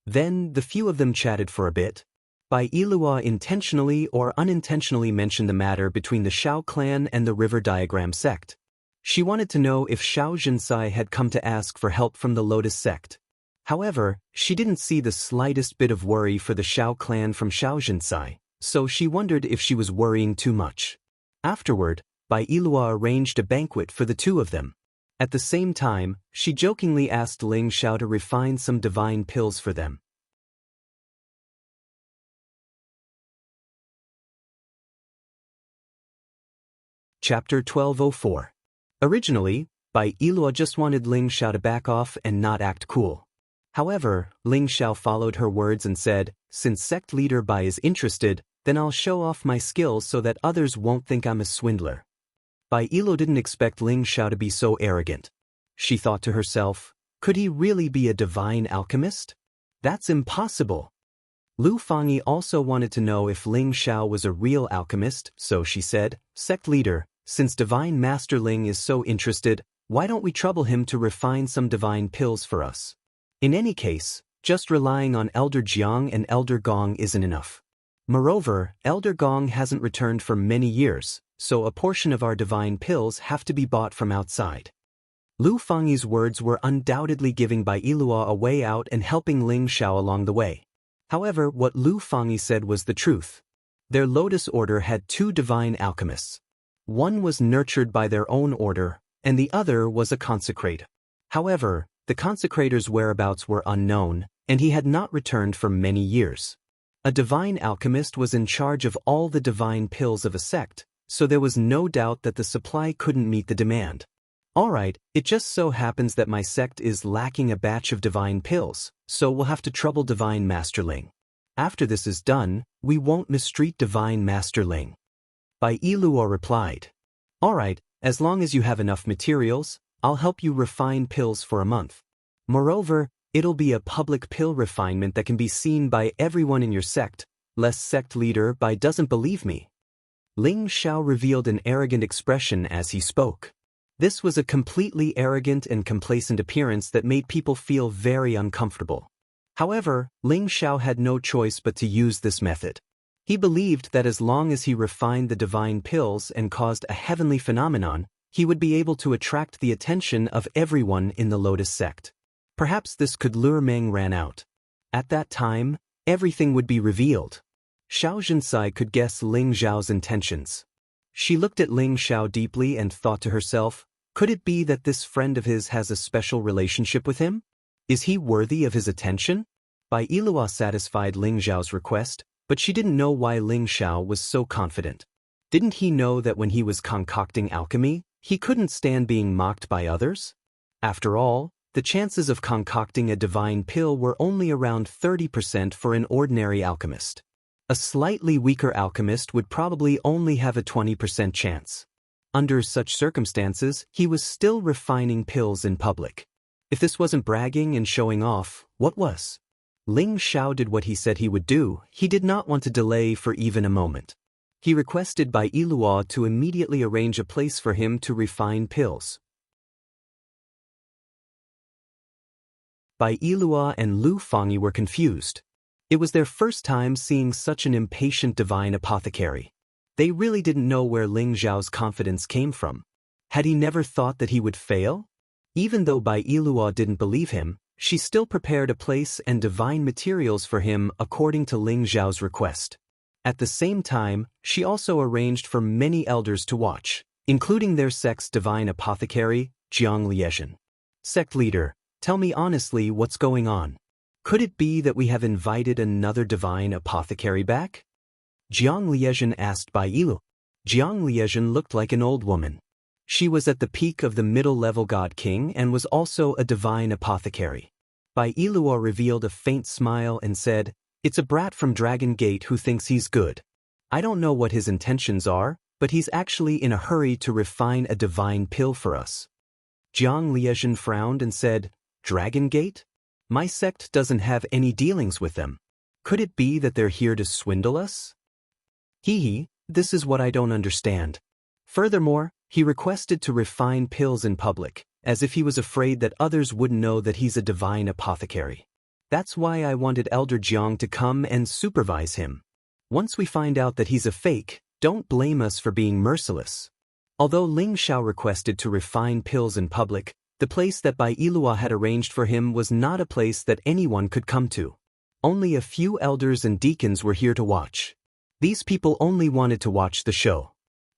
Then the few of them chatted for a bit. Bai Yilua intentionally or unintentionally mentioned the matter between the Xiao clan and the River Diagram sect. She wanted to know if Xiao Jinsai had come to ask for help from the Lotus sect. However, she didn't see the slightest bit of worry for the Xiao clan from Xiao Jinsai, so she wondered if she was worrying too much. Afterward, Bai Yilua arranged a banquet for the two of them. At the same time, she jokingly asked Ling Xiao to refine some divine pills for them. Chapter 1204. Originally, Bai Yilua just wanted Ling Xiao to back off and not act cool. However, Ling Xiao followed her words and said, since sect leader Bai is interested, then I'll show off my skills so that others won't think I'm a swindler. Bai Yilua didn't expect Ling Xiao to be so arrogant. She thought to herself, could he really be a divine alchemist? That's impossible. Lu Fangyi also wanted to know if Ling Xiao was a real alchemist, so she said, sect leader, since Divine Master Ling is so interested, why don't we trouble him to refine some divine pills for us? In any case, Just relying on Elder Jiang and Elder Gong isn't enough. Moreover, Elder Gong hasn't returned for many years, so a portion of our divine pills have to be bought from outside. Lu Fangyi's words were undoubtedly giving Bai Yilua a way out and helping Ling Xiao along the way. However, what Lu Fangyi said was the truth. Their Lotus Order had two divine alchemists. One was nurtured by their own order, and the other was a consecrate. However, the consecrator's whereabouts were unknown, and he had not returned for many years. A divine alchemist was in charge of all the divine pills of a sect, so there was no doubt that the supply couldn't meet the demand. Alright, it just so happens that my sect is lacking a batch of divine pills, so we'll have to trouble Divine Master Ling. After this is done, we won't mistreat Divine Master Ling. Bai Yilua replied. Alright, as long as you have enough materials, I'll help you refine pills for a month. Moreover, it'll be a public pill refinement that can be seen by everyone in your sect, lest sect leader Bai doesn't believe me. Ling Xiao revealed an arrogant expression as he spoke. This was a completely arrogant and complacent appearance that made people feel very uncomfortable. However, Ling Xiao had no choice but to use this method. He believed that as long as he refined the divine pills and caused a heavenly phenomenon, he would be able to attract the attention of everyone in the Lotus sect. Perhaps this could lure Meng Ran out. At that time, everything would be revealed. Xiao Zhensai could guess Ling Xiao's intentions. She looked at Ling Xiao deeply and thought to herself, could it be that this friend of his has a special relationship with him? Is he worthy of his attention? Bai Yilua satisfied Ling Xiao's request, but she didn't know why Ling Xiao was so confident. Didn't he know that when he was concocting alchemy, he couldn't stand being mocked by others? After all, the chances of concocting a divine pill were only around 30% for an ordinary alchemist. A slightly weaker alchemist would probably only have a 20% chance. Under such circumstances, he was still refining pills in public. If this wasn't bragging and showing off, what was? Ling Xiao did what he said he would do. He did not want to delay for even a moment. He requested Bai Yilua to immediately arrange a place for him to refine pills. Bai Yilua and Lu Fangyi were confused. It was their first time seeing such an impatient divine apothecary. They really didn't know where Ling Xiao's confidence came from. Had he never thought that he would fail? Even though Bai Yilua didn't believe him, she still prepared a place and divine materials for him according to Ling Xiao's request. At the same time, she also arranged for many elders to watch, including their sect's divine apothecary, Jiang Liezhen. Sect leader, tell me honestly what's going on. Could it be that we have invited another divine apothecary back? Jiang Liezhen asked Bai Yilua. Jiang Liezhen looked like an old woman. She was at the peak of the middle-level God King and was also a divine apothecary. Bai Yilua revealed a faint smile and said, it's a brat from Dragon Gate who thinks he's good. I don't know what his intentions are, but he's actually in a hurry to refine a divine pill for us. Jiang Liezhen frowned and said, Dragon Gate? My sect doesn't have any dealings with them. Could it be that they're here to swindle us? This is what I don't understand. Furthermore, he requested to refine pills in public, as if he was afraid that others wouldn't know that he's a divine apothecary. That's why I wanted Elder Jiang to come and supervise him. Once we find out that he's a fake, don't blame us for being merciless. Although Ling Xiao requested to refine pills in public, the place that Bai Yilua had arranged for him was not a place that anyone could come to. Only a few elders and deacons were here to watch. These people only wanted to watch the show.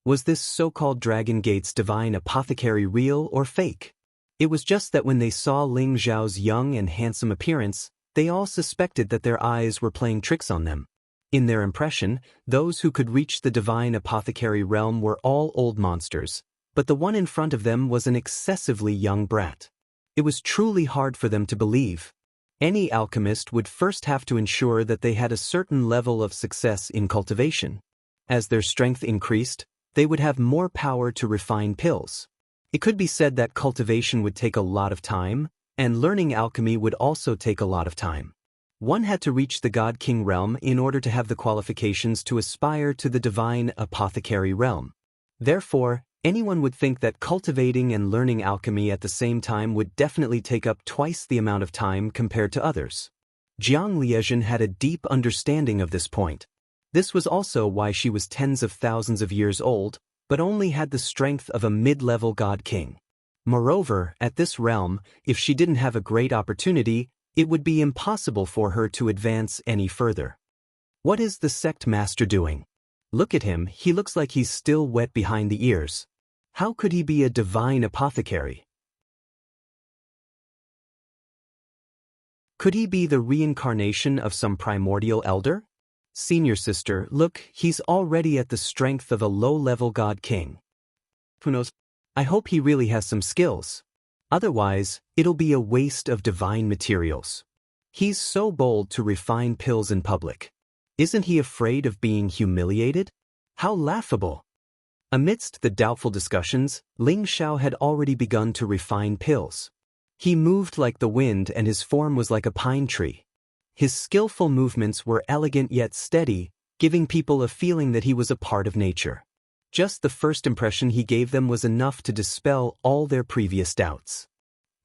Was this so-called Dragon Gate's divine apothecary real or fake? It was just that when they saw Ling Xiao's young and handsome appearance, they all suspected that their eyes were playing tricks on them. In their impression, those who could reach the divine apothecary realm were all old monsters, but the one in front of them was an excessively young brat. It was truly hard for them to believe. Any alchemist would first have to ensure that they had a certain level of success in cultivation. As their strength increased, they would have more power to refine pills. It could be said that cultivation would take a lot of time, and learning alchemy would also take a lot of time. One had to reach the God King realm in order to have the qualifications to aspire to the divine apothecary realm. Therefore, anyone would think that cultivating and learning alchemy at the same time would definitely take up twice the amount of time compared to others. Jiang Liezhen had a deep understanding of this point. This was also why she was tens of thousands of years old, but only had the strength of a mid-level god king. Moreover, at this realm, if she didn't have a great opportunity, it would be impossible for her to advance any further. What is the sect master doing? Look at him, he looks like he's still wet behind the ears. How could he be a divine apothecary? Could he be the reincarnation of some primordial elder? Senior sister, look, he's already at the strength of a low-level god king. Who knows? I hope he really has some skills. Otherwise, it'll be a waste of divine materials. He's so bold to refine pills in public. Isn't he afraid of being humiliated? How laughable! Amidst the doubtful discussions, Ling Xiao had already begun to refine pills. He moved like the wind and his form was like a pine tree. His skillful movements were elegant yet steady, giving people a feeling that he was a part of nature. Just the first impression he gave them was enough to dispel all their previous doubts.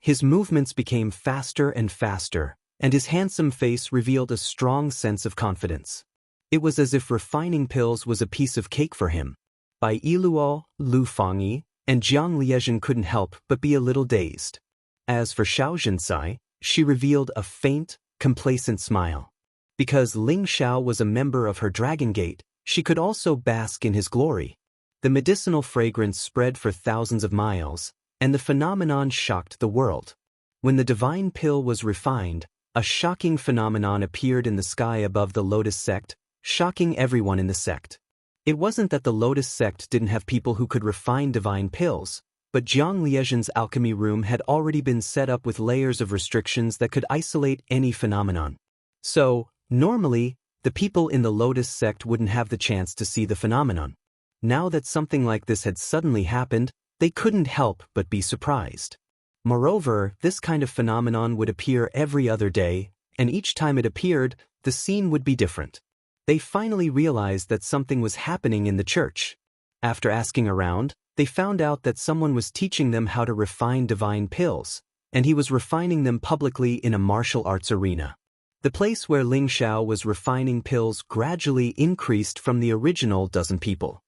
His movements became faster and faster, and his handsome face revealed a strong sense of confidence. It was as if refining pills was a piece of cake for him. Bai Yiluo, Lu Fangyi, and Jiang Liezhen couldn't help but be a little dazed. As for Xiao Zhincai, she revealed a faint, complacent smile. Because Ling Xiao was a member of her Dragon Gate, she could also bask in his glory. The medicinal fragrance spread for thousands of miles, and the phenomenon shocked the world. When the divine pill was refined, a shocking phenomenon appeared in the sky above the Lotus sect, shocking everyone in the sect. It wasn't that the Lotus sect didn't have people who could refine divine pills, but Jiang Liezhen's alchemy room had already been set up with layers of restrictions that could isolate any phenomenon. So, normally, the people in the Lotus sect wouldn't have the chance to see the phenomenon. Now that something like this had suddenly happened, they couldn't help but be surprised. Moreover, this kind of phenomenon would appear every other day, and each time it appeared, the scene would be different. They finally realized that something was happening in the church. After asking around, they found out that someone was teaching them how to refine divine pills, and he was refining them publicly in a martial arts arena. The place where Ling Xiao was refining pills gradually increased from the original dozen people.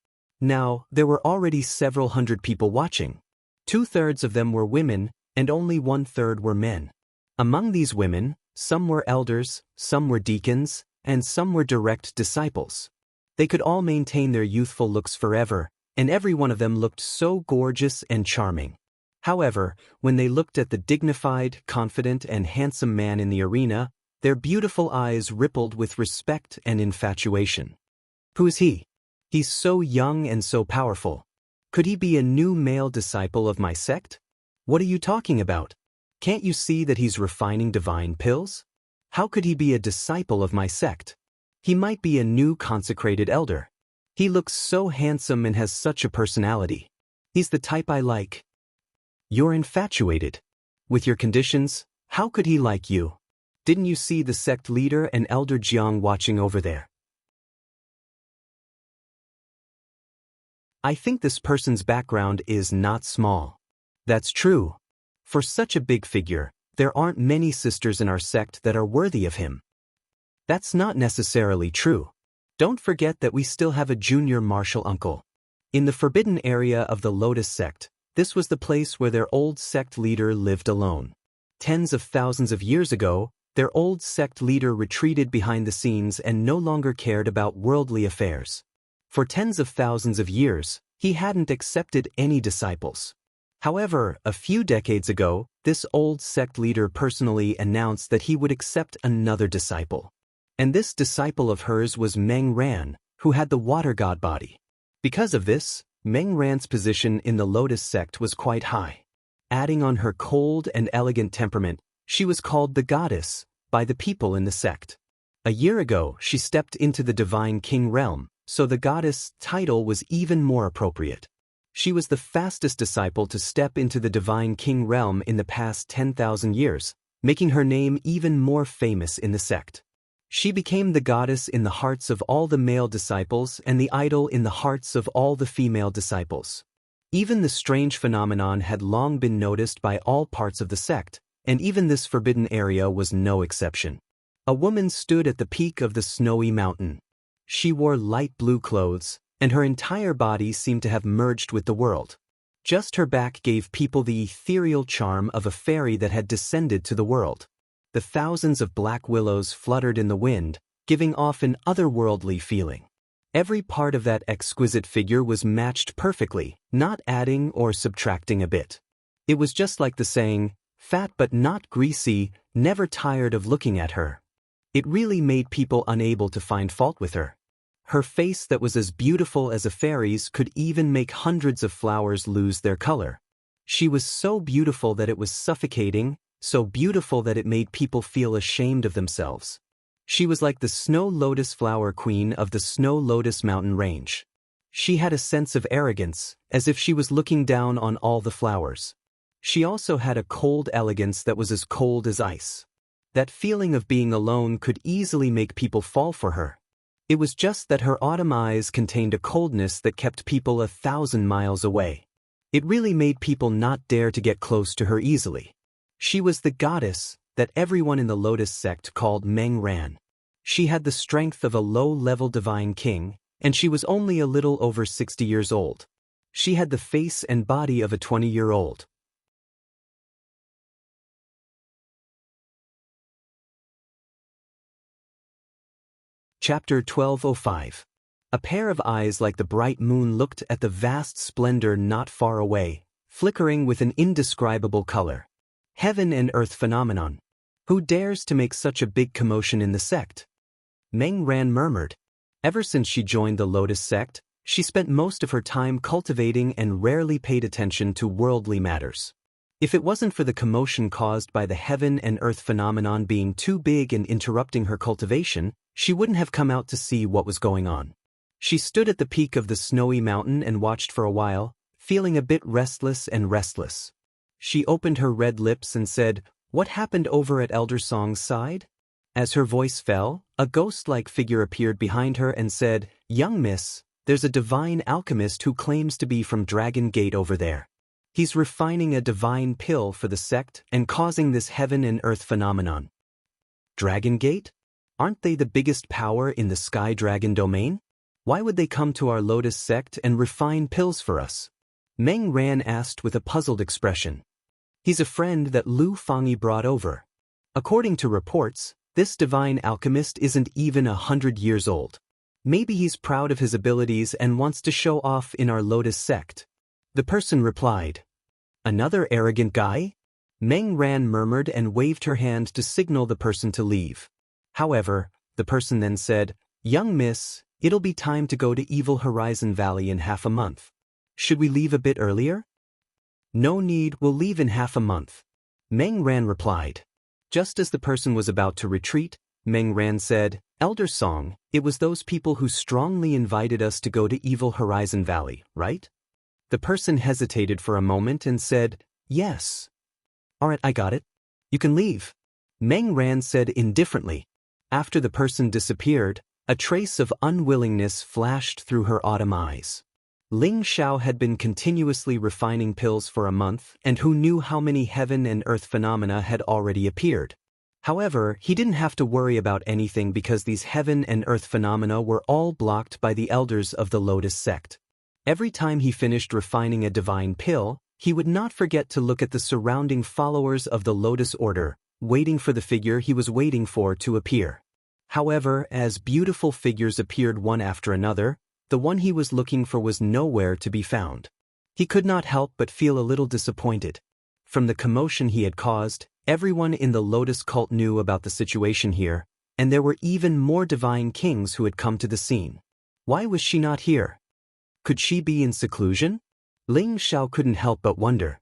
Now, there were already several hundred people watching. 2/3 of them were women, and only 1/3 were men. Among these women, some were elders, some were deacons, and some were direct disciples. They could all maintain their youthful looks forever, and every one of them looked so gorgeous and charming. However, when they looked at the dignified, confident, and handsome man in the arena, their beautiful eyes rippled with respect and infatuation. Who is he? He's so young and so powerful. Could he be a new male disciple of my sect? What are you talking about? Can't you see that he's refining divine pills? How could he be a disciple of my sect? He might be a new consecrated elder. He looks so handsome and has such a personality. He's the type I like. You're infatuated. With your conditions, how could he like you? Didn't you see the sect leader and Elder Jiang watching over there? I think this person's background is not small. That's true. For such a big figure, there aren't many sisters in our sect that are worthy of him. That's not necessarily true. Don't forget that we still have a junior martial uncle. In the forbidden area of the Lotus sect, this was the place where their old sect leader lived alone. Tens of thousands of years ago, their old sect leader retreated behind the scenes and no longer cared about worldly affairs. For tens of thousands of years, he hadn't accepted any disciples. However, a few decades ago, this old sect leader personally announced that he would accept another disciple. And this disciple of hers was Meng Ran, who had the water god body. Because of this, Meng Ran's position in the Lotus sect was quite high. Adding on her cold and elegant temperament, she was called the goddess by the people in the sect. A year ago, she stepped into the divine king realm, so the goddess title was even more appropriate. She was the fastest disciple to step into the divine king realm in the past 10,000 years, making her name even more famous in the sect. She became the goddess in the hearts of all the male disciples and the idol in the hearts of all the female disciples. Even the strange phenomenon had long been noticed by all parts of the sect, and even this forbidden area was no exception. A woman stood at the peak of the snowy mountain. She wore light blue clothes, and her entire body seemed to have merged with the world. Just her back gave people the ethereal charm of a fairy that had descended to the world. The thousands of black willows fluttered in the wind, giving off an otherworldly feeling. Every part of that exquisite figure was matched perfectly, not adding or subtracting a bit. It was just like the saying, "Fat but not greasy, never tired of looking at her." It really made people unable to find fault with her. Her face that was as beautiful as a fairy's could even make hundreds of flowers lose their color. She was so beautiful that it was suffocating, so beautiful that it made people feel ashamed of themselves. She was like the snow lotus flower queen of the snow lotus mountain range. She had a sense of arrogance, as if she was looking down on all the flowers. She also had a cold elegance that was as cold as ice. That feeling of being alone could easily make people fall for her. It was just that her autumn eyes contained a coldness that kept people 1,000 miles away. It really made people not dare to get close to her easily. She was the goddess that everyone in the Lotus sect called Meng Ran. She had the strength of a low-level divine king, and she was only a little over 60 years old. She had the face and body of a 20-year-old. Chapter 1205. A pair of eyes like the bright moon looked at the vast splendor not far away, flickering with an indescribable color. Heaven and earth phenomenon. Who dares to make such a big commotion in the sect? Meng Ran murmured. Ever since she joined the Lotus sect, she spent most of her time cultivating and rarely paid attention to worldly matters. If it wasn't for the commotion caused by the heaven and earth phenomenon being too big and interrupting her cultivation, she wouldn't have come out to see what was going on. She stood at the peak of the snowy mountain and watched for a while, feeling a bit restless and restless. She opened her red lips and said, "What happened over at Elder Song's side?" As her voice fell, a ghost-like figure appeared behind her and said, "Young miss, there's a divine alchemist who claims to be from Dragon Gate over there. He's refining a divine pill for the sect and causing this heaven and earth phenomenon." Dragon Gate? Aren't they the biggest power in the Sky Dragon domain? Why would they come to our Lotus sect and refine pills for us? Meng Ran asked with a puzzled expression. He's a friend that Lu Fangyi brought over. According to reports, this divine alchemist isn't even 100 years old. Maybe he's proud of his abilities and wants to show off in our Lotus sect. The person replied. Another arrogant guy? Meng Ran murmured and waved her hand to signal the person to leave. However, the person then said, "Young miss, it'll be time to go to Evil Horizon Valley in half a month. Should we leave a bit earlier?" "No need, we'll leave in half a month," Meng Ran replied. Just as the person was about to retreat, Meng Ran said, "Elder Song, it was those people who strongly invited us to go to Evil Horizon Valley, right?" The person hesitated for a moment and said, "Yes." "Alright, I got it. You can leave," Meng Ran said indifferently. After the person disappeared, a trace of unwillingness flashed through her autumn eyes. Ling Xiao had been continuously refining pills for a month, and who knew how many heaven and earth phenomena had already appeared. However, he didn't have to worry about anything because these heaven and earth phenomena were all blocked by the elders of the Lotus sect. Every time he finished refining a divine pill, he would not forget to look at the surrounding followers of the Lotus Order, waiting for the figure he was waiting for to appear. However, as beautiful figures appeared one after another, the one he was looking for was nowhere to be found. He could not help but feel a little disappointed. From the commotion he had caused, everyone in the Lotus cult knew about the situation here, and there were even more divine kings who had come to the scene. Why was she not here? Could she be in seclusion? Ling Xiao couldn't help but wonder.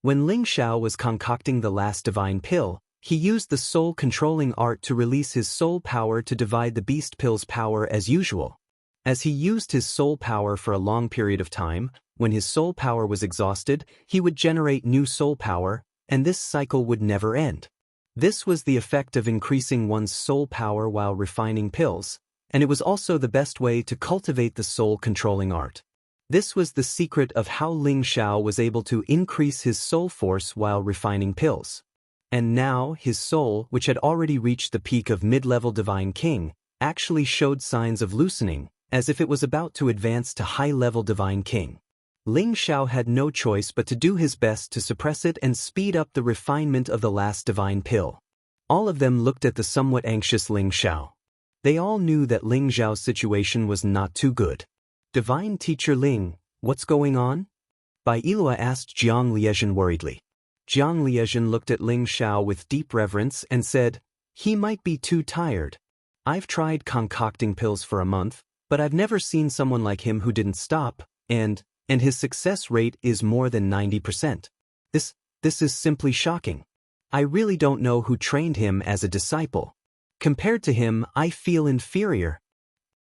When Ling Xiao was concocting the last divine pill, he used the soul-controlling art to release his soul power to divide the beast pill's power as usual. As he used his soul power for a long period of time, when his soul power was exhausted, he would generate new soul power, and this cycle would never end. This was the effect of increasing one's soul power while refining pills, and it was also the best way to cultivate the soul-controlling art. This was the secret of how Ling Xiao was able to increase his soul force while refining pills. And now, his soul, which had already reached the peak of mid-level Divine King, actually showed signs of loosening, as if it was about to advance to high-level Divine King. Ling Xiao had no choice but to do his best to suppress it and speed up the refinement of the last divine pill. All of them looked at the somewhat anxious Ling Xiao. They all knew that Ling Xiao's situation was not too good. "Divine Teacher Ling, what's going on?" Bai Yilua asked Jiang Liezhen worriedly. Jiang Liezhen looked at Ling Xiao with deep reverence and said, "He might be too tired. I've tried concocting pills for a month, but I've never seen someone like him who didn't stop, and his success rate is more than 90%. This is simply shocking. I really don't know who trained him as a disciple. Compared to him, I feel inferior."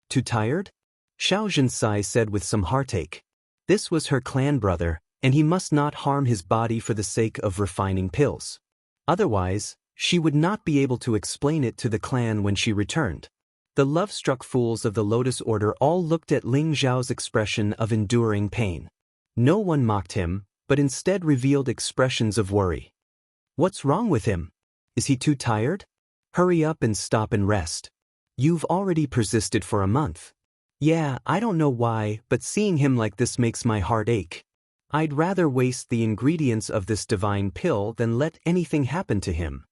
"Too tired?" Xiao Zhensai said with some heartache. This was her clan brother, and he must not harm his body for the sake of refining pills. Otherwise, she would not be able to explain it to the clan when she returned. The love-struck fools of the Lotus Order all looked at Ling Xiao's expression of enduring pain. No one mocked him, but instead revealed expressions of worry. "What's wrong with him? Is he too tired? Hurry up and stop and rest. You've already persisted for a month." "Yeah, I don't know why, but seeing him like this makes my heart ache. I'd rather waste the ingredients of this divine pill than let anything happen to him."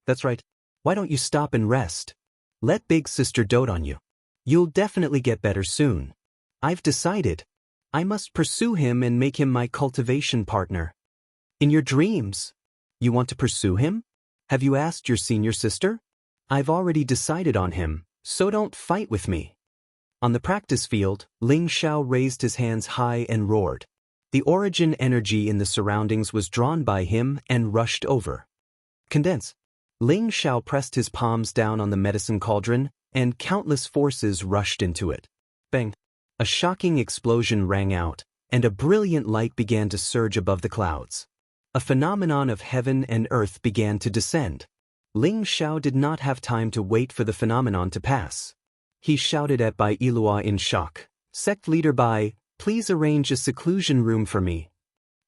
"That's right. Why don't you stop and rest? Let big sister dote on you. You'll definitely get better soon. I've decided. I must pursue him and make him my cultivation partner." "In your dreams? You want to pursue him? Have you asked your senior sister?" "I've already decided on him, so don't fight with me." On the practice field, Ling Xiao raised his hands high and roared. The origin energy in the surroundings was drawn by him and rushed over. "Condense." Ling Xiao pressed his palms down on the medicine cauldron, and countless forces rushed into it. Bang! A shocking explosion rang out, and a brilliant light began to surge above the clouds. A phenomenon of heaven and earth began to descend. Ling Xiao did not have time to wait for the phenomenon to pass. He shouted at Bai Yilua in shock. "Sect leader Bai, please arrange a seclusion room for me."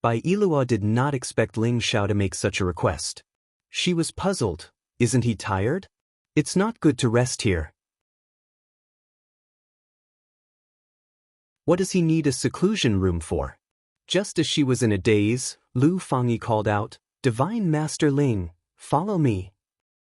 Bai Yilua did not expect Ling Xiao to make such a request. She was puzzled. "Isn't he tired? It's not good to rest here. What does he need a seclusion room for?" Just as she was in a daze, Lu Fangyi called out, "Divine Master Ling, follow me."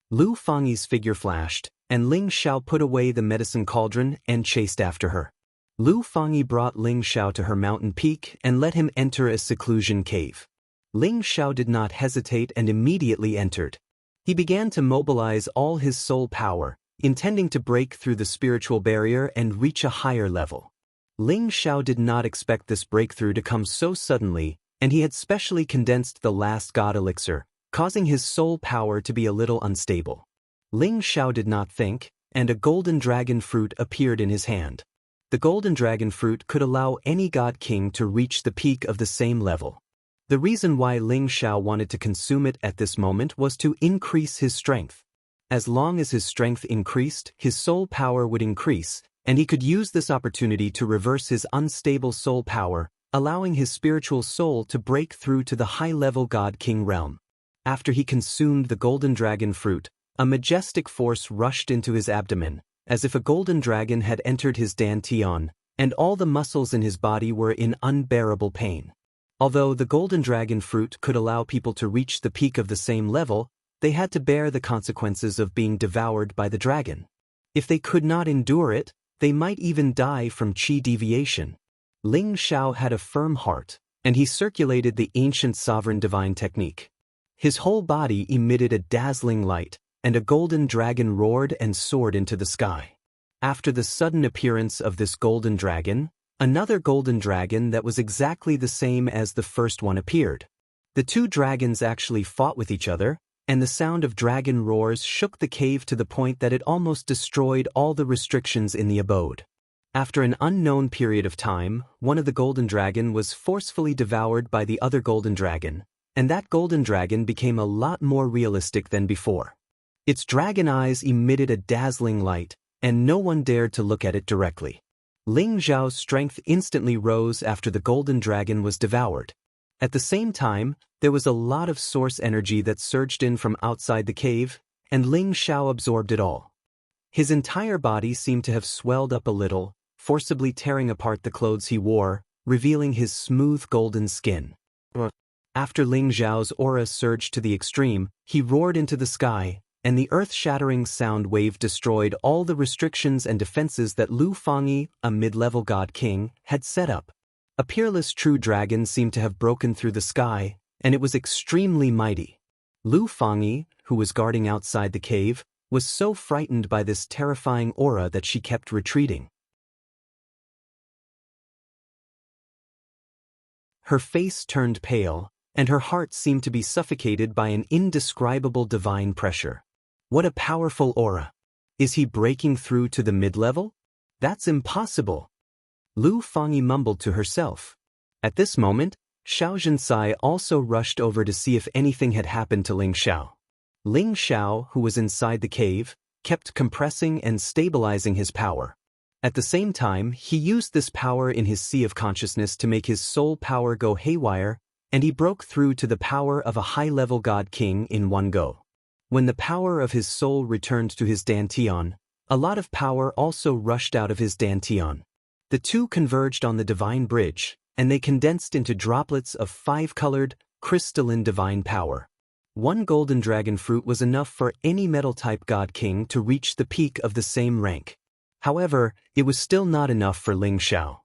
Lu Fangyi's figure flashed, and Ling Xiao put away the medicine cauldron and chased after her. Lu Fangyi brought Ling Xiao to her mountain peak and let him enter a seclusion cave. Ling Xiao did not hesitate and immediately entered. He began to mobilize all his soul power, intending to break through the spiritual barrier and reach a higher level. Ling Xiao did not expect this breakthrough to come so suddenly, and he had specially condensed the last god elixir, causing his soul power to be a little unstable. Ling Xiao did not think, and a golden dragon fruit appeared in his hand. The golden dragon fruit could allow any god king to reach the peak of the same level. The reason why Ling Xiao wanted to consume it at this moment was to increase his strength. As long as his strength increased, his soul power would increase, and he could use this opportunity to reverse his unstable soul power, allowing his spiritual soul to break through to the high-level God King realm. After he consumed the golden dragon fruit, a majestic force rushed into his abdomen, as if a golden dragon had entered his dantian, and all the muscles in his body were in unbearable pain. Although the golden dragon fruit could allow people to reach the peak of the same level, they had to bear the consequences of being devoured by the dragon. If they could not endure it, they might even die from chi deviation. Ling Xiao had a firm heart, and he circulated the ancient sovereign divine technique. His whole body emitted a dazzling light, and a golden dragon roared and soared into the sky. After the sudden appearance of this golden dragon, another golden dragon that was exactly the same as the first one appeared. The two dragons actually fought with each other, and the sound of dragon roars shook the cave to the point that it almost destroyed all the restrictions in the abode. After an unknown period of time, one of the golden dragon was forcefully devoured by the other golden dragon, and that golden dragon became a lot more realistic than before. Its dragon eyes emitted a dazzling light, and no one dared to look at it directly. Ling Zhao's strength instantly rose after the golden dragon was devoured. At the same time, there was a lot of source energy that surged in from outside the cave, and Ling Xiao absorbed it all. His entire body seemed to have swelled up a little, forcibly tearing apart the clothes he wore, revealing his smooth golden skin. After Ling Xiao's aura surged to the extreme, he roared into the sky, and the earth-shattering sound wave destroyed all the restrictions and defenses that Lu Fangyi, a mid-level god king, had set up. A peerless true dragon seemed to have broken through the sky, and it was extremely mighty. Lu Fangyi, who was guarding outside the cave, was so frightened by this terrifying aura that she kept retreating. Her face turned pale, and her heart seemed to be suffocated by an indescribable divine pressure. What a powerful aura! Is he breaking through to the mid-level? That's impossible! Lu Fangyi mumbled to herself. At this moment, Xiao Zhenxai also rushed over to see if anything had happened to Ling Xiao. Ling Xiao, who was inside the cave, kept compressing and stabilizing his power. At the same time, he used this power in his sea of consciousness to make his soul power go haywire, and he broke through to the power of a high-level god king in one go. When the power of his soul returned to his dantian, a lot of power also rushed out of his dantian. The two converged on the divine bridge, and they condensed into droplets of five-colored, crystalline divine power. One golden dragon fruit was enough for any metal-type god king to reach the peak of the same rank. However, it was still not enough for Ling Xiao.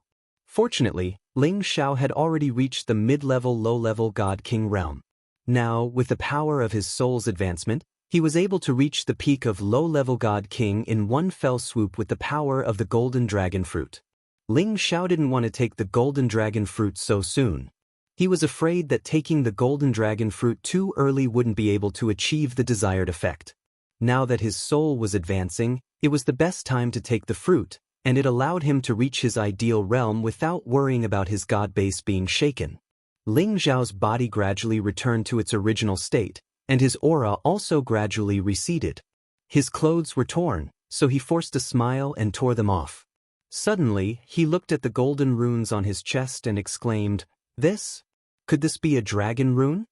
Fortunately, Ling Xiao had already reached the mid-level low-level god king realm. Now, with the power of his soul's advancement, he was able to reach the peak of low-level god king in one fell swoop with the power of the golden dragon fruit. Ling Xiao didn't want to take the golden dragon fruit so soon. He was afraid that taking the golden dragon fruit too early wouldn't be able to achieve the desired effect. Now that his soul was advancing, it was the best time to take the fruit, and it allowed him to reach his ideal realm without worrying about his god base being shaken. Ling Xiao's body gradually returned to its original state, and his aura also gradually receded. His clothes were torn, so he forced a smile and tore them off. Suddenly, he looked at the golden runes on his chest and exclaimed, "This? Could this be a dragon rune?"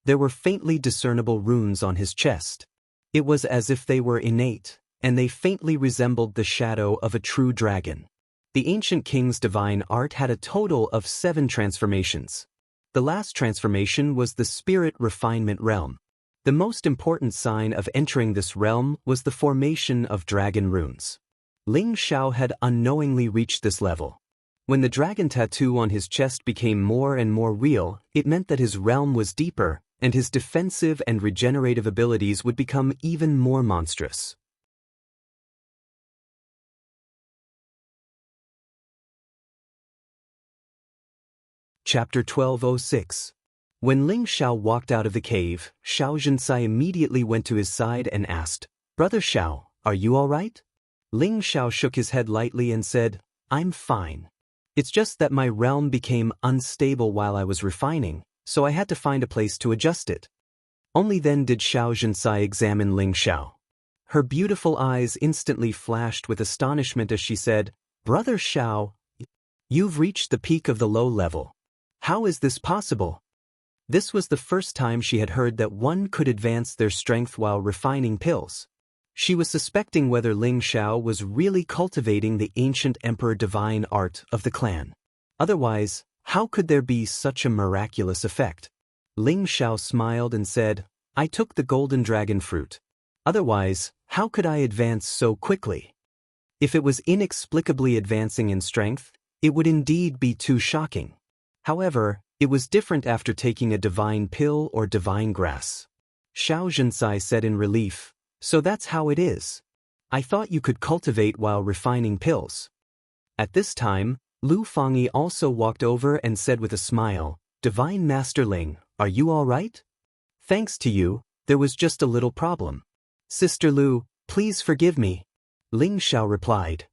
There were faintly discernible runes on his chest. It was as if they were innate, and they faintly resembled the shadow of a true dragon. The ancient king's divine art had a total of 7 transformations. The last transformation was the spirit refinement realm. The most important sign of entering this realm was the formation of dragon runes. Ling Xiao had unknowingly reached this level. When the dragon tattoo on his chest became more and more real, it meant that his realm was deeper, and his defensive and regenerative abilities would become even more monstrous. Chapter 1206. When Ling Xiao walked out of the cave, Xiao Zhenxai immediately went to his side and asked, "Brother Xiao, are you all right?" Ling Xiao shook his head lightly and said, "I'm fine. It's just that my realm became unstable while I was refining, so I had to find a place to adjust it." Only then did Xiao Zhenxai examine Ling Xiao. Her beautiful eyes instantly flashed with astonishment as she said, "Brother Xiao, you've reached the peak of the low level. How is this possible?" This was the first time she had heard that one could advance their strength while refining pills. She was suspecting whether Ling Xiao was really cultivating the ancient emperor divine art of the clan. Otherwise, how could there be such a miraculous effect? Ling Xiao smiled and said, "I took the golden dragon fruit. Otherwise, how could I advance so quickly? If it was inexplicably advancing in strength, it would indeed be too shocking. However, it was different after taking a divine pill or divine grass." Xiao Zhenxai said in relief, "So that's how it is. I thought you could cultivate while refining pills." At this time, Lu Fangyi also walked over and said with a smile, "Divine Master Ling, are you all right?" "Thanks to you, there was just a little problem. Sister Lu, please forgive me." Ling Xiao replied.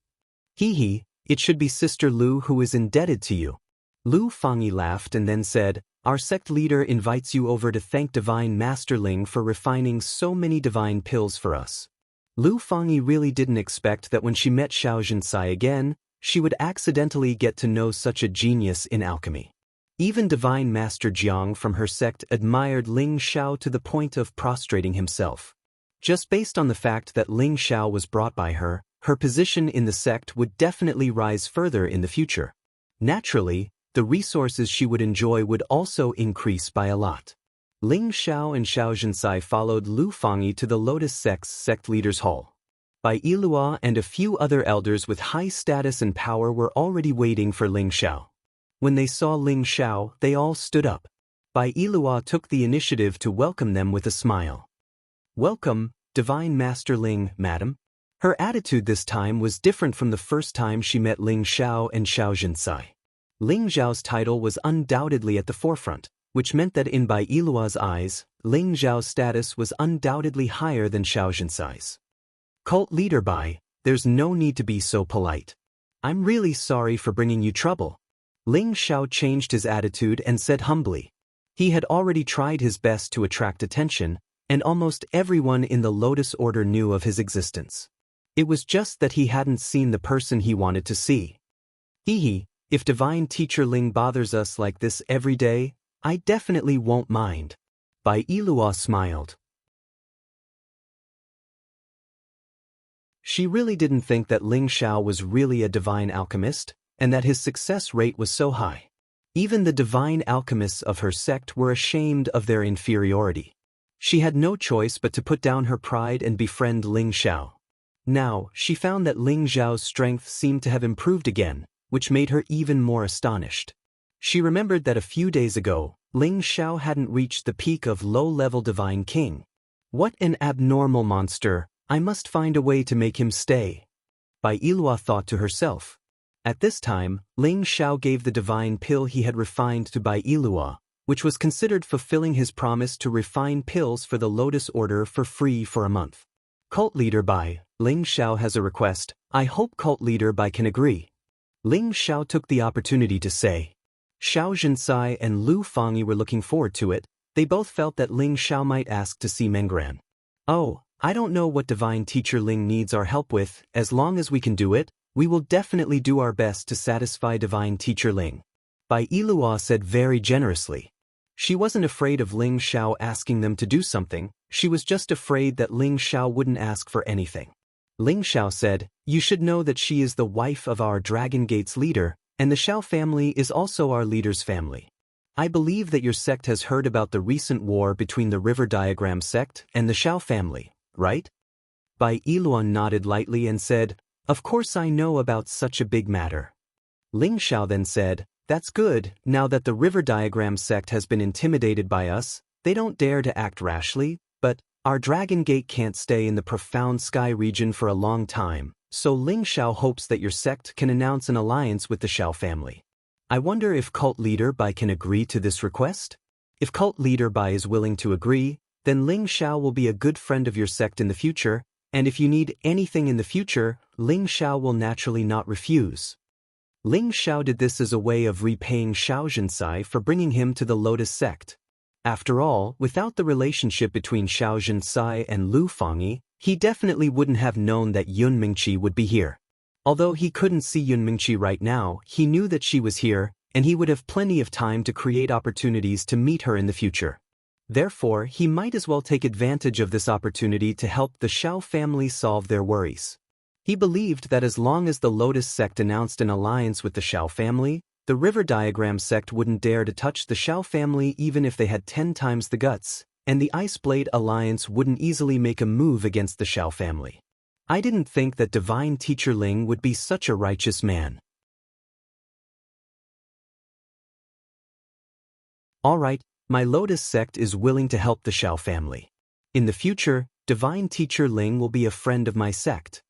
"Hee, it should be Sister Lu who is indebted to you." Lu Fangyi laughed and then said, "Our sect leader invites you over to thank Divine Master Ling for refining so many divine pills for us." Lu Fangyi really didn't expect that when she met Xiao Zhenxai again, she would accidentally get to know such a genius in alchemy. Even Divine Master Jiang from her sect admired Ling Xiao to the point of prostrating himself. Just based on the fact that Ling Xiao was brought by her, her position in the sect would definitely rise further in the future. Naturally, the resources she would enjoy would also increase by a lot. Ling Xiao and Xiao Jinsai followed Lu Fangyi to the Lotus Sect's sect leaders' hall. Bai Yilua and a few other elders with high status and power were already waiting for Ling Xiao. When they saw Ling Xiao, they all stood up. Bai Yilua took the initiative to welcome them with a smile. "Welcome, Divine Master Ling, madam." Her attitude this time was different from the first time she met Ling Xiao and Xiao Jinsai. Ling Xiao's title was undoubtedly at the forefront, which meant that in Bai Yilua's eyes, Ling Xiao's status was undoubtedly higher than Xiao Jinsai's. "Cult leader Bai, there's no need to be so polite. I'm really sorry for bringing you trouble." Ling Xiao changed his attitude and said humbly. He had already tried his best to attract attention, and almost everyone in the Lotus Order knew of his existence. It was just that he hadn't seen the person he wanted to see. "Hehe, if Divine Teacher Ling bothers us like this every day, I definitely won't mind." Bai Yilua smiled. She really didn't think that Ling Xiao was really a divine alchemist, and that his success rate was so high. Even the divine alchemists of her sect were ashamed of their inferiority. She had no choice but to put down her pride and befriend Ling Xiao. Now, she found that Ling Xiao's strength seemed to have improved again, which made her even more astonished. She remembered that a few days ago, Ling Xiao hadn't reached the peak of low-level Divine King. What an abnormal monster, I must find a way to make him stay. Bai Yilua thought to herself. At this time, Ling Xiao gave the divine pill he had refined to Bai Yilua, which was considered fulfilling his promise to refine pills for the Lotus Order for free for a month. "Cult leader Bai, Ling Xiao has a request. I hope cult leader Bai can agree." Ling Xiao took the opportunity to say. Xiao Jinsai and Lu Fangyi were looking forward to it. They both felt that Ling Xiao might ask to see Menguan. "Oh, I don't know what Divine Teacher Ling needs our help with. As long as we can do it, we will definitely do our best to satisfy Divine Teacher Ling." Bai Yilua said very generously. She wasn't afraid of Ling Xiao asking them to do something, she was just afraid that Ling Xiao wouldn't ask for anything. Ling Xiao said, "You should know that she is the wife of our Dragon Gate's leader, and the Xiao family is also our leader's family. I believe that your sect has heard about the recent war between the River Diagram sect and the Xiao family, right?" Bai Yilua nodded lightly and said, "Of course I know about such a big matter." Ling Xiao then said, "That's good, now that the River Diagram sect has been intimidated by us, they don't dare to act rashly, but our Dragon Gate can't stay in the profound sky region for a long time, so Ling Xiao hopes that your sect can announce an alliance with the Xiao family. I wonder if cult leader Bai can agree to this request? If cult leader Bai is willing to agree, then Ling Xiao will be a good friend of your sect in the future, and if you need anything in the future, Ling Xiao will naturally not refuse." Ling Xiao did this as a way of repaying Xiao Jinsai for bringing him to the Lotus sect. After all, without the relationship between Xiao Jinsai and Lu Fangyi, he definitely wouldn't have known that Yun Mingqi would be here. Although he couldn't see Yun Mingqi right now, he knew that she was here, and he would have plenty of time to create opportunities to meet her in the future. Therefore, he might as well take advantage of this opportunity to help the Xiao family solve their worries. He believed that as long as the Lotus sect announced an alliance with the Xiao family, the River Diagram sect wouldn't dare to touch the Xiao family even if they had 10 times the guts, and the Ice Blade Alliance wouldn't easily make a move against the Xiao family. I didn't think that Divine Teacher Ling would be such a righteous man. Alright, my Lotus sect is willing to help the Xiao family. In the future, Divine Teacher Ling will be a friend of my sect.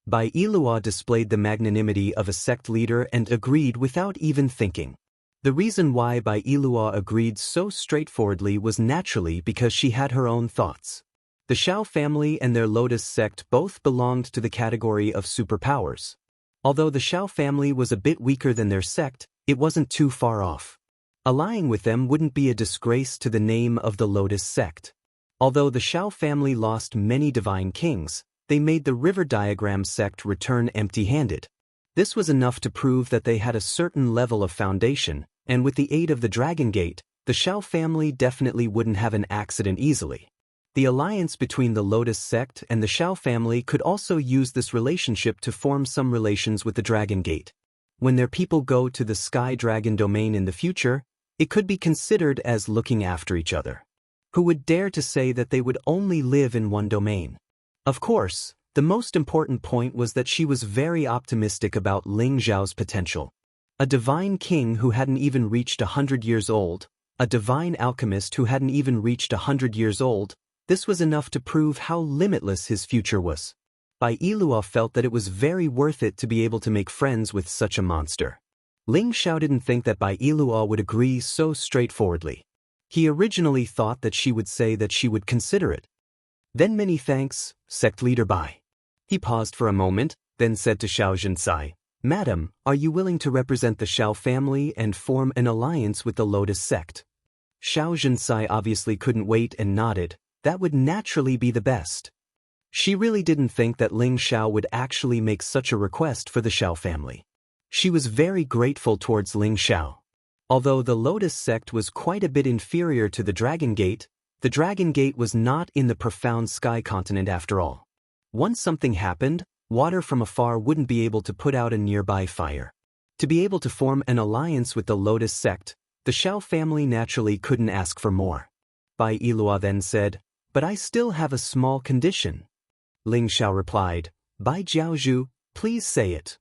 Bai Yilua displayed the magnanimity of a sect leader and agreed without even thinking. The reason why Bai Yilua agreed so straightforwardly was naturally because she had her own thoughts. The Xiao family and their Lotus sect both belonged to the category of superpowers. Although the Xiao family was a bit weaker than their sect, it wasn't too far off. Allying with them wouldn't be a disgrace to the name of the Lotus sect. Although the Xiao family lost many divine kings, they made the River Diagram sect return empty-handed. This was enough to prove that they had a certain level of foundation, And with the aid of the Dragon Gate, the Shao family definitely wouldn't have an accident easily. The alliance between the Lotus sect and the Shao family could also use this relationship to form some relations with the Dragon Gate. When their people go to the Sky Dragon domain in the future, it could be considered as looking after each other. Who would dare to say that they would only live in one domain? Of course, the most important point was that she was very optimistic about Ling Zhao's potential. A divine king who hadn't even reached 100 years old, a divine alchemist who hadn't even reached 100 years old, this was enough to prove how limitless his future was. Bai Yilua felt that it was very worth it to be able to make friends with such a monster. Ling Xiao didn't think that Bai Yilua would agree so straightforwardly. He originally thought that she would say that she would consider it. Then many thanks, sect leader Bai. He paused for a moment, then said to Xiao Zhencai, Madam, are you willing to represent the Shao family and form an alliance with the Lotus sect? Xiao Zhencai obviously couldn't wait and nodded. That would naturally be the best. She really didn't think that Ling Xiao would actually make such a request for the Shao family. She was very grateful towards Ling Xiao. Although the Lotus sect was quite a bit inferior to the Dragon Gate was not in the profound sky continent after all. Once something happened, water from afar wouldn't be able to put out a nearby fire. To be able to form an alliance with the Lotus sect, the Shao family naturally couldn't ask for more. Bai Yilua then said, But I still have a small condition. Ling Xiao replied, Bai Jiaozhu, please say it.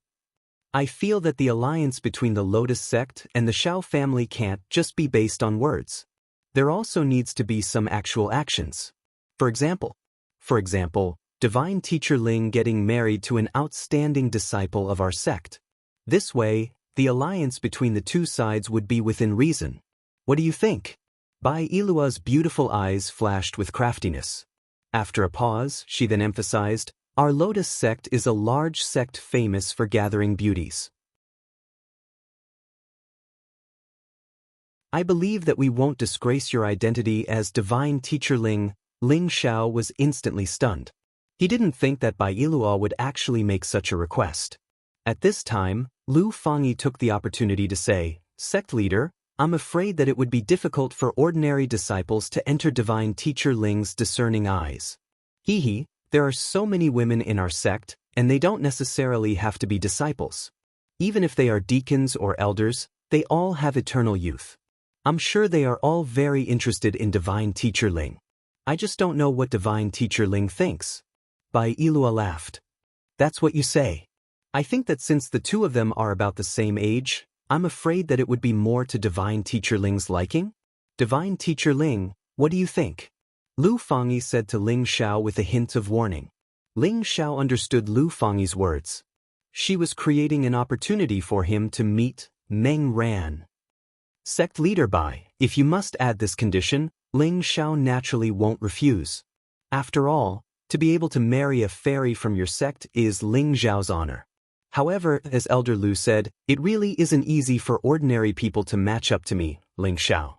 I feel that the alliance between the Lotus sect and the Shao family can't just be based on words. There also needs to be some actual actions. For example, Divine Teacher Ling getting married to an outstanding disciple of our sect. This way, the alliance between the two sides would be within reason. What do you think? Bai Yilua's beautiful eyes flashed with craftiness. After a pause, she then emphasized, Our Lotus sect is a large sect famous for gathering beauties. I believe that we won't disgrace your identity as Divine Teacher Ling. Ling Xiao was instantly stunned. He didn't think that Bai Yilua would actually make such a request. At this time, Lu Fangyi took the opportunity to say, Sect leader, I'm afraid that it would be difficult for ordinary disciples to enter Divine Teacher Ling's discerning eyes. There are so many women in our sect, and they don't necessarily have to be disciples. Even if they are deacons or elders, they all have eternal youth. I'm sure they are all very interested in Divine Teacher Ling. I just don't know what Divine Teacher Ling thinks. Bai Yilua laughed. That's what you say. I think that since the two of them are about the same age, I'm afraid that it would be more to Divine Teacher Ling's liking. Divine Teacher Ling, what do you think? Lu Fangyi said to Ling Xiao with a hint of warning. Ling Xiao understood Lu Fangyi's words. She was creating an opportunity for him to meet Meng Ran. Sect leader Bai, if you must add this condition, Ling Xiao naturally won't refuse. After all, to be able to marry a fairy from your sect is Ling Zhao's honor. However, as Elder Lu said, it really isn't easy for ordinary people to match up to me, Ling Xiao.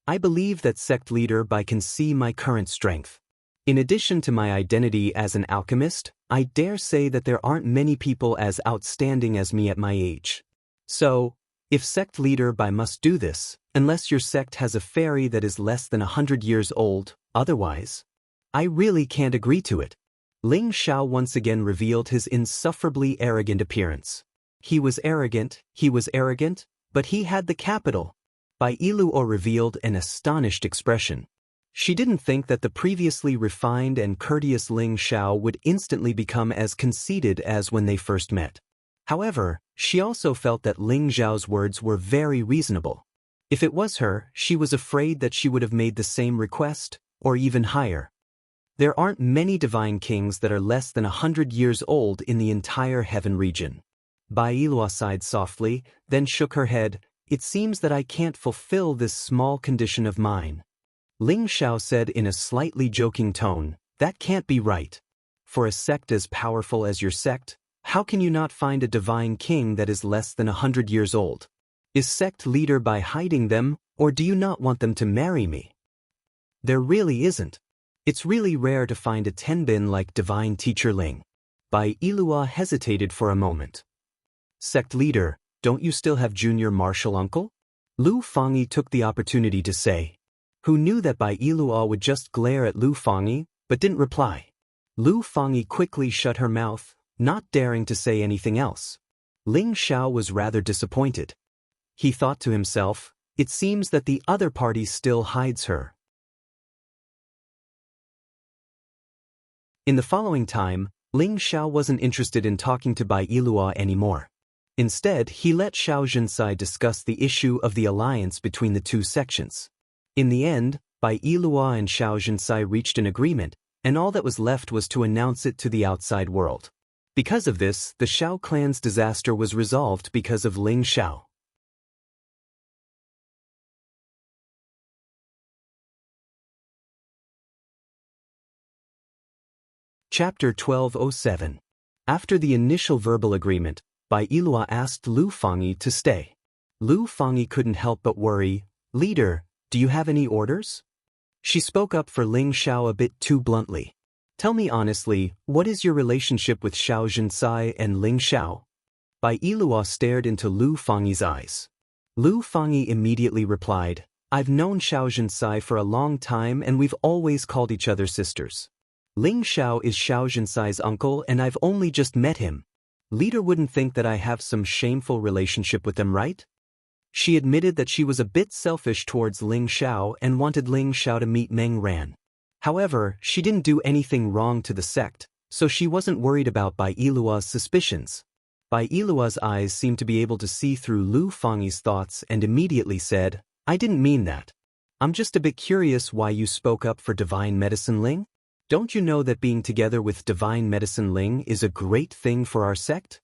I believe that sect leader Bai can see my current strength. In addition to my identity as an alchemist, I dare say that there aren't many people as outstanding as me at my age. So, if sect leader Bai must do this, unless your sect has a fairy that is less than 100 years old, otherwise, I really can't agree to it. Ling Xiao once again revealed his insufferably arrogant appearance. He was arrogant, but he had the capital. Bai Yilua revealed an astonished expression. She didn't think that the previously refined and courteous Ling Xiao would instantly become as conceited as when they first met. However, she also felt that Ling Zhao's words were very reasonable. If it was her, she was afraid that she would have made the same request, or even higher. There aren't many divine kings that are less than 100 years old in the entire heaven region. Bai Yilua sighed softly, then shook her head. It seems that I can't fulfill this small condition of mine. Ling Xiao said in a slightly joking tone, that can't be right. For a sect as powerful as your sect, how can you not find a divine king that is less than 100 years old? Is sect leader Bai hiding them, or do you not want them to marry me? There really isn't. It's really rare to find a tenbin like Divine Teacher Ling. Bai Yilua hesitated for a moment. Sect leader, don't you still have junior martial uncle? Lu Fangyi took the opportunity to say, who knew that Bai Yilua would just glare at Lu Fangyi, but didn't reply. Lu Fangyi quickly shut her mouth, not daring to say anything else. Ling Xiao was rather disappointed. He thought to himself, it seems that the other party still hides her. In the following time, Ling Xiao wasn't interested in talking to Bai Yilua anymore. Instead, he let Xiao Zhensai discuss the issue of the alliance between the two sections. In the end, Bai Yilua and Xiao Zhensai reached an agreement, and all that was left was to announce it to the outside world. Because of this, the Xiao clan's disaster was resolved because of Ling Xiao. Chapter 1207. After the initial verbal agreement, Bai Yilua asked Lu Fangyi to stay. Lu Fangyi couldn't help but worry. Leader, do you have any orders? She spoke up for Ling Xiao a bit too bluntly. Tell me honestly, what is your relationship with Xiao Zhensai and Ling Xiao? Bai Yilua stared into Lu Fangyi's eyes. Lu Fangyi immediately replied, I've known Xiao Zhensai for a long time and we've always called each other sisters. Ling Xiao is Xiao Zhensai's uncle and I've only just met him. Leader wouldn't think that I have some shameful relationship with them, right? She admitted that she was a bit selfish towards Ling Xiao and wanted Ling Xiao to meet Meng Ran. However, she didn't do anything wrong to the sect, so she wasn't worried about Bai Yilua's suspicions. Bai Yilua's eyes seemed to be able to see through Lu Fangyi's thoughts and immediately said, I didn't mean that. I'm just a bit curious why you spoke up for Divine Medicine Ling? Don't you know that being together with Divine Medicine Ling is a great thing for our sect?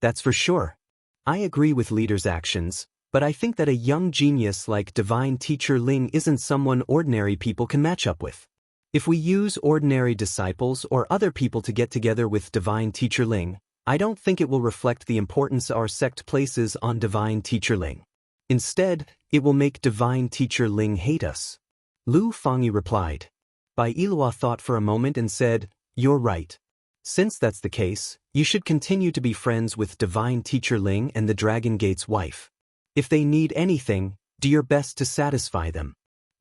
That's for sure. I agree with leader's actions, but I think that a young genius like Divine Teacher Ling isn't someone ordinary people can match up with. If we use ordinary disciples or other people to get together with Divine Teacher Ling, I don't think it will reflect the importance our sect places on Divine Teacher Ling. Instead, it will make Divine Teacher Ling hate us. Lu Fangyi replied. Bai Yilua thought for a moment and said, You're right. Since that's the case, you should continue to be friends with Divine Teacher Ling and the Dragon Gate's wife. If they need anything, do your best to satisfy them.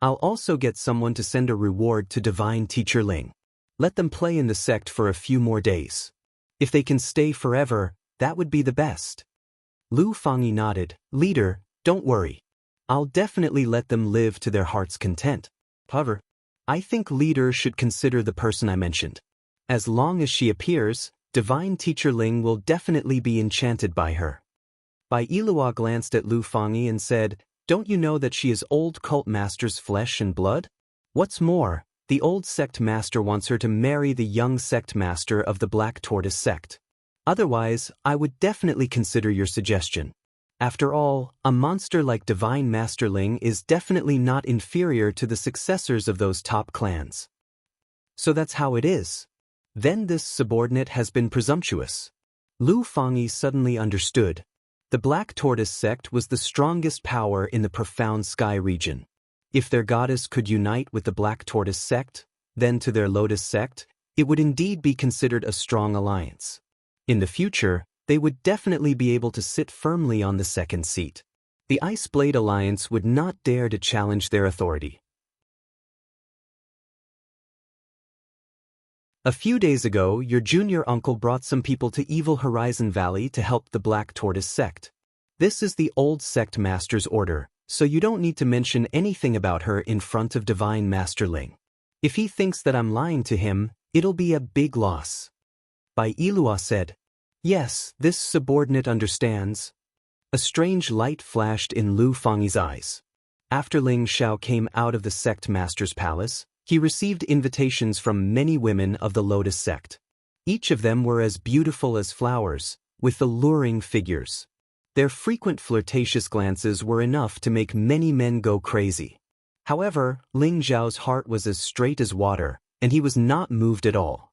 I'll also get someone to send a reward to Divine Teacher Ling. Let them play in the sect for a few more days. If they can stay forever, that would be the best. Lu Fangyi nodded. Leader, don't worry. I'll definitely let them live to their heart's content. However, I think leader should consider the person I mentioned. As long as she appears, Divine Teacher Ling will definitely be enchanted by her. Bai Yilua glanced at Lu Fangyi and said, Don't you know that she is old cult master's flesh and blood? What's more, the old sect master wants her to marry the young sect master of the Black Tortoise sect. Otherwise, I would definitely consider your suggestion. After all, a monster like Divine Master Ling is definitely not inferior to the successors of those top clans. So that's how it is. Then this subordinate has been presumptuous. Lu Fangyi suddenly understood. The Black Tortoise sect was the strongest power in the Profound Sky region. If their goddess could unite with the Black Tortoise sect, then to their Lotus sect, it would indeed be considered a strong alliance. In the future, they would definitely be able to sit firmly on the second seat. The Ice Blade Alliance would not dare to challenge their authority. A few days ago, your junior uncle brought some people to Evil Horizon Valley to help the Black Tortoise sect. This is the old sect master's order, so you don't need to mention anything about her in front of Divine Master Ling. If he thinks that I'm lying to him, it'll be a big loss. Bai Yilua said. Yes, this subordinate understands. A strange light flashed in Lu Fangyi's eyes. After Ling Xiao came out of the sect master's palace, he received invitations from many women of the Lotus sect. Each of them were as beautiful as flowers, with alluring figures. Their frequent flirtatious glances were enough to make many men go crazy. However, Ling Xiao's heart was as straight as water, and he was not moved at all.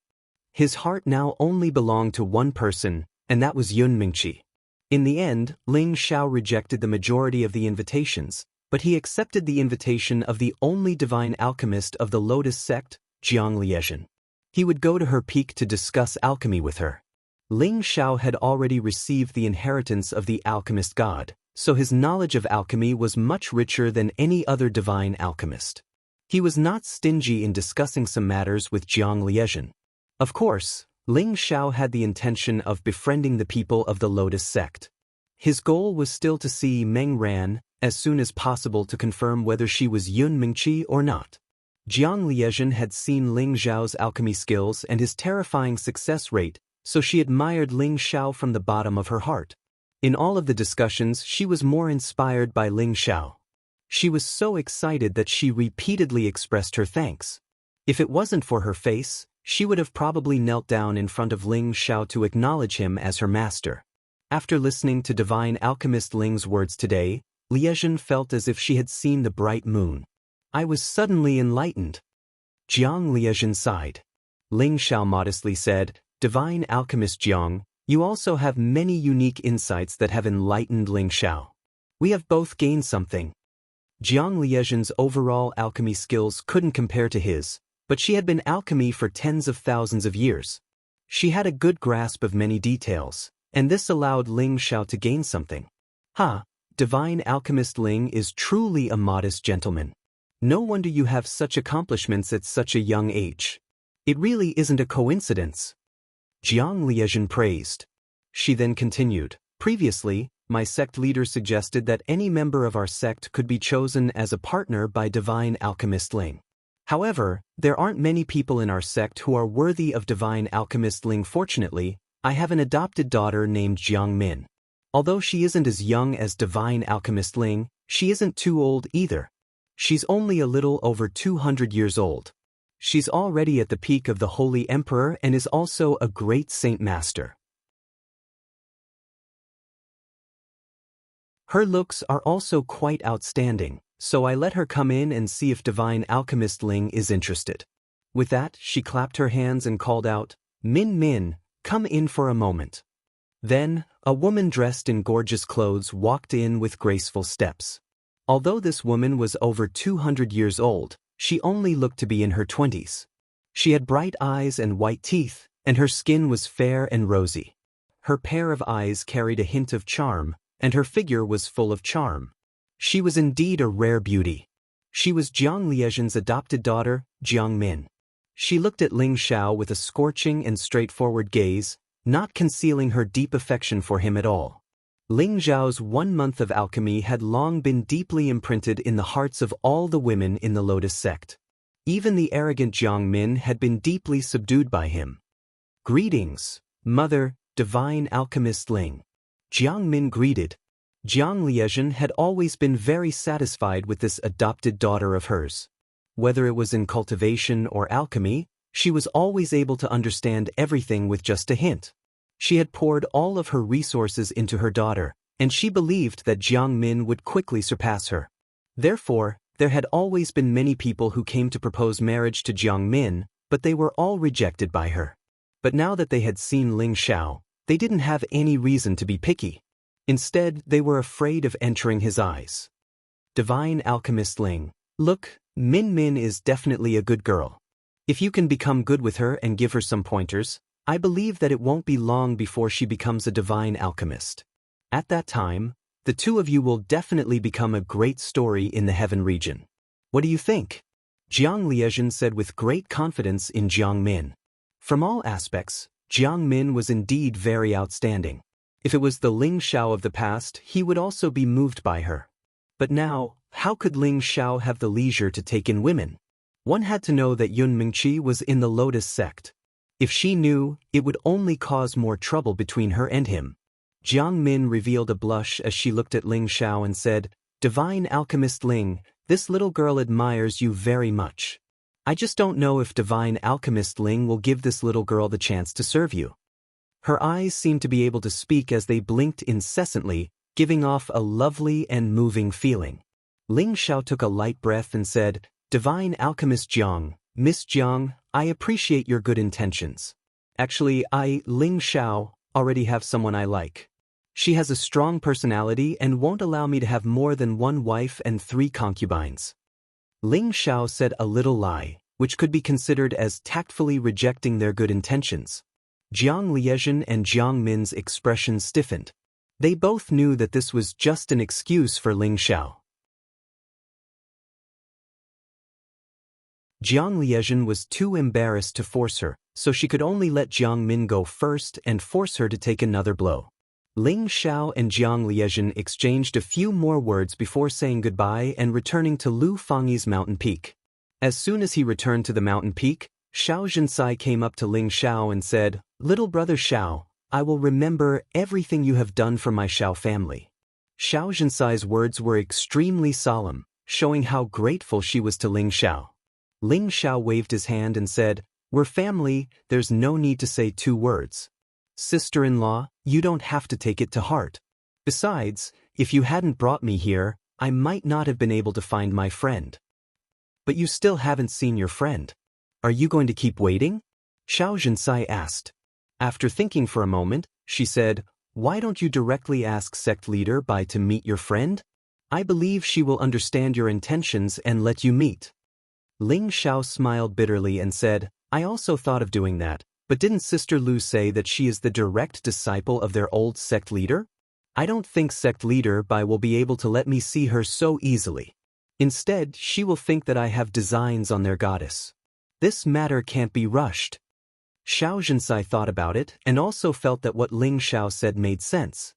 His heart now only belonged to one person, and that was Yun Mingqi. In the end, Ling Xiao rejected the majority of the invitations, but he accepted the invitation of the only divine alchemist of the Lotus sect, Jiang Liezhen. He would go to her peak to discuss alchemy with her. Ling Xiao had already received the inheritance of the alchemist god, so his knowledge of alchemy was much richer than any other divine alchemist. He was not stingy in discussing some matters with Jiang Liezhen. Of course, Ling Xiao had the intention of befriending the people of the Lotus sect. His goal was still to see Meng Ran as soon as possible to confirm whether she was Yun Mingqi or not. Jiang Liezhen had seen Ling Xiao's alchemy skills and his terrifying success rate, so she admired Ling Xiao from the bottom of her heart. In all of the discussions, she was more inspired by Ling Xiao. She was so excited that she repeatedly expressed her thanks. If it wasn't for her face, she would have probably knelt down in front of Ling Xiao to acknowledge him as her master. After listening to divine alchemist Ling's words today, Liezhen felt as if she had seen the bright moon. I was suddenly enlightened. Jiang Liezhen sighed. Ling Xiao modestly said, Divine alchemist Jiang, you also have many unique insights that have enlightened Ling Xiao. We have both gained something. Jiang Liezhen's overall alchemy skills couldn't compare to his, but she had been alchemy for tens of thousands of years. She had a good grasp of many details, and this allowed Ling Xiao to gain something. Divine alchemist Ling is truly a modest gentleman. No wonder you have such accomplishments at such a young age. It really isn't a coincidence. Jiang Liezhen praised. She then continued, Previously, my sect leader suggested that any member of our sect could be chosen as a partner by divine alchemist Ling. However, there aren't many people in our sect who are worthy of divine alchemist Ling. Fortunately, I have an adopted daughter named Jiang Min. Although she isn't as young as divine alchemist Ling, she isn't too old either. She's only a little over 200 years old. She's already at the peak of the Holy Emperor and is also a great Saint Master. Her looks are also quite outstanding, so I let her come in and see if divine alchemist Ling is interested. With that, she clapped her hands and called out, Min Min, come in for a moment. Then, a woman dressed in gorgeous clothes walked in with graceful steps. Although this woman was over 200 years old, she only looked to be in her 20s. She had bright eyes and white teeth, and her skin was fair and rosy. Her pair of eyes carried a hint of charm, and her figure was full of charm. She was indeed a rare beauty. She was Jiang Liezhen's adopted daughter, Jiang Min. She looked at Ling Xiao with a scorching and straightforward gaze, not concealing her deep affection for him at all. Ling Xiao's 1 month of alchemy had long been deeply imprinted in the hearts of all the women in the Lotus sect. Even the arrogant Jiang Min had been deeply subdued by him. Greetings, Mother, Divine Alchemist Ling. Jiang Min greeted. Jiang Liezhen had always been very satisfied with this adopted daughter of hers. Whether it was in cultivation or alchemy, she was always able to understand everything with just a hint. She had poured all of her resources into her daughter, and she believed that Jiang Min would quickly surpass her. Therefore, there had always been many people who came to propose marriage to Jiang Min, but they were all rejected by her. But now that they had seen Ling Xiao, they didn't have any reason to be picky. Instead, they were afraid of entering his eyes. Divine Alchemist Ling, look, Min Min is definitely a good girl. If you can become good with her and give her some pointers, I believe that it won't be long before she becomes a divine alchemist. At that time, the two of you will definitely become a great story in the heaven region. What do you think? Jiang Liezhen said with great confidence in Jiang Min. From all aspects, Jiang Min was indeed very outstanding. If it was the Ling Xiao of the past, he would also be moved by her. But now, how could Ling Xiao have the leisure to take in women? One had to know that Yun Mingqi was in the Lotus sect. If she knew, it would only cause more trouble between her and him. Jiang Min revealed a blush as she looked at Ling Xiao and said, Divine Alchemist Ling, this little girl admires you very much. I just don't know if Divine Alchemist Ling will give this little girl the chance to serve you. Her eyes seemed to be able to speak as they blinked incessantly, giving off a lovely and moving feeling. Ling Xiao took a light breath and said, Divine Alchemist Jiang, Miss Jiang, I appreciate your good intentions. Actually, Ling Xiao, already have someone I like. She has a strong personality and won't allow me to have more than 1 wife and 3 concubines. Ling Xiao said a little lie, which could be considered as tactfully rejecting their good intentions. Jiang Liezhen and Jiang Min's expressions stiffened. They both knew that this was just an excuse for Ling Xiao. Jiang Liezhen was too embarrassed to force her, so she could only let Jiang Min go first and force her to take another blow. Ling Xiao and Jiang Liezhen exchanged a few more words before saying goodbye and returning to Lu Fangyi's mountain peak. As soon as he returned to the mountain peak, Xiao Zhensai came up to Ling Xiao and said, "Little brother Xiao, I will remember everything you have done for my Xiao family." Xiao Zhensai's words were extremely solemn, showing how grateful she was to Ling Xiao. Ling Xiao waved his hand and said, "We're family, there's no need to say 2 words. Sister-in-law, you don't have to take it to heart. Besides, if you hadn't brought me here, I might not have been able to find my friend." "But you still haven't seen your friend. Are you going to keep waiting?" Xiao Zhensai asked. After thinking for a moment, she said, "Why don't you directly ask sect leader Bai to meet your friend? I believe she will understand your intentions and let you meet." Ling Xiao smiled bitterly and said, "I also thought of doing that, but didn't Sister Lu say that she is the direct disciple of their old sect leader? I don't think sect leader Bai will be able to let me see her so easily. Instead, she will think that I have designs on their goddess. This matter can't be rushed." Xiao Zhensai thought about it and also felt that what Ling Xiao said made sense.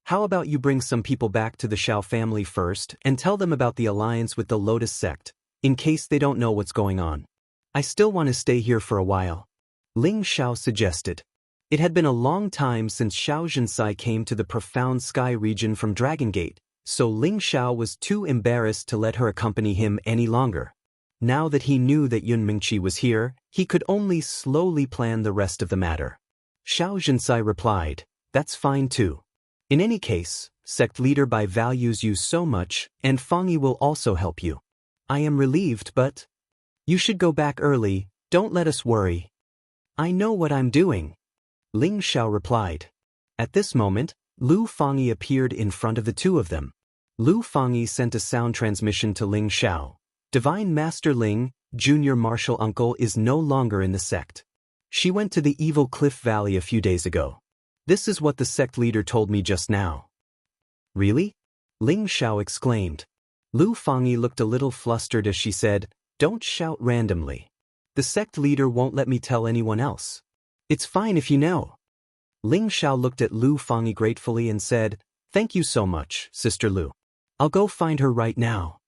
"How about you bring some people back to the Xiao family first and tell them about the alliance with the Lotus sect, in case they don't know what's going on. I still want to stay here for a while," Ling Xiao suggested. It had been a long time since Xiao Zhensai came to the profound sky region from Dragon Gate, so Ling Xiao was too embarrassed to let her accompany him any longer. Now that he knew that Yun Mingqi was here, he could only slowly plan the rest of the matter. Xiao Zhensai replied, "That's fine too. In any case, sect leader Bai values you so much, and Fangyi will also help you. I am relieved, but you should go back early, don't let us worry." "I know what I'm doing," Ling Xiao replied. At this moment, Lu Fangyi appeared in front of the two of them. Lu Fangyi sent a sound transmission to Ling Xiao. "Divine Master Ling, Junior Martial Uncle is no longer in the sect. She went to the Evil Cliff Valley a few days ago. This is what the sect leader told me just now." "Really?" Ling Xiao exclaimed. Lu Fangyi looked a little flustered as she said, "Don't shout randomly. The sect leader won't let me tell anyone else. It's fine if you know." Ling Xiao looked at Lu Fangyi gratefully and said, "Thank you so much, Sister Lu. I'll go find her right now."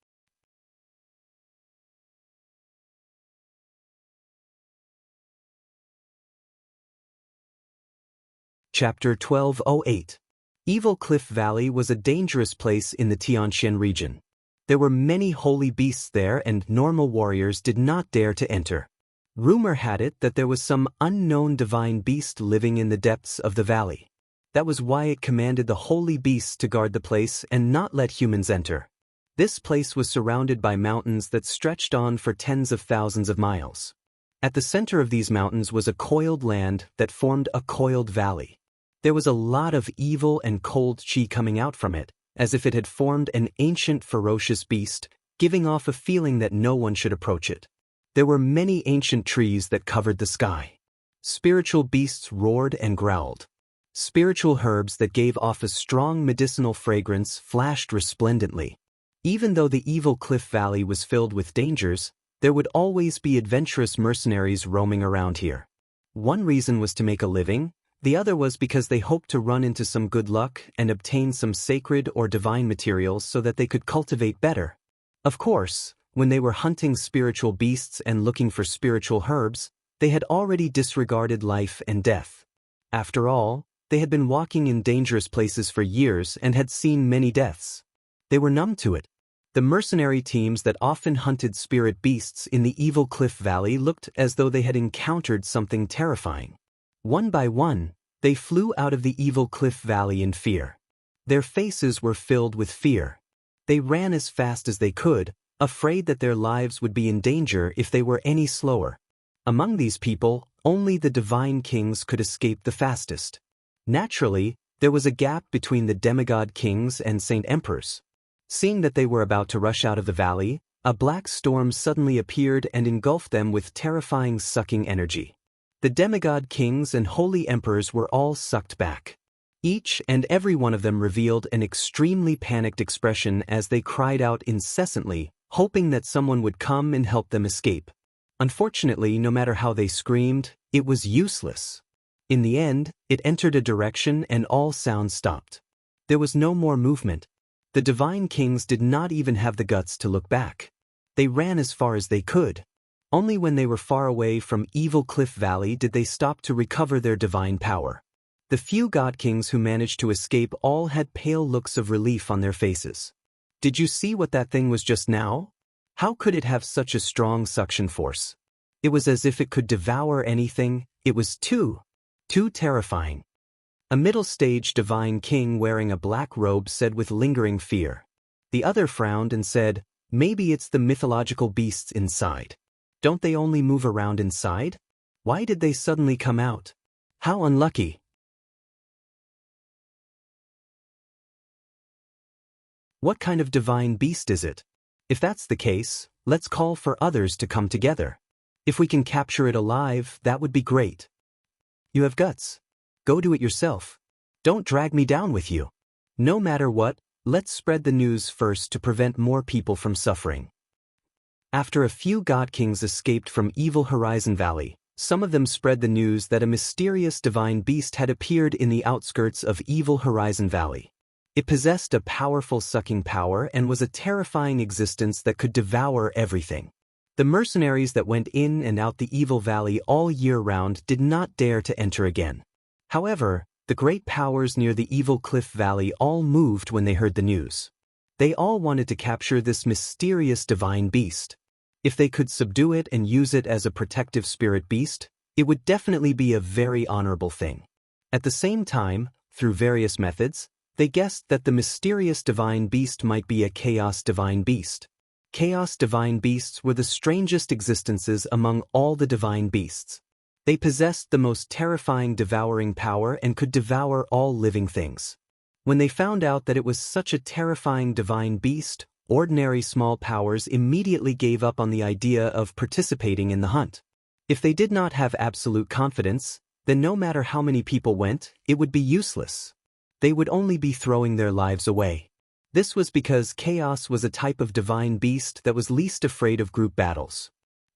Chapter 1208. Evil Cliff Valley was a dangerous place in the Tianxian region. There were many holy beasts there and normal warriors did not dare to enter. Rumor had it that there was some unknown divine beast living in the depths of the valley. That was why it commanded the holy beasts to guard the place and not let humans enter. This place was surrounded by mountains that stretched on for tens of thousands of miles. At the center of these mountains was a coiled land that formed a coiled valley. There was a lot of evil and cold chi coming out from it, as if it had formed an ancient ferocious beast, giving off a feeling that no one should approach it. There were many ancient trees that covered the sky. Spiritual beasts roared and growled. Spiritual herbs that gave off a strong medicinal fragrance flashed resplendently. Even though the evil cliff valley was filled with dangers, there would always be adventurous mercenaries roaming around here. One reason was to make a living, the other was because they hoped to run into some good luck and obtain some sacred or divine materials so that they could cultivate better. Of course, when they were hunting spiritual beasts and looking for spiritual herbs, they had already disregarded life and death. After all, they had been walking in dangerous places for years and had seen many deaths. They were numb to it. The mercenary teams that often hunted spirit beasts in the evil cliff valley looked as though they had encountered something terrifying. One by one, they flew out of the evil cliff valley in fear. Their faces were filled with fear. They ran as fast as they could, afraid that their lives would be in danger if they were any slower. Among these people, only the divine kings could escape the fastest. Naturally, there was a gap between the demigod kings and saint emperors. Seeing that they were about to rush out of the valley, a black storm suddenly appeared and engulfed them with terrifying sucking energy. The demigod kings and holy emperors were all sucked back. Each and every one of them revealed an extremely panicked expression as they cried out incessantly, hoping that someone would come and help them escape. Unfortunately, no matter how they screamed, it was useless. In the end, it entered a direction and all sound stopped. There was no more movement. The divine kings did not even have the guts to look back. They ran as far as they could. Only when they were far away from Evil Cliff Valley did they stop to recover their divine power. The few god kings who managed to escape all had pale looks of relief on their faces. Did you see what that thing was just now? How could it have such a strong suction force? It was as if it could devour anything. It was too terrifying. A middle-stage divine king wearing a black robe said with lingering fear. The other frowned and said, "Maybe it's the mythological beasts inside. Don't they only move around inside? Why did they suddenly come out? How unlucky." What kind of divine beast is it? If that's the case, let's call for others to come together. If we can capture it alive, that would be great. You have guts. Go do it yourself. Don't drag me down with you. No matter what, let's spread the news first to prevent more people from suffering. After a few god kings escaped from Evil Horizon Valley, some of them spread the news that a mysterious divine beast had appeared in the outskirts of Evil Horizon Valley. It possessed a powerful sucking power and was a terrifying existence that could devour everything. The mercenaries that went in and out the Evil Valley all year round did not dare to enter again. However, the great powers near the Evil Cliff Valley all moved when they heard the news. They all wanted to capture this mysterious divine beast. If they could subdue it and use it as a protective spirit beast, it would definitely be a very honorable thing. At the same time, through various methods, they guessed that the mysterious divine beast might be a chaos divine beast. Chaos divine beasts were the strangest existences among all the divine beasts. They possessed the most terrifying devouring power and could devour all living things. When they found out that it was such a terrifying divine beast, ordinary small powers immediately gave up on the idea of participating in the hunt. If they did not have absolute confidence, then no matter how many people went, it would be useless. They would only be throwing their lives away. This was because Chaos was a type of divine beast that was least afraid of group battles.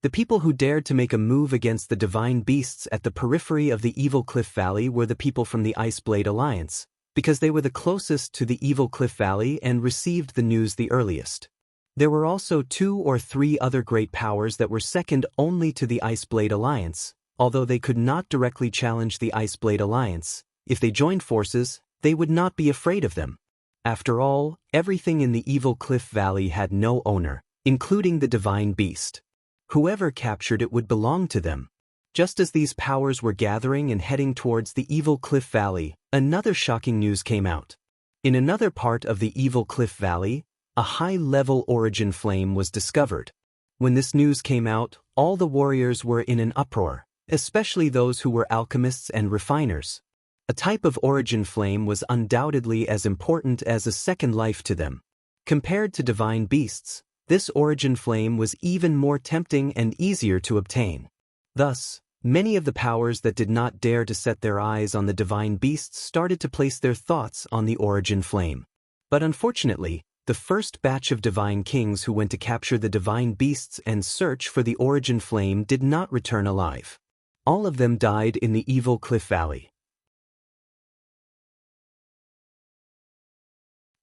The people who dared to make a move against the divine beasts at the periphery of the Evil Cliff Valley were the people from the Iceblade Alliance, because they were the closest to the Evil Cliff Valley and received the news the earliest. There were also 2 or 3 other great powers that were second only to the Iceblade Alliance, although they could not directly challenge the Iceblade Alliance. If they joined forces, they would not be afraid of them. After all, everything in the Evil Cliff Valley had no owner, including the divine beast. Whoever captured it would belong to them. Just as these powers were gathering and heading towards the Evil Cliff Valley, another shocking news came out. In another part of the Evil Cliff Valley, a high-level origin flame was discovered. When this news came out, all the warriors were in an uproar, especially those who were alchemists and refiners. A type of origin flame was undoubtedly as important as a second life to them. Compared to divine beasts, this origin flame was even more tempting and easier to obtain. Thus, many of the powers that did not dare to set their eyes on the divine beasts started to place their thoughts on the origin flame. But unfortunately, the first batch of divine kings who went to capture the divine beasts and search for the origin flame did not return alive. All of them died in the Evil Cliff Valley.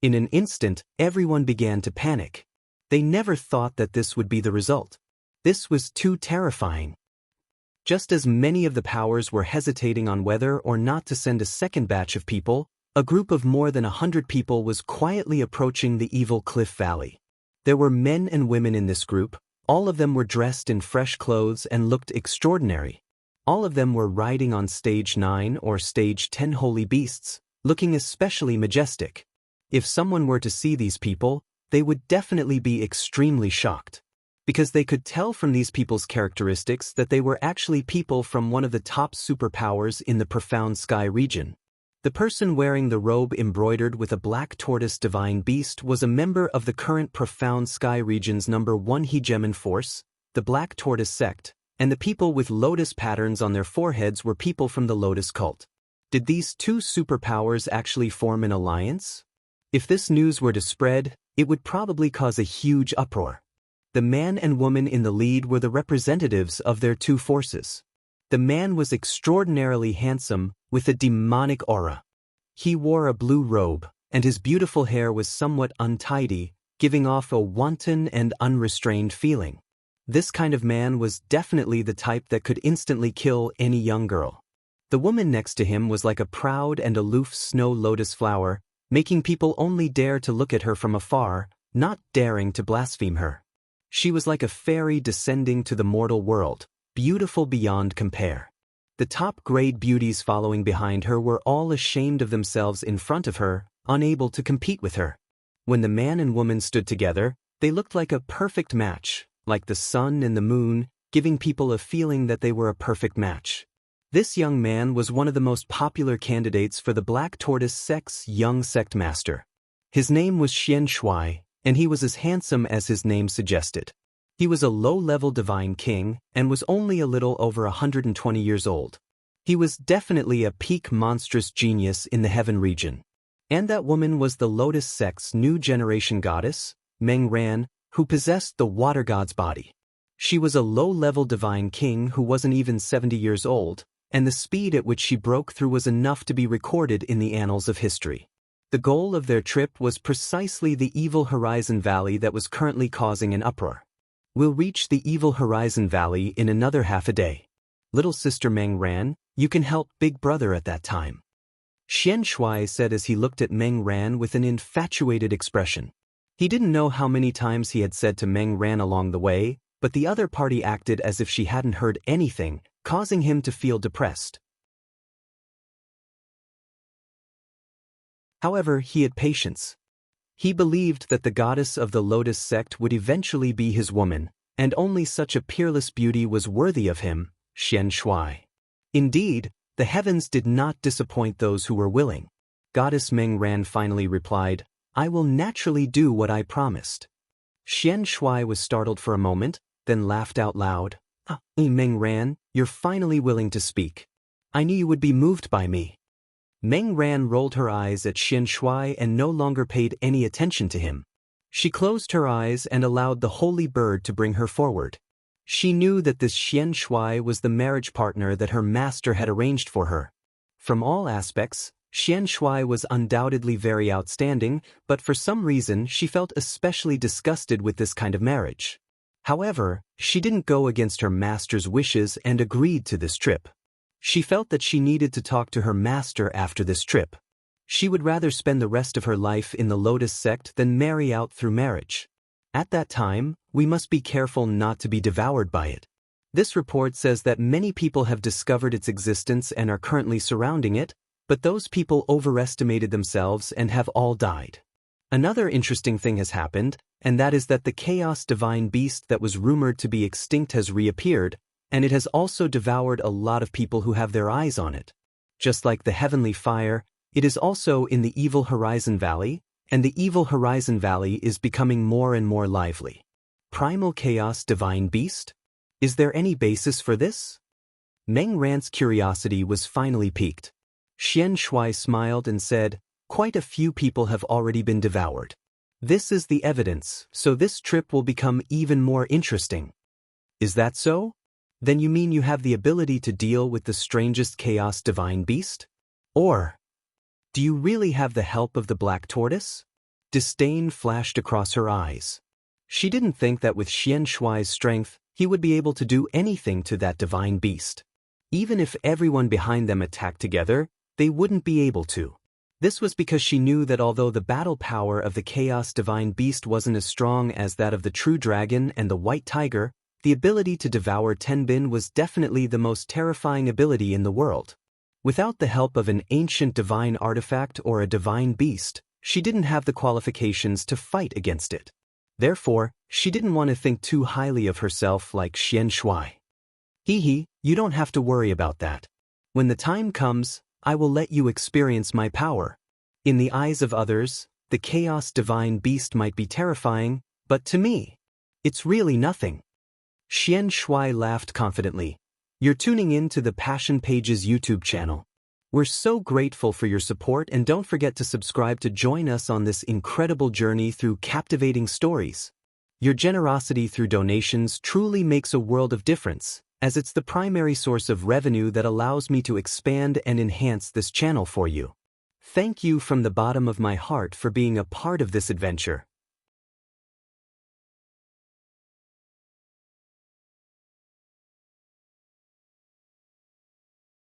In an instant, everyone began to panic. They never thought that this would be the result. This was too terrifying. Just as many of the powers were hesitating on whether or not to send a second batch of people, a group of more than 100 people was quietly approaching the Evil Cliff Valley. There were men and women in this group. All of them were dressed in fresh clothes and looked extraordinary. All of them were riding on Stage 9 or Stage 10 holy beasts, looking especially majestic. If someone were to see these people, they would definitely be extremely shocked. Because they could tell from these people's characteristics that they were actually people from one of the top superpowers in the Profound Sky region. The person wearing the robe embroidered with a black tortoise divine beast was a member of the current Profound Sky region's #1 hegemon force, the Black Tortoise sect, and the people with lotus patterns on their foreheads were people from the Lotus cult. Did these two superpowers actually form an alliance? If this news were to spread, it would probably cause a huge uproar. The man and woman in the lead were the representatives of their two forces. The man was extraordinarily handsome, with a demonic aura. He wore a blue robe, and his beautiful hair was somewhat untidy, giving off a wanton and unrestrained feeling. This kind of man was definitely the type that could instantly kill any young girl. The woman next to him was like a proud and aloof snow lotus flower, making people only dare to look at her from afar, not daring to blaspheme her. She was like a fairy descending to the mortal world, beautiful beyond compare. The top-grade beauties following behind her were all ashamed of themselves in front of her, unable to compete with her. When the man and woman stood together, they looked like a perfect match, like the sun and the moon, giving people a feeling that they were a perfect match. This young man was one of the most popular candidates for the Black Tortoise Sect's young sect master. His name was Xian Shui, and he was as handsome as his name suggested. He was a low-level divine king, and was only a little over 120 years old. He was definitely a peak monstrous genius in the heaven region. And that woman was the Lotus Sect's new generation goddess, Meng Ran, who possessed the water god's body. She was a low-level divine king who wasn't even 70 years old, and the speed at which she broke through was enough to be recorded in the annals of history. The goal of their trip was precisely the Evil Horizon Valley that was currently causing an uproar. We'll reach the Evil Horizon Valley in another half a day. Little sister Meng Ran, you can help Big Brother at that time. Xian Shui said as he looked at Meng Ran with an infatuated expression. He didn't know how many times he had said to Meng Ran along the way, but the other party acted as if she hadn't heard anything, causing him to feel depressed. However, he had patience. He believed that the goddess of the Lotus Sect would eventually be his woman, and only such a peerless beauty was worthy of him, Xian Shui. Indeed, the heavens did not disappoint those who were willing. Goddess Meng Ran finally replied, "I will naturally do what I promised." Xian Shui was startled for a moment, then laughed out loud. Meng Ran, you're finally willing to speak. I knew you would be moved by me." Meng Ran rolled her eyes at Xian Shui and no longer paid any attention to him. She closed her eyes and allowed the holy bird to bring her forward. She knew that this Xian Shui was the marriage partner that her master had arranged for her. From all aspects, Xian Shui was undoubtedly very outstanding, but for some reason she felt especially disgusted with this kind of marriage. However, she didn't go against her master's wishes and agreed to this trip. She felt that she needed to talk to her master after this trip. She would rather spend the rest of her life in the Lotus Sect than marry out through marriage. At that time, we must be careful not to be devoured by it. This report says that many people have discovered its existence and are currently surrounding it, but those people overestimated themselves and have all died. Another interesting thing has happened, and that is that the chaos divine beast that was rumored to be extinct has reappeared, and it has also devoured a lot of people who have their eyes on it. Just like the heavenly fire, it is also in the Evil Horizon Valley, and the Evil Horizon Valley is becoming more and more lively. Primal Chaos Divine Beast? Is there any basis for this? Meng Ran's curiosity was finally piqued. Xian Shui smiled and said, "Quite a few people have already been devoured. This is the evidence, so this trip will become even more interesting." "Is that so? Then you mean you have the ability to deal with the strangest chaos divine beast? Or do you really have the help of the Black Tortoise?" Disdain flashed across her eyes. She didn't think that with Xian Shui's strength, he would be able to do anything to that divine beast. Even if everyone behind them attacked together, they wouldn't be able to. This was because she knew that although the battle power of the chaos divine beast wasn't as strong as that of the true dragon and the white tiger, the ability to devour Tenbin was definitely the most terrifying ability in the world. Without the help of an ancient divine artifact or a divine beast, she didn't have the qualifications to fight against it. Therefore, she didn't want to think too highly of herself like Xian Shui. You don't have to worry about that. When the time comes, I will let you experience my power. In the eyes of others, the chaos divine beast might be terrifying, but to me, it's really nothing." Xian Shui laughed confidently. "You're tuning in to the Passion Page's YouTube channel. We're so grateful for your support, and don't forget to subscribe to join us on this incredible journey through captivating stories. Your generosity through donations truly makes a world of difference, as it's the primary source of revenue that allows me to expand and enhance this channel for you. Thank you from the bottom of my heart for being a part of this adventure.